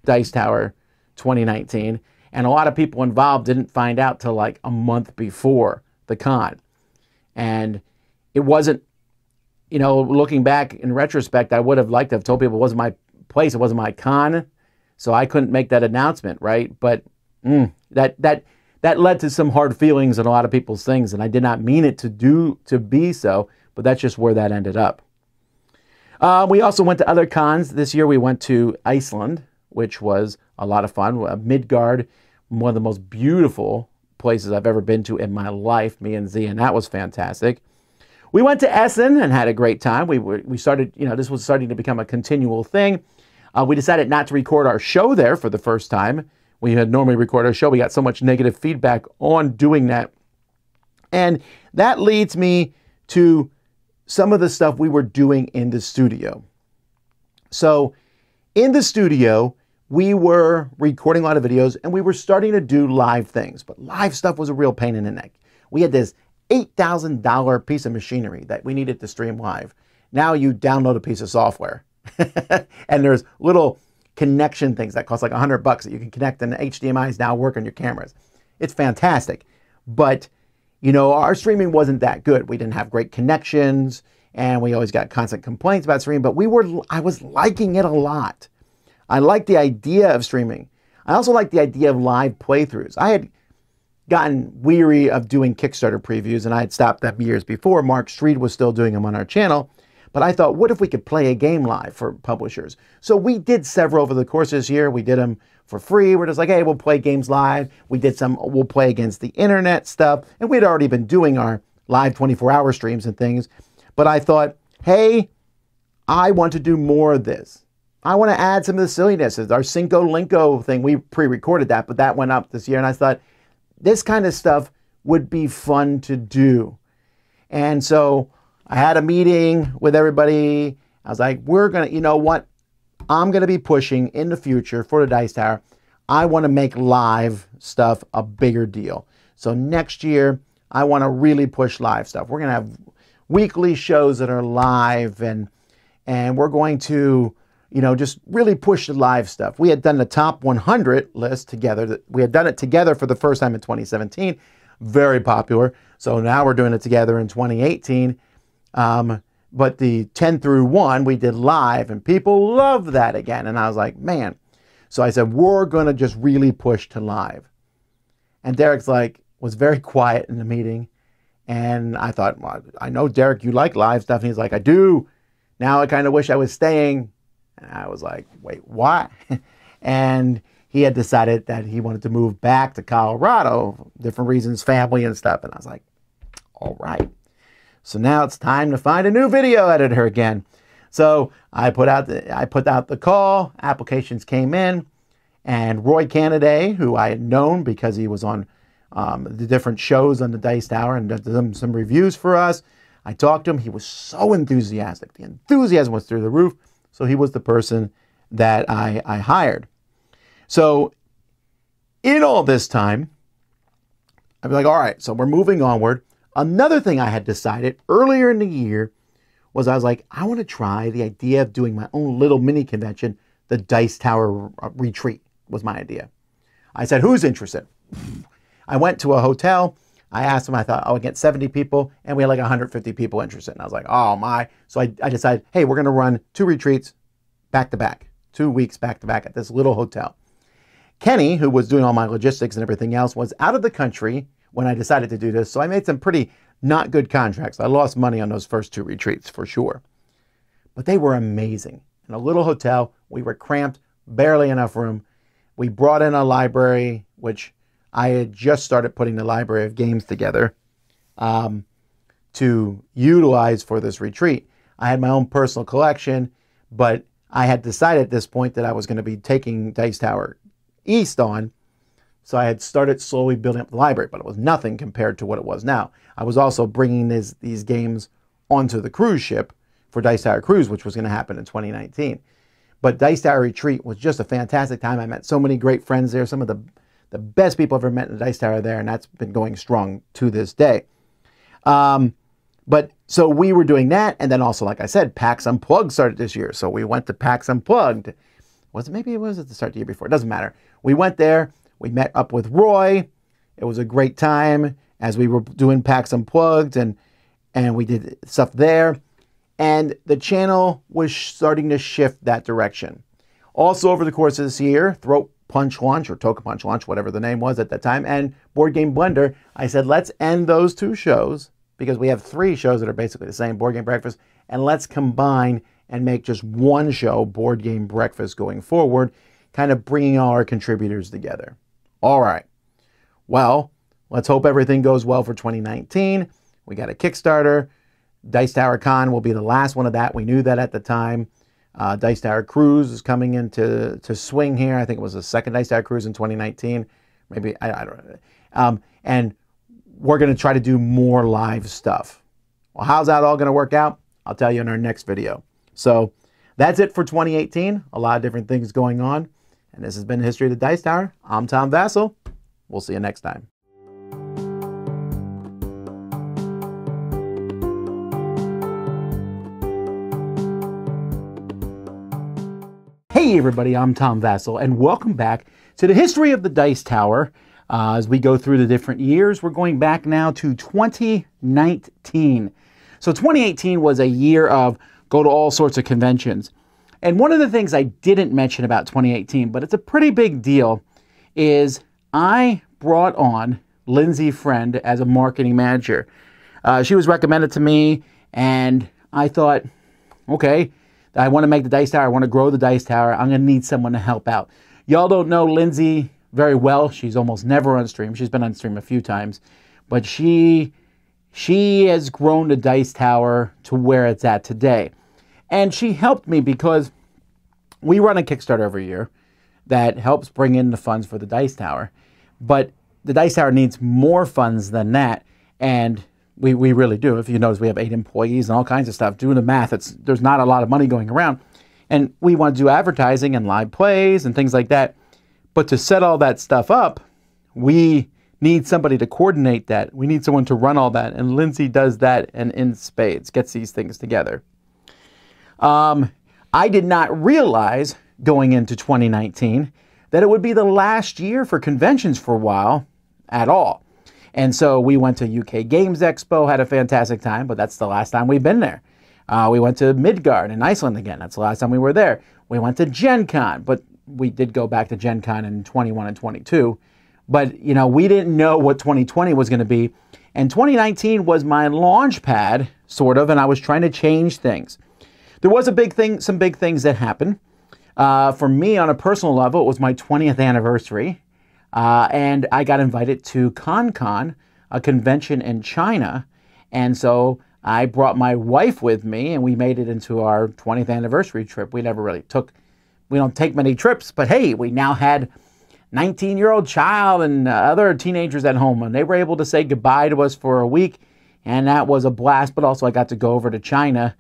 Dice Tower 2019 and a lot of people involved didn't find out till like a month before the con. And it wasn't, you know, looking back in retrospect, I would have liked to have told people it wasn't my place, it wasn't my con, so I couldn't make that announcement, right? But that led to some hard feelings in a lot of people's things, and I did not mean it to be so, but that's just where that ended up. We also went to other cons. This year we went to Iceland, which was a lot of fun. Midgard, one of the most beautiful places I've ever been to in my life, me and Z, and that was fantastic. We went to Essen and had a great time. We started, you know, this was starting to become a continual thing. We decided not to record our show there for the first time. We had normally record our show. We got so much negative feedback on doing that. And that leads me to some of the stuff we were doing in the studio. So in the studio, we were recording a lot of videos and we were starting to do live things. But live stuff was a real pain in the neck. We had this $8,000 piece of machinery that we needed to stream live. Now you download a piece of software and there's little connection things that cost like $100 that you can connect and the HDMI's now work on your cameras. It's fantastic. But, you know, our streaming wasn't that good. We didn't have great connections and we always got constant complaints about streaming, but I was liking it a lot. I liked the idea of streaming. I also liked the idea of live playthroughs. I had gotten weary of doing Kickstarter previews and I had stopped them years before. Mark Street was still doing them on our channel. But I thought, what if we could play a game live for publishers? So we did several over the course of this year. We did them for free. We're just like, hey, we'll play games live. We did some, we'll play against the internet stuff. And we'd already been doing our live 24-hour streams and things. But I thought, hey, I want to do more of this. I want to add some of the silliness. Our Cinco Linko thing, we pre-recorded that, but that went up this year. And I thought, this kind of stuff would be fun to do. And so I had a meeting with everybody. I was like, we're going to, you know what? I'm going to be pushing in the future for the Dice Tower. I want to make live stuff a bigger deal. So next year, I want to really push live stuff. We're going to have weekly shows that are live and we're going to, you know, just really push the live stuff. We had done the top 100 list together. We had done it together for the first time in 2017. Very popular. So now we're doing it together in 2018. But the 10 through 1 we did live and people love that again. And I was like, man. So I said, we're going to just really push to live. And Derek's like, was very quiet in the meeting. And I thought, well, I know, Derek, you like live stuff. And he's like, I do. Now I kind of wish I was staying. And I was like, wait, what? And he had decided that he wanted to move back to Colorado, different reasons, family and stuff. And I was like, all right. So now it's time to find a new video editor again. So I put out the call, applications came in, and Roy Cannaday, who I had known because he was on the different shows on the Dice Tower and did some reviews for us. I talked to him. He was so enthusiastic. The enthusiasm was through the roof. So he was the person that I hired. So in all this time, I'd be like, all right, so we're moving onward. Another thing I had decided earlier in the year was I was like, I want to try the idea of doing my own little mini convention. The Dice Tower Retreat was my idea. I said, who's interested? I went to a hotel. I asked them, I thought, I'll get 70 people, and we had like 150 people interested. And I was like, oh my. So I decided, hey, we're going to run 2 retreats back to back, 2 weeks back to back at this little hotel. Kenny, who was doing all my logistics and everything else, was out of the country when I decided to do this. So I made some pretty not good contracts. I lost money on those first 2 retreats for sure. But they were amazing. In a little hotel, we were cramped, barely enough room. We brought in a library, which I had just started putting the library of games together to utilize for this retreat. I had my own personal collection, but I had decided at this point that I was going to be taking Dice Tower East on. So I had started slowly building up the library, but it was nothing compared to what it was now. I was also bringing these games onto the cruise ship for Dice Tower Cruise, which was going to happen in 2019. But Dice Tower Retreat was just a fantastic time. I met so many great friends there, some of the best people I've ever met in the Dice Tower there, and that's been going strong to this day. But so we were doing that, and then also, like I said, PAX Unplugged started this year. So we went to PAX Unplugged. Maybe it was at the start of the year before. It doesn't matter. We went there. We met up with Roy. It was a great time as we were doing PAX Unplugged, and we did stuff there. And the channel was starting to shift that direction. Also, over the course of this year, Throat Punch Lunch, or Token Punch Lunch, whatever the name was at that time, and Board Game Blender, I said, let's end those 2 shows, because we have 3 shows that are basically the same, Board Game Breakfast, and let's combine and make just one show, Board Game Breakfast, going forward, kind of bringing all our contributors together. All right. Well, let's hope everything goes well for 2019. We got a Kickstarter. Dice Tower Con will be the last one of that. We knew that at the time. Dice Tower Cruise is coming into swing here. I think it was the second Dice Tower Cruise in 2019. Maybe, I don't know. And we're going to try to do more live stuff. Well, how's that all going to work out? I'll tell you in our next video. So that's it for 2018. A lot of different things going on. And this has been History of the Dice Tower. I'm Tom Vassell. We'll see you next time. Hey everybody, I'm Tom Vassell, and welcome back to the History of the Dice Tower. As we go through the different years, we're going back now to 2019. So 2018 was a year of go to all sorts of conventions. And one of the things I didn't mention about 2018, but it's a pretty big deal, is I brought on Lindsay Friend as a marketing manager. She was recommended to me, and I thought, okay, I want to make the Dice Tower. I want to grow the Dice Tower. I'm going to need someone to help out. Y'all don't know Lindsay very well. She's almost never on stream. She's been on stream a few times. But she has grown the Dice Tower to where it's at today. And she helped me because we run a Kickstarter every year that helps bring in the funds for the Dice Tower. But the Dice Tower needs more funds than that. And we really do. If you notice, we have 8 employees and all kinds of stuff. Doing the math, there's not a lot of money going around. And we want to do advertising and live plays and things like that. But to set all that stuff up, we need somebody to coordinate that. We need someone to run all that. And Lindsay does that and in spades, gets these things together. I did not realize going into 2019 that it would be the last year for conventions for a while at all. And so we went to UK Games Expo, had a fantastic time, but that's the last time we've been there. We went to Midgard in Iceland again. That's the last time we were there. We went to Gen Con, but we did go back to Gen Con in 21 and 22. But, you know, we didn't know what 2020 was going to be. And 2019 was my launch pad, sort of, and I was trying to change things. There was some big things that happened. For me, on a personal level, it was my 20th anniversary, and I got invited to ConCon, a convention in China, and so I brought my wife with me, and we made it into our 20th anniversary trip. We don't take many trips, but hey, we now had 19-year-old child and other teenagers at home, and they were able to say goodbye to us for a week, and that was a blast. But also I got to go over to China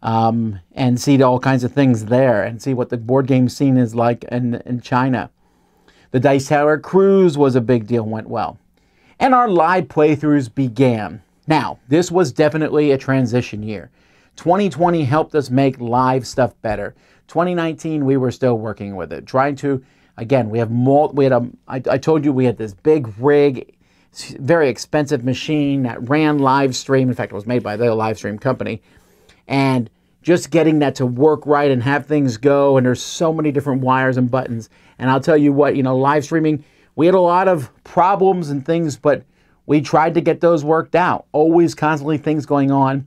and see all kinds of things there and see what the board game scene is like in China. The Dice Tower cruise was a big deal, went well. And our live playthroughs began. Now, this was definitely a transition year. 2020 helped us make live stuff better. 2019, we were still working with it, trying to, again, I told you we had this big rig, very expensive machine that ran live stream. In fact, it was made by the live stream company. And just getting that to work right and have things go, and there's so many different wires and buttons. And I'll tell you what, live streaming, we had a lot of problems and things, but we tried to get those worked out. Always constantly things going on.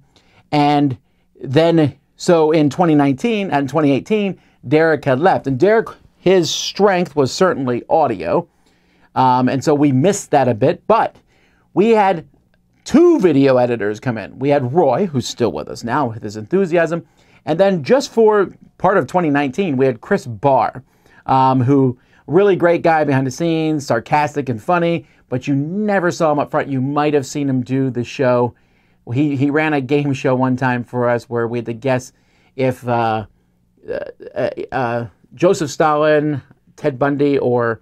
And then, so in 2019 and 2018, Derek had left. And Derek, his strength was certainly audio. And so we missed that a bit. But we had 2 video editors come in. We had Roy, who's still with us now with his enthusiasm. And then just for part of 2019, we had Chris Barr, who, really great guy behind the scenes, sarcastic and funny, but you never saw him up front. You might have seen him do the show. He ran a game show one time for us where we had to guess if Joseph Stalin, Ted Bundy, or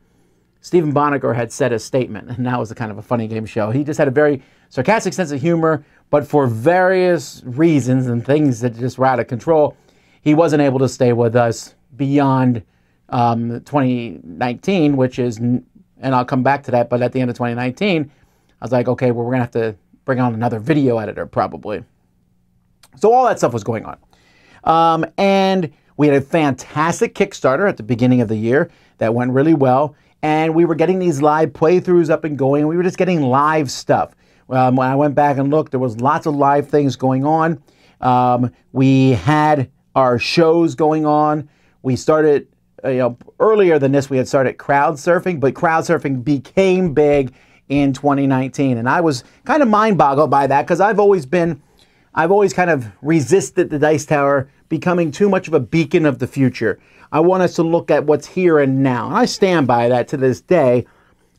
Stephen Bonneker had said a statement, and that was a kind of a funny game show. He just had a very sarcastic sense of humor, but for various reasons and things that just were out of control, he wasn't able to stay with us beyond 2019, which is, and I'll come back to that, but at the end of 2019, I was like, okay, well, we're going to have to bring on another video editor probably. So all that stuff was going on. And we had a fantastic Kickstarter at the beginning of the year that went really well. And we were getting these live playthroughs up and going. We were just getting live stuff. When I went back and looked, there was lots of live things going on. We had our shows going on. We started, earlier than this, we had started crowd surfing, but crowd surfing became big in 2019. And I was kind of mind-boggled by that because I've always kind of resisted the Dice Tower becoming too much of a beacon of the future. I want us to look at what's here and now. And I stand by that to this day.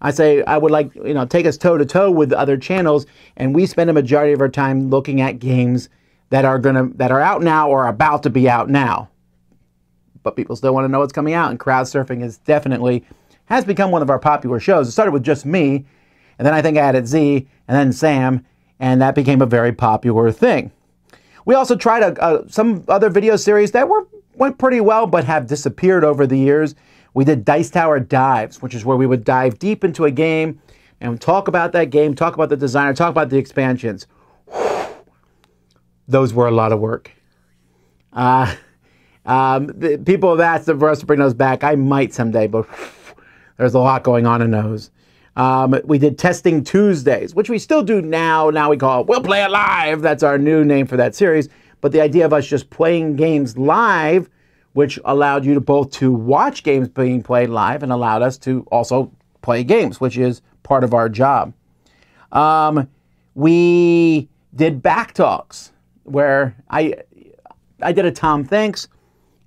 I say I would like, take us toe-to-toe with other channels, and we spend a majority of our time looking at games that are out now or about to be out now. But people still want to know what's coming out, and crowd surfing has become one of our popular shows. It started with just me, and then I think I added Z, and then Sam, and that became a very popular thing. We also tried some other video series that went pretty well, but have disappeared over the years. We did Dice Tower Dives, which is where we would dive deep into a game and talk about that game, talk about the designer, talk about the expansions. Those were a lot of work. The people have asked for us to bring those back. I might someday, but there's a lot going on in those. We did Testing Tuesdays, which we still do now. Now we call it We'll Play It Live. That's our new name for that series. But the idea of us just playing games live, which allowed you to watch games being played live and allowed us to also play games, which is part of our job. We did Back Talks, where I did a Tom Thanks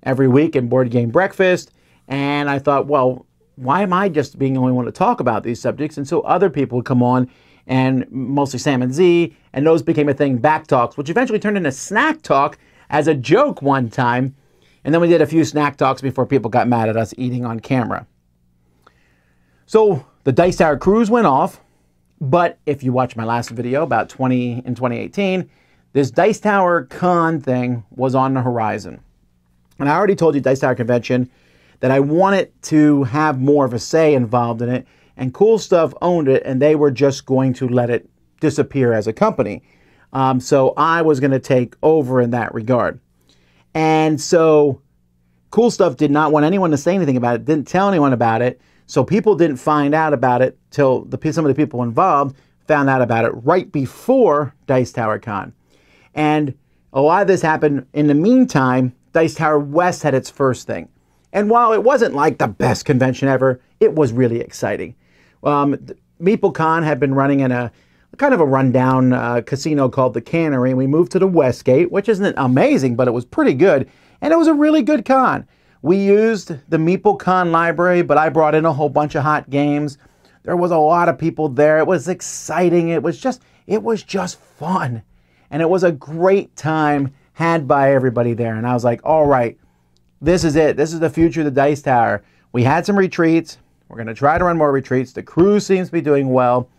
every week in Board Game Breakfast, and I thought, well, why am I just being the only one to talk about these subjects? And so other people would come on, and mostly Sam and Z, and those became a thing, Back Talks, which eventually turned into Snack Talk as a joke one time. And then we did a few Snack Talks before people got mad at us eating on camera. So the Dice Tower cruise went off, but if you watch my last video about 2018, this Dice Tower Con thing was on the horizon. And I already told you, Dice Tower Convention, that I wanted to have more of a say involved in it, and Cool Stuff owned it, and they were just going to let it disappear as a company. So I was going to take over in that regard. And so Cool Stuff did not want anyone to say anything about it, didn't tell anyone about it, so people didn't find out about it till some of the people involved found out about it right before Dice Tower Con. And a lot of this happened in the meantime. Dice Tower West had its first thing. And while it wasn't like the best convention ever, it was really exciting. MeepleCon had been running in a kind of a rundown casino called the Cannery, and we moved to the Westgate, which isn't amazing, but it was pretty good, and it was a really good con. We used the MeepleCon library, but I brought in a whole bunch of hot games. There was a lot of people there. It was exciting. It was just fun, and it was a great time had by everybody there. And I was like, all right, this is it. This is the future of the Dice Tower. We had some retreats. We're going to try to run more retreats. The crew seems to be doing well.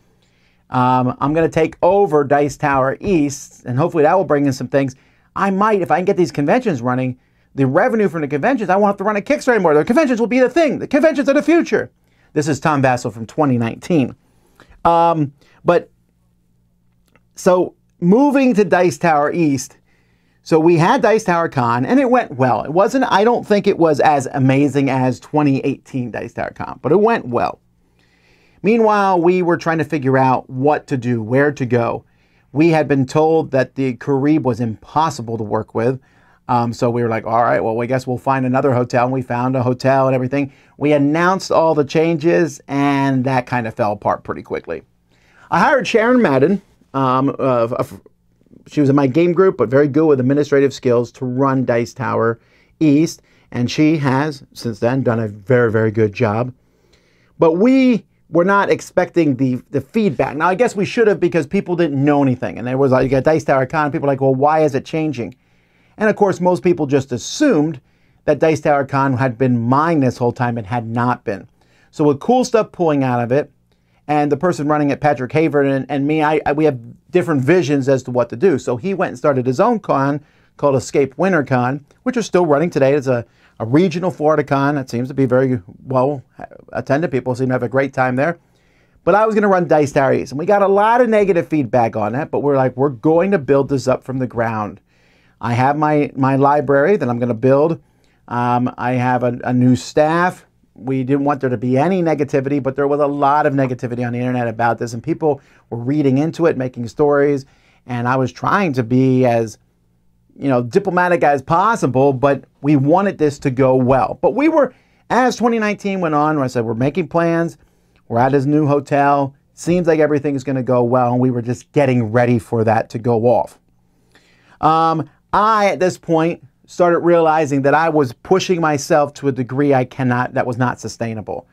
I'm going to take over Dice Tower East, and hopefully that will bring in some things. I might, if I can get these conventions running, the revenue from the conventions, I won't have to run a Kickstarter anymore. The conventions will be the thing. The conventions are the future. This is Tom Vassell from 2019. So moving to Dice Tower East, so we had Dice Tower Con, and it went well. It wasn't, I don't think it was as amazing as 2018 Dice Tower Con, but it went well. Meanwhile, we were trying to figure out what to do, where to go. We had been told that the Carib was impossible to work with. So we were like, all right, well, I guess we'll find another hotel. And we found a hotel and everything. We announced all the changes, and that kind of fell apart pretty quickly. I hired Sharon Madden. She was in my game group, but very good with administrative skills to run Dice Tower East. And she has, since then, done a very, very good job. But we were not expecting the feedback. Now, I guess we should have, because people didn't know anything. And there was like, you got Dice Tower Con, people were like, well, why is it changing? And of course, most people just assumed that Dice Tower Con had been mine this whole time. It had not been. So with cool stuff pulling out of it, and the person running it, Patrick Havert, and me, we have different visions as to what to do. So he went and started his own con called Escape Winter Con, which is still running today. It's a regional Florida con that seems to be very well attended. People seem to have a great time there. But I was going to run Dice Tower East, and we got a lot of negative feedback on that, but we're like, we're going to build this up from the ground. I have my library that I'm going to build. I have a new staff. We didn't want there to be any negativity, but there was a lot of negativity on the internet about this, and people were reading into it, making stories, and I was trying to be as, diplomatic as possible, but we wanted this to go well. But we were, as 2019 went on, I said, we're making plans. We're at his new hotel. Seems like everything's going to go well, and we were just getting ready for that to go off. I, at this point, started realizing that I was pushing myself to a degree that was not sustainable.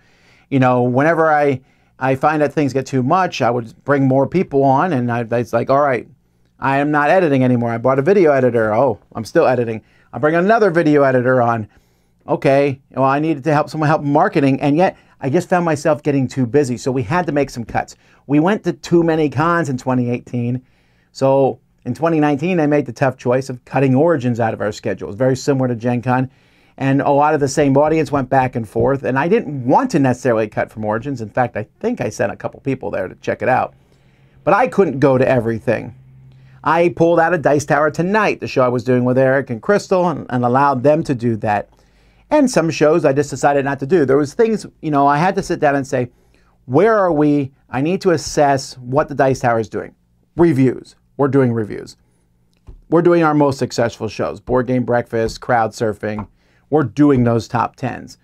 Whenever I find that things get too much, I would bring more people on, and it's like, all right, I am not editing anymore. I bought a video editor. Oh, I'm still editing. I bring another video editor on. Okay, well, I needed to help someone help marketing, and yet I just found myself getting too busy, so we had to make some cuts. We went to too many cons in 2018, so in 2019, I made the tough choice of cutting Origins out of our schedule. It's very similar to Gen Con, and a lot of the same audience went back and forth, and I didn't want to necessarily cut from Origins. In fact, I think I sent a couple people there to check it out. But I couldn't go to everything. I pulled out of Dice Tower Tonight, the show I was doing with Eric and Crystal, and allowed them to do that. And some shows I just decided not to do. There was things, I had to sit down and say, where are we? I need to assess what the Dice Tower is doing. Reviews. We're doing reviews. We're doing our most successful shows. Board Game Breakfast, Crowd Surfing. We're doing those top 10s.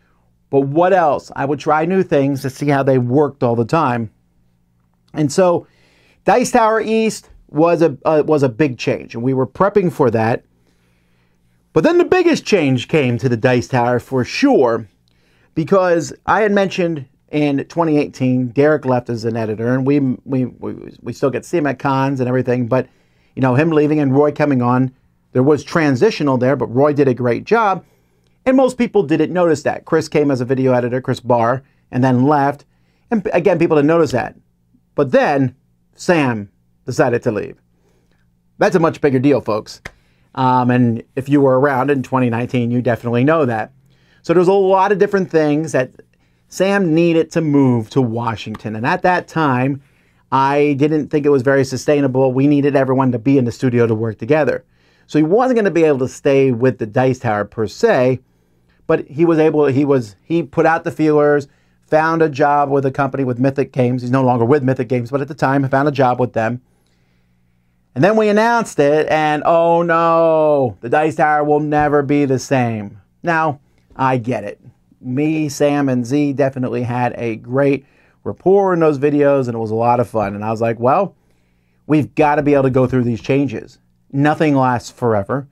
But what else? I would try new things to see how they worked all the time. And so Dice Tower East was a big change, and we were prepping for that. But then the biggest change came to the Dice Tower for sure, because I had mentioned in 2018, Derek left as an editor, and we still get to see him at cons and everything, but him leaving and Roy coming on, there was transitional there, but Roy did a great job, and most people didn't notice that. Chris came as a video editor, Chris Barr, and then left, and again, people didn't notice that. But then Sam decided to leave. That's a much bigger deal, folks. And if you were around in 2019, you definitely know that. So there's a lot of different things that Sam needed to move to Washington. And at that time, I didn't think it was very sustainable. We needed everyone to be in the studio to work together. So he wasn't going to be able to stay with the Dice Tower per se, but he put out the feelers, found a job with a company with Mythic Games. He's no longer with Mythic Games, but at the time, he found a job with them. And then we announced it, and oh no, the Dice Tower will never be the same. Now, I get it. Me, Sam, and Z definitely had a great rapport in those videos, and it was a lot of fun. And I was like, well, we've got to be able to go through these changes. Nothing lasts forever.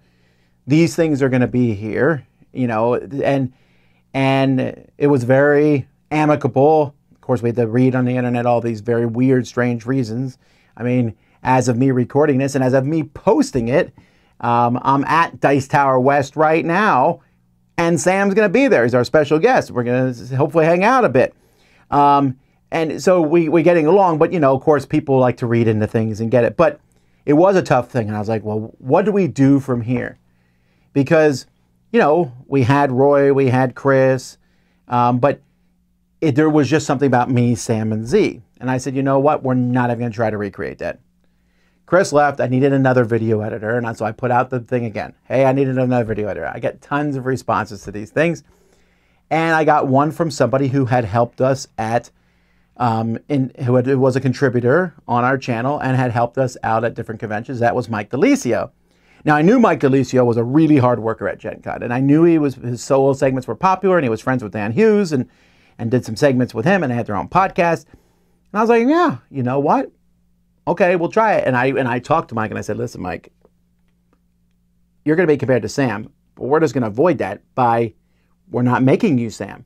These things are going to be here, you know, and it was very amicable. Of course, we had to read on the internet all these very weird, strange reasons. I mean, as of me recording this and as of me posting it, I'm at Dice Tower West right now, and Sam's going to be there. He's our special guest. We're going to hopefully hang out a bit. And so we're getting along, but, you know, of course, people like to read into things and get it. But it was a tough thing, and I was like, well, what do we do from here? Because, you know, we had Roy, we had Chris, but there was just something about me, Sam, and Z. And I said, you know what? We're not even going to try to recreate that. Chris left. I needed another video editor, and so I put out the thing again. Hey, I needed another video editor. I get tons of responses to these things. And I got one from somebody who had helped us at, who was a contributor on our channel and had helped us out at different conventions. That was Mike DeLisio. Now, I knew Mike DeLisio was a really hard worker at Gen Con, and I knew his solo segments were popular, and he was friends with Dan Hughes and did some segments with him, and they had their own podcast. And I was like, yeah, you know what? Okay, we'll try it. And I talked to Mike, and I said, listen, Mike, you're going to be compared to Sam, but we're just going to avoid that by, we're not making you Sam.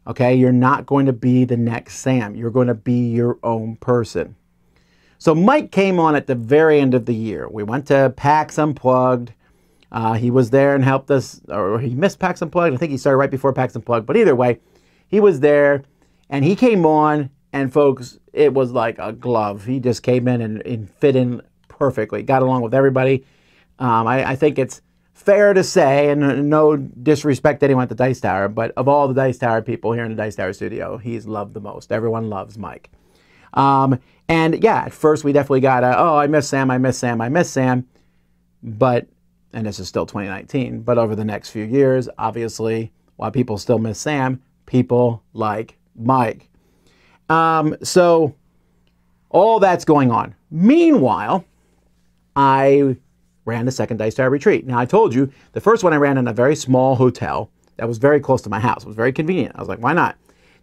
Okay, you're not going to be the next Sam. You're going to be your own person. So Mike came on at the very end of the year. We went to PAX Unplugged. He was there and helped us, or he missed PAX Unplugged. I think he started right before PAX Unplugged. But either way, he was there, and he came on, and folks, it was like a glove. He just came in and fit in perfectly. Got along with everybody. I think it's fair to say, and no disrespect to anyone at the Dice Tower, but of all the Dice Tower people here in the Dice Tower studio, he's loved the most. Everyone loves Mike. And yeah, at first we definitely got oh, I miss Sam, I miss Sam, I miss Sam. But, and this is still 2019, but over the next few years, obviously, while people still miss Sam, people like Mike. So all that's going on. Meanwhile, I ran the second Dice Tower retreat. Now, I told you, the first one I ran in a very small hotel that was very close to my house. It was very convenient. I was like, why not?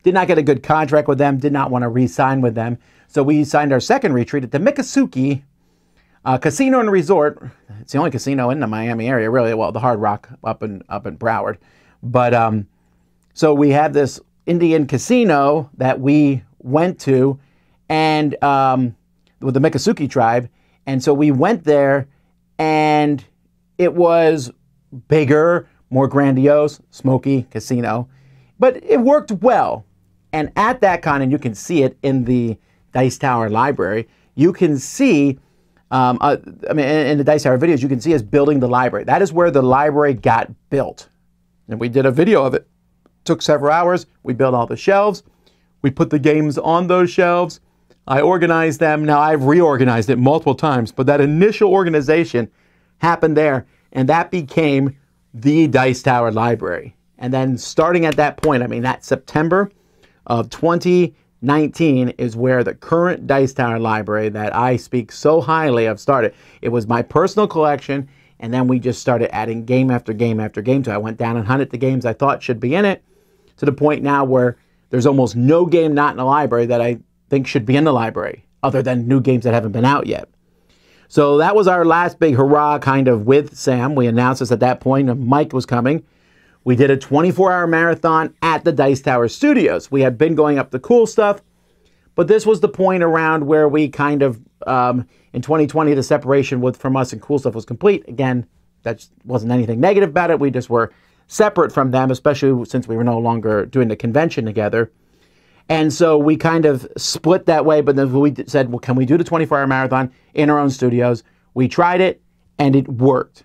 Did not get a good contract with them, did not want to re-sign with them. So we signed our second retreat at the Miccosukee Casino and Resort. It's the only casino in the Miami area, really. Well, the Hard Rock up in Broward. But so we have this Indian casino that we went to, and with the Miccosukee tribe. And so we went there, and it was bigger, more grandiose, smoky casino. But it worked well. And at that con, and you can see it in the Dice Tower library, you can see, I mean, in the Dice Tower videos, you can see us building the library. That is where the library got built. And we did a video of it. Took several hours. We built all the shelves. We put the games on those shelves. I organized them. Now, I've reorganized it multiple times, but that initial organization happened there, and that became the Dice Tower library. And then starting at that point, I mean, that September of 2019 is where the current Dice Tower library that I speak so highly of started. It was my personal collection, and then we just started adding game after game after game to it. I went down and hunted the games I thought should be in it, to the point now where there's almost no game not in the library that I think should be in the library, other than new games that haven't been out yet. So that was our last big hurrah kind of with Sam. We announced this at that point, and Mike was coming. We did a 24-hour marathon at the Dice Tower Studios. We had been going up the cool stuff, but this was the point around where we kind of, in 2020, the separation from us and cool stuff was complete. Again, that wasn't anything negative about it. We just were separate from them, especially since we were no longer doing the convention together. And so we kind of split that way, but then we said, well, can we do the 24-hour marathon in our own studios? We tried it, and it worked.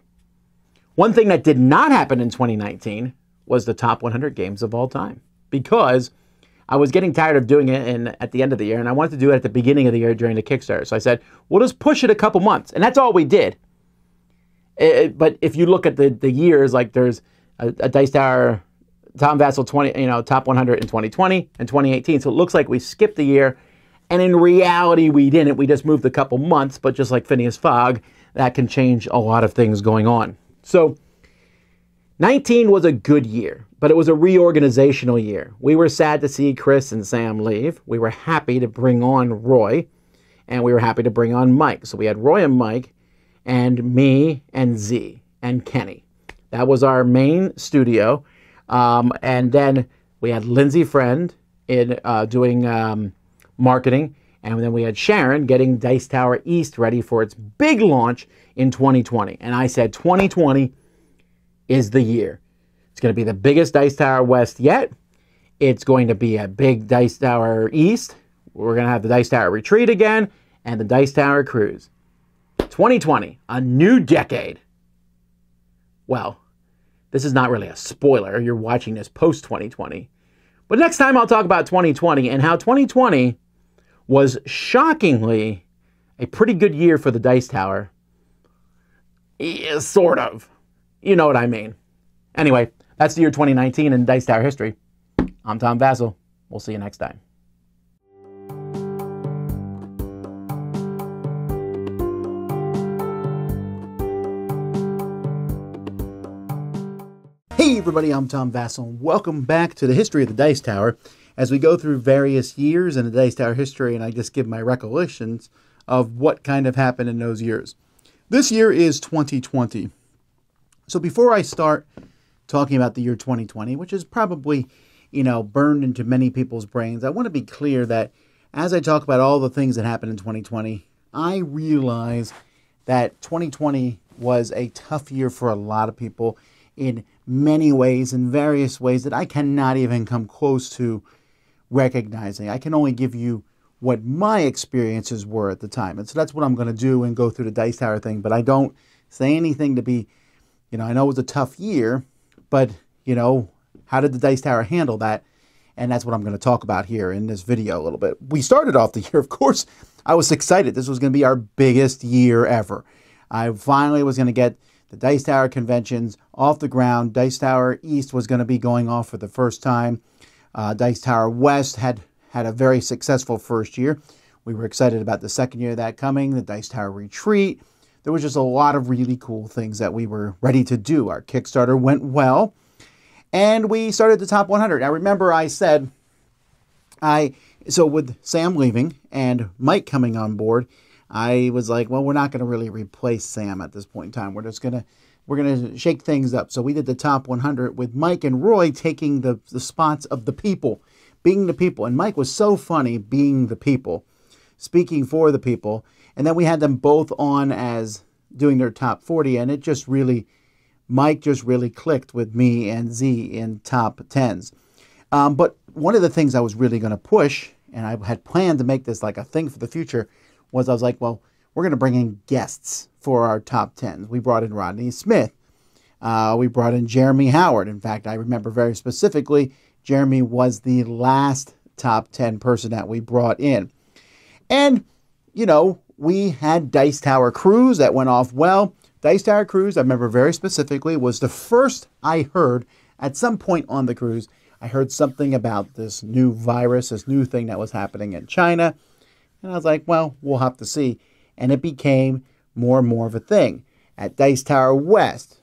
One thing that did not happen in 2019 was the top 100 games of all time, because I was getting tired of doing it at the end of the year, and I wanted to do it at the beginning of the year during the Kickstarter. So I said, we'll just push it a couple months, and that's all we did. But if you look at the years, like there's a Dice Tower Tom Vasel top 100 in 2020 and 2018, so it looks like we skipped the year, and in reality we didn't. We just moved a couple months, but just like Phineas Fogg, that can change a lot of things going on. So 19 was a good year, but it was a reorganizational year. We were sad to see Chris and Sam leave. We were happy to bring on Roy, and we were happy to bring on Mike. So we had Roy and Mike, and me and Z and Kenny. That was our main studio. And then we had Lindsay Friend in doing marketing, and then we had Sharon getting Dice Tower East ready for its big launch in 2020. And I said 2020 is the year. It's going to be the biggest Dice Tower West yet. It's going to be a big Dice Tower East. We're going to have the Dice Tower Retreat again and the Dice Tower Cruise. 2020, a new decade. Well, this is not really a spoiler. You're watching this post-2020. But next time I'll talk about 2020 and how 2020 was shockingly a pretty good year for the Dice Tower. Sort of. You know what I mean. Anyway, that's the year 2019 in Dice Tower history. I'm Tom Vassell. We'll see you next time. Hey everybody, I'm Tom Vassell. Welcome back to the history of the Dice Tower as we go through various years in the Dice Tower history, and I just give my recollections of what kind of happened in those years. This year is 2020. So before I start talking about the year 2020, which is probably, burned into many people's brains, I want to be clear that as I talk about all the things that happened in 2020, I realize that 2020 was a tough year for a lot of people in many ways, in various ways that I cannot even come close to recognizing. I can only give you what my experiences were at the time. And so that's what I'm going to do and go through the Dice Tower thing. But I don't say anything to be, I know it was a tough year, but, how did the Dice Tower handle that? And that's what I'm going to talk about here in this video a little bit. We started off the year, of course, I was excited. This was going to be our biggest year ever. I finally was going to get the Dice Tower conventions off the ground. Dice Tower East was going to be going off for the first time. Dice Tower West had a very successful first year. We were excited about the second year of that coming, the Dice Tower Retreat. There was just a lot of really cool things that we were ready to do. Our Kickstarter went well, and we started the top 100. Now, remember I said, so with Sam leaving and Mike coming on board, I was like, well, we're not going to really replace Sam at this point in time. We're going to shake things up. So we did the top 100 with Mike and Roy taking the spots of the people, being the people. And Mike was so funny being the people, speaking for the people. And then we had them both on as doing their top 40. And Mike just really clicked with me and Z in top 10s. But one of the things I was really going to push, and I had planned to make this like a thing for the future, was I was like, well, we're going to bring in guests for our top 10s. We brought in Rodney Smith. We brought in Jeremy Howard. In fact, I remember very specifically, Jeremy was the last top 10 person that we brought in. And, we had Dice Tower Cruise that went off well. Dice Tower Cruise, I remember very specifically, was the first I heard at some point on the cruise. I heard something about this new virus, this new thing that was happening in China. And I was like, well, we'll have to see. And it became more and more of a thing. At Dice Tower West,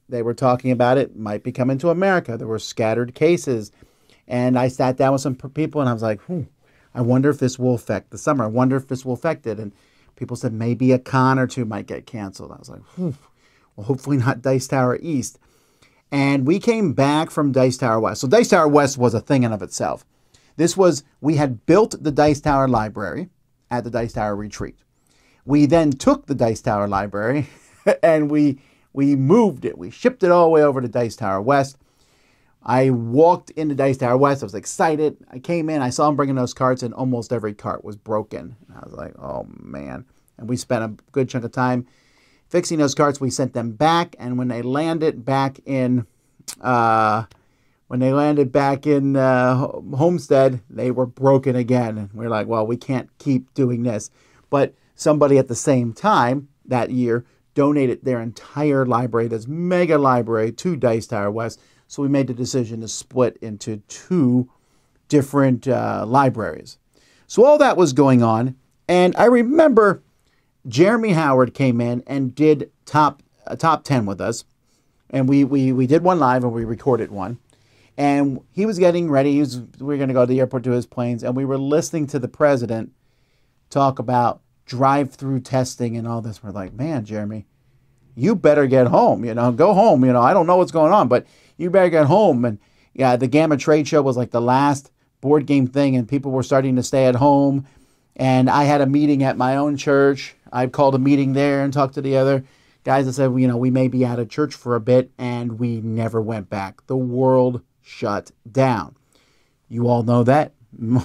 they were talking about it might be coming to America. There were scattered cases. And I sat down with some people and I was like, I wonder if this will affect the summer. I wonder if this will affect it. And people said maybe a con or two might get canceled. I was like, well, hopefully not Dice Tower East. And we came back from Dice Tower West. So Dice Tower West was a thing in of itself. We had built the Dice Tower Library at the Dice Tower Retreat. We then took the Dice Tower Library and we moved it. We shipped it all the way over to Dice Tower West. I walked into Dice Tower West. I was excited. I came in. I saw them bringing those carts, and almost every cart was broken. I was like, oh, man. And we spent a good chunk of time fixing those carts. We sent them back, and when they landed back in Homestead, they were broken again. And we're like, well, we can't keep doing this. But somebody at the same time that year donated their entire library, this mega library, to Dice Tower West. So we made the decision to split into two different libraries. So all that was going on. And I remember Jeremy Howard came in and did top 10 with us. and we did one live and we recorded one. And he was getting ready. We were going to go to the airport to his planes, and we were listening to the president talk about drive-through testing and all this. We're like, man, Jeremy, you better get home. Go home. I don't know what's going on, but you better get home. And yeah, the Gamma Trade Show was like the last board game thing, and people were starting to stay at home. And I had a meeting at my own church. I called a meeting there and talked to the other guys that said, we may be out of church for a bit, and we never went back. The world shut down. You all know that.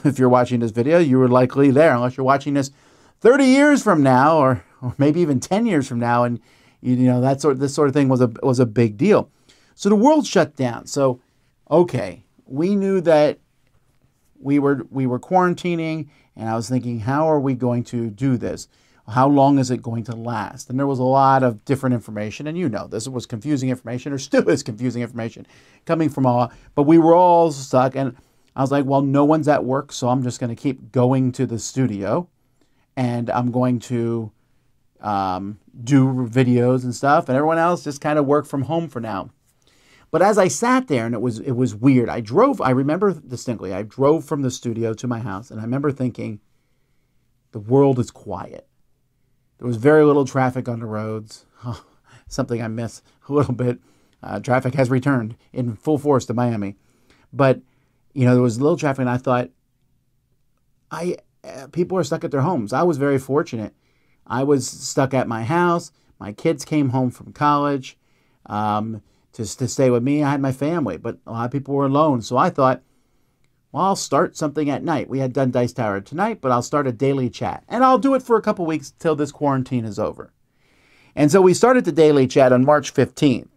If you're watching this video, you were likely there, unless you're watching this 30 years from now, or maybe even 10 years from now, and this sort of thing was a big deal. So the world shut down. So, okay, we knew that we were quarantining, and I was thinking, how are we going to do this? How long is it going to last? And there was a lot of different information, and this was confusing information, or still is confusing information coming from all, but we were all stuck, and I was like, well, no one's at work, so I'm just going to keep going to the studio, and I'm going to do videos and stuff, and everyone else just kind of work from home for now. But as I sat there, and it was weird, I remember distinctly, I drove from the studio to my house, and I remember thinking, the world is quiet. There was very little traffic on the roads. Oh, something I miss a little bit. Traffic has returned in full force to Miami. But, there was little traffic, and I thought, people are stuck at their homes. I was very fortunate. I was stuck at my house. My kids came home from college to stay with me. I had my family, but a lot of people were alone. So I thought, well, I'll start something at night. We had done Dice Tower tonight, but I'll start a daily chat. And I'll do it for a couple weeks till this quarantine is over. And so we started the daily chat on March 15th.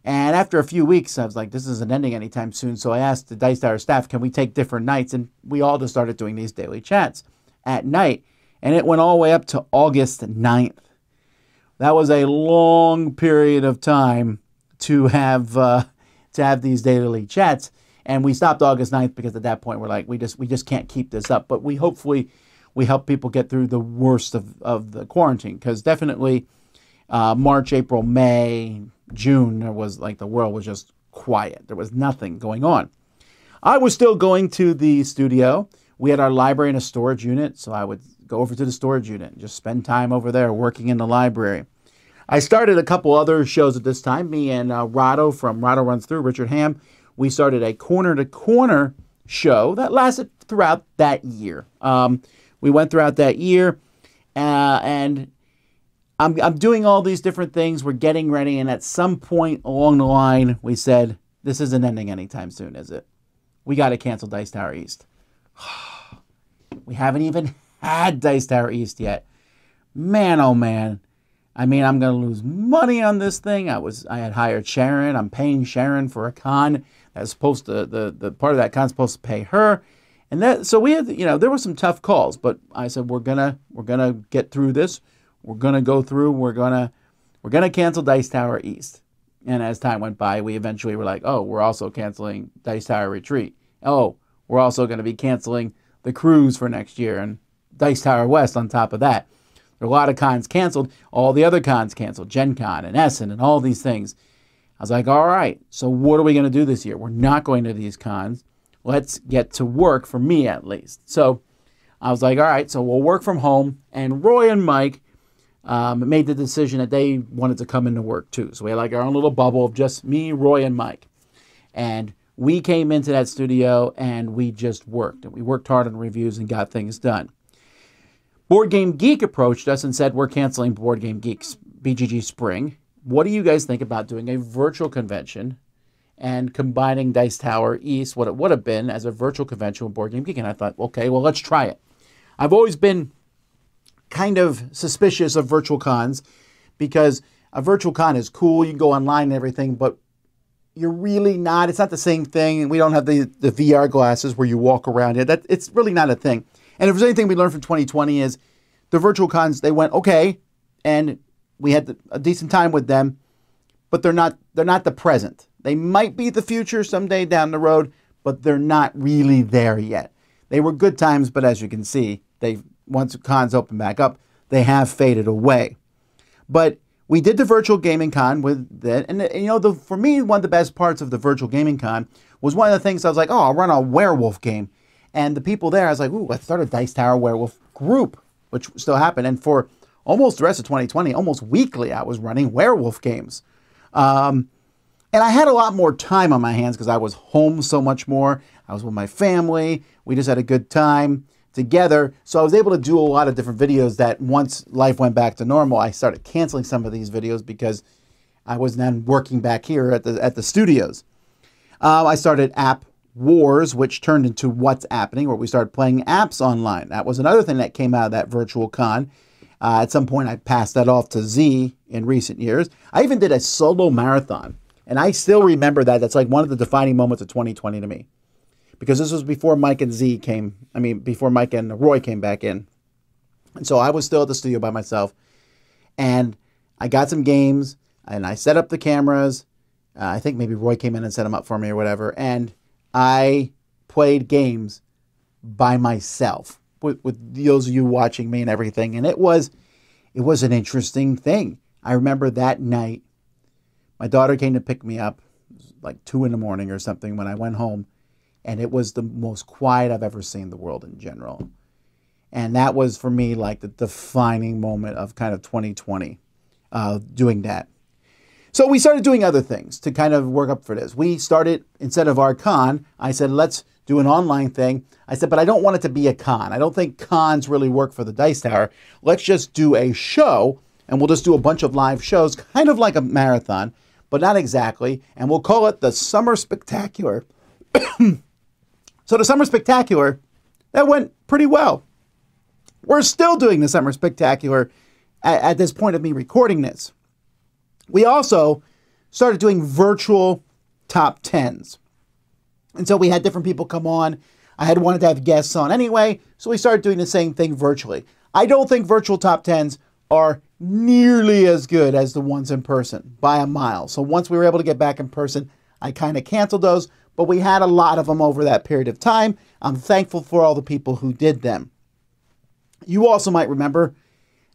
And after a few weeks, I was like, this isn't ending anytime soon. So I asked the Dice Tower staff, can we take different nights? And we all just started doing these daily chats at night. And it went all the way up to August 9th. That was a long period of time to have these daily chats. And we stopped August 9th because at that point we're like, we just can't keep this up. But we help people get through the worst of the quarantine. Because definitely March, April, May, June, there was like the world was just quiet. There was nothing going on. I was still going to the studio. We had our library in a storage unit. So I would go over to the storage unit and just spend time over there working in the library. I started a couple other shows at this time. Me and Rado from Rado Runs Through, Richard Ham. We started a corner-to-corner show that lasted throughout that year. We went throughout that year, and I'm doing all these different things. We're getting ready, and at some point along the line, we said, this isn't ending anytime soon, is it? We got to cancel Dice Tower East. We haven't even had Dice Tower East yet. Man, oh man. I mean, I'm going to lose money on this thing. I had hired Sharon. I'm paying Sharon for a con that's supposed to, the part of that con's supposed to pay her. And so we had, there were some tough calls, but I said, we're going to get through this. We're going to go through, we're going to cancel Dice Tower East. And as time went by, we eventually were like, oh, we're also canceling Dice Tower Retreat. Oh, we're also going to be canceling the cruise for next year and Dice Tower West on top of that. There are a lot of cons canceled. All the other cons canceled. Gen Con and Essen and all these things. I was like, all right, so what are we going to do this year? We're not going to these cons. Let's get to work, for me at least. So I was like, all right, so we'll work from home. And Roy and Mike made the decision that they wanted to come into work too. So we had like our own little bubble of just me, Roy, and Mike. And we came into that studio and we just worked. And we worked hard on reviews and got things done. Board Game Geek approached us and said, we're canceling Board Game Geek's BGG Spring. What do you guys think about doing a virtual convention and combining Dice Tower East, what it would have been, as a virtual convention with Board Game Geek? And I thought, okay, well, let's try it. I've always been kind of suspicious of virtual cons because a virtual con is cool. You can go online and everything, but you're really not. It's not the same thing. We don't have the VR glasses where you walk around it. It's really not a thing. And if there's anything we learned from 2020 is the virtual cons, they went okay, and we had a decent time with them, but they're not the present. They might be the future someday down the road, but they're not really there yet. They were good times, but as you can see, once cons open back up, they have faded away. But we did the virtual gaming con with that. And you know, for me, one of the best parts of the virtual gaming con was one of the things I was like, oh, I'll run a werewolf game. And the people there, I was like, ooh, let's start a Dice Tower werewolf group, which still happened. And for almost the rest of 2020, almost weekly, I was running werewolf games. And I had a lot more time on my hands because I was home so much more. I was with my family. We just had a good time together. So I was able to do a lot of different videos that once life went back to normal, I started canceling some of these videos because I was then working back here at the studios. I started App Wars, which turned into What's Happening, where we started playing apps online. That was another thing that came out of that virtual con. At some point, I passed that off to Z in recent years. I even did a solo marathon, and I still remember that. That's like one of the defining moments of 2020 to me, because this was before Mike and Z came. I mean, before Mike and Roy came back in. And so I was still at the studio by myself, and I got some games, and I set up the cameras. I think maybe Roy came in and set them up for me or whatever, and I played games by myself with those of you watching me and everything, and it was an interesting thing. I remember that night, my daughter came to pick me up, it was like 2 a.m. or something when I went home, and it was the most quiet I've ever seen the world in general. And that was, for me, like the defining moment of kind of 2020, doing that. So we started doing other things to kind of work up for this. We started, instead of our con, I said, let's do an online thing. I said, but I don't want it to be a con. I don't think cons really work for the Dice Tower. Let's just do a show, and we'll just do a bunch of live shows, kind of like a marathon, but not exactly. And we'll call it the Summer Spectacular. So the Summer Spectacular, that went pretty well. We're still doing the Summer Spectacular at this point of me recording this. We also started doing virtual top 10s. And so we had different people come on. I had wanted to have guests on anyway, so we started doing the same thing virtually. I don't think virtual top 10s are nearly as good as the ones in person by a mile. So once we were able to get back in person, I kind of canceled those, but we had a lot of them over that period of time. I'm thankful for all the people who did them. You also might remember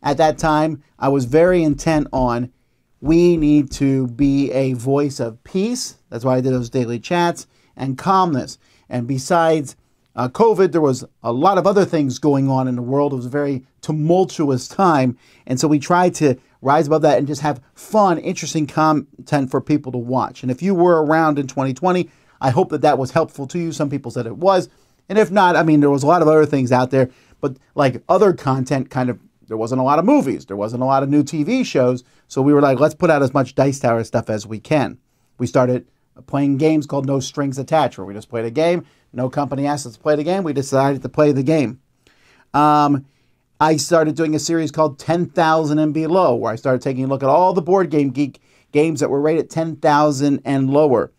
at that time, I was very intent on we need to be a voice of peace. That's why I did those daily chats, and calmness. And besides COVID, there was a lot of other things going on in the world. It was a very tumultuous time. And so we tried to rise above that and just have fun, interesting content for people to watch. And if you were around in 2020, I hope that that was helpful to you. Some people said it was. And if not, I mean, there was a lot of other things out there. But like other content, kind of, there wasn't a lot of movies. There wasn't a lot of new TV shows. So we were like, let's put out as much Dice Tower stuff as we can. We started playing games called No Strings Attached, where we just played a game. No company asked us to play the game. We decided to play the game. I started doing a series called 10,000 and Below, where I started taking a look at all the Board Game Geek games that were rated 10,000 and lower.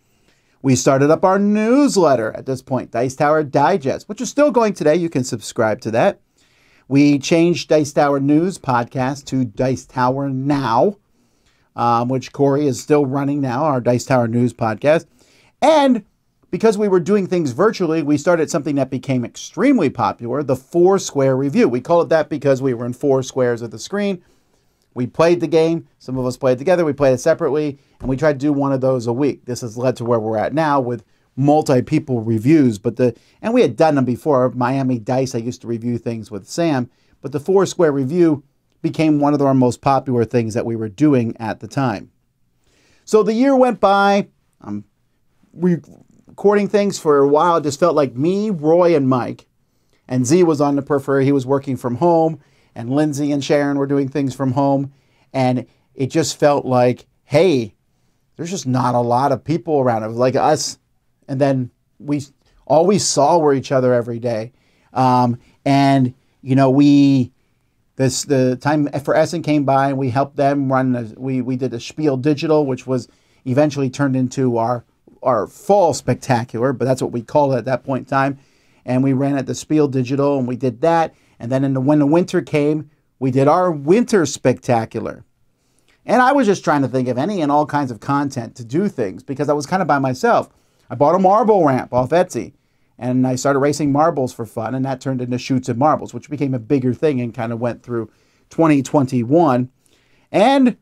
We started up our newsletter at this point, Dice Tower Digest, which is still going today. You can subscribe to that. We changed Dice Tower News podcast to Dice Tower Now, which Corey is still running now, our Dice Tower News podcast. And because we were doing things virtually, we started something that became extremely popular, the Four Square Review. We call it that because we were in 4 squares of the screen. We played the game. Some of us played together. We played it separately. And we tried to do one of those a week. This has led to where we're at now with multi-people reviews. And we had done them before. Miami Dice, I used to review things with Sam. But the 4 Square Review became one of our most popular things that we were doing at the time. So the year went by. I'm recording things for a while. It just felt like me, Roy, and Mike. And Z was on the periphery. He was working from home. And Lindsay and Sharon were doing things from home. And it just felt like, hey, there's just not a lot of people around. It was like us. And then all we saw were each other every day. And, you know, the time for Essen came by and we helped them run, we did a Spiel Digital, which was eventually turned into our fall spectacular, but that's what we called it at that point in time. And we ran at the Spiel Digital and we did that. And then when the winter came, we did our winter spectacular. And I was just trying to think of any and all kinds of content to do things because I was kind of by myself. I bought a marble ramp off Etsy and I started racing marbles for fun, and that turned into Shoots and Marbles, which became a bigger thing and kind of went through 2021. And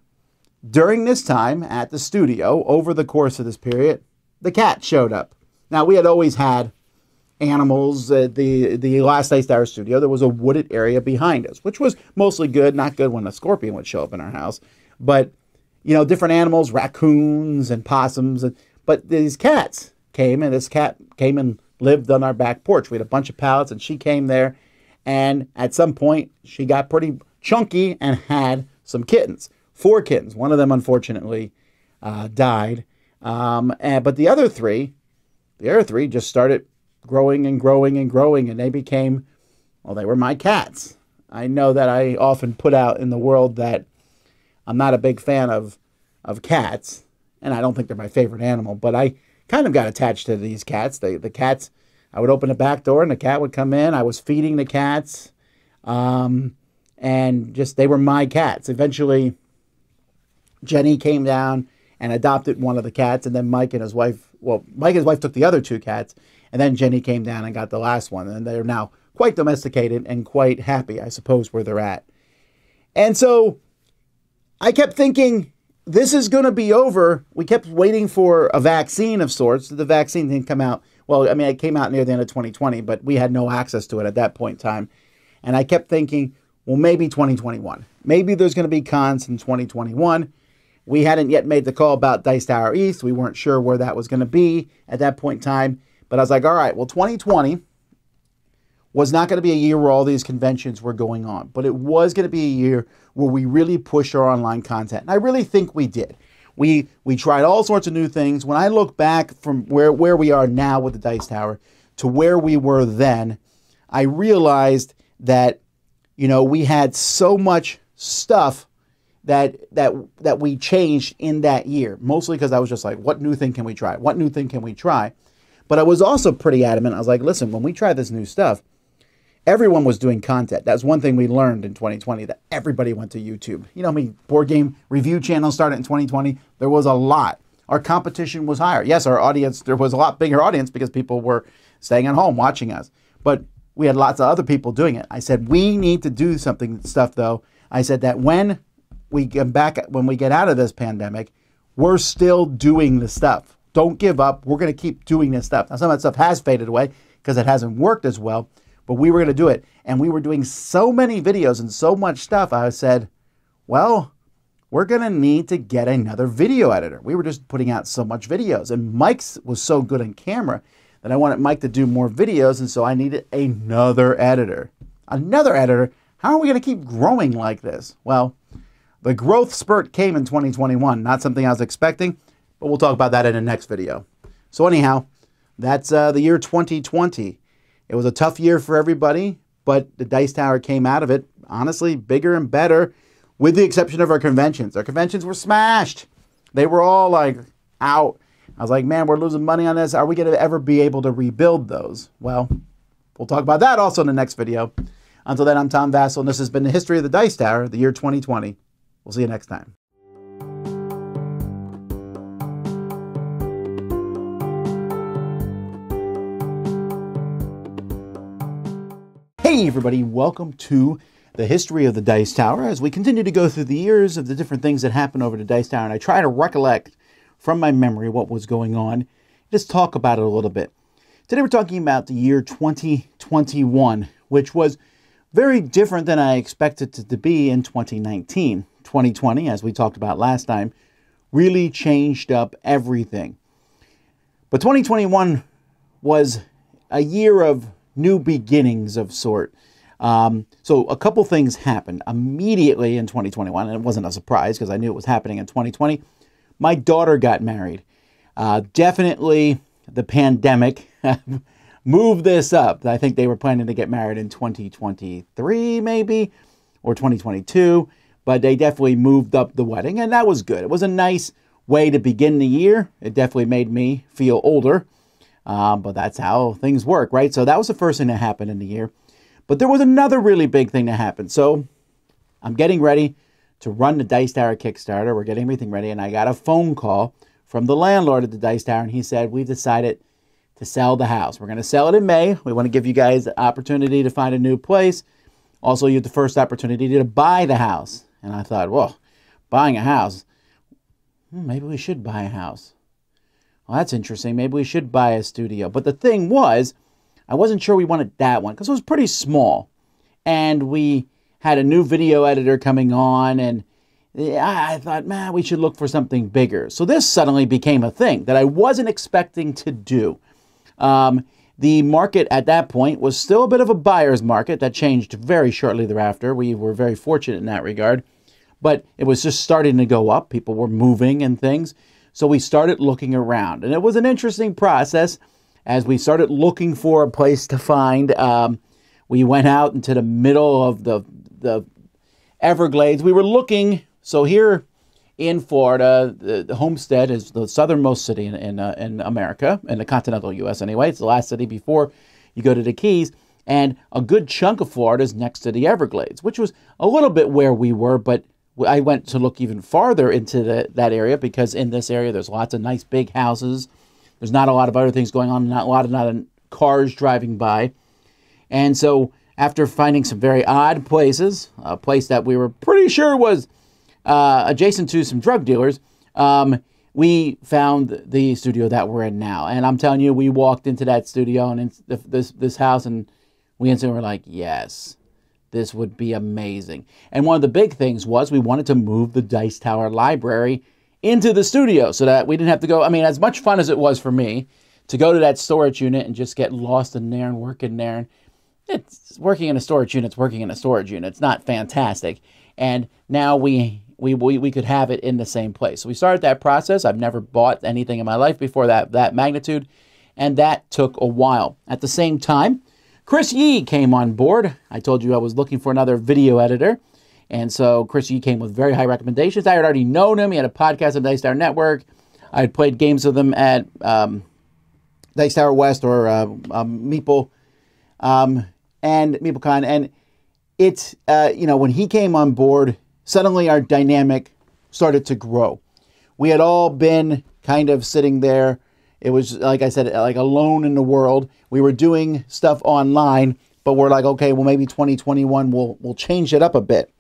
during this time at the studio, over the course of this period, the cat showed up. Now, we had always had animals at the last Dice Tower studio. There was a wooded area behind us, which was mostly good, not good when a scorpion would show up in our house. But, you know, different animals, raccoons and possums. But these cats came, and this cat came and lived on our back porch. We had a bunch of pallets, and she came there. And at some point, she got pretty chunky and had some kittens. 4 kittens. One of them, unfortunately, died. But the other three just started growing and growing and growing, and they became, well, they were my cats. I know that I often put out in the world that I'm not a big fan of cats, and I don't think they're my favorite animal, but I kind of got attached to these cats. The cats, I would open the back door and the cat would come in. I was feeding the cats, and just they were my cats. Eventually, Jenny came down and adopted one of the cats, and then Mike and his wife took the other 2 cats, and then Jenny came down and got the last one, and they're now quite domesticated and quite happy, I suppose, where they're at. And so I kept thinking, this is going to be over. We kept waiting for a vaccine of sorts. The vaccine didn't come out. Well, I mean, it came out near the end of 2020, but we had no access to it at that point in time. And I kept thinking, well, maybe 2021. Maybe there's going to be cons in 2021. We hadn't yet made the call about Dice Tower East. We weren't sure where that was going to be at that point in time. But I was like, all right, well, 2020 was not going to be a year where all these conventions were going on. But it was going to be a year where we really pushed our online content. And I really think we did. We tried all sorts of new things. When I look back from where we are now with the Dice Tower to where we were then, I realized that, you know, we had so much stuff that we changed in that year. Mostly because I was just like, what new thing can we try? What new thing can we try? But I was also pretty adamant. I was like, listen, when we try this new stuff, everyone was doing content. That's one thing we learned in 2020, that everybody went to YouTube. You know how many board game review channels started in 2020? There was a lot. Our competition was higher. Yes, our audience, there was a lot bigger audience because people were staying at home watching us. But we had lots of other people doing it. I said, we need to do stuff, though. I said that when we get out of this pandemic, we're still doing the stuff. Don't give up. We're going to keep doing this stuff. Now, some of that stuff has faded away because it hasn't worked as well, but we were going to do it. And we were doing so many videos and so much stuff. I said, well, we're going to need to get another video editor. We were just putting out so much videos. And Mike's was so good on camera that I wanted Mike to do more videos. And so I needed another editor. Another editor? How are we going to keep growing like this? Well, the growth spurt came in 2021. Not something I was expecting, but we'll talk about that in the next video. So anyhow, that's the year 2020. It was a tough year for everybody, but the Dice Tower came out of it, honestly, bigger and better, with the exception of our conventions. Our conventions were smashed. They were all like out. I was like, man, we're losing money on this. Are we going to ever be able to rebuild those? Well, we'll talk about that also in the next video. Until then, I'm Tom Vassell, and this has been the history of the Dice Tower, the year 2020. We'll see you next time. Hey everybody, welcome to the history of the Dice Tower as we continue to go through the years of the different things that happened over the Dice Tower, and I try to recollect from my memory what was going on. Just talk about it a little bit. Today we're talking about the year 2021, which was very different than I expected it to be in 2019. 2020, as we talked about last time, really changed up everything. But 2021 was a year of new beginnings of sort. So a couple things happened immediately in 2021, and it wasn't a surprise because I knew it was happening in 2020. My daughter got married. Definitely the pandemic moved this up. I think they were planning to get married in 2023 maybe, or 2022, but they definitely moved up the wedding, and that was good. It was a nice way to begin the year. It definitely made me feel older. But that's how things work, right? So that was the first thing that happened in the year. But there was another really big thing that happened. So I'm getting ready to run the Dice Tower Kickstarter. We're getting everything ready. And I got a phone call from the landlord at the Dice Tower. And he said, we've decided to sell the house. We're going to sell it in May. We want to give you guys the opportunity to find a new place. Also, you have the first opportunity to buy the house. And I thought, well, buying a house, maybe we should buy a house. Well, that's interesting. Maybe we should buy a studio. But the thing was, I wasn't sure we wanted that one because it was pretty small. And we had a new video editor coming on, and I thought, man, we should look for something bigger. So this suddenly became a thing that I wasn't expecting to do. The market at that point was still a bit of a buyer's market. That changed very shortly thereafter. We were very fortunate in that regard. But it was just starting to go up. People were moving and things. So we started looking around. And it was an interesting process as we started looking for a place to find. We went out into the middle of the Everglades. We were looking. So here in Florida, the Homestead is the southernmost city in America, in the continental U.S. anyway. It's the last city before you go to the Keys. And a good chunk of Florida is next to the Everglades, which was a little bit where we were, but I went to look even farther into that area because in this area there's lots of nice big houses. There's not a lot of other things going on, not a lot of cars driving by. And so after finding some very odd places, a place that we were pretty sure was adjacent to some drug dealers, we found the studio that we're in now. And I'm telling you, we walked into that studio and this house, and we instantly were like, yes, this would be amazing. And one of the big things was we wanted to move the Dice Tower library into the studio so that we didn't have to go. I mean, as much fun as it was for me to go to that storage unit and just get lost in there and work in there. And it's working in a storage unit. It's working in a storage unit. It's not fantastic. And now we could have it in the same place. So we started that process. I've never bought anything in my life before that magnitude, and that took a while. At the same time, Chris Yee came on board. I told you I was looking for another video editor, and so Chris Yee came with very high recommendations. I had already known him. He had a podcast on Dice Tower Network. I had played games with him at Dice Tower West or Meeple and MeepleCon, and it's when he came on board, suddenly our dynamic started to grow. We had all been kind of sitting there. It was, like I said, like alone in the world. We were doing stuff online, but we're like, okay, well, maybe 2021 we'll change it up a bit.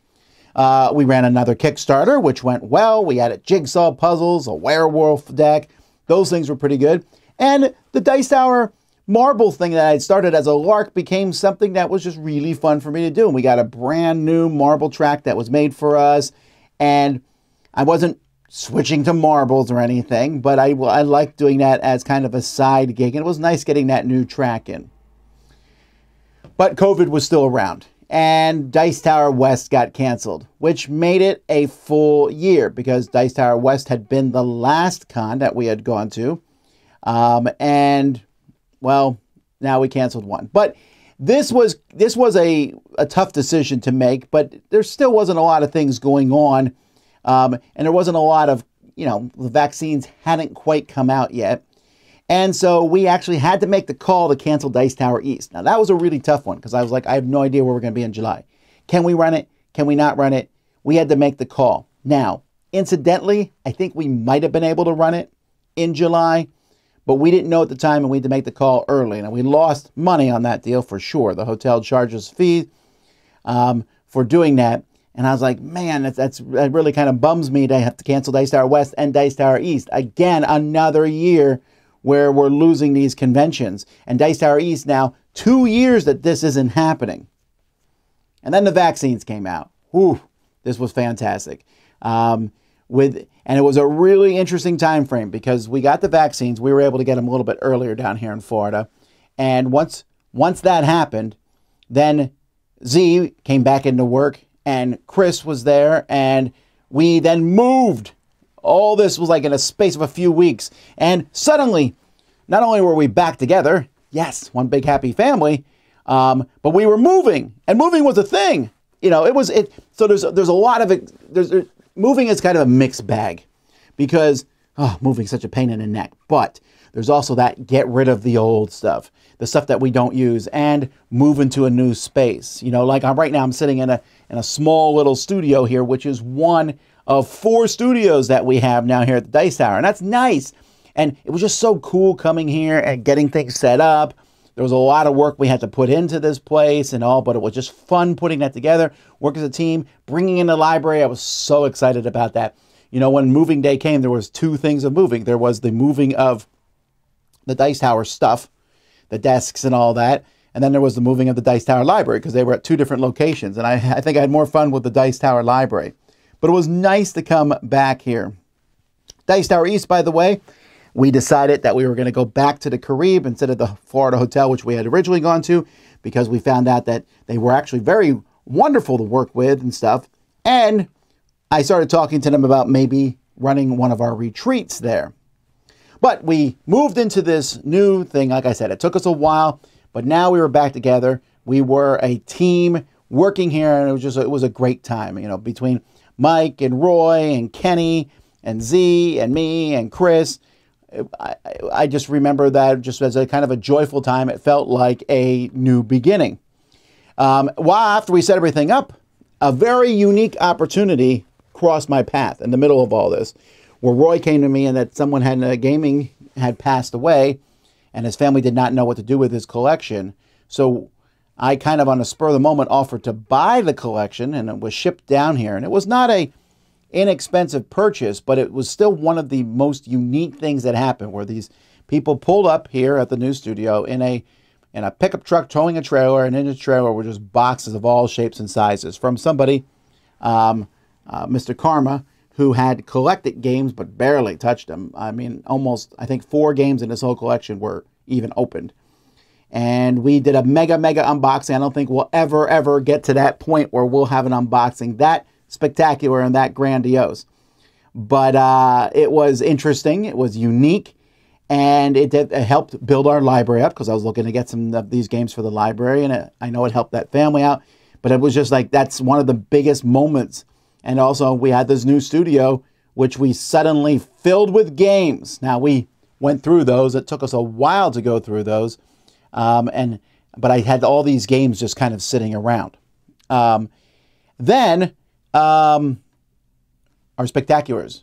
We ran another Kickstarter, which went well. We added jigsaw puzzles, a werewolf deck. Those things were pretty good. And the Dice Tower marble thing that I had started as a lark became something that was just really fun for me to do. And we got a brand new marble track that was made for us. And I wasn't switching to marbles or anything, but I liked doing that as kind of a side gig. And it was nice getting that new track in. But COVID was still around. And Dice Tower West got canceled, which made it a full year because Dice Tower West had been the last con that we had gone to. And well, now we canceled one. But this was a tough decision to make, but there still wasn't a lot of things going on. And there wasn't a lot of, the vaccines hadn't quite come out yet. And so we actually had to make the call to cancel Dice Tower East. Now, that was a really tough one because I was like, I have no idea where we're going to be in July. Can we run it? Can we not run it? We had to make the call. Now, incidentally, I think we might have been able to run it in July, but we didn't know at the time, and we had to make the call early. And we lost money on that deal for sure. The hotel charges fee for doing that. And I was like, man, that really kind of bums me to have to cancel Dice Tower West and Dice Tower East. Again, another year where we're losing these conventions. And Dice Tower East now, 2 years that this isn't happening. And then the vaccines came out. Whew, this was fantastic. And it was a really interesting time frame because we got the vaccines. We were able to get them a little bit earlier down here in Florida. And once that happened, then Z came back into work and Chris was there, and we then moved. All this was like in a space of a few weeks. And suddenly, not only were we back together, yes, one big happy family, but we were moving. And moving was a thing. So there's a lot of it. Moving is kind of a mixed bag because moving is such a pain in the neck. But there's also that get rid of the old stuff, the stuff that we don't use, and move into a new space. Like right now I'm sitting in a small little studio here, which is one of 4 studios that we have now here at the Dice Tower. And that's nice. And it was just so cool coming here and getting things set up. There was a lot of work we had to put into this place and all, but it was just fun putting that together, work as a team, bringing in the library. I was so excited about that. You know, when moving day came, there was two things of moving. There was the moving of the Dice Tower stuff, the desks and all that. And then there was the moving of the Dice Tower library, because they were at two different locations. And I think I had more fun with the Dice Tower library. But it was nice to come back here. Dice Tower East, by the way, we decided that we were going to go back to the Carib instead of the Florida hotel, which we had originally gone to, because we found out that they were actually very wonderful to work with and stuff. And I started talking to them about maybe running one of our retreats there. But we moved into this new thing. Like I said, it took us a while, but now we were back together. We were a team working here, and it was a great time, you know, between Mike and Roy and Kenny and Z and me and Chris. I just remember that just as a kind of a joyful time. It felt like a new beginning. While after we set everything up, a very unique opportunity crossed my path in the middle of all this, where Roy came to me and that someone had passed away, and his family did not know what to do with his collection. So I kind of on the spur of the moment offered to buy the collection, and it was shipped down here. And it was not a inexpensive purchase, but it was still one of the most unique things that happened, where these people pulled up here at the new studio in a pickup truck towing a trailer, and in the trailer were just boxes of all shapes and sizes from somebody, Mr. Karma, who had collected games but barely touched them. I mean, I think 4 games in this whole collection were even opened. And we did a mega unboxing. I don't think we'll ever get to that point where we'll have an unboxing that spectacular and that grandiose. But it was interesting. It was unique. And it helped build our library up, because I was looking to get some of these games for the library. And I know it helped that family out. But it was just like, that's one of the biggest moments. And also, we had this new studio, which we suddenly filled with games. Now, we went through those. It took us a while to go through those. But I had all these games just kind of sitting around. Then, our spectaculars.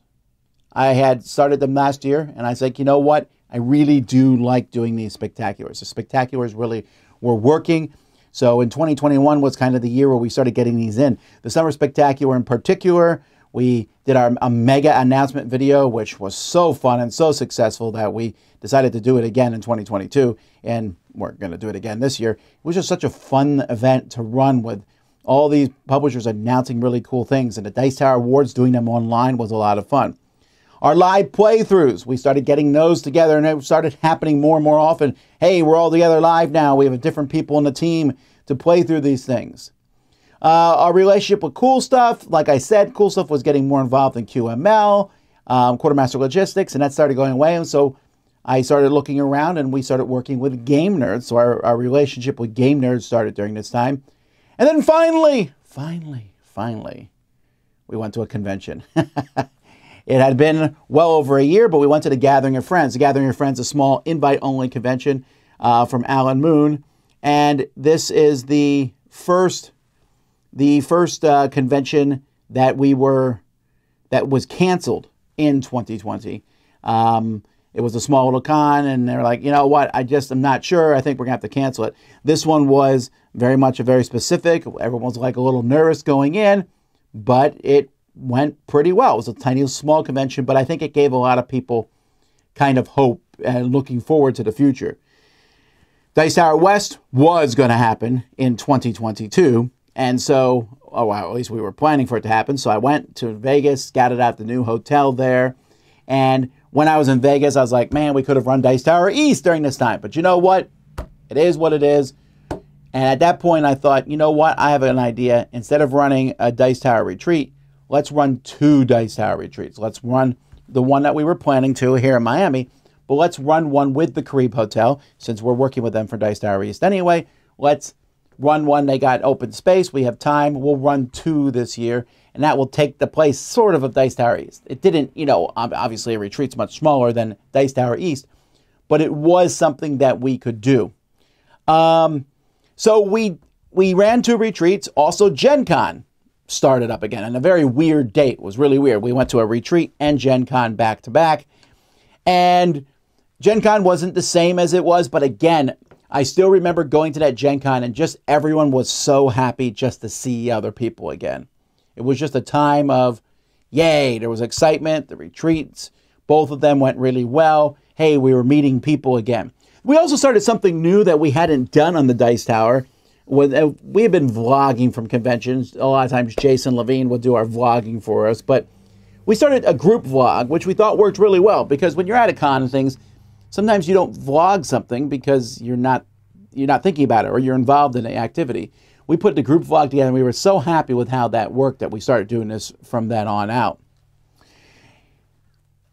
I had started them last year, and I said, you know what? I really do like doing these spectaculars. The spectaculars really were working. So in 2021 was kind of the year where we started getting these in. The Summer Spectacular in particular, we did a mega announcement video, which was so fun and so successful that we decided to do it again in 2022. And we're going to do it again this year. It was just such a fun event to run, with all these publishers announcing really cool things. And the Dice Tower Awards, doing them online, was a lot of fun. Our live playthroughs, we started getting those together, and it started happening more and more often. Hey, we're all together live now. We have different people in the team to play through these things. Our relationship with Cool Stuff, like I said, Cool Stuff was getting more involved in QML, Quartermaster Logistics, and that started going away. And so I started looking around, and we started working with Game Nerds. So our relationship with Game Nerds started during this time. And then finally, we went to a convention. It had been well over a year, but we went to the Gathering of Friends. The Gathering of Friends, a small invite-only convention from Alan Moon. And this is the first convention that was canceled in 2020. It was a small little con, and they're like, you know what, I'm not sure. I think we're going to have to cancel it. This one was very specific. Everyone was like a little nervous going in, but it went pretty well. It was a tiny, small convention, but I think it gave a lot of people kind of hope and looking forward to the future. Dice Tower West was going to happen in 2022, and so, at least we were planning for it to happen. So I went to Vegas, scouted out the new hotel there, and when I was in Vegas, I was like, man, we could have run Dice Tower East during this time. But you know what? It is what it is. And at that point, I thought, you know what? I have an idea. Instead of running a Dice Tower retreat, let's run 2 Dice Tower retreats. Let's run the one that we were planning to here in Miami, but let's run one with the Carib Hotel, since we're working with them for Dice Tower East anyway. Let's run one. They got open space. We have time. We'll run 2 this year, and that will take the place sort of Dice Tower East. It didn't, obviously a retreat's much smaller than Dice Tower East, but it was something that we could do. So we ran 2 retreats. Also, Gen Con started up again, and a very weird date. It was really weird. We went to a retreat and Gen Con back to back, and Gen Con wasn't the same as it was, but again, I still remember going to that Gen Con, and just everyone was so happy just to see other people again. It was just a time of, Yay, there was excitement, the retreats, both of them went really well. Hey, we were meeting people again. We also started something new that we hadn't done on the Dice Tower. We had been vlogging from conventions. A lot of times Jason Levine would do our vlogging for us, but we started a group vlog, which we thought worked really well, because when you're at a con and things, sometimes you don't vlog something because you're not thinking about it or you're involved in the activity. We put the group vlog together and we were so happy with how that worked that we started doing this from then on out.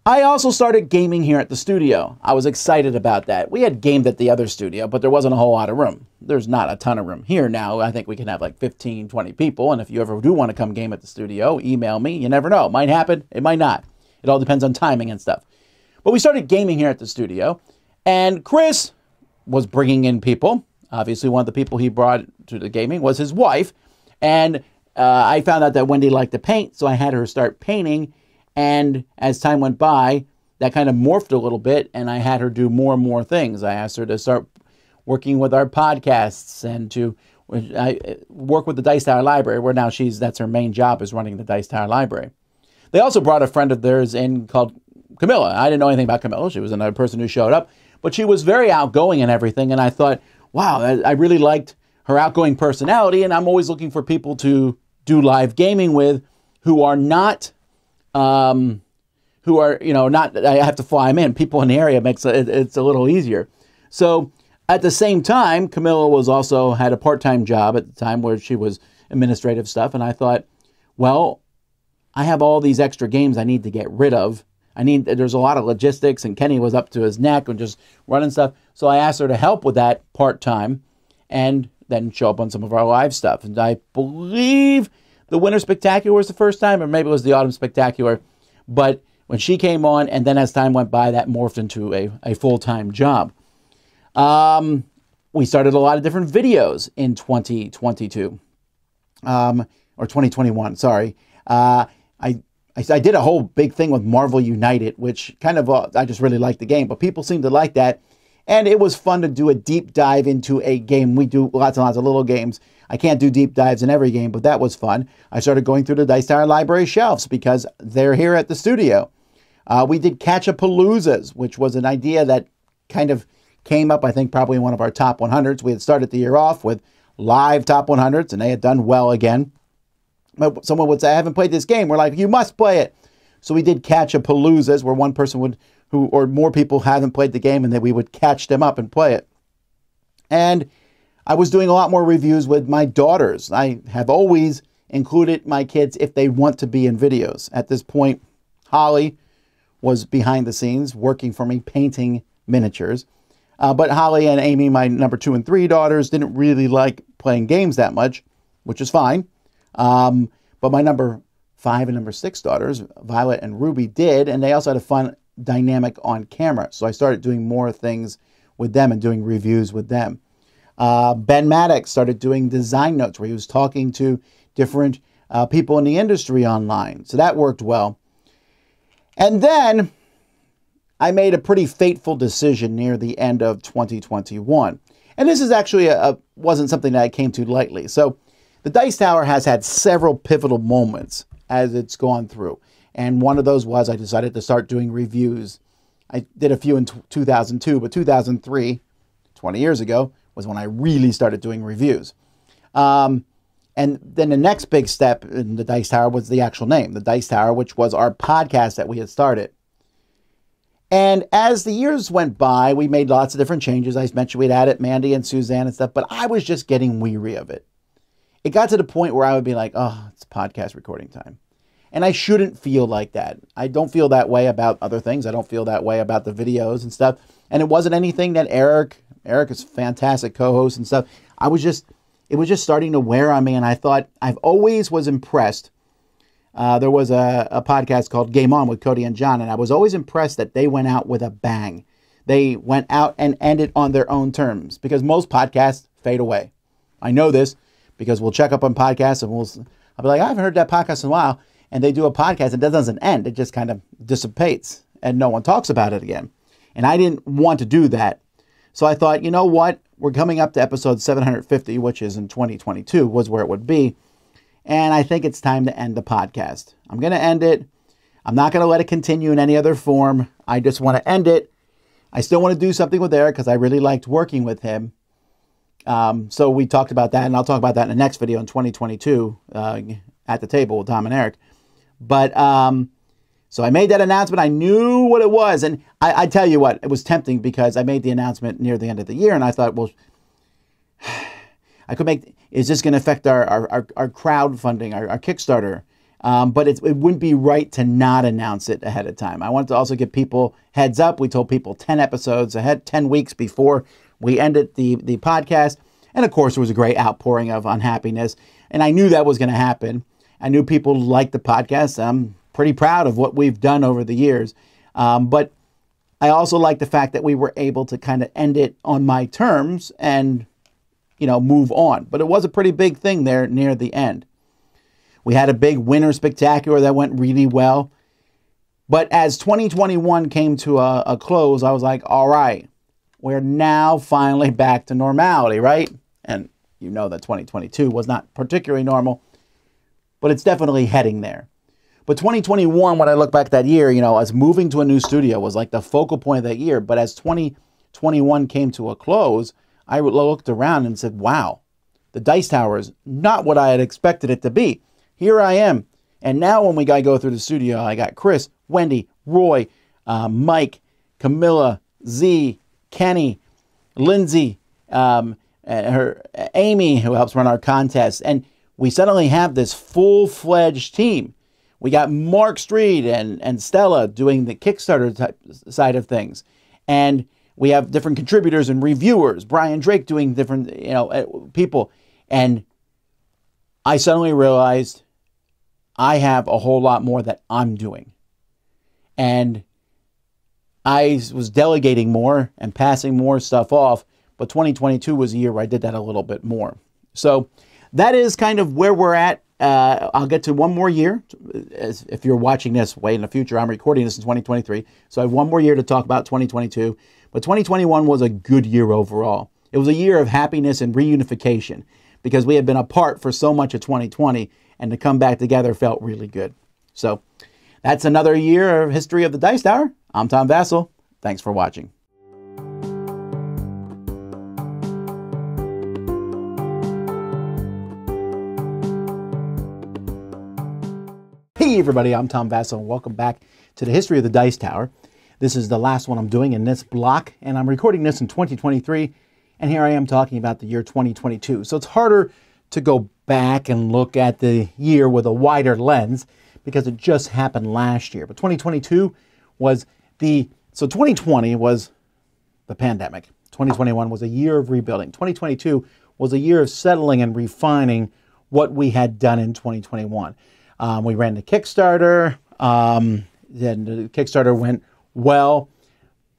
I also started gaming here at the studio. I was excited about that. We had gamed at the other studio, but there wasn't a whole lot of room. There's not a ton of room here now. I think we can have like 15, 20 people, and if you ever do want to come game at the studio, email me. You never know. It might happen. It might not. It all depends on timing and stuff. But we started gaming here at the studio, and Chris was bringing in people. Obviously, one of the people he brought to the gaming was his wife, and I found out that Wendy liked to paint, so I had her start painting. And as time went by, that kind of morphed a little bit, and I had her do more and more things. I asked her to start working with our podcasts and to work with the Dice Tower Library, where now that's her main job, is running the Dice Tower Library. They also brought a friend of theirs in called Camilla. I didn't know anything about Camilla. She was another person who showed up, but she was very outgoing and everything, and I thought, wow, I really liked her outgoing personality, and I'm always looking for people to do live gaming with who are not... not, I have to fly them in. People in the area makes it's a little easier. So at the same time, Camilla had a part-time job at the time where she was administrative stuff. And I thought, well, I have all these extra games I need to get rid of. There's a lot of logistics, and Kenny was up to his neck and just running stuff. So I asked her to help with that part-time and then show up on some of our live stuff. And I believe the Winter Spectacular was the first time, or maybe it was the Autumn Spectacular. But when she came on, and then as time went by, that morphed into a full-time job. We started a lot of different videos in 2022. Or 2021, sorry. I did a whole big thing with Marvel United, which kind of, I just really liked the game, but people seem to like that. And it was fun to do a deep dive into a game. We do lots and lots of little games. I can't do deep dives in every game, but that was fun. I started going through the Dice Tower Library shelves because they're here at the studio. We did Catch-a-Paloozas, which was an idea that kind of came up, I think, probably in one of our top 100s. We had started the year off with live top 100s, and they had done well again. But someone would say, I haven't played this game. We're like, you must play it. So we did Catch-a-Paloozas, where one person or more people haven't played the game, and then we would catch them up and play it. And I was doing a lot more reviews with my daughters. I have always included my kids if they want to be in videos. At this point, Holly was behind the scenes working for me, painting miniatures. But Holly and Amy, my number 2 and 3 daughters, didn't really like playing games that much, which is fine. But my number 5 and number 6 daughters, Violet and Ruby, did, and they also had a fun dynamic on camera. So I started doing more things with them and doing reviews with them. Ben Maddox started doing design notes where he was talking to different people in the industry online. So that worked well. And then I made a pretty fateful decision near the end of 2021. And this is actually wasn't something that I came to lightly. So the Dice Tower has had several pivotal moments as it's gone through. And one of those was I decided to start doing reviews. I did a few in 2002, but 2003, 20 years ago, was when I really started doing reviews. And then the next big step in the Dice Tower was the actual name, the Dice Tower, which was our podcast that we had started. And as the years went by, we made lots of different changes. I mentioned we'd added Mandy and Suzanne and stuff, but I was just getting weary of it. It got to the point where I would be like, oh, it's podcast recording time. And I shouldn't feel like that. I don't feel that way about other things. I don't feel that way about the videos and stuff. And it wasn't anything that Eric is a fantastic co-host and stuff. It was just starting to wear on me. And I thought, I've always was impressed. There was a podcast called Game On with Cody and John. And I was always impressed that they went out with a bang. They went out and ended on their own terms. Because most podcasts fade away. I know this because we'll check up on podcasts and I'll be like, I haven't heard that podcast in a while. And they do a podcast and that doesn't end. It just kind of dissipates and no one talks about it again. And I didn't want to do that. So I thought, you know what? We're coming up to episode 750, which is in 2022, was where it would be. and I think it's time to end the podcast. I'm going to end it. I'm not going to let it continue in any other form. I just want to end it. I still want to do something with Eric because I really liked working with him. So we talked about that, and I'll talk about that in the next video in 2022 at the table with Tom and Eric. But so I made that announcement. I knew what it was, and I tell you what, it was tempting because I made the announcement near the end of the year, and I thought, well, I could make. Is this going to affect our crowdfunding, our Kickstarter? But it wouldn't be right to not announce it ahead of time. I wanted to also give people heads up. We told people 10 episodes ahead, 10 weeks before we ended the podcast. And of course, there was a great outpouring of unhappiness. And I knew that was going to happen. I knew people liked the podcast. I'm pretty proud of what we've done over the years. But I also like the fact that we were able to kind of end it on my terms and, move on. But it was a pretty big thing there near the end. We had a big winter spectacular that went really well. But as 2021 came to a close, I was like, all right, we're now finally back to normality, right? And you know that 2022 was not particularly normal, but it's definitely heading there. But 2021, when I look back that year, as moving to a new studio was like the focal point of that year. But as 2021 came to a close, I looked around and said, wow, the Dice Tower is not what I had expected it to be. Here I am. And now when we go through the studio, I got Chris, Wendy, Roy, Mike, Camilla, Z, Kenny, Lindsay, Amy, who helps run our contest. And we suddenly have this full-fledged team. We got Mark Street and Stella doing the Kickstarter type side of things. And we have different contributors and reviewers. Brian Drake doing different, people. And I suddenly realized I have a whole lot more that I'm doing. And I was delegating more and passing more stuff off, but 2022 was a year where I did that a little bit more. So that is kind of where we're at. I'll get to one more year. If you're watching this way in the future, I'm recording this in 2023. So I have one more year to talk about 2022. But 2021 was a good year overall. It was a year of happiness and reunification because we had been apart for so much of 2020, and to come back together felt really good. So that's another year of history of the Dice Tower. I'm Tom Vassell. Thanks for watching. Hey everybody, I'm Tom Vassell, and welcome back to the history of the Dice Tower. This is the last one I'm doing in this block, and I'm recording this in 2023, and here I am talking about the year 2022. So it's harder to go back and look at the year with a wider lens because it just happened last year. But 2022 was so 2020 was the pandemic. 2021 was a year of rebuilding. 2022 was a year of settling and refining what we had done in 2021. We ran the Kickstarter. Then the Kickstarter went well,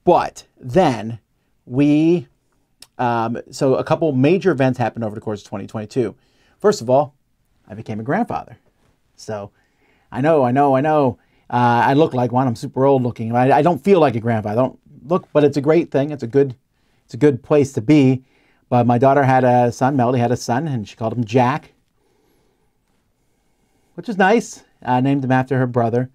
but then so a couple major events happened over the course of 2022. First of all, I became a grandfather. So I know. I look like one. I'm super old looking. I don't feel like a grandfather. I don't look, but it's a great thing. It's a good place to be. But my daughter had a son. Melody had a son, and she called him Jack, which is nice. Named him after her brother.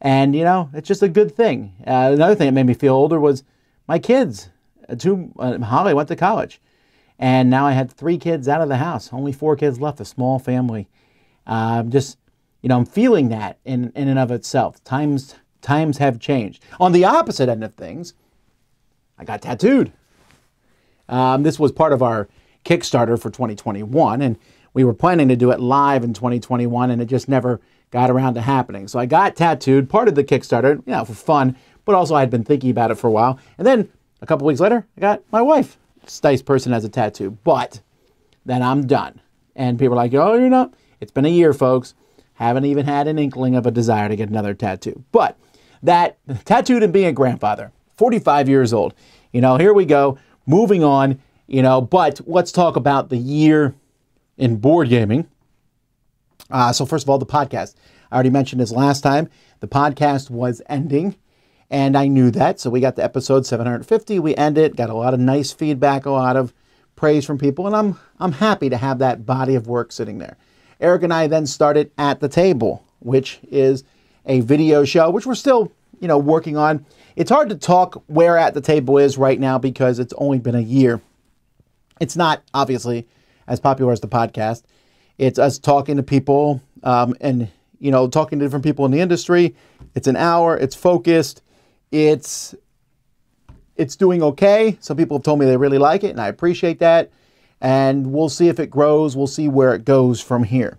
And, it's just a good thing. Another thing that made me feel older was my kids. Holly went to college. And now I had 3 kids out of the house. Only 4 kids left, a small family. I'm feeling that in and of itself. Times have changed. On the opposite end of things, I got tattooed. This was part of our Kickstarter for 2021, and we were planning to do it live in 2021, and it just never got around to happening. So I got tattooed, part of the Kickstarter, for fun, but also I had been thinking about it for a while. And then a couple weeks later, I got my wife. This Dice person has a tattoo, but then I'm done. And people are like, oh, you're not. It's been a year, folks. Haven't even had an inkling of a desire to get another tattoo. But that tattooed and being a grandfather, 45 years old. Here we go, moving on, but let's talk about the year in board gaming. So first of all, the podcast. I already mentioned this last time. The podcast was ending, and I knew that. So we got to episode 750. We ended, got a lot of nice feedback, a lot of praise from people, and I'm happy to have that body of work sitting there. Eric and I then started At the Table, which is a video show, which we're still, working on. It's hard to talk where At the Table is right now because it's only been a year. It's not, obviously, as popular as the podcast. It's us talking to people and, talking to different people in the industry. It's an hour. It's focused. It's doing okay. Some people have told me they really like it, and I appreciate that. And we'll see if it grows. We'll see where it goes from here.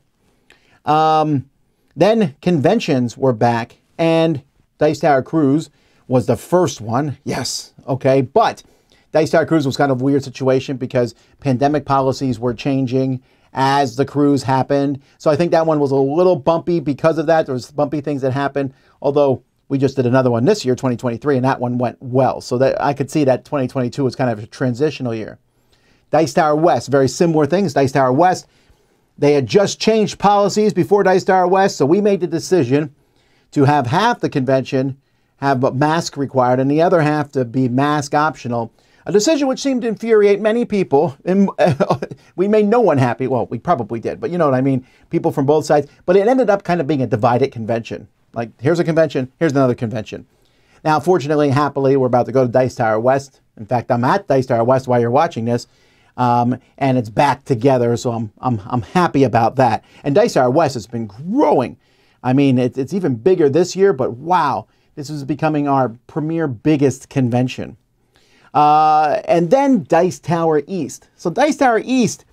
Then conventions were back, and Dice Tower Cruise was the first one. Yes, okay. But Dice Tower Cruise was kind of a weird situation because pandemic policies were changing as the cruise happened. So I think that one was a little bumpy because of that. There was bumpy things that happened, although we just did another one this year, 2023, and that one went well. So that I could see that 2022 was kind of a transitional year. Dice Tower West, very similar things. Dice Tower West, they had just changed policies before Dice Tower West, so we made the decision to have half the convention have a mask required and the other half to be mask optional. A decision which seemed to infuriate many people. And we made no one happy. Well, we probably did, but you know what I mean? People from both sides. But it ended up kind of being a divided convention. Like, here's a convention, here's another convention. Now, fortunately, happily, we're about to go to Dice Tower West. In fact, I'm at Dice Tower West while you're watching this. And it's back together, so I'm happy about that. And Dice Tower West has been growing. I mean, it's even bigger this year, but wow, this is becoming our premier biggest convention. And then Dice Tower East. So Dice Tower East.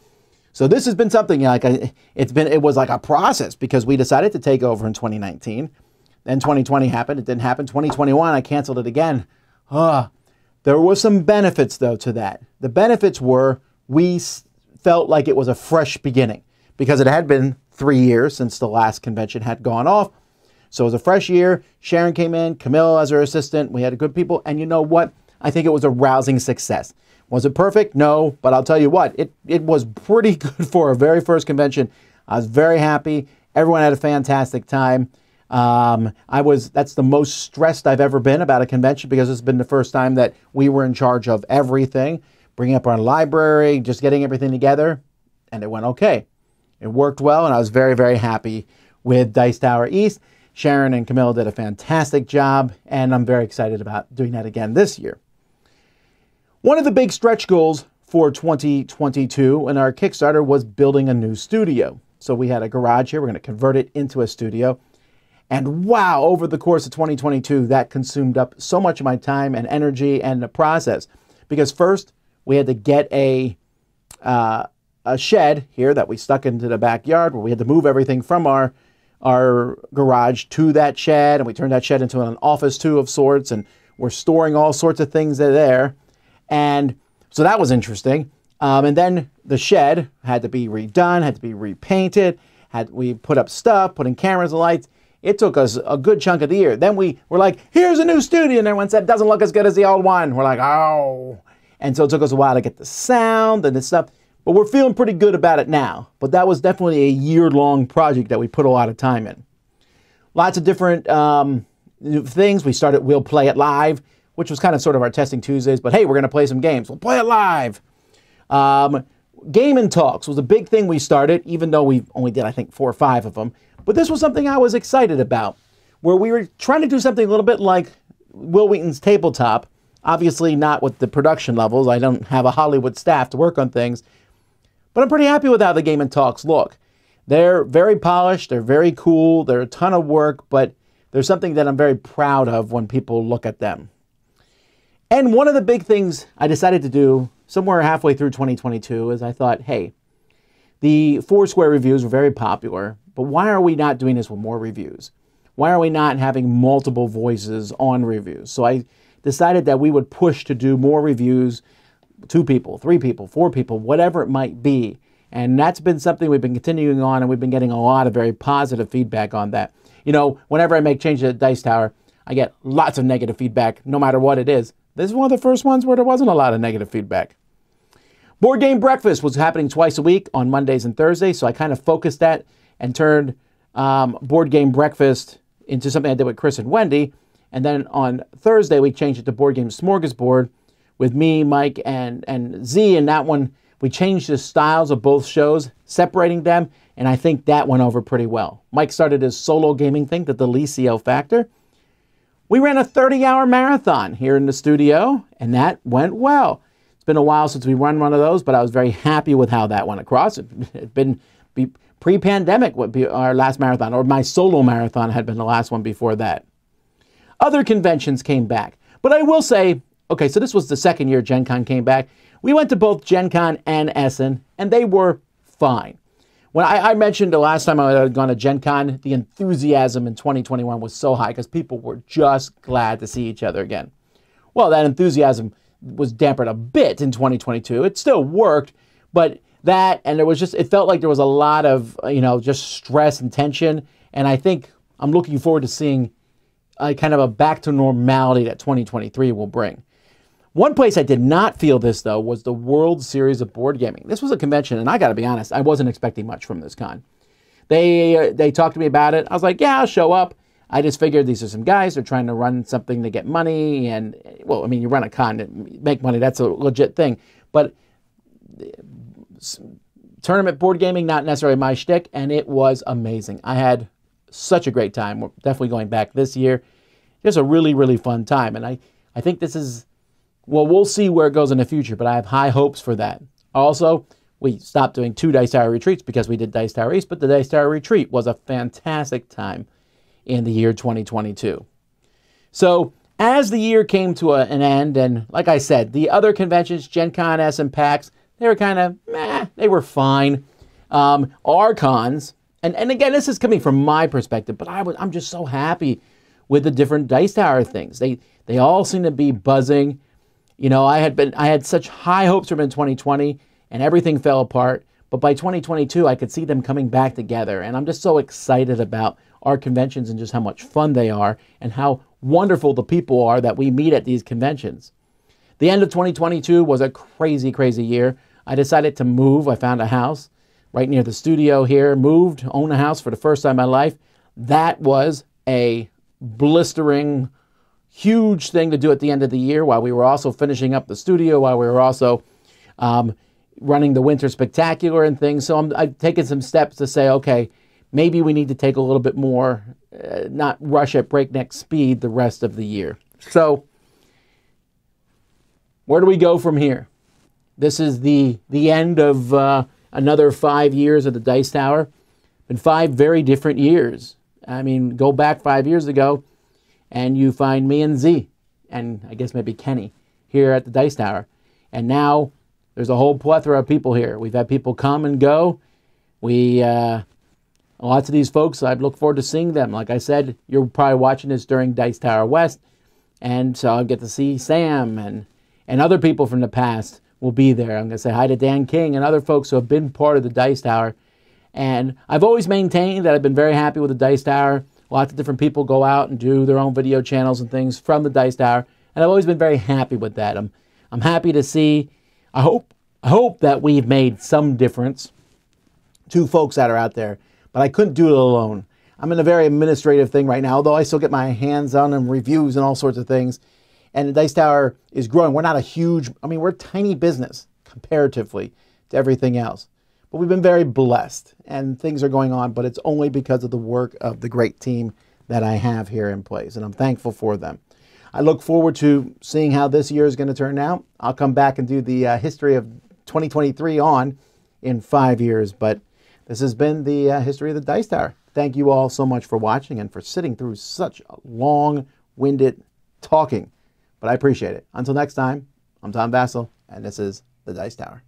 So this has been something like it was like a process because we decided to take over in 2019. Then 2020 happened. It didn't happen. 2021, I canceled it again. There were some benefits though to that. The benefits were we felt like it was a fresh beginning because it had been 3 years since the last convention had gone off. So it was a fresh year. Sharon came in, Camille as her assistant. We had good people. And you know what? I think it was a rousing success. Was it perfect? No, but I'll tell you what, it was pretty good for our very first convention. I was very happy. Everyone had a fantastic time. That's the most stressed I've ever been about a convention because it's been the first time that we were in charge of everything, bringing up our library, just getting everything together, and it went okay. It worked well, and I was very, very happy with Dice Tower East. Sharon and Camille did a fantastic job, and I'm very excited about doing that again this year. One of the big stretch goals for 2022 in our Kickstarter was building a new studio. So we had a garage here. We're going to convert it into a studio. And wow, over the course of 2022, that consumed up so much of my time and energy and the process. Because first, we had to get a shed here that we stuck into the backyard where we had to move everything from our garage to that shed. And we turned that shed into an office too of sorts. And we're storing all sorts of things there. And so that was interesting. And then the shed had to be redone, had to be repainted. We put up stuff, put in cameras and lights. It took us a good chunk of the year. Then we were like, here's a new studio. And everyone said, doesn't look as good as the old one. We're like, oh. And so it took us a while to get the sound and this stuff. But we're feeling pretty good about it now. But that was definitely a year-long project that we put a lot of time in. Lots of different things. We started We'll Play It Live, which was kind of sort of our testing Tuesdays. But hey, we're going to play some games. We'll play it live. Game and Talks was a big thing we started, even though we only did, I think, 4 or 5 of them. But this was something I was excited about, where we were trying to do something a little bit like Will Wheaton's Tabletop. Obviously not with the production levels. I don't have a Hollywood staff to work on things. But I'm pretty happy with how the Game and Talks look. They're very polished. They're very cool. They're a ton of work, but there's something that I'm very proud of when people look at them. And one of the big things I decided to do somewhere halfway through 2022 is I thought, hey, the Foursquare reviews were very popular, but why are we not doing this with more reviews? Why are we not having multiple voices on reviews? So I decided that we would push to do more reviews, 2 people, 3 people, 4 people, whatever it might be. And that's been something we've been continuing on, and we've been getting a lot of very positive feedback on that. You know, whenever I make changes at Dice Tower, I get lots of negative feedback, no matter what it is. This is one of the first ones where there wasn't a lot of negative feedback. Board Game Breakfast was happening twice a week on Mondays and Thursdays, so I kind of focused that and turned Board Game Breakfast into something I did with Chris and Wendy. And then on Thursday, we changed it to Board Game Smorgasbord with me, Mike, and Z, and that one We changed the styles of both shows, separating them, and I think that went over pretty well. Mike started his solo gaming thing, the Delicio Factor. We ran a 30-hour marathon here in the studio, and that went well. It's been a while since we run one of those, but I was very happy with how that went across. It had been pre-pandemic would be our last marathon, or my solo marathon had been the last one before that. Other conventions came back, but I will say, okay, so this was the second year Gen Con came back. We went to both Gen Con and Essen, and they were fine. When I mentioned the last time I had gone to Gen Con, the enthusiasm in 2021 was so high because people were just glad to see each other again. Well, that enthusiasm was dampened a bit in 2022. It still worked, but that, and there was just, it felt like there was a lot of, just stress and tension. And I think I'm looking forward to seeing kind of a back to normality that 2023 will bring. One place I did not feel this, though, was the World Series of Board Gaming. This was a convention, and I got to be honest, I wasn't expecting much from this con. They talked to me about it. I was like, yeah, I'll show up. I just figured these are some guys. They're trying to run something to get money. And, well, I mean, you run a con to make money. That's a legit thing. But tournament board gaming, not necessarily my shtick, and it was amazing. I had such a great time. We're definitely going back this year. It was a really, really fun time. And I think this is... Well, we'll see where it goes in the future, but I have high hopes for that. Also, we stopped doing 2 Dice Tower retreats because we did Dice Tower East, but the Dice Tower retreat was a fantastic time in the year 2022. So, as the year came to an end, and like I said, the other conventions, Gen Con, Essen, PAX, they were kind of, they were fine. Our cons, and again, this is coming from my perspective, but I'm just so happy with the different Dice Tower things. They all seem to be buzzing. I had such high hopes from in 2020, and everything fell apart. But by 2022, I could see them coming back together. And I'm just so excited about our conventions and just how much fun they are and how wonderful the people are that we meet at these conventions. The end of 2022 was a crazy, crazy year. I decided to move. I found a house right near the studio here, moved, owned a house for the first time in my life. That was a blistering huge thing to do at the end of the year while we were also finishing up the studio, while we were also running the Winter Spectacular and things. So I've taken some steps to say, okay, maybe we need to take a little bit more, not rush at breakneck speed the rest of the year. So where do we go from here? This is the end of another 5 years of the Dice Tower. Been 5 very different years. I mean, go back 5 years ago, and you find me and Z, and I guess maybe Kenny, here at the Dice Tower. And now there's a whole plethora of people here. We've had people come and go. Lots of these folks, I look forward to seeing them. Like I said, you're probably watching this during Dice Tower West, and so I'll get to see Sam and other people from the past will be there. I'm going to say hi to Dan King and other folks who have been part of the Dice Tower. And I've always maintained that I've been very happy with the Dice Tower. Lots of different people go out and do their own video channels and things from the Dice Tower, and I've always been very happy with that. I'm happy to see. I hope that we've made some difference to folks that are out there, but I couldn't do it alone. I'm in a very administrative thing right now, although I still get my hands on them, reviews and all sorts of things. And the Dice Tower is growing. We're not a huge, we're a tiny business comparatively to everything else. But we've been very blessed, and things are going on, but it's only because of the work of the great team that I have here in place, and I'm thankful for them. I look forward to seeing how this year is going to turn out. I'll come back and do the history of 2023 on in 5 years, but this has been the history of the Dice Tower. Thank you all so much for watching and for sitting through such long-winded talking, but I appreciate it. Until next time, I'm Tom Vassell, and this is the Dice Tower.